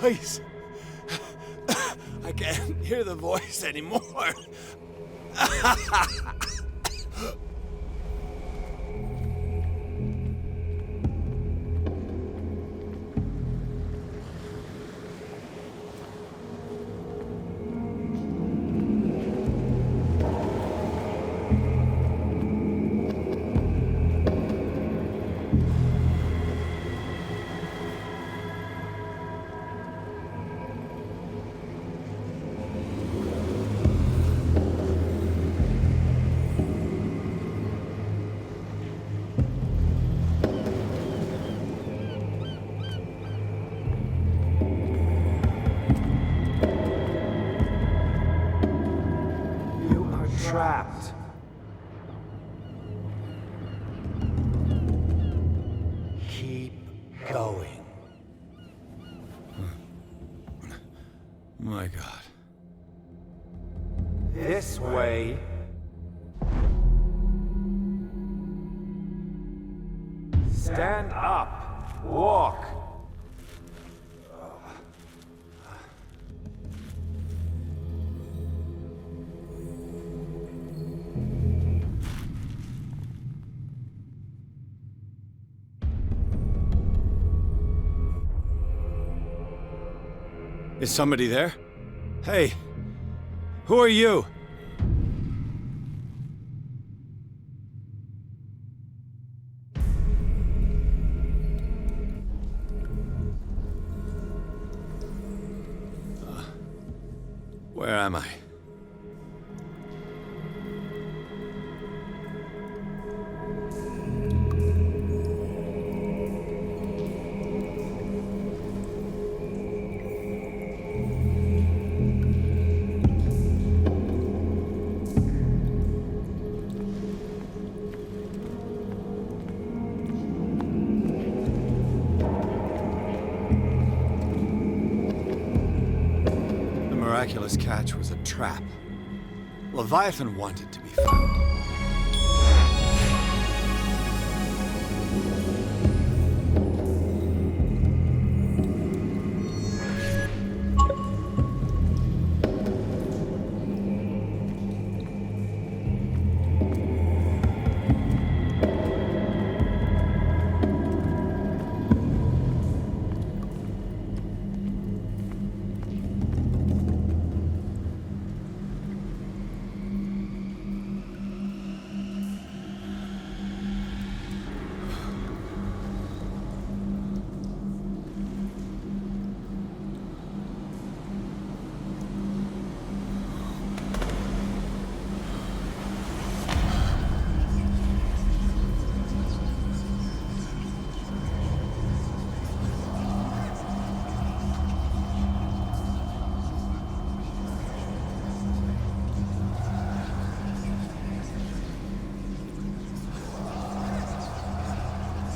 voice. I can't hear the voice anymore. Trapped. Keep going. My God. This way. Stand up. Walk. Is somebody there? Hey, who are you? Where am I? Miraculous catch was a trap. Leviathan wanted to be found.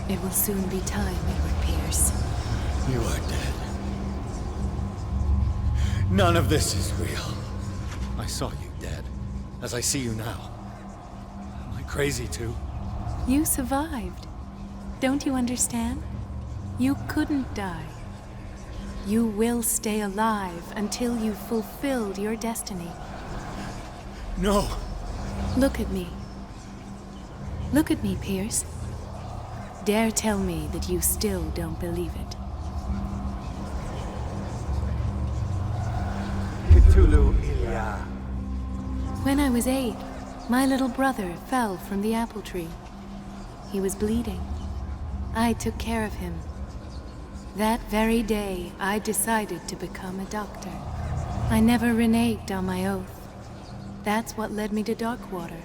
It will soon be time, Edward Pierce. You are dead. None of this is real. I saw you dead, as I see you now. Am I crazy too? You survived. Don't you understand? You couldn't die. You will stay alive until you've fulfilled your destiny. No. Look at me. Look at me, Pierce. Dare tell me that you still don't believe it. Cthulhu Ilya. When I was 8, my little brother fell from the apple tree. He was bleeding. I took care of him. That very day, I decided to become a doctor. I never reneged on my oath. That's what led me to Darkwater.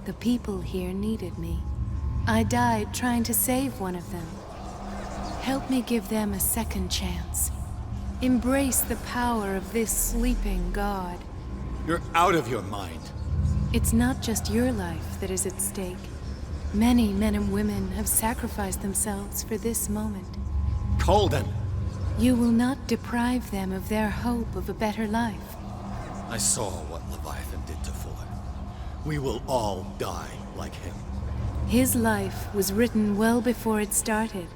The people here needed me. I died trying to save one of them. Help me give them a second chance. Embrace the power of this sleeping god. You're out of your mind. It's not just your life that is at stake. Many men and women have sacrificed themselves for this moment. Colden! You will not deprive them of their hope of a better life. I saw what Leviathan did to Fuller. We will all die like him. His life was written well before it started.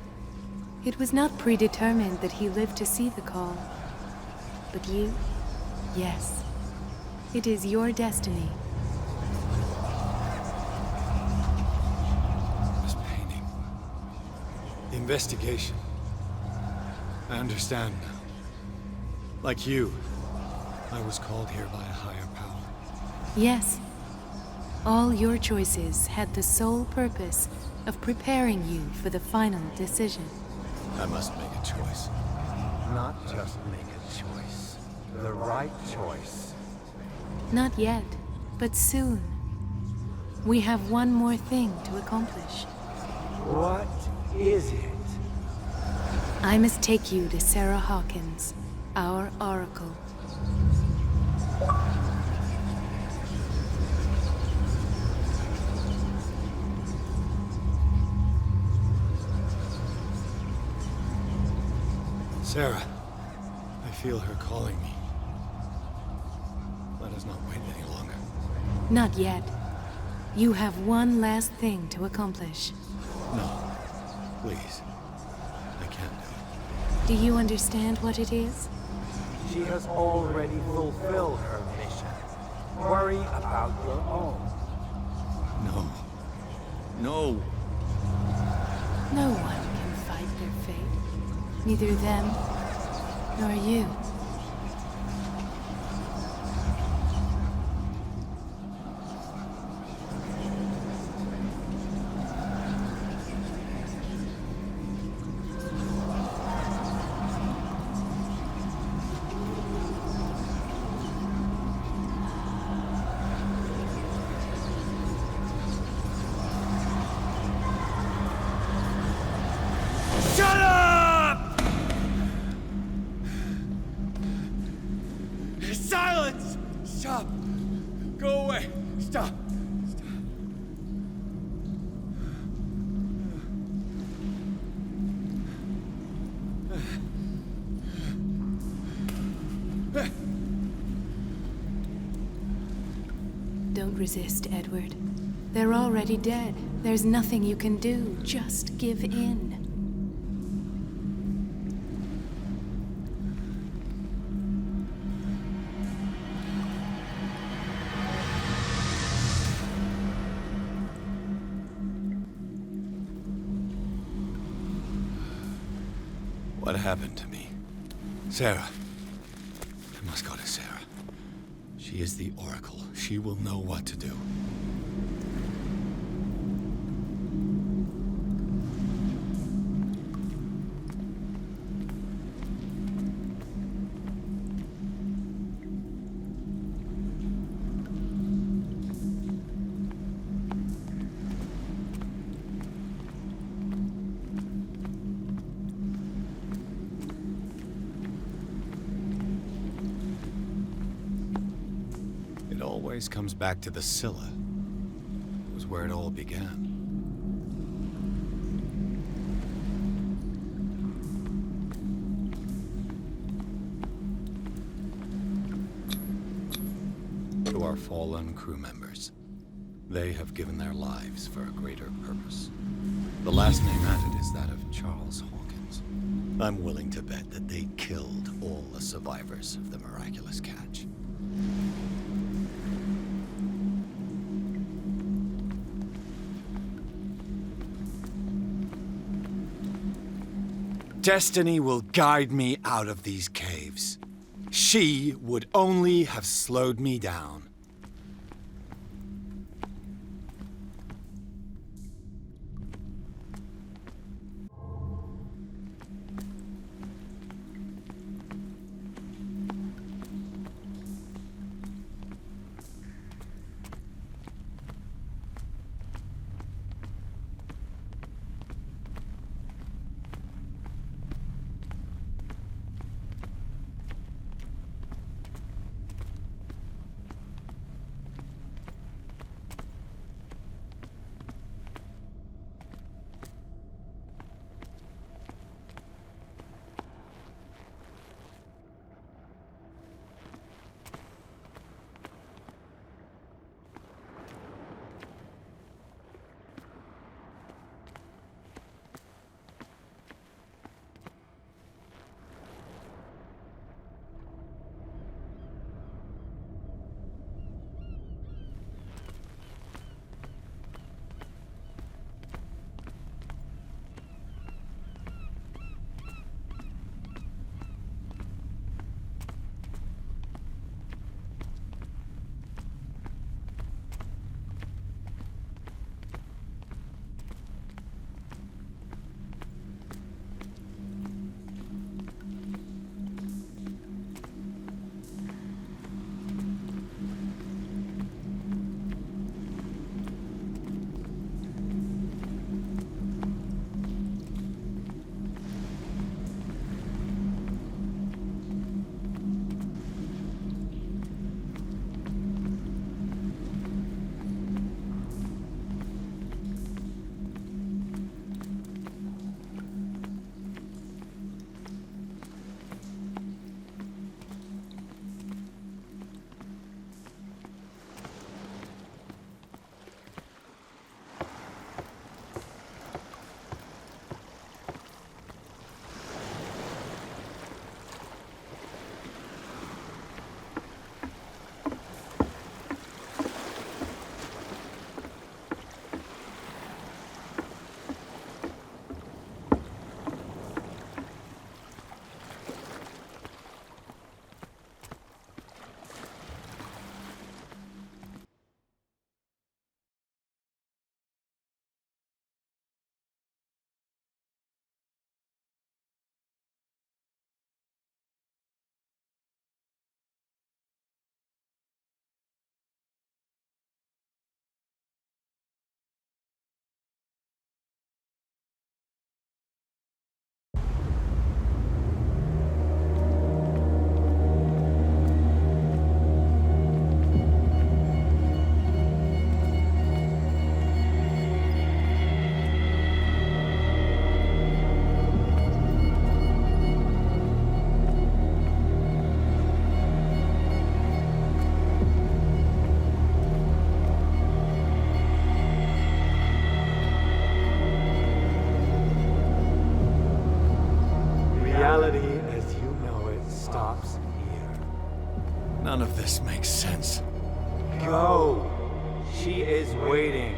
It was not predetermined that he lived to see the call. But you, yes. It is your destiny. This painting. The investigation. I understand now. Like you, I was called here by a higher power. Yes. All your choices had the sole purpose of preparing you for the final decision. I must make a choice. Not just make a choice. The right choice. Not yet, but soon. We have one more thing to accomplish. What is it? I must take you to Sarah Hawkins, our oracle. Sarah, I feel her calling me. Let us not wait any longer. Not yet. You have one last thing to accomplish. No, please. I can't do it. Do you understand what it is? She has already fulfilled her mission. Worry about your own. No. No. No one can fight their fate. Neither them, nor you. Silence! Stop! Go away! Stop! Don't resist, Edward. They're already dead. There's nothing you can do. Just give in. What happened to me? Sarah. I must go to Sarah. She is the Oracle. She will know what to do. It always comes back to the Scylla. It was where it all began. To our fallen crew members, they have given their lives for a greater purpose. The last name added is that of Charles Hawkins. I'm willing to bet that they killed all the survivors of the miraculous catch. Destiny will guide me out of these caves. She would only have slowed me down. go. She is waiting.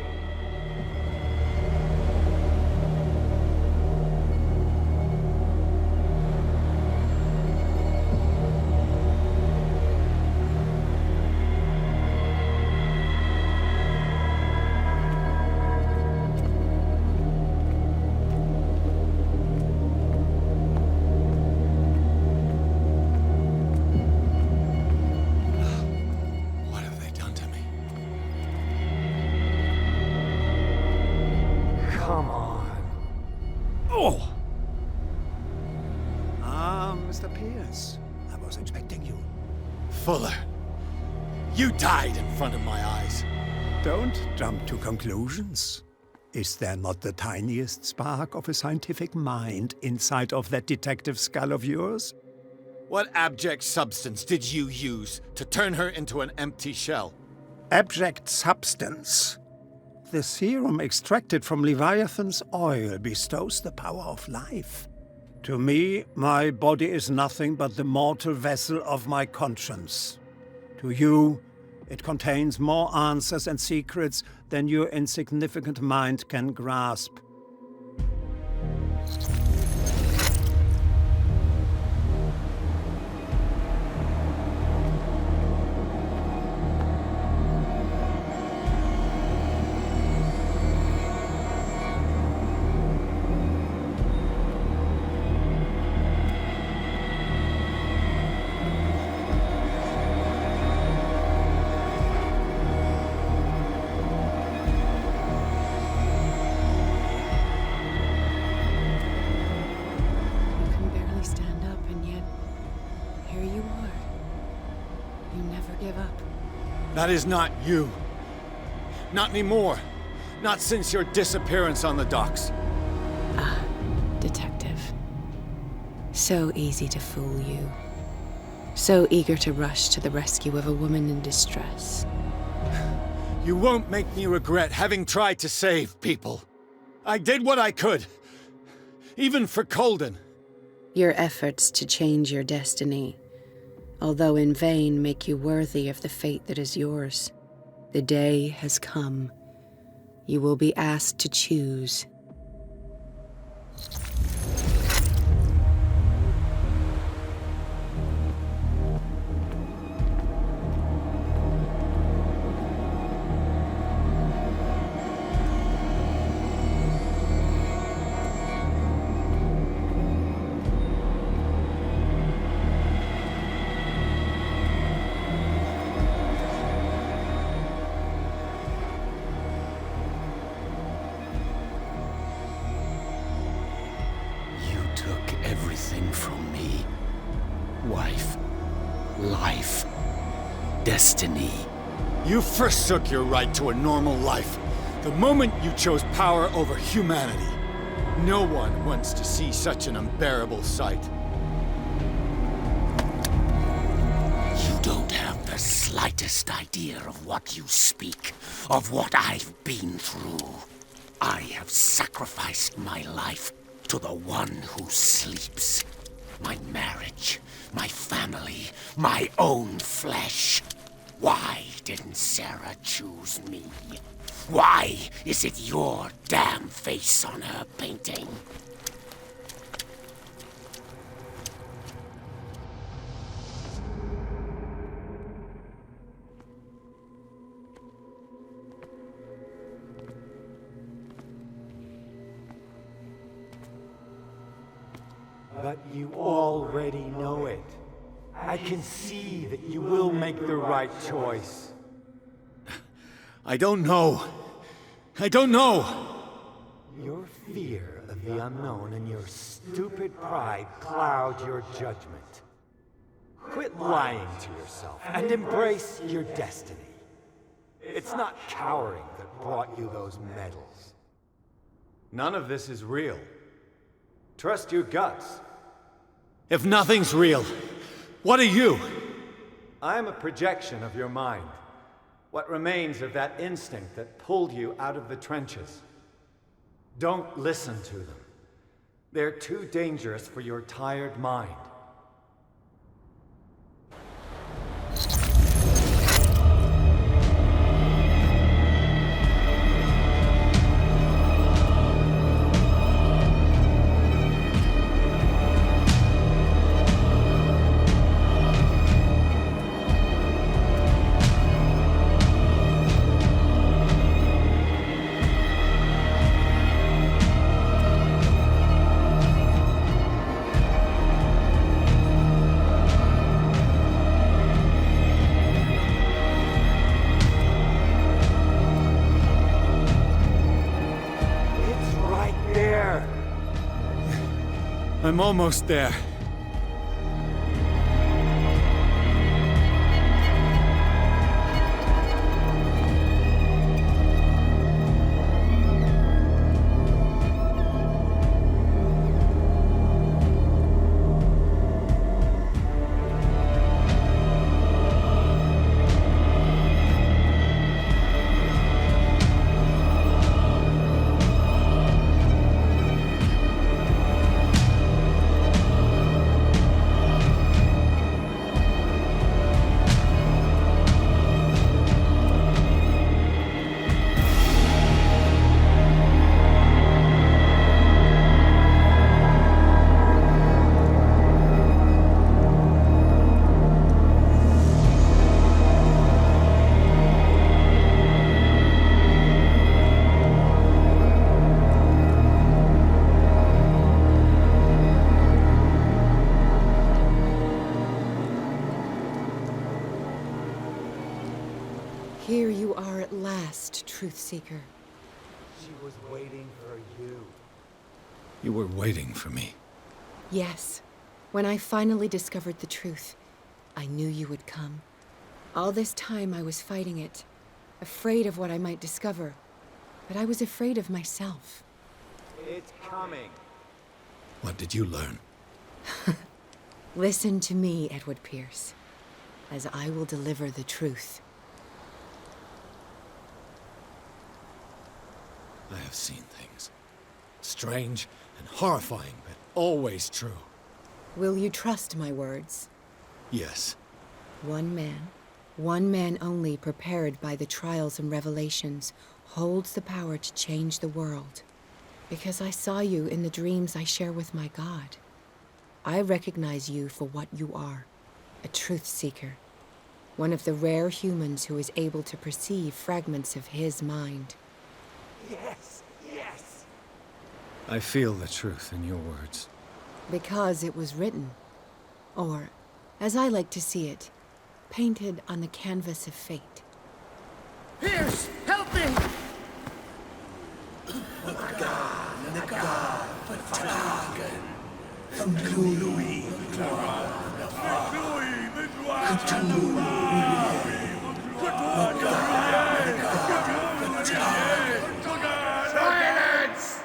Mr. Pierce. I was expecting you. Fuller, you died in front of my eyes. Don't jump to conclusions. Is there not the tiniest spark of a scientific mind inside of that detective skull of yours? What abject substance did you use to turn her into an empty shell? Abject substance? The serum extracted from Leviathan's oil bestows the power of life. To me, my body is nothing but the mortal vessel of my conscience. To you, it contains more answers and secrets than your insignificant mind can grasp. That is not you. Not anymore. Not since your disappearance on the docks. Ah, detective. So easy to fool you. So eager to rush to the rescue of a woman in distress. You won't make me regret having tried to save people. I did what I could. Even for Colden. Your efforts to change your destiny, although in vain, make you worthy of the fate that is yours. The day has come. You will be asked to choose. Destiny. You forsook your right to a normal life the moment you chose power over humanity. No one wants to see such an unbearable sight. You don't have the slightest idea of what you speak, of what I've been through. I have sacrificed my life to the one who sleeps. My marriage, my family, my own flesh. Why didn't Sarah choose me? Why is it your damn face on her painting? But you already know it. I can see that you will make the right choice. I don't know. I don't know. Your fear of the unknown and your stupid pride cloud your judgment. Quit lying to yourself and embrace your destiny. It's not cowering that brought you those medals. None of this is real. Trust your guts. If nothing's real, what are you? I am a projection of your mind. What remains of that instinct that pulled you out of the trenches. Don't listen to them. They're too dangerous for your tired mind. I'm almost there. Here you are at last, Truth Seeker. She was waiting for you. You were waiting for me. Yes. When I finally discovered the truth, I knew you would come. All this time I was fighting it, afraid of what I might discover, but I was afraid of myself. It's coming. What did you learn? Listen to me, Edward Pierce, as I will deliver the truth. I have seen things. Strange and horrifying, but always true. Will you trust my words? Yes. One man only prepared by the trials and revelations, holds the power to change the world. Because I saw you in the dreams I share with my God. I recognize you for what you are, a truth seeker. One of the rare humans who is able to perceive fragments of his mind. Yes, yes. I feel the truth in your words. Because it was written. Or, as I like to see it, painted on the canvas of fate. Pierce, help me! Silence!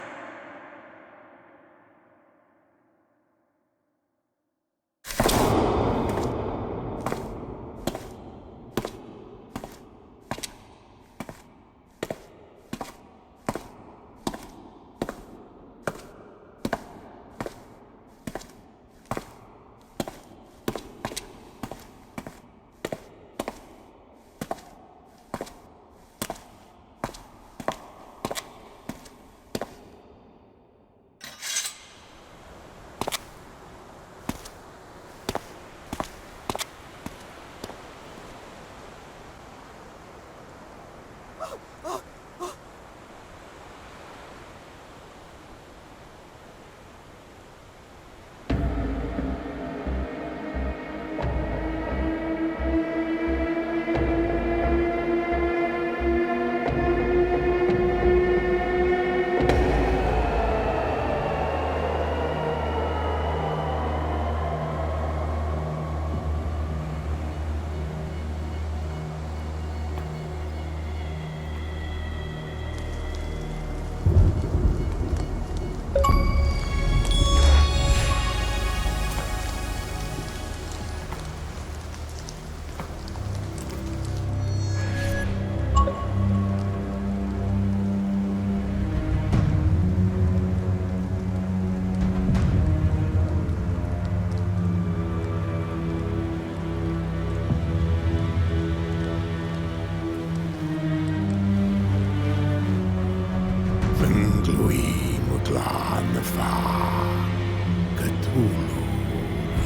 Cthulhu,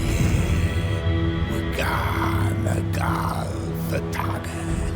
ye, Wagana Gal Thatagan.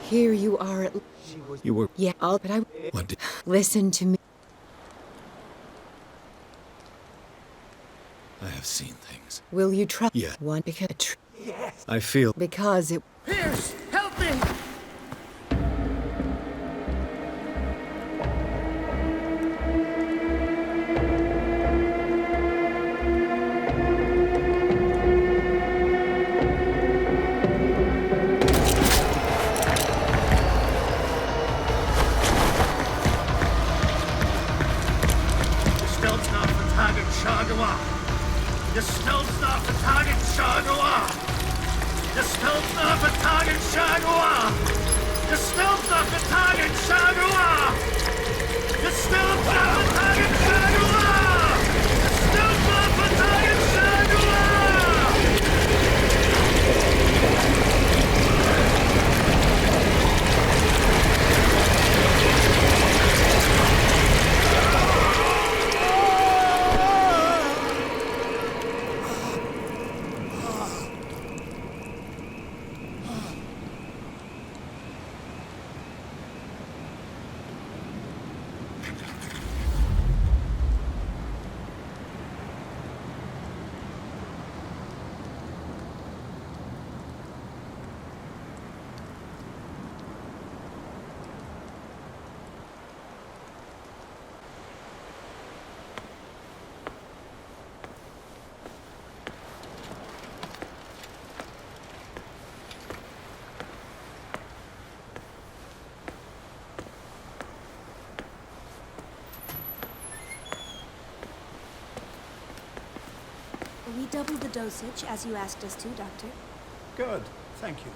Here you are at... You were... Yeah, but I... What did... Listen to me. I have seen things. Will you try... Yeah. One, because... Yes. I feel... Because it... Pierce, help me! We doubled the dosage, as you asked us to, Doctor. Good, thank you.